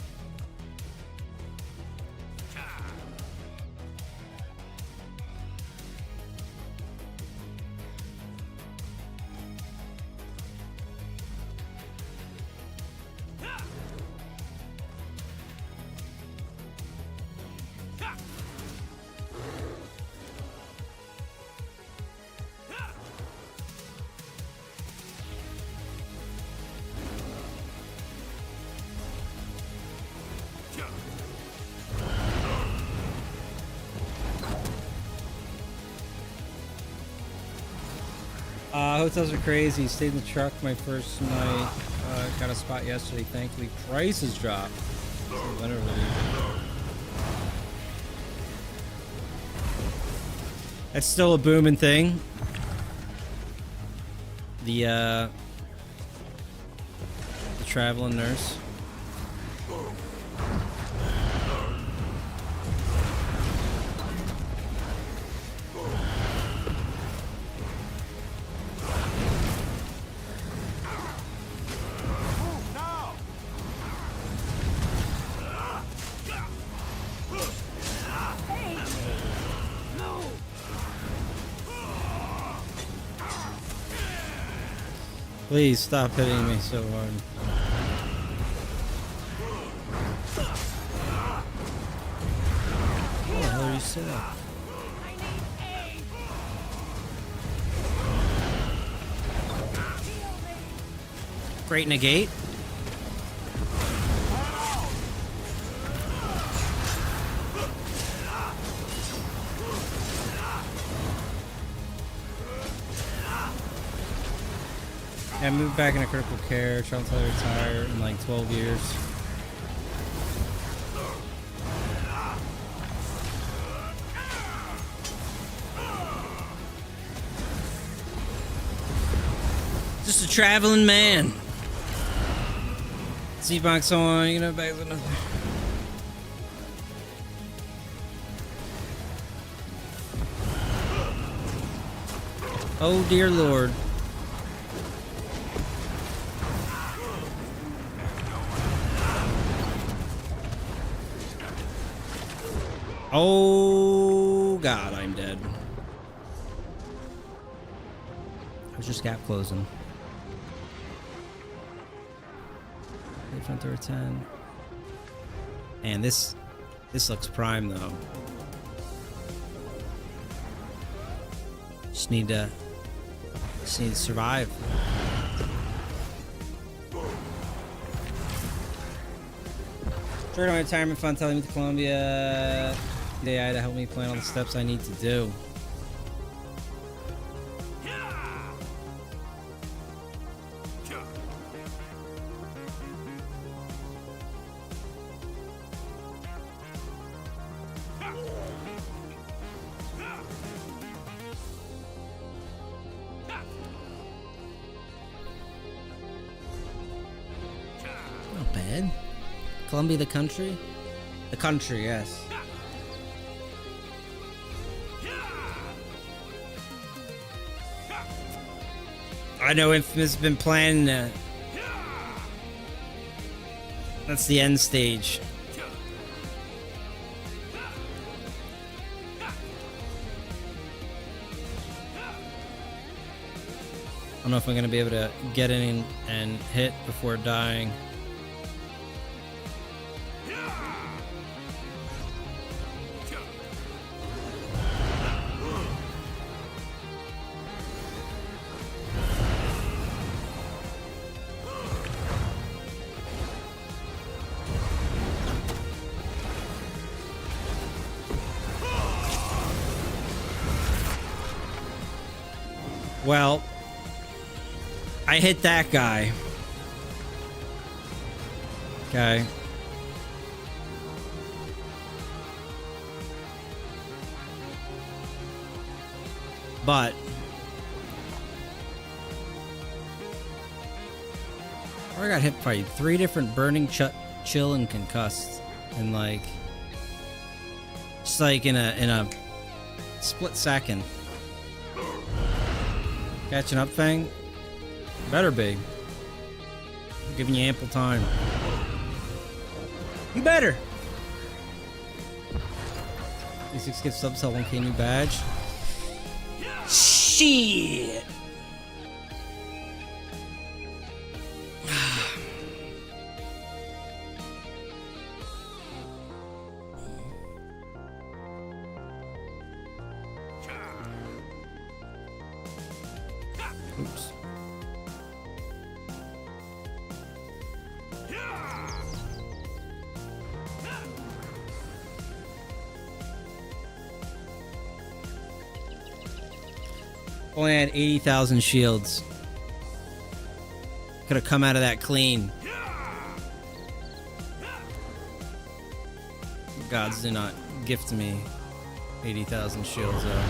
Hotels are crazy. Stayed in the truck my first night. Got a spot yesterday. Thankfully, prices dropped. So literally. That's still a booming thing. the traveling nurse. Please stop hitting me so hard. What the hell are you saying? Great negate. Yeah, I moved back into critical care, trying to retire in like 12 years. Just a traveling man. Z-Box on, you know, back with another. Oh dear Lord. Oh God, I'm dead. Where's your gap closing? Front door 10. And this looks prime though. Just need to survive. During my retirement fund telling me to Columbia AI to help me plan all the steps I need to do. Not bad. Columbia, the country? The country, yes. I know Infamous has been planning that. That's the end stage. I don't know if I'm gonna be able to get in and hit before dying. Well, I hit that guy. Okay. But I got hit by 3 different burning, chill, and concussed, and like, just like in a split second. Catching up, Fang? Better be. I'm giving you ample time. You better. D6 gets subsell 1K new badge. Shit. Oops. Only had 80,000 shields. Could have come out of that clean. Gods do not gift me 80,000 shields though.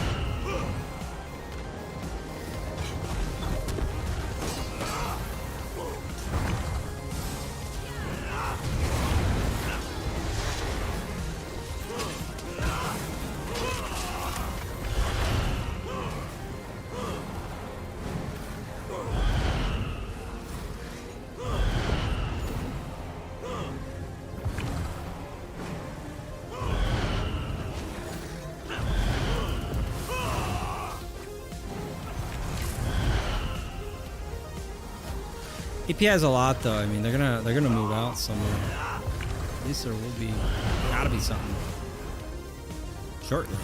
EP has a lot though. I mean, they're gonna move out somewhere. At least there will be, gotta be something shortly.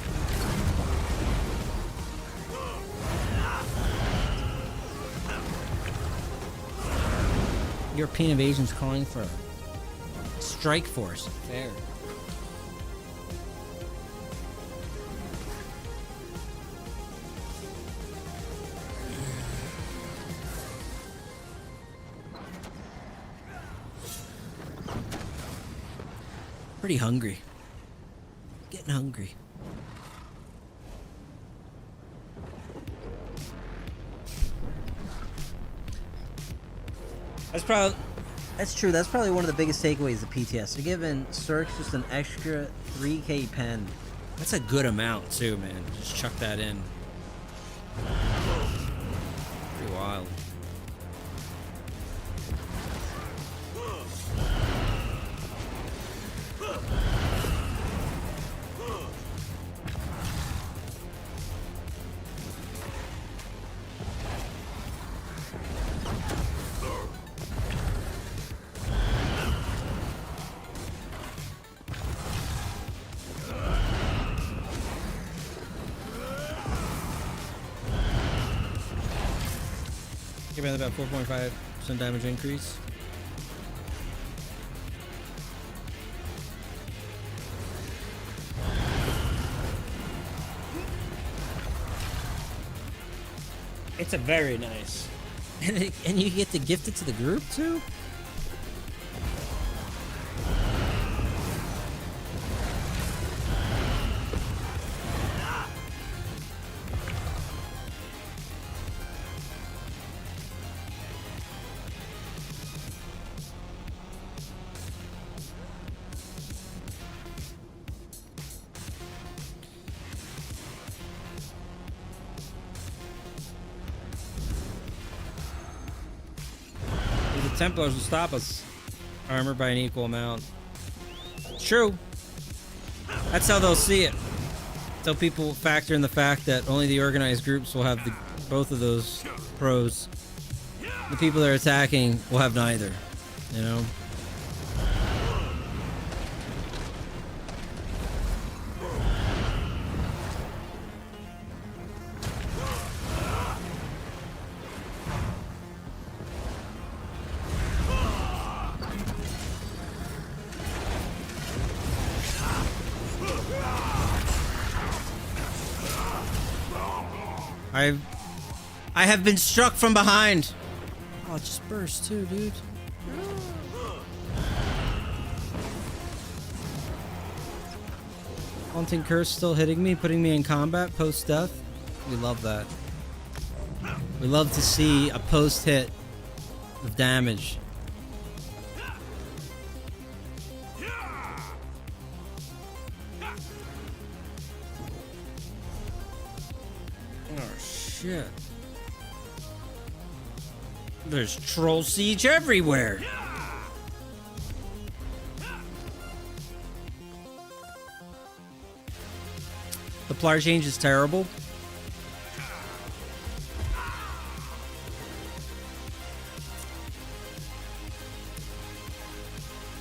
European invasion's calling for a strike force. Fair. Pretty hungry. Getting hungry. That's true. That's probably one of the biggest takeaways of PTS. They're giving Cirque just an extra 3k pen. That's a good amount too, man. Just chuck that in. Pretty wild. Give about 4.5% damage increase. It's a very nice. And you get to gift it to the group too? Templars will stop us. Armor by an equal amount. True. That's how they'll see it. So people factor in the fact that only the organized groups will have both of those pros. The people they're attacking will have neither. You know? I have been struck from behind. Oh, it just burst too, dude. Haunting Curse still hitting me, putting me in combat post-death. We love that. We love to see a post-hit of damage. Oh, shit. There's troll siege everywhere. The player change is terrible.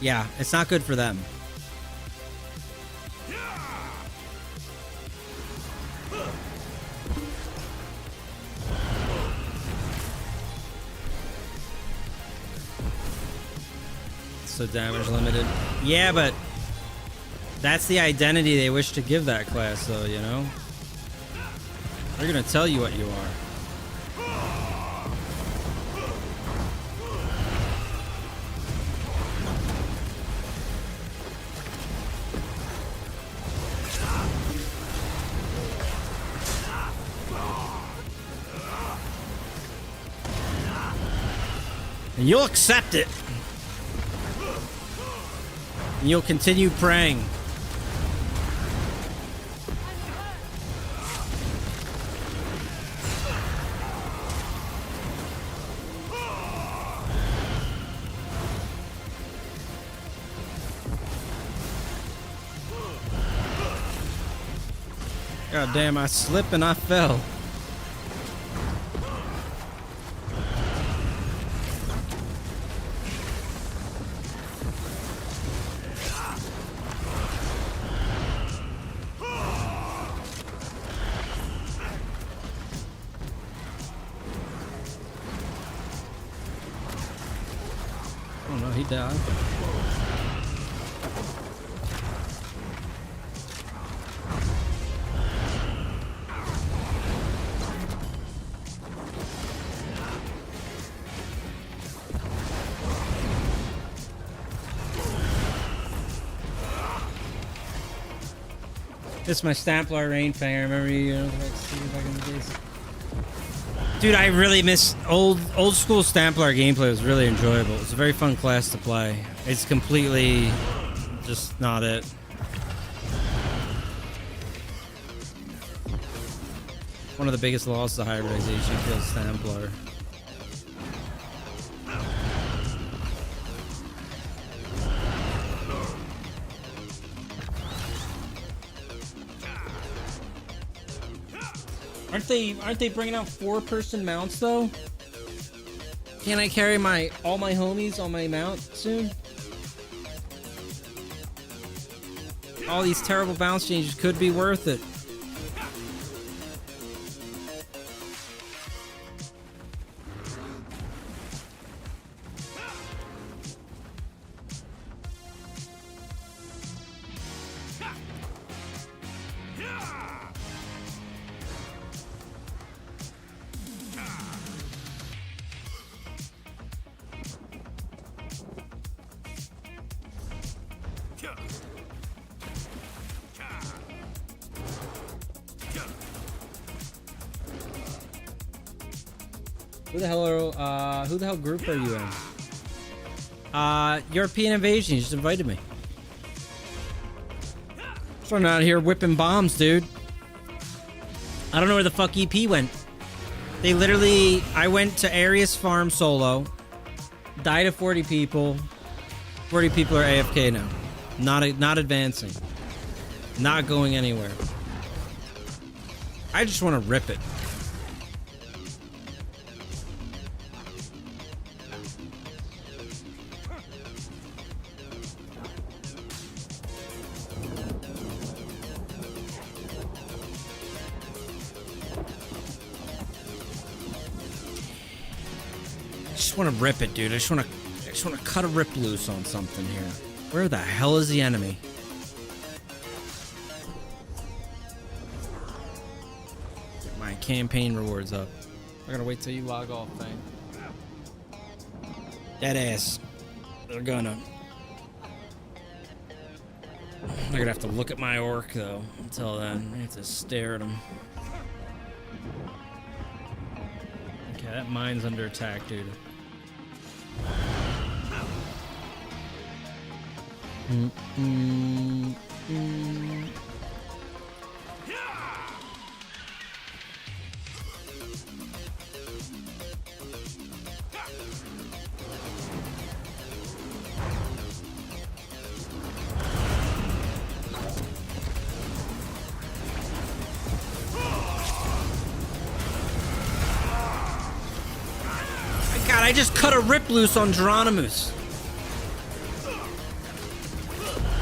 Yeah, it's not good for them. So damage limited. Yeah, but that's the identity they wish to give that class, though, you know? They're gonna tell you what you are. And you'll accept it. And you'll continue praying. God damn, I slipped and I fell. die. This is my Stamplar Rainfang. I remember you know, like, see back in the days. Dude, I really miss old school Stamplar gameplay. It was really enjoyable. It's a very fun class to play. It's completely just not it. One of the biggest losses to hybridization kills Stamplar. Aren't they bringing out 4-person mounts though? Can't I carry all my homies on my mount soon? All these terrible bounce changes could be worth it. Who the hell group are you in? European Invasion. You just invited me. So I'm out here whipping bombs, dude. I don't know where the fuck EP went. They literally, I went to Arius Farm solo, died of 40 people. 40 people are AFK now. Not advancing. Not going anywhere. I just want to rip it. I want to rip it, dude. I just want to cut a rip loose on something here. Where the hell is the enemy? Get my campaign rewards up. I gotta wait till you log off, thing. Dead ass. They're gonna. I'm gonna have to look at my orc though. Until then, I have to stare at them. Okay, that mine's under attack, dude. God, I just cut a rip loose on Geronimus.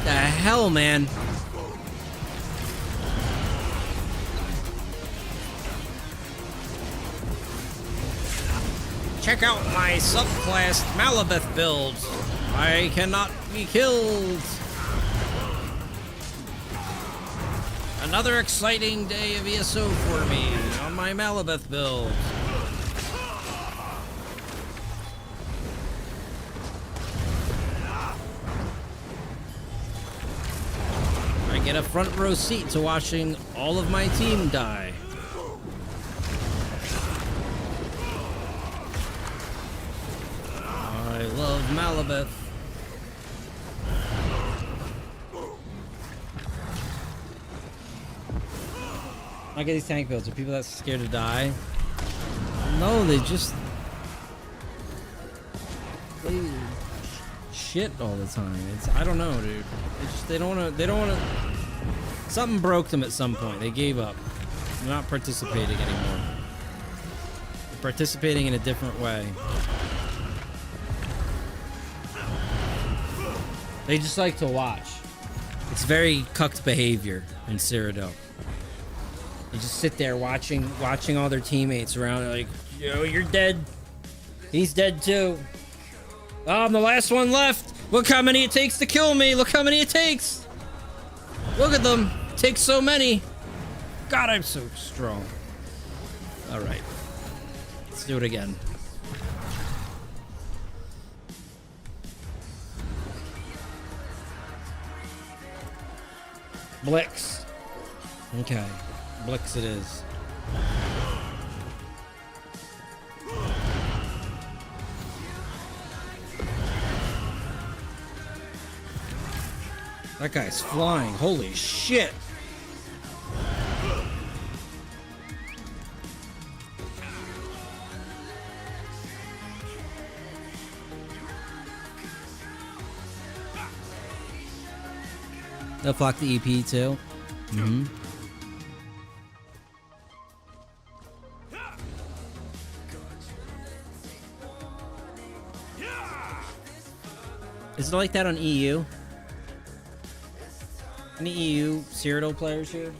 The hell, man? Check out my subclass Malabeth build. I cannot be killed. Another exciting day of ESO for me on my Malabeth build. Get a front row seat to watching all of my team die. I love Malabeth. I get these tank builds. Are people that scared to die? No, they shit all the time. I don't know, dude. They don't want to. Something broke them at some point. They gave up. They're not participating anymore. They're participating in a different way. They just like to watch. It's very cucked behavior in Cyrodiil. They just sit there watching all their teammates around like, yo, you're dead. He's dead too. Oh, I'm the last one left. Look how many it takes to kill me. Look how many it takes. Look at them. It takes so many. God, I'm so strong. All right. Let's do it again. Blix. Okay. Blix it is. That guy's flying. Holy shit. They'll flock the EP too. Mm-hmm. Is it like that on EU? Any EU Cyrodiil players here?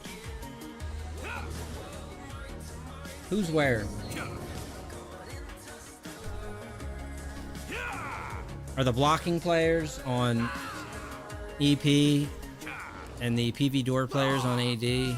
Who's where? Are the blocking players on EP and the PV door players on AD?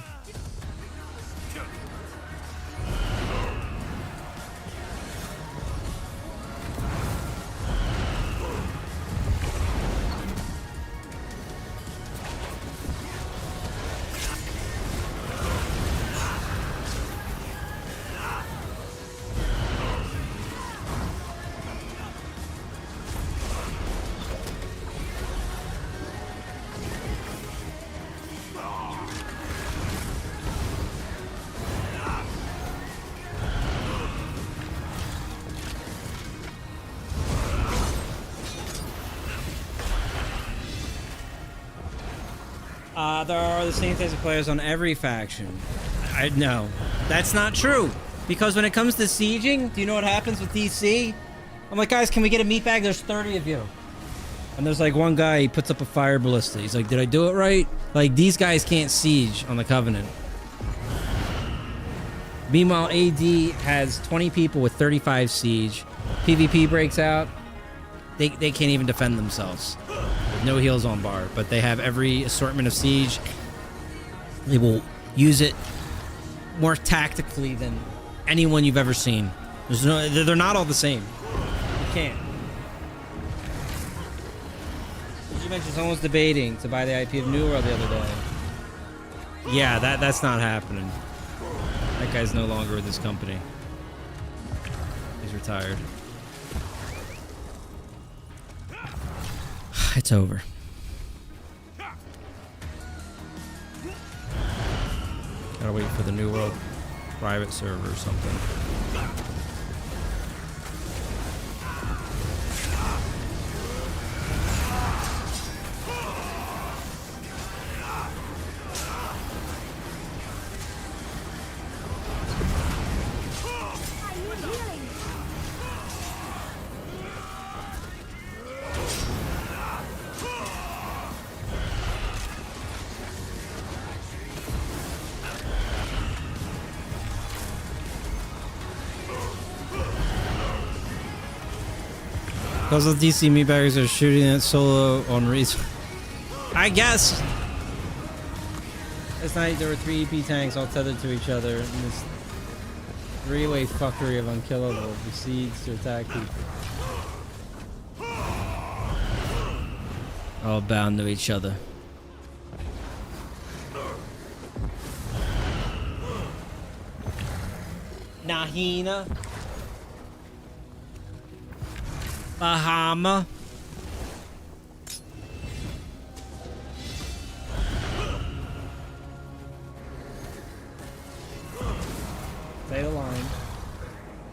There are the same types of players on every faction. No, that's not true. Because when it comes to sieging, do you know what happens with DC? I'm like, guys, can we get a meat bag? There's 30 of you. And there's like one guy, he puts up a fire ballista. He's like, did I do it right? Like, these guys can't siege on the Covenant. Meanwhile, AD has 20 people with 35 siege. PvP breaks out. They can't even defend themselves. No heals on bar, but they have every assortment of siege. They will use it more tactically than anyone you've ever seen. They're not all the same. You can't. Did you mention someone was debating to buy the IP of New World the other day? Yeah, that's not happening. That guy's no longer with this company. He's retired. It's over. Gotta wait for the New World private server or something. Because the DC meatbaggers are shooting at solo on reason. I guess. Last night there were 3 EP tanks all tethered to each other in this 3-way fuckery of unkillable proceeds to attack people. All bound to each other. Nahina. Bahama. Say the line.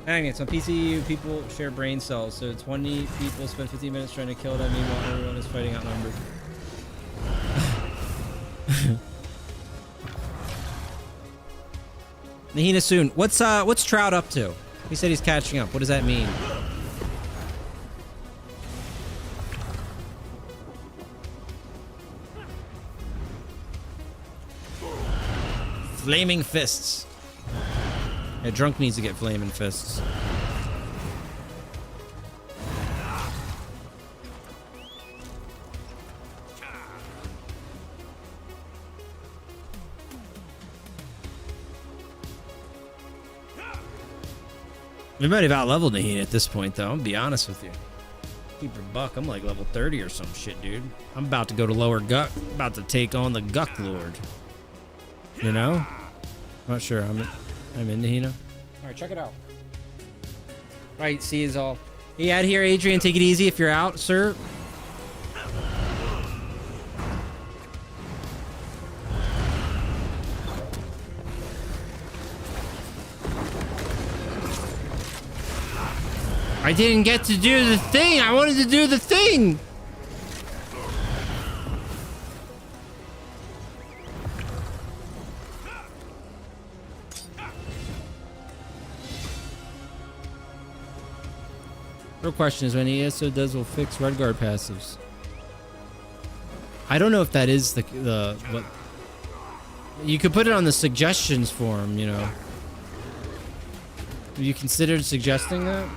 Dang, it's on PCU, people share brain cells, so 20 people spend 15 minutes trying to kill them, meanwhile everyone is fighting outnumbered. Nahina soon. What's Trout up to? He said he's catching up. What does that mean? Flaming fists. Yeah, Drunk needs to get flaming fists. We might have out-leveled Nahina at this point, though. I'm gonna be honest with you. Keep your buck. I'm like level 30 or some shit, dude. I'm about to go to lower Guck. About to take on the Guck Lord. You know? Not sure. I'm in Nahina. Alright, check it out. Right, see is all. You out here, Adrian. Take it easy if you're out, sir. I didn't get to do the thing. I wanted to do the thing. Real question is when ESO does will fix red guard passives. I don't know if that is the what you could put it on the suggestions form, you know. Have you considered suggesting that?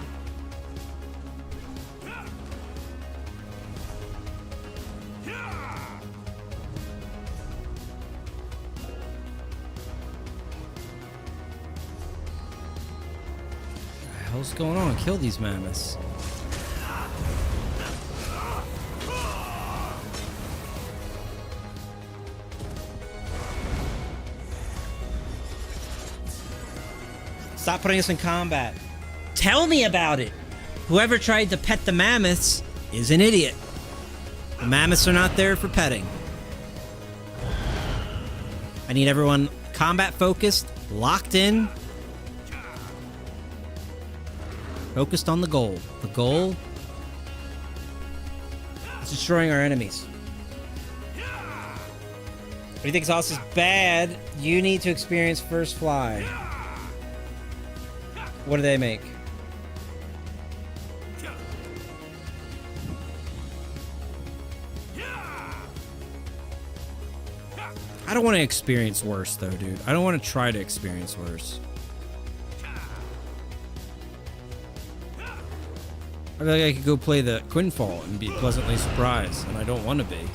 What's going on? Kill these mammoths. Stop putting us in combat. Tell me about it. Whoever tried to pet the mammoths is an idiot. The mammoths are not there for petting. I need everyone combat focused, locked in. Focused on the goal. The goal is destroying our enemies. If you think Sauce is bad, you need to experience First Fly. What do they make? I don't want to experience worse, though, dude. I don't want to try to experience worse. I feel like I could go play the Quinfall and be pleasantly surprised, and I don't want to be.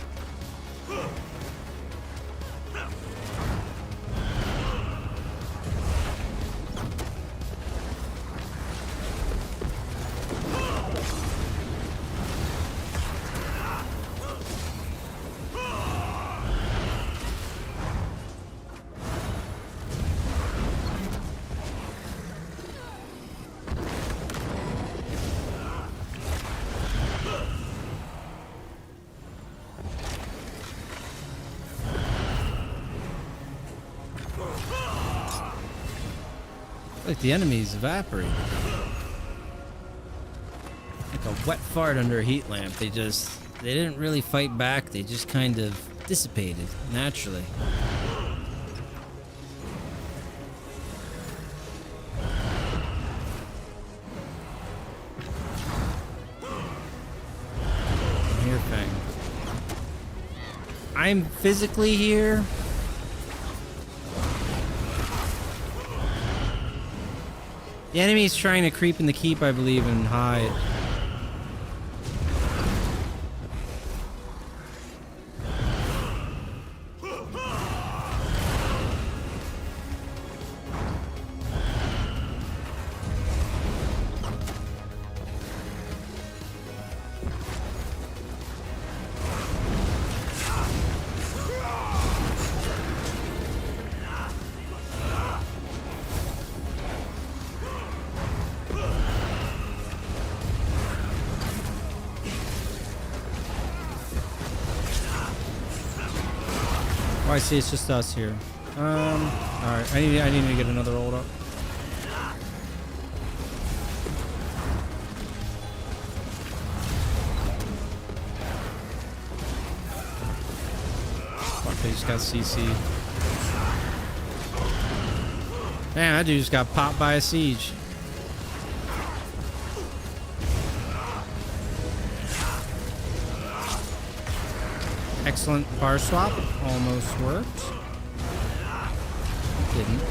Like the enemies evaporate. Like a wet fart under a heat lamp. They didn't really fight back. They just kind of dissipated naturally. Here, Fang. I'm physically here. The enemy's trying to creep in the keep, I believe, and hide. Oh, I see. It's just us here. All right. I need to get another hold up. Fuck! They just got CC'd. Man, that dude just got popped by a siege. Excellent bar swap. Almost worked. Didn't.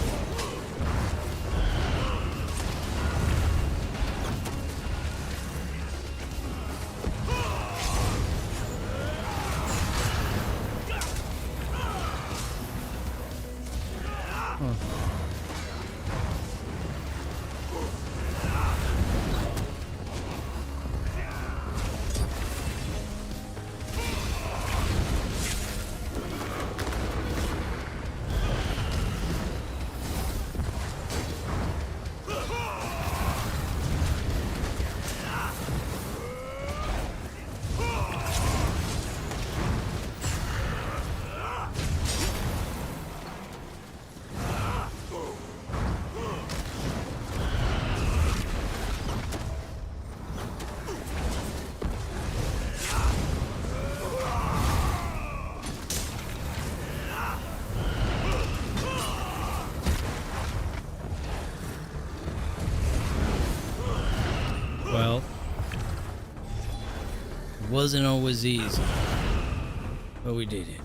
Huh. Wasn't always easy, but we did it.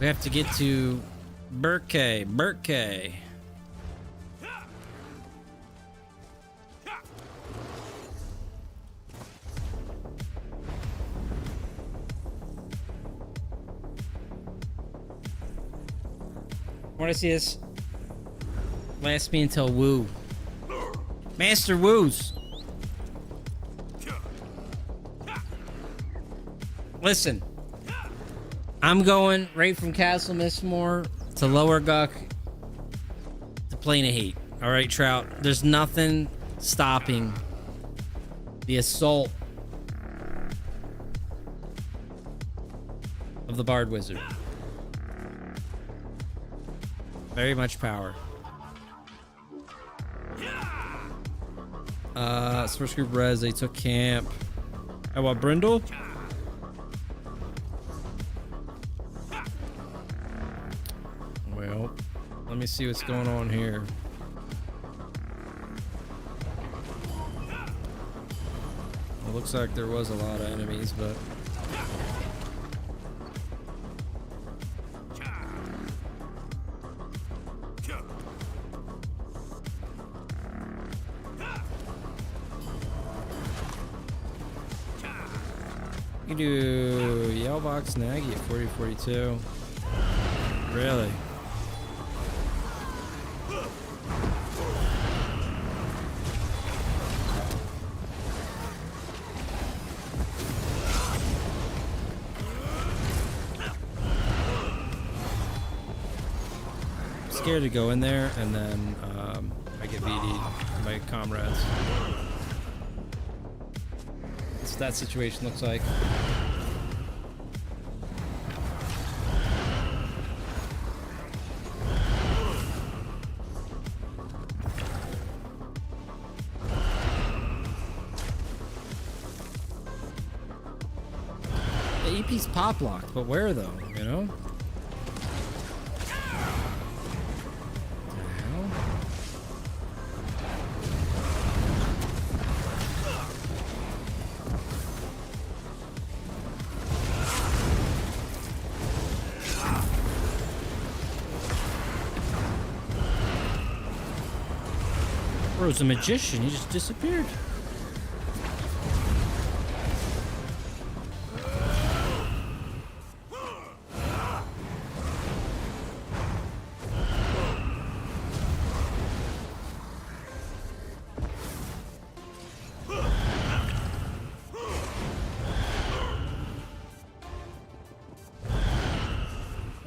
We have to get to Burke. Want to see this? Last me until Woo. Master Woos. Listen. I'm going right from Castle Mistmore to Lower Guck to Plane of Hate. All right, Trout. There's nothing stopping the assault of the Bard Wizard. Very much power. First group res, they took camp. I want Brindle. Well, let me see what's going on here. It looks like there was a lot of enemies, but you do Yellbox Nagy at 40-42. Really? I'm scared to go in there and then I get VD'd by comrades. That's what that situation looks like. The EP's pop locked, but where though, you know? Bro's a magician, he just disappeared.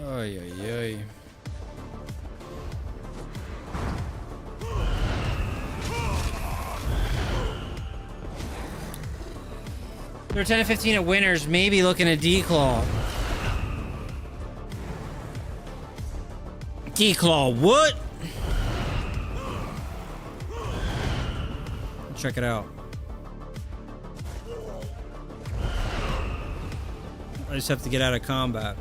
Ay, ay, ay. They're 10 to 15 at winners, maybe looking at D-Claw. D-Claw, what? Check it out. I just have to get out of combat.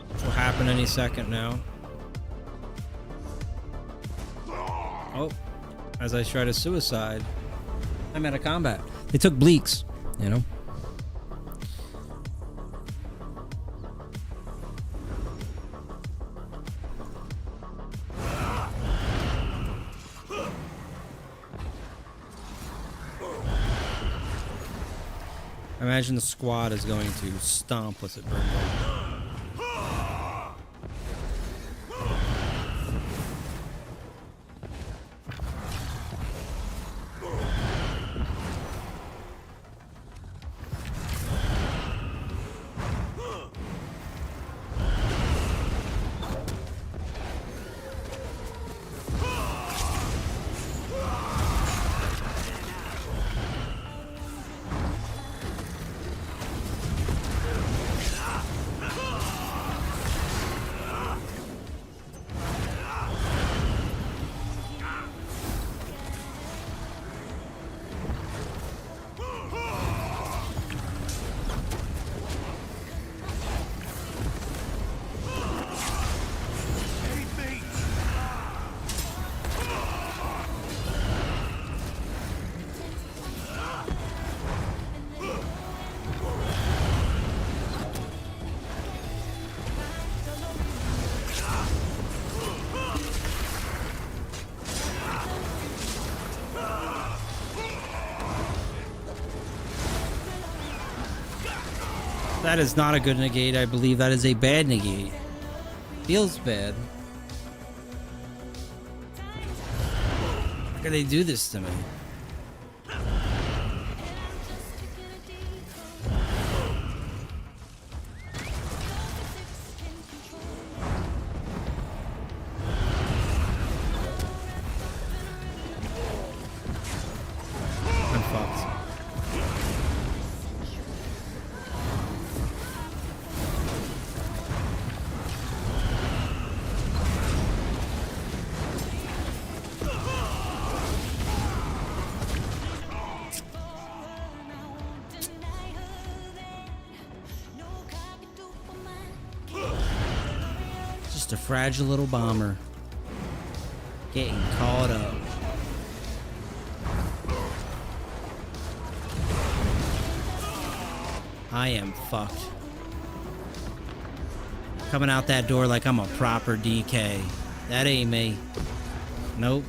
Which will happen any second now. Oh, as I try to suicide. I'm out of combat. They took Bleaks, you know? I imagine the squad is going to stomp with it. That is not a good negate. I believe that is a bad negate. Feels bad. How can they do this to me? I'm fucked. Just a fragile little bomber getting caught up. I am fucked. Coming out that door like I'm a proper DK. That ain't me. Nope.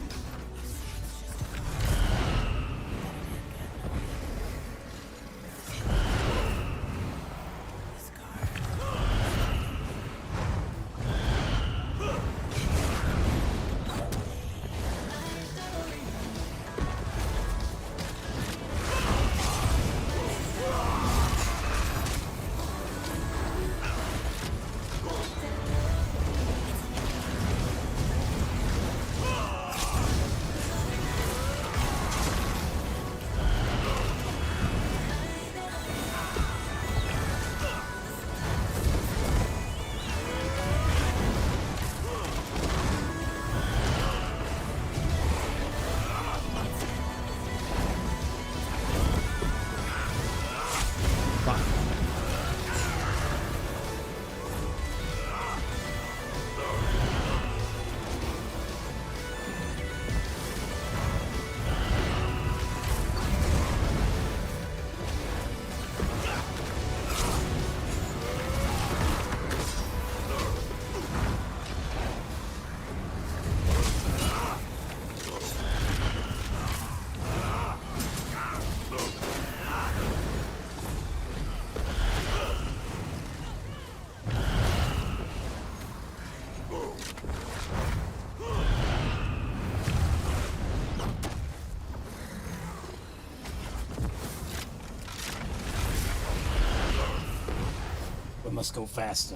We must go faster.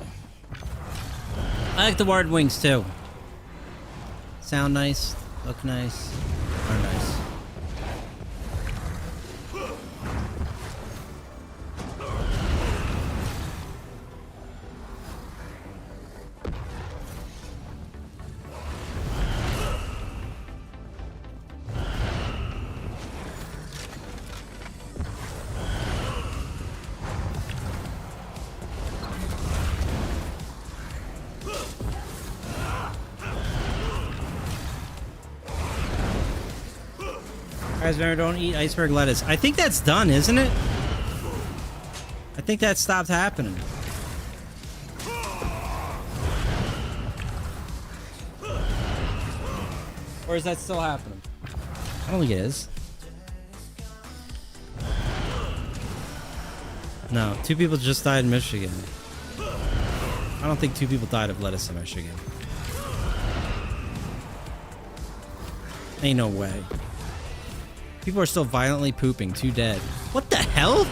I like the ward wings too. Sound nice, look nice, are nice. Guys, remember, don't eat iceberg lettuce. I think that's done, isn't it? I think that stopped happening. Or is that still happening? I don't think it is. No, 2 people just died in Michigan. I don't think 2 people died of lettuce in Michigan. Ain't no way. People are still violently pooping. 2 dead. What the hell?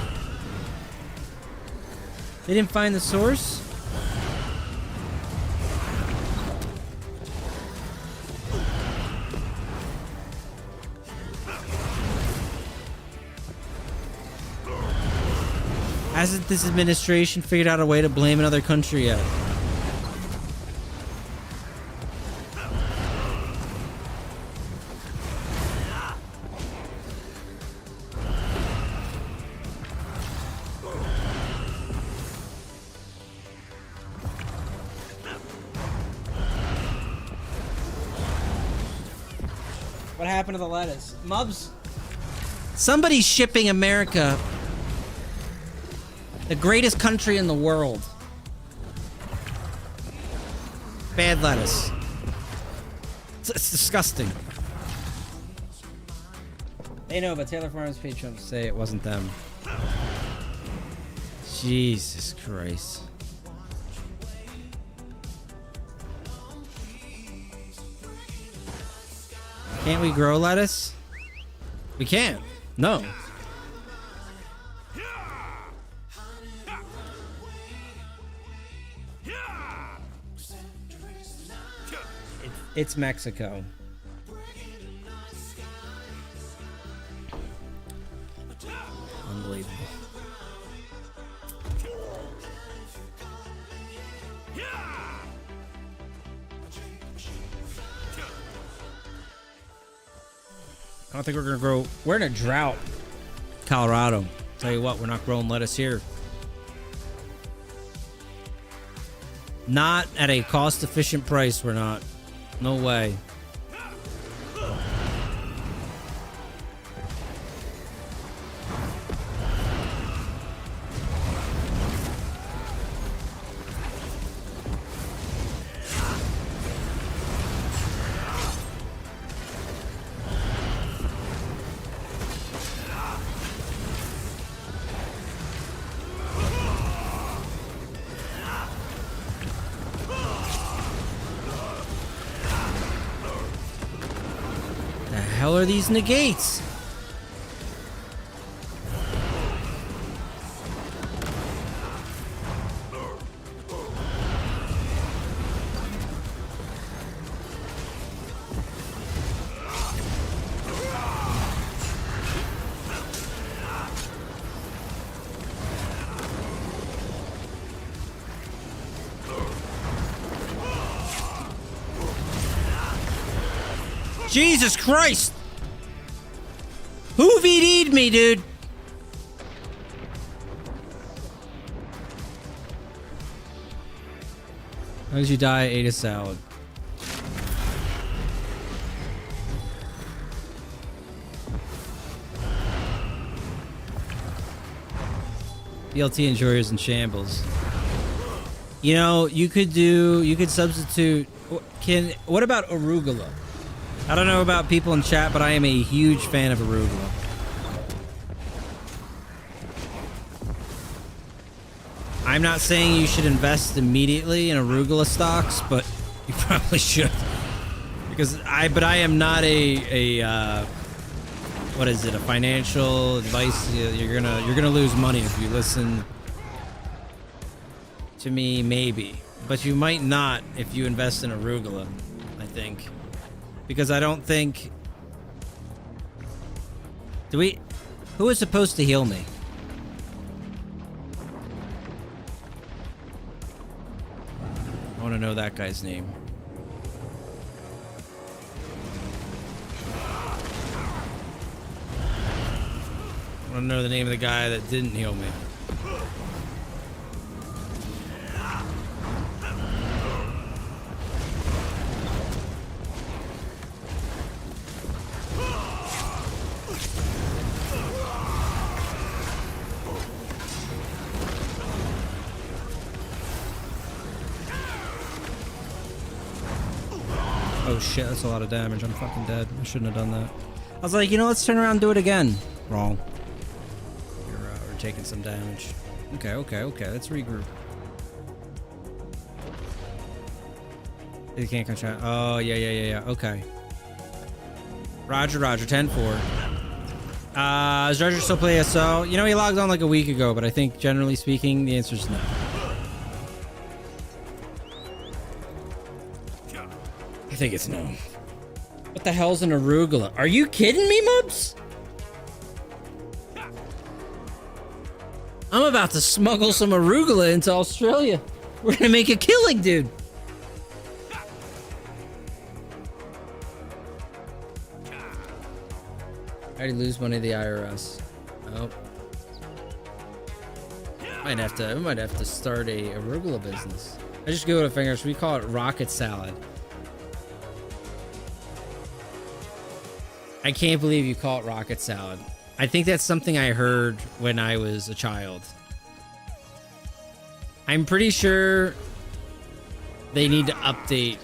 They didn't find the source? Hasn't this administration figured out a way to blame another country yet? What happened to the lettuce? Mubs? Somebody's shipping America, the greatest country in the world, bad lettuce. It's disgusting. They know, but Taylor Farms patrons say it wasn't them. Jesus Christ. Can't we grow lettuce? We can't. No. It's Mexico. Unbelievable. I don't think we're gonna grow. We're in a drought, Colorado. Tell you what, we're not growing lettuce here. Not at a cost-efficient price. We're not. No way. The hell are these negates? Jesus Christ! Who VD'd me, dude? How did you die? Ate a salad. BLT enjoyers in shambles. You know, you could substitute. What about arugula? I don't know about people in chat, but I am a huge fan of arugula. I'm not saying you should invest immediately in arugula stocks, but you probably should. Because I am not what is it? A financial advice? You're gonna lose money if you listen to me, maybe, but you might not if you invest in arugula. I think. Because I don't think... Who is supposed to heal me? I want to know that guy's name. I want to know the name of the guy that didn't heal me. Oh shit, that's a lot of damage. I'm fucking dead. I shouldn't have done that. I was like, you know, let's turn around and do it again. Wrong. We're taking some damage. Okay. Let's regroup. You can't contract. Oh, yeah. Okay. Roger. 10-4. Does Roger still play SO? You know, he logged on like a week ago, but I think generally speaking, the answer is no. I think it's no. What the hell's an arugula? Are you kidding me, Mubs? I'm about to smuggle some arugula into Australia. We're gonna make a killing, dude. I already lose money to the IRS. Oh. We might have to start a arugula business. I just go to fingers. We call it rocket salad. I can't believe you call it rocket salad. I think that's something I heard when I was a child. I'm pretty sure they need to update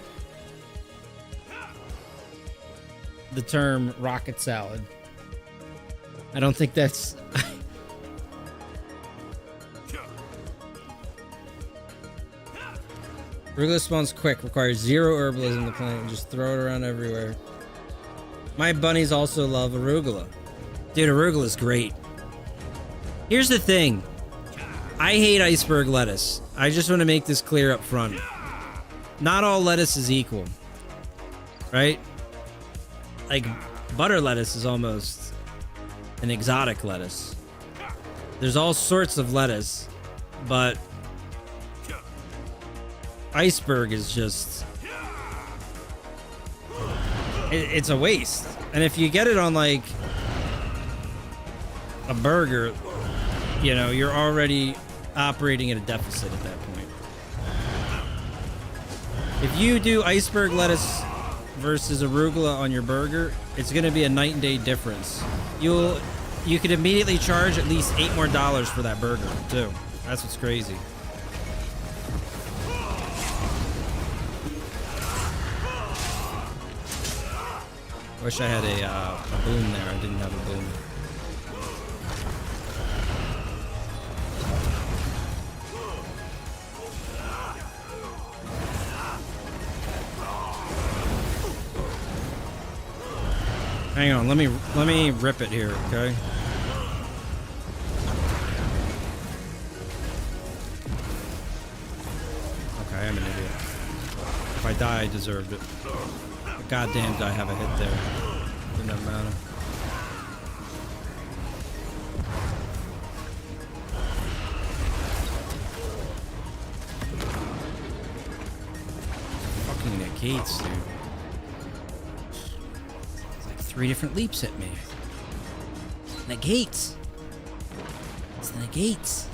the term rocket salad. I don't think that's... Arugula spawns quick, requires 0 herbalism to plant, and just throw it around everywhere. My bunnies also love arugula. Dude, arugula is great. Here's the thing. I hate iceberg lettuce. I just want to make this clear up front. Not all lettuce is equal. Right? Like, butter lettuce is almost an exotic lettuce. There's all sorts of lettuce, but iceberg is just... it's a waste. And if you get it on, like, a burger, you know, you're already operating at a deficit at that point. If you do iceberg lettuce versus arugula on your burger, it's going to be a night and day difference. You could immediately charge at least $8 more for that burger too. That's what's crazy. Wish I had a boom there. I didn't have a boom. Hang on, let me rip it here, okay? Okay, I'm an idiot. If I die, I deserved it. But goddamn, did I have a hit there? Didn't have mana. Fucking negates, dude. 3 different leaps at me. Negates. It's the negates.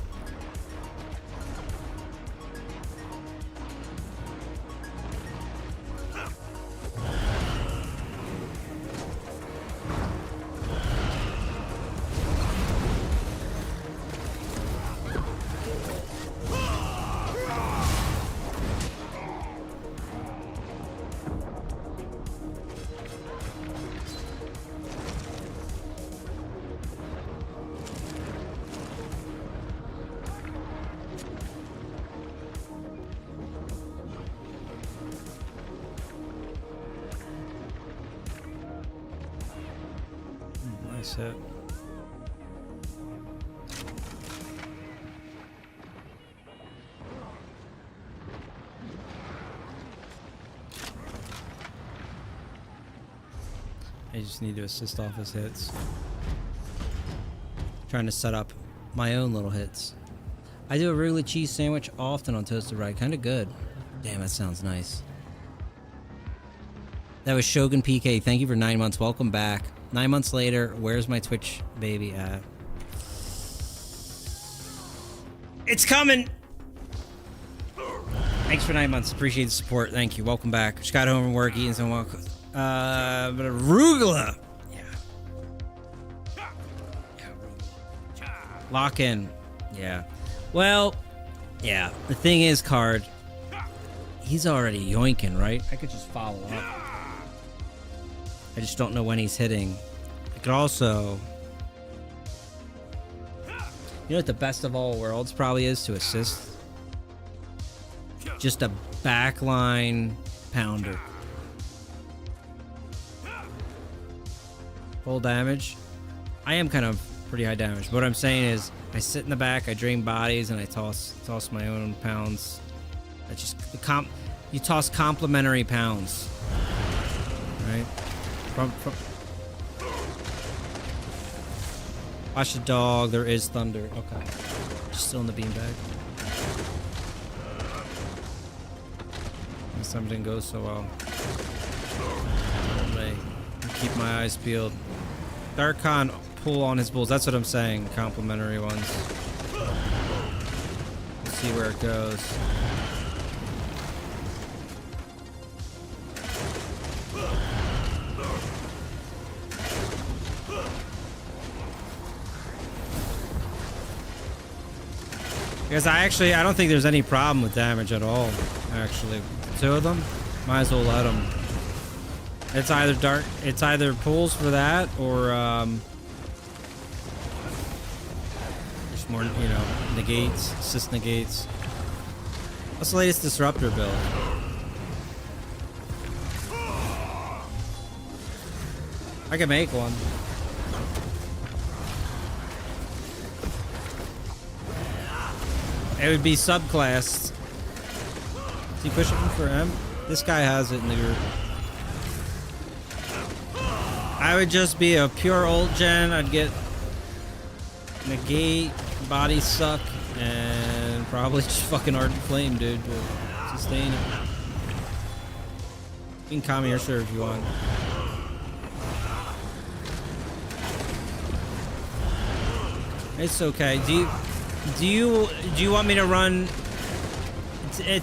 Nice hit. I just need to assist off his hits. Trying to set up my own little hits. I do a arugula cheese sandwich often on toasted rye. Kind of good. Damn, that sounds nice. That was Shogun PK. Thank you for 9 months. Welcome back. 9 months later, where's my Twitch baby at? It's coming! Thanks for 9 months. Appreciate the support. Thank you. Welcome back. Just got home from work, eating some but arugula! Yeah. Lock in. Yeah. Well, yeah. The thing is, Card, he's already yoinking, right? I could just follow up. I just don't know when he's hitting. I could also... You know what the best of all worlds probably is to assist? Just a backline pounder. Full damage. I am kind of pretty high damage. But what I'm saying is, I sit in the back, I drain bodies, and I toss my own pounds. That's just you toss complementary pounds, right? From watch the dog. There is thunder. Okay, just still in the beanbag. Something didn't go so well. Keep my eyes peeled. Darkon pull on his bulls. That's what I'm saying. Complimentary ones. Let's see where it goes. Because I don't think there's any problem with damage at all. Actually, 2 of them, might as well let them. It's either pulls for that or just more, you know, negates, assist negates. What's the latest disruptor build? I can make one. It would be subclassed. Is he pushing for M? This guy has it in the group. I would just be a pure ult gen. I'd get negate, body suck, and probably just fucking ardent flame, dude, to sustain it. You can calm your serve if you want. It's okay. Do you want me to run?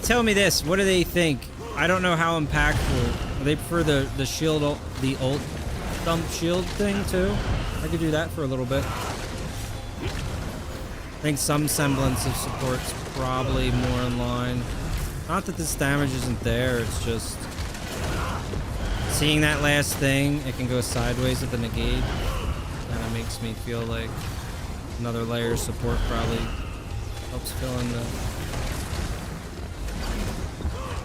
Tell me this. What do they think? I don't know how impactful. They prefer the shield, the ult dump shield thing too. I could do that for a little bit. I think some semblance of support's probably more in line. Not that this damage isn't there. It's just seeing that last thing. It can go sideways at the negate. Kind of makes me feel like another layer of support probably helps fill in the.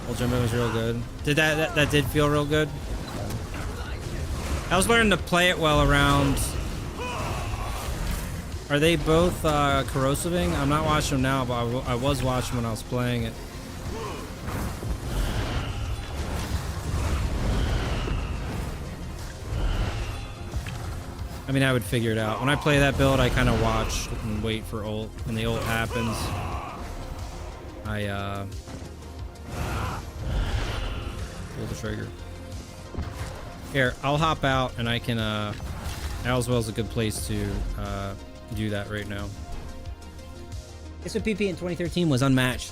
Old jump was real good. Did that did feel real good? I was learning to play it well around. Are they both corrosiving? I'm not watching them now, but I was watching when I was playing it. I mean, I would figure it out. When I play that build, I kind of watch and wait for ult. When the ult happens, I pull the trigger. Here, I'll hop out and I can, Alswell's a good place to do that right now. SOPP in 2013 was unmatched.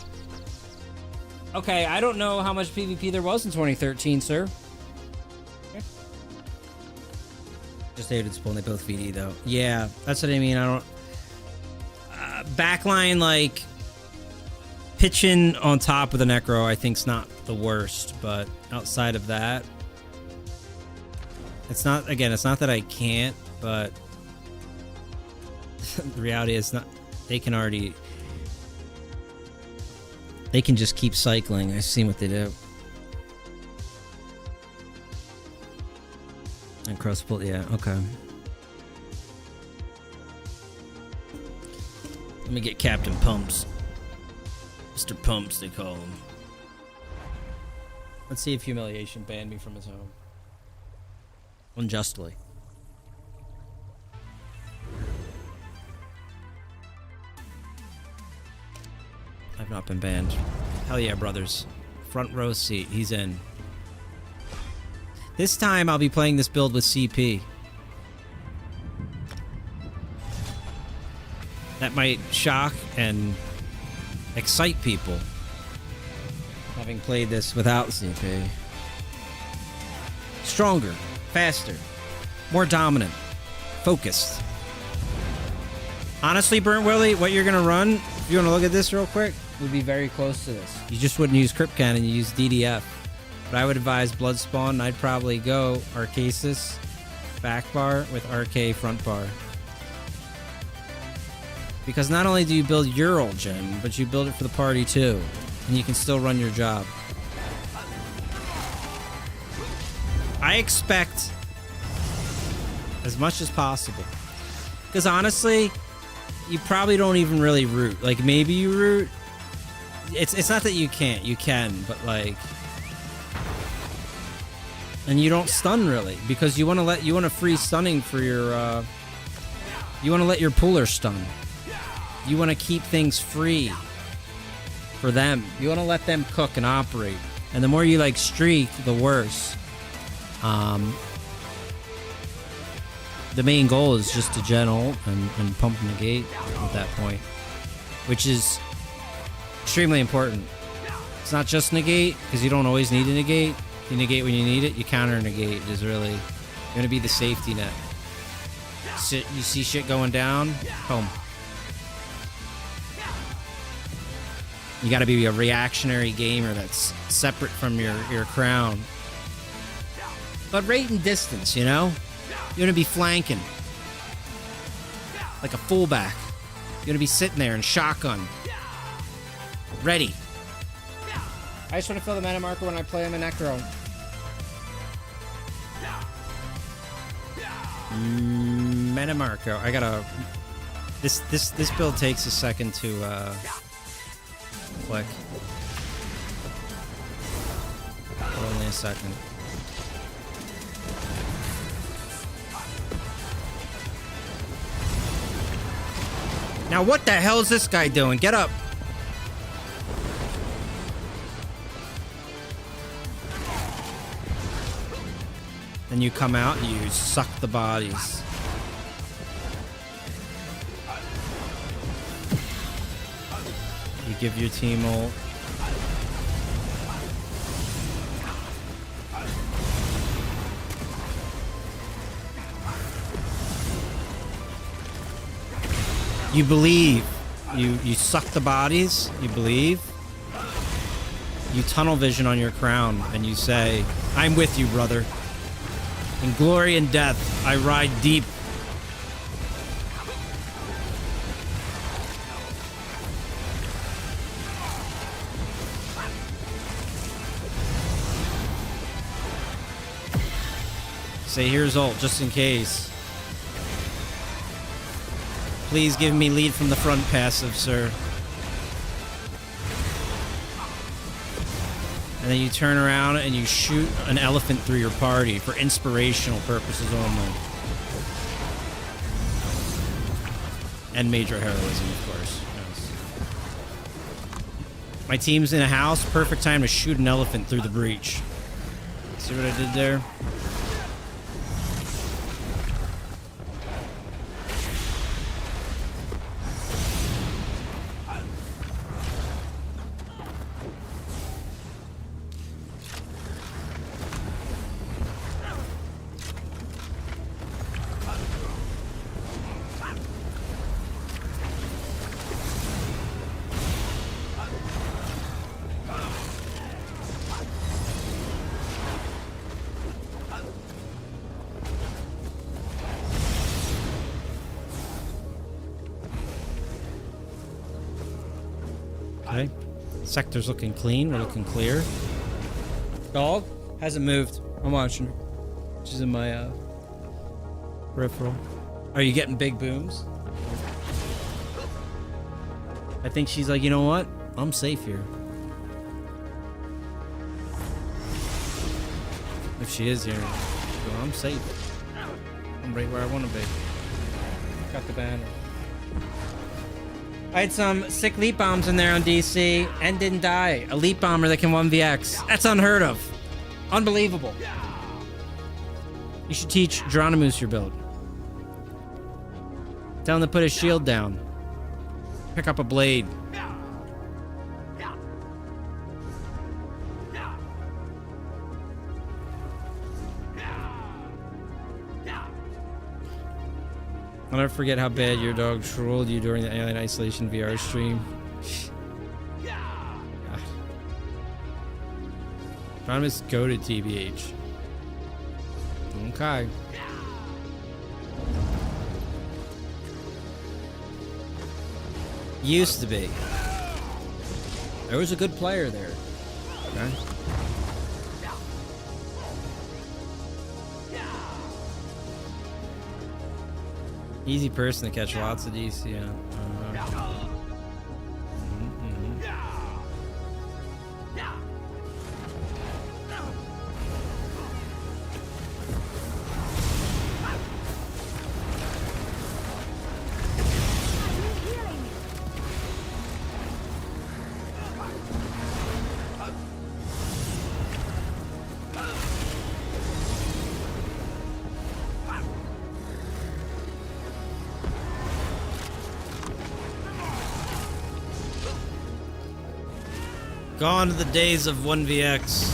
Okay, I don't know how much PvP there was in 2013, sir. Okay. Just hated spawn, they both feed E though. Yeah, that's what I mean. I don't... backline, like, pitching on top of the Necro, I think's not the worst, but outside of that, it's not, again, it's not that I can't, but the reality is not, they can already, they can just keep cycling. I've seen what they do. And cross pull, yeah, okay. Let me get Captain Pumps. Mr. Pumps, they call him. Let's see if Humiliation banned me from his home. Unjustly. I've not been banned. Hell yeah, brothers. Front row seat. He's in. This time I'll be playing this build with CP. That might shock and excite people. Having played this without CP. Stronger. Faster. More dominant. Focused. Honestly, Burnt Willie, what you're gonna run, if you wanna look at this real quick, would be very close to this. You just wouldn't use Crypt Cannon, you use DDF. But I would advise Bloodspawn, and I'd probably go Arcasis back bar with RK front bar. Because not only do you build your old gen, but you build it for the party too. And you can still run your job. I expect as much as possible. Because honestly, you probably don't even really root. Like, maybe you root. It's not that you can't. You can, but like... And you don't stun really, because you want to free stunning for your you want to let your puller stun. You want to keep things free for them. You want to let them cook and operate. And the more you like streak, the worse. The main goal is just to gen ult and pump negate at that point, which is extremely important. It's not just negate, because you don't always need to negate. You negate when you need it. You counter negate is really going to be the safety net. You see shit going down, boom. You got to be a reactionary gamer that's separate from your crown. But rate and distance, you know? You're going to be flanking. Like a fullback. You're going to be sitting there in shotgun. Ready. I just want to fill the mana marker when I play him in Necro. Mana marker. I gotta. This build takes a second to click. Only a second. Now what the hell is this guy doing? Get up. Then you come out and you suck the bodies. You give your team ult. You believe. You suck the bodies. You believe. You tunnel vision on your crown and you say, I'm with you, brother. In glory and death, I ride deep. Say, here's ult, just in case. Please give me lead from the front passive, sir. And then you turn around and you shoot an elephant through your party for inspirational purposes only. And major heroism, of course. Yes. My team's in a house. Perfect time to shoot an elephant through the breach. See what I did there? Okay. Sector's looking clean. We're looking clear. Dog hasn't moved. I'm watching her. She's in my peripheral. Are you getting big booms? I think she's like, you know what? I'm safe here. If she is here, well, I'm safe. I'm right where I want to be. Got the banner. I had some sick leap bombs in there on DC and didn't die. A leap bomber that can 1vx. That's unheard of. Unbelievable. You should teach Geronimo's your build. Tell him to put his shield down. Pick up a blade. I'll never forget how bad your dog trolled you during the Alien Isolation VR stream. God. Promise go to TBH. Okay. Used to be. There was a good player there. Okay. Easy person to catch lots of DC, yeah. Gone to the days of 1vx.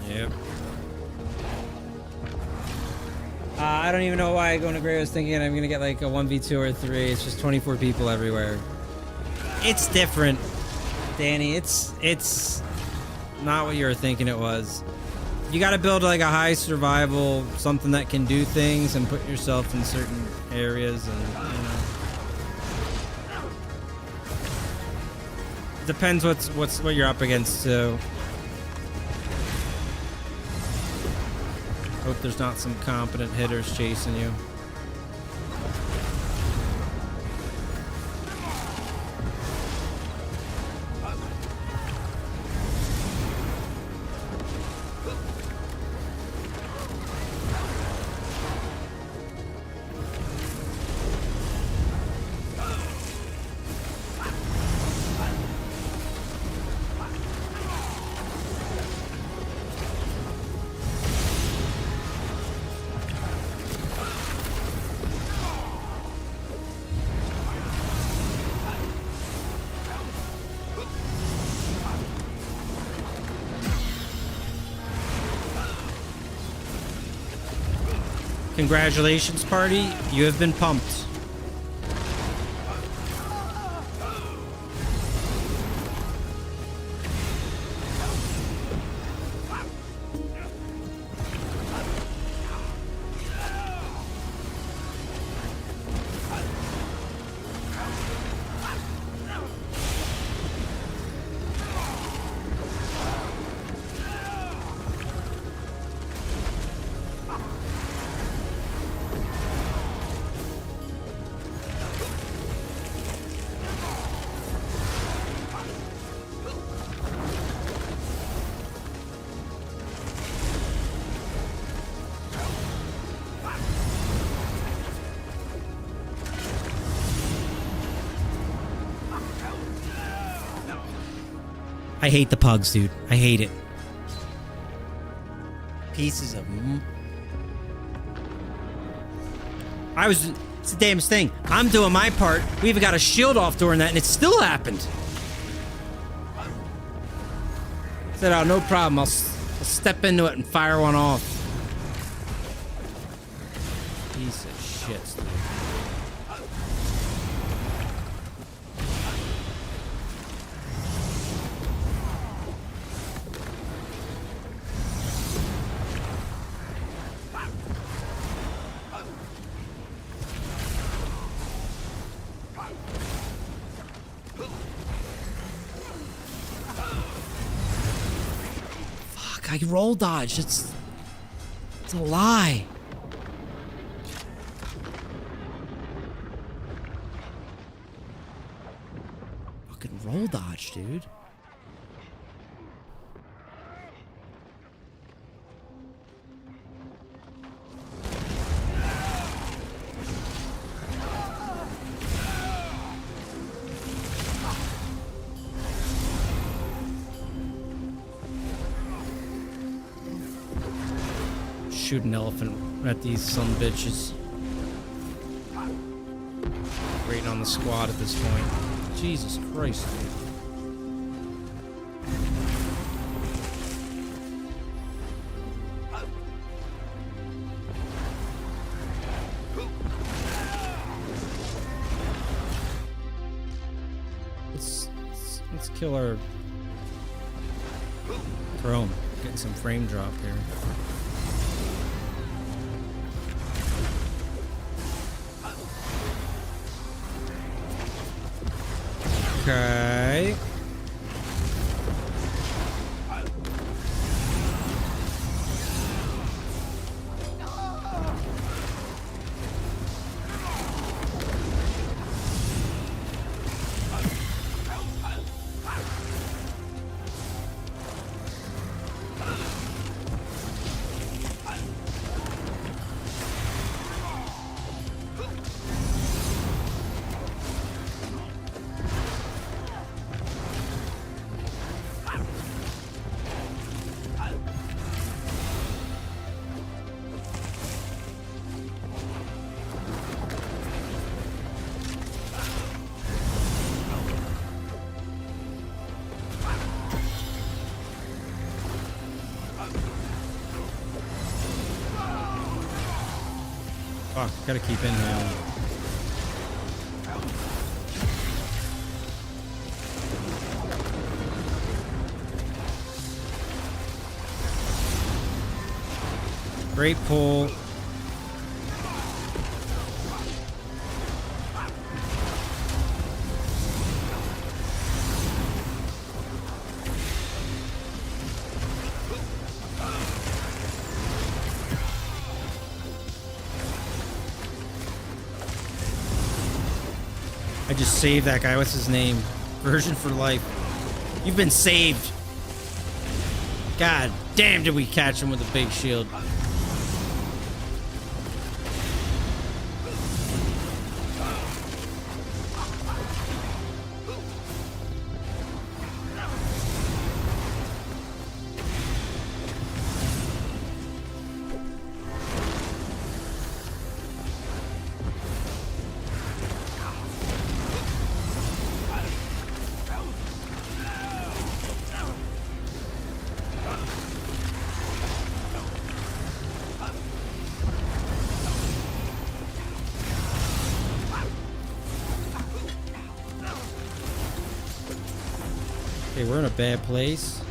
Yep. I don't even know why going to Gray was thinking I'm gonna get like a 1v2 or 3. It's just 24 people everywhere. It's different, Danny. It's not what you were thinking it was. You gotta build like a high survival, something that can do things and put yourself in certain areas and, you know. Depends what you're up against too. Hope there's not some competent hitters chasing you. Congratulations, party. You have been pumped. I hate the pugs, dude. I hate it. Pieces of... It's the damnest thing. I'm doing my part. We even got a shield off during that, and it still happened. I said, oh, no problem. I'll step into it and fire one off. Piece of shit, dude. I roll dodge. It's a lie. Fucking roll dodge, dude. Shoot an elephant at these son bitches. Waiting on the squad at this point. Jesus Christ, dude. Let's kill our throne. Getting some frame drop here. Okay. Fuck, gotta keep in here. Great pull. just saved that guy. What's his name? Version for life. You've been saved. God damn, did we catch him with a big shield. Okay, we're in a bad place.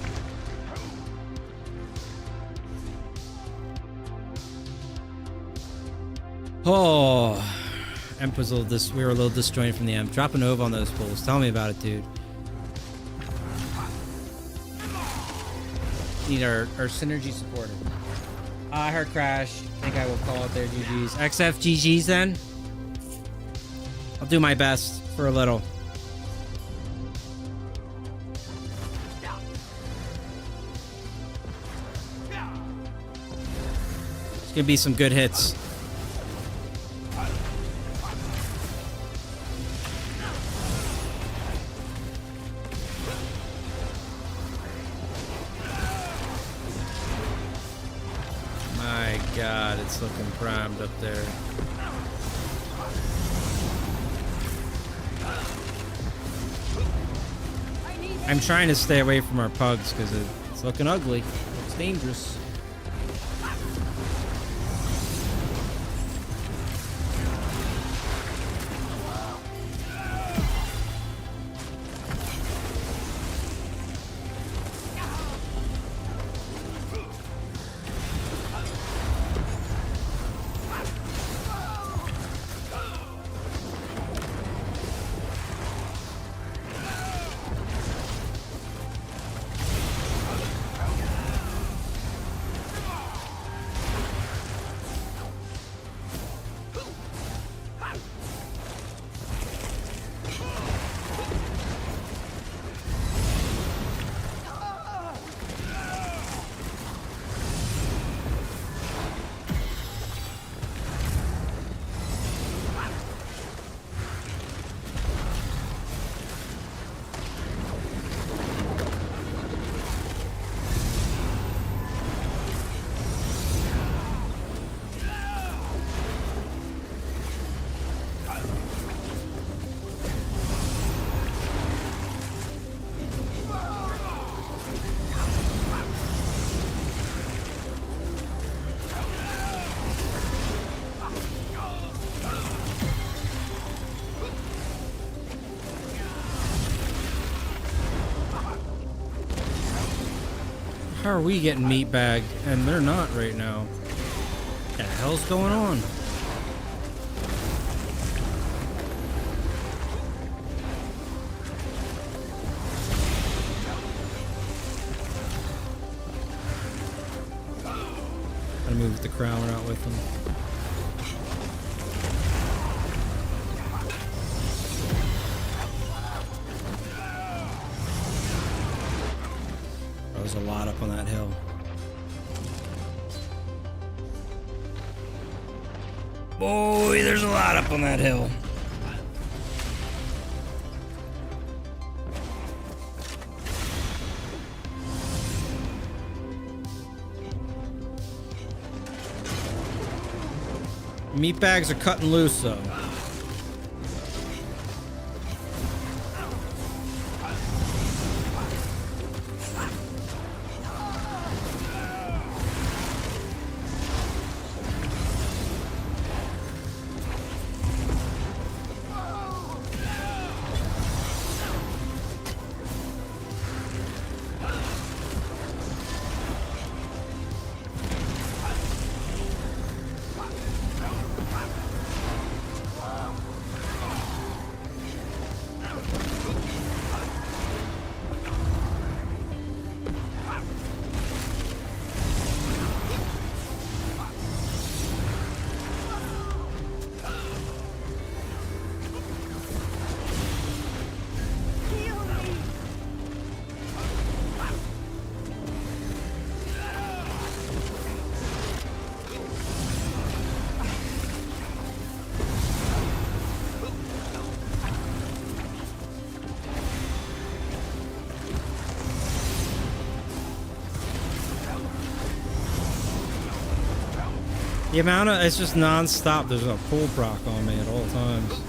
Oh, Emp was a little we were a little disjointed from the Emp. Dropping over on those pulls. Tell me about it, dude. Need our synergy supporter. I heard crash. I think I will call it there. GG's. XF GG's then. I'll do my best for a little. It's gonna be some good hits. My God, it's looking primed up there. I'm trying to stay away from our pugs because it's looking ugly. It's dangerous. How are we getting meat bagged and they're not right now? What the hell's going on? Gotta move with the crown, we're not with them. There's a lot up on that hill. Boy, there's a lot up on that hill. Meat bags are cutting loose though. The amount of, it's just non-stop. There's a pull proc on me at all times.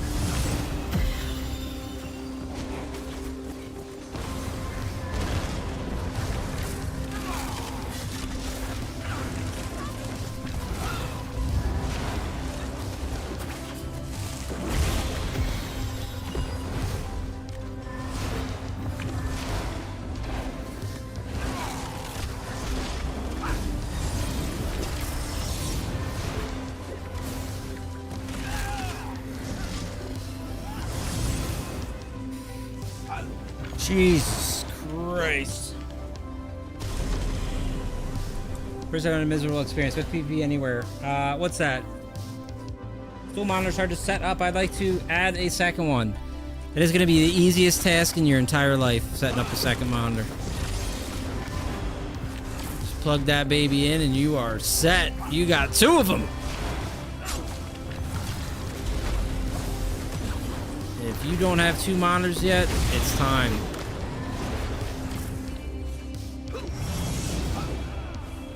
Jesus Christ. First having a miserable experience with PvP anywhere. What's that? Dual monitor's hard to set up. I'd like to add a second one. It is going to be the easiest task in your entire life, setting up a second monitor. Just plug that baby in and you are set. You got 2 of them. If you don't have 2 monitors yet, it's time.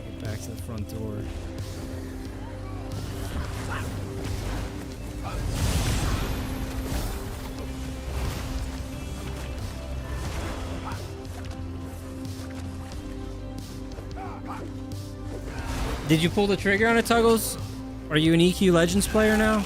Get back to the front door. Did you pull the trigger on it, Tuggles? Are you an EQ Legends player now?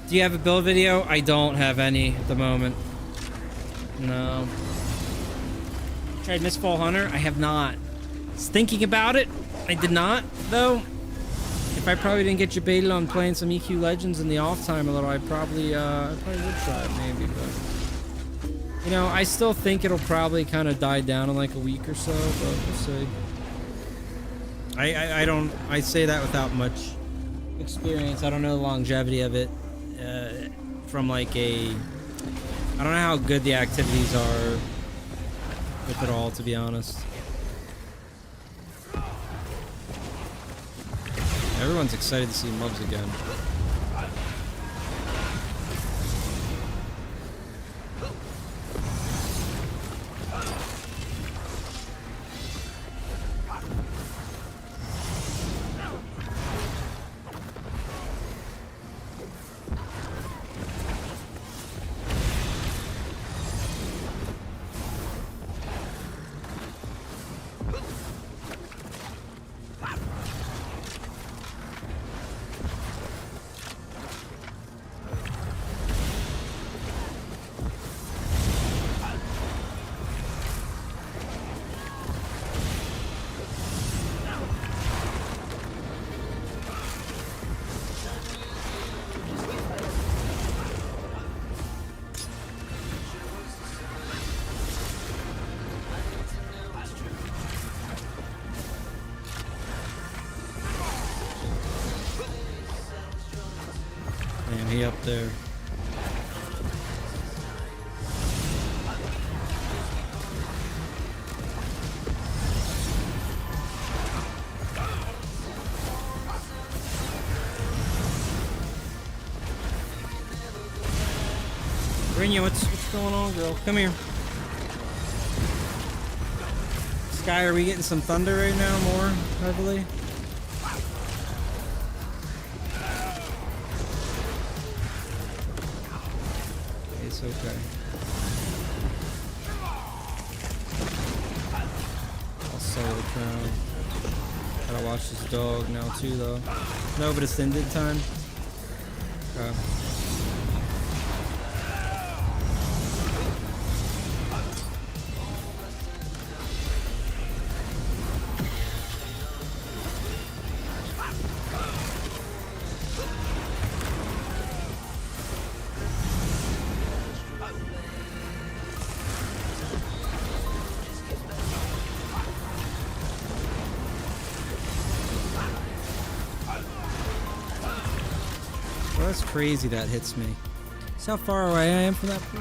Do you have a build video? I don't have any at the moment. No. Tried Mistfall Hunter? I have not. Was thinking about it. I did not, though. If I probably didn't get debated on playing some EQ Legends in the off time a little, I probably would try it maybe, but you know, I still think it'll probably kind of die down in like a week or so, but we'll see. I say that without much experience. I don't know the longevity of it. From like I don't know how good the activities are with it all, to be honest. Everyone's excited to see Mubs again. He up there. Brinya, what's going on, girl? Come here. Sky, are we getting some thunder right now more heavily? It's okay. I'll sell the crown. Gotta watch this dog now too, though. No, but it's ended time. Okay. Well, that's crazy that hits me. See how far away I am from that pool?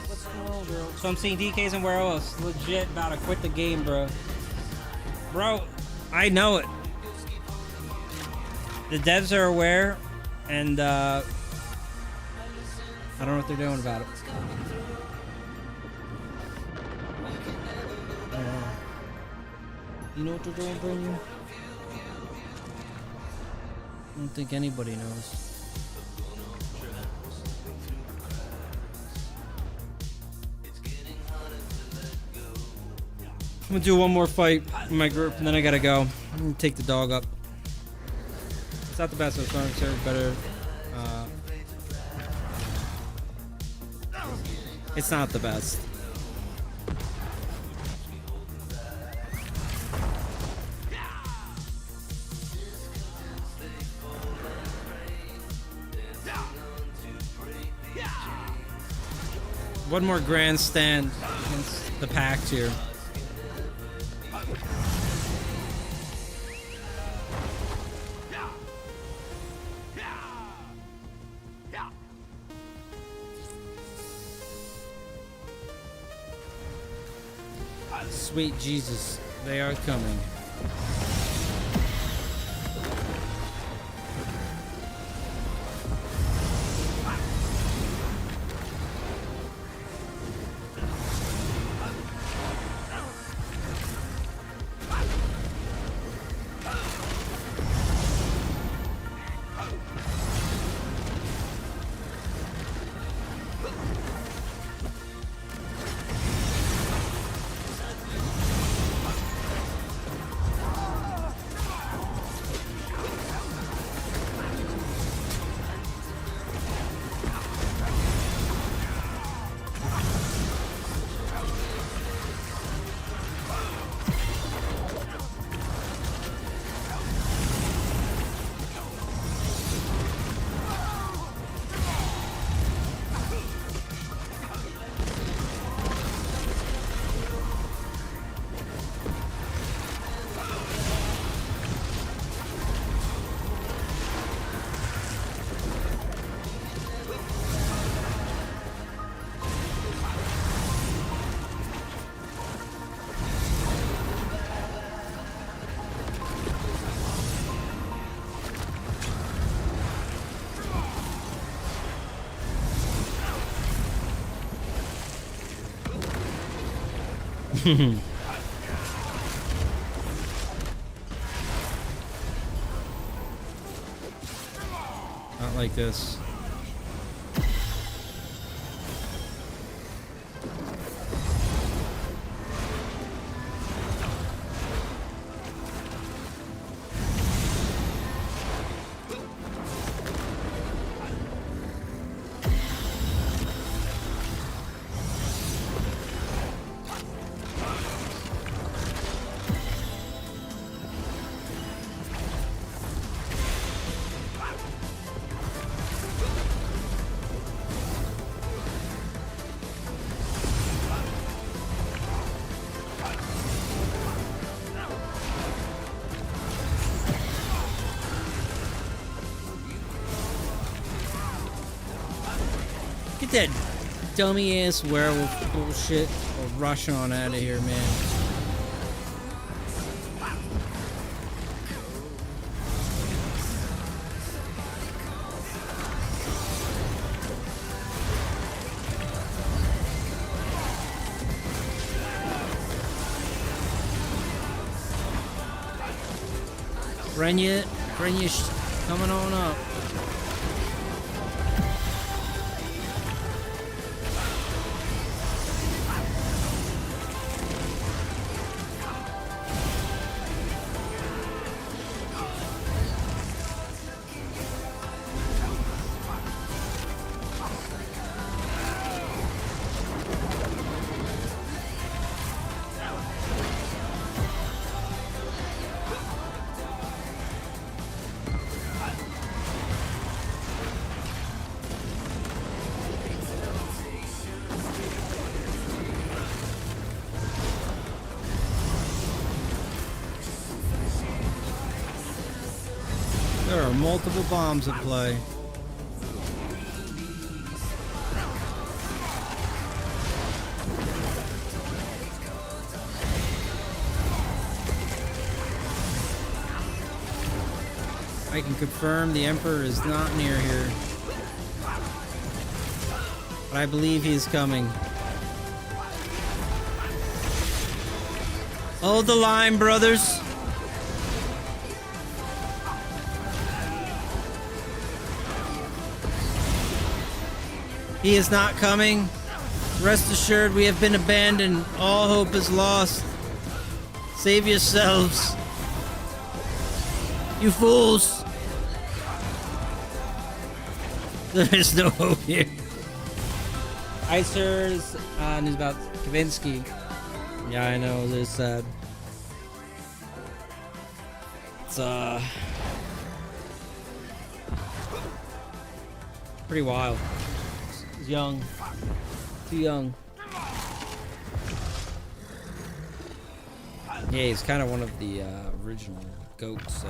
What's going on, bro? So I'm seeing DKs and werewolves. Legit about to quit the game, bro. Bro, I know it. The devs are aware, and I don't know what they're doing about it. You know what they're doing, bro? I don't think anybody knows. I'm gonna do one more fight in my group, and then I gotta go. I'm gonna take the dog up. It's not the best of songs, so better. It's not the best. One more grandstand against the Pact here. Sweet Jesus, they are coming. Not like this. Get that dummy ass werewolf bullshit or rush on out of here, man. Brenya, coming on up. multiple bombs at play. I can confirm the Emperor is not near here. But I believe he is coming. Hold the line, brothers. He is not coming. Rest assured, we have been abandoned. All hope is lost. Save yourselves. You fools. There is no hope here. Icer's news about Kavinsky. Yeah, I know, it's sad. It's pretty wild. He's young. Too young. Yeah, he's kind of one of the original goats, so.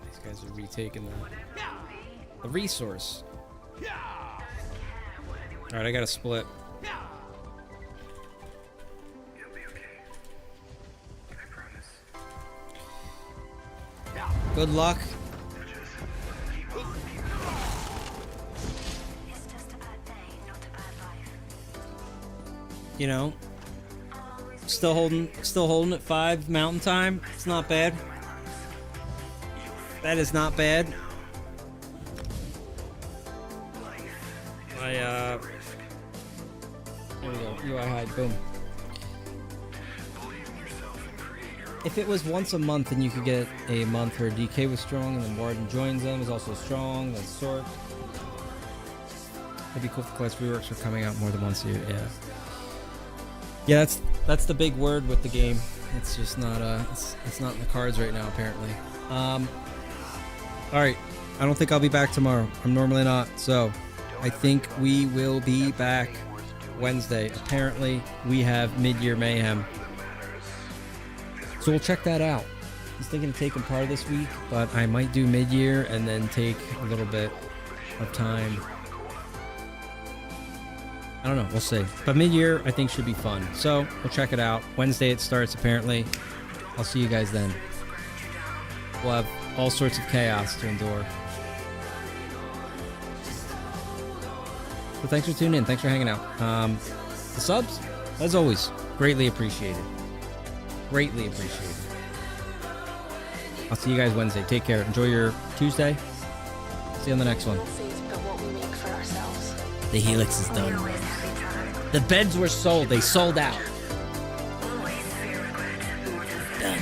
These guys are retaking the resource. Alright, I gotta split. Good luck. You know, still holding at 5 Mountain Time. It's not bad. That is not bad. There we go. UI hide. Boom. If it was once a month and you could get a month where DK was strong and then Warden joins them, is also strong, then Sork. It'd be cool if the class reworks were coming out more than once a year. Yeah. Yeah, that's the big word with the game. It's just not it's not in the cards right now apparently. All right, I don't think I'll be back tomorrow. I'm normally not, so I think we will be back Wednesday. Apparently, we have Mid-Year Mayhem, so we'll check that out. I was thinking of taking part of this week, but I might do mid-year and then take a little bit of time. I don't know, we'll see. But mid-year, I think, should be fun. So, we'll check it out. Wednesday it starts, apparently. I'll see you guys then. We'll have all sorts of chaos to endure. So thanks for tuning in. Thanks for hanging out. The subs, as always, greatly appreciated. Greatly appreciated. I'll see you guys Wednesday. Take care. Enjoy your Tuesday. See you on the next one. The Helix is done. The beds were sold. They sold out. Done.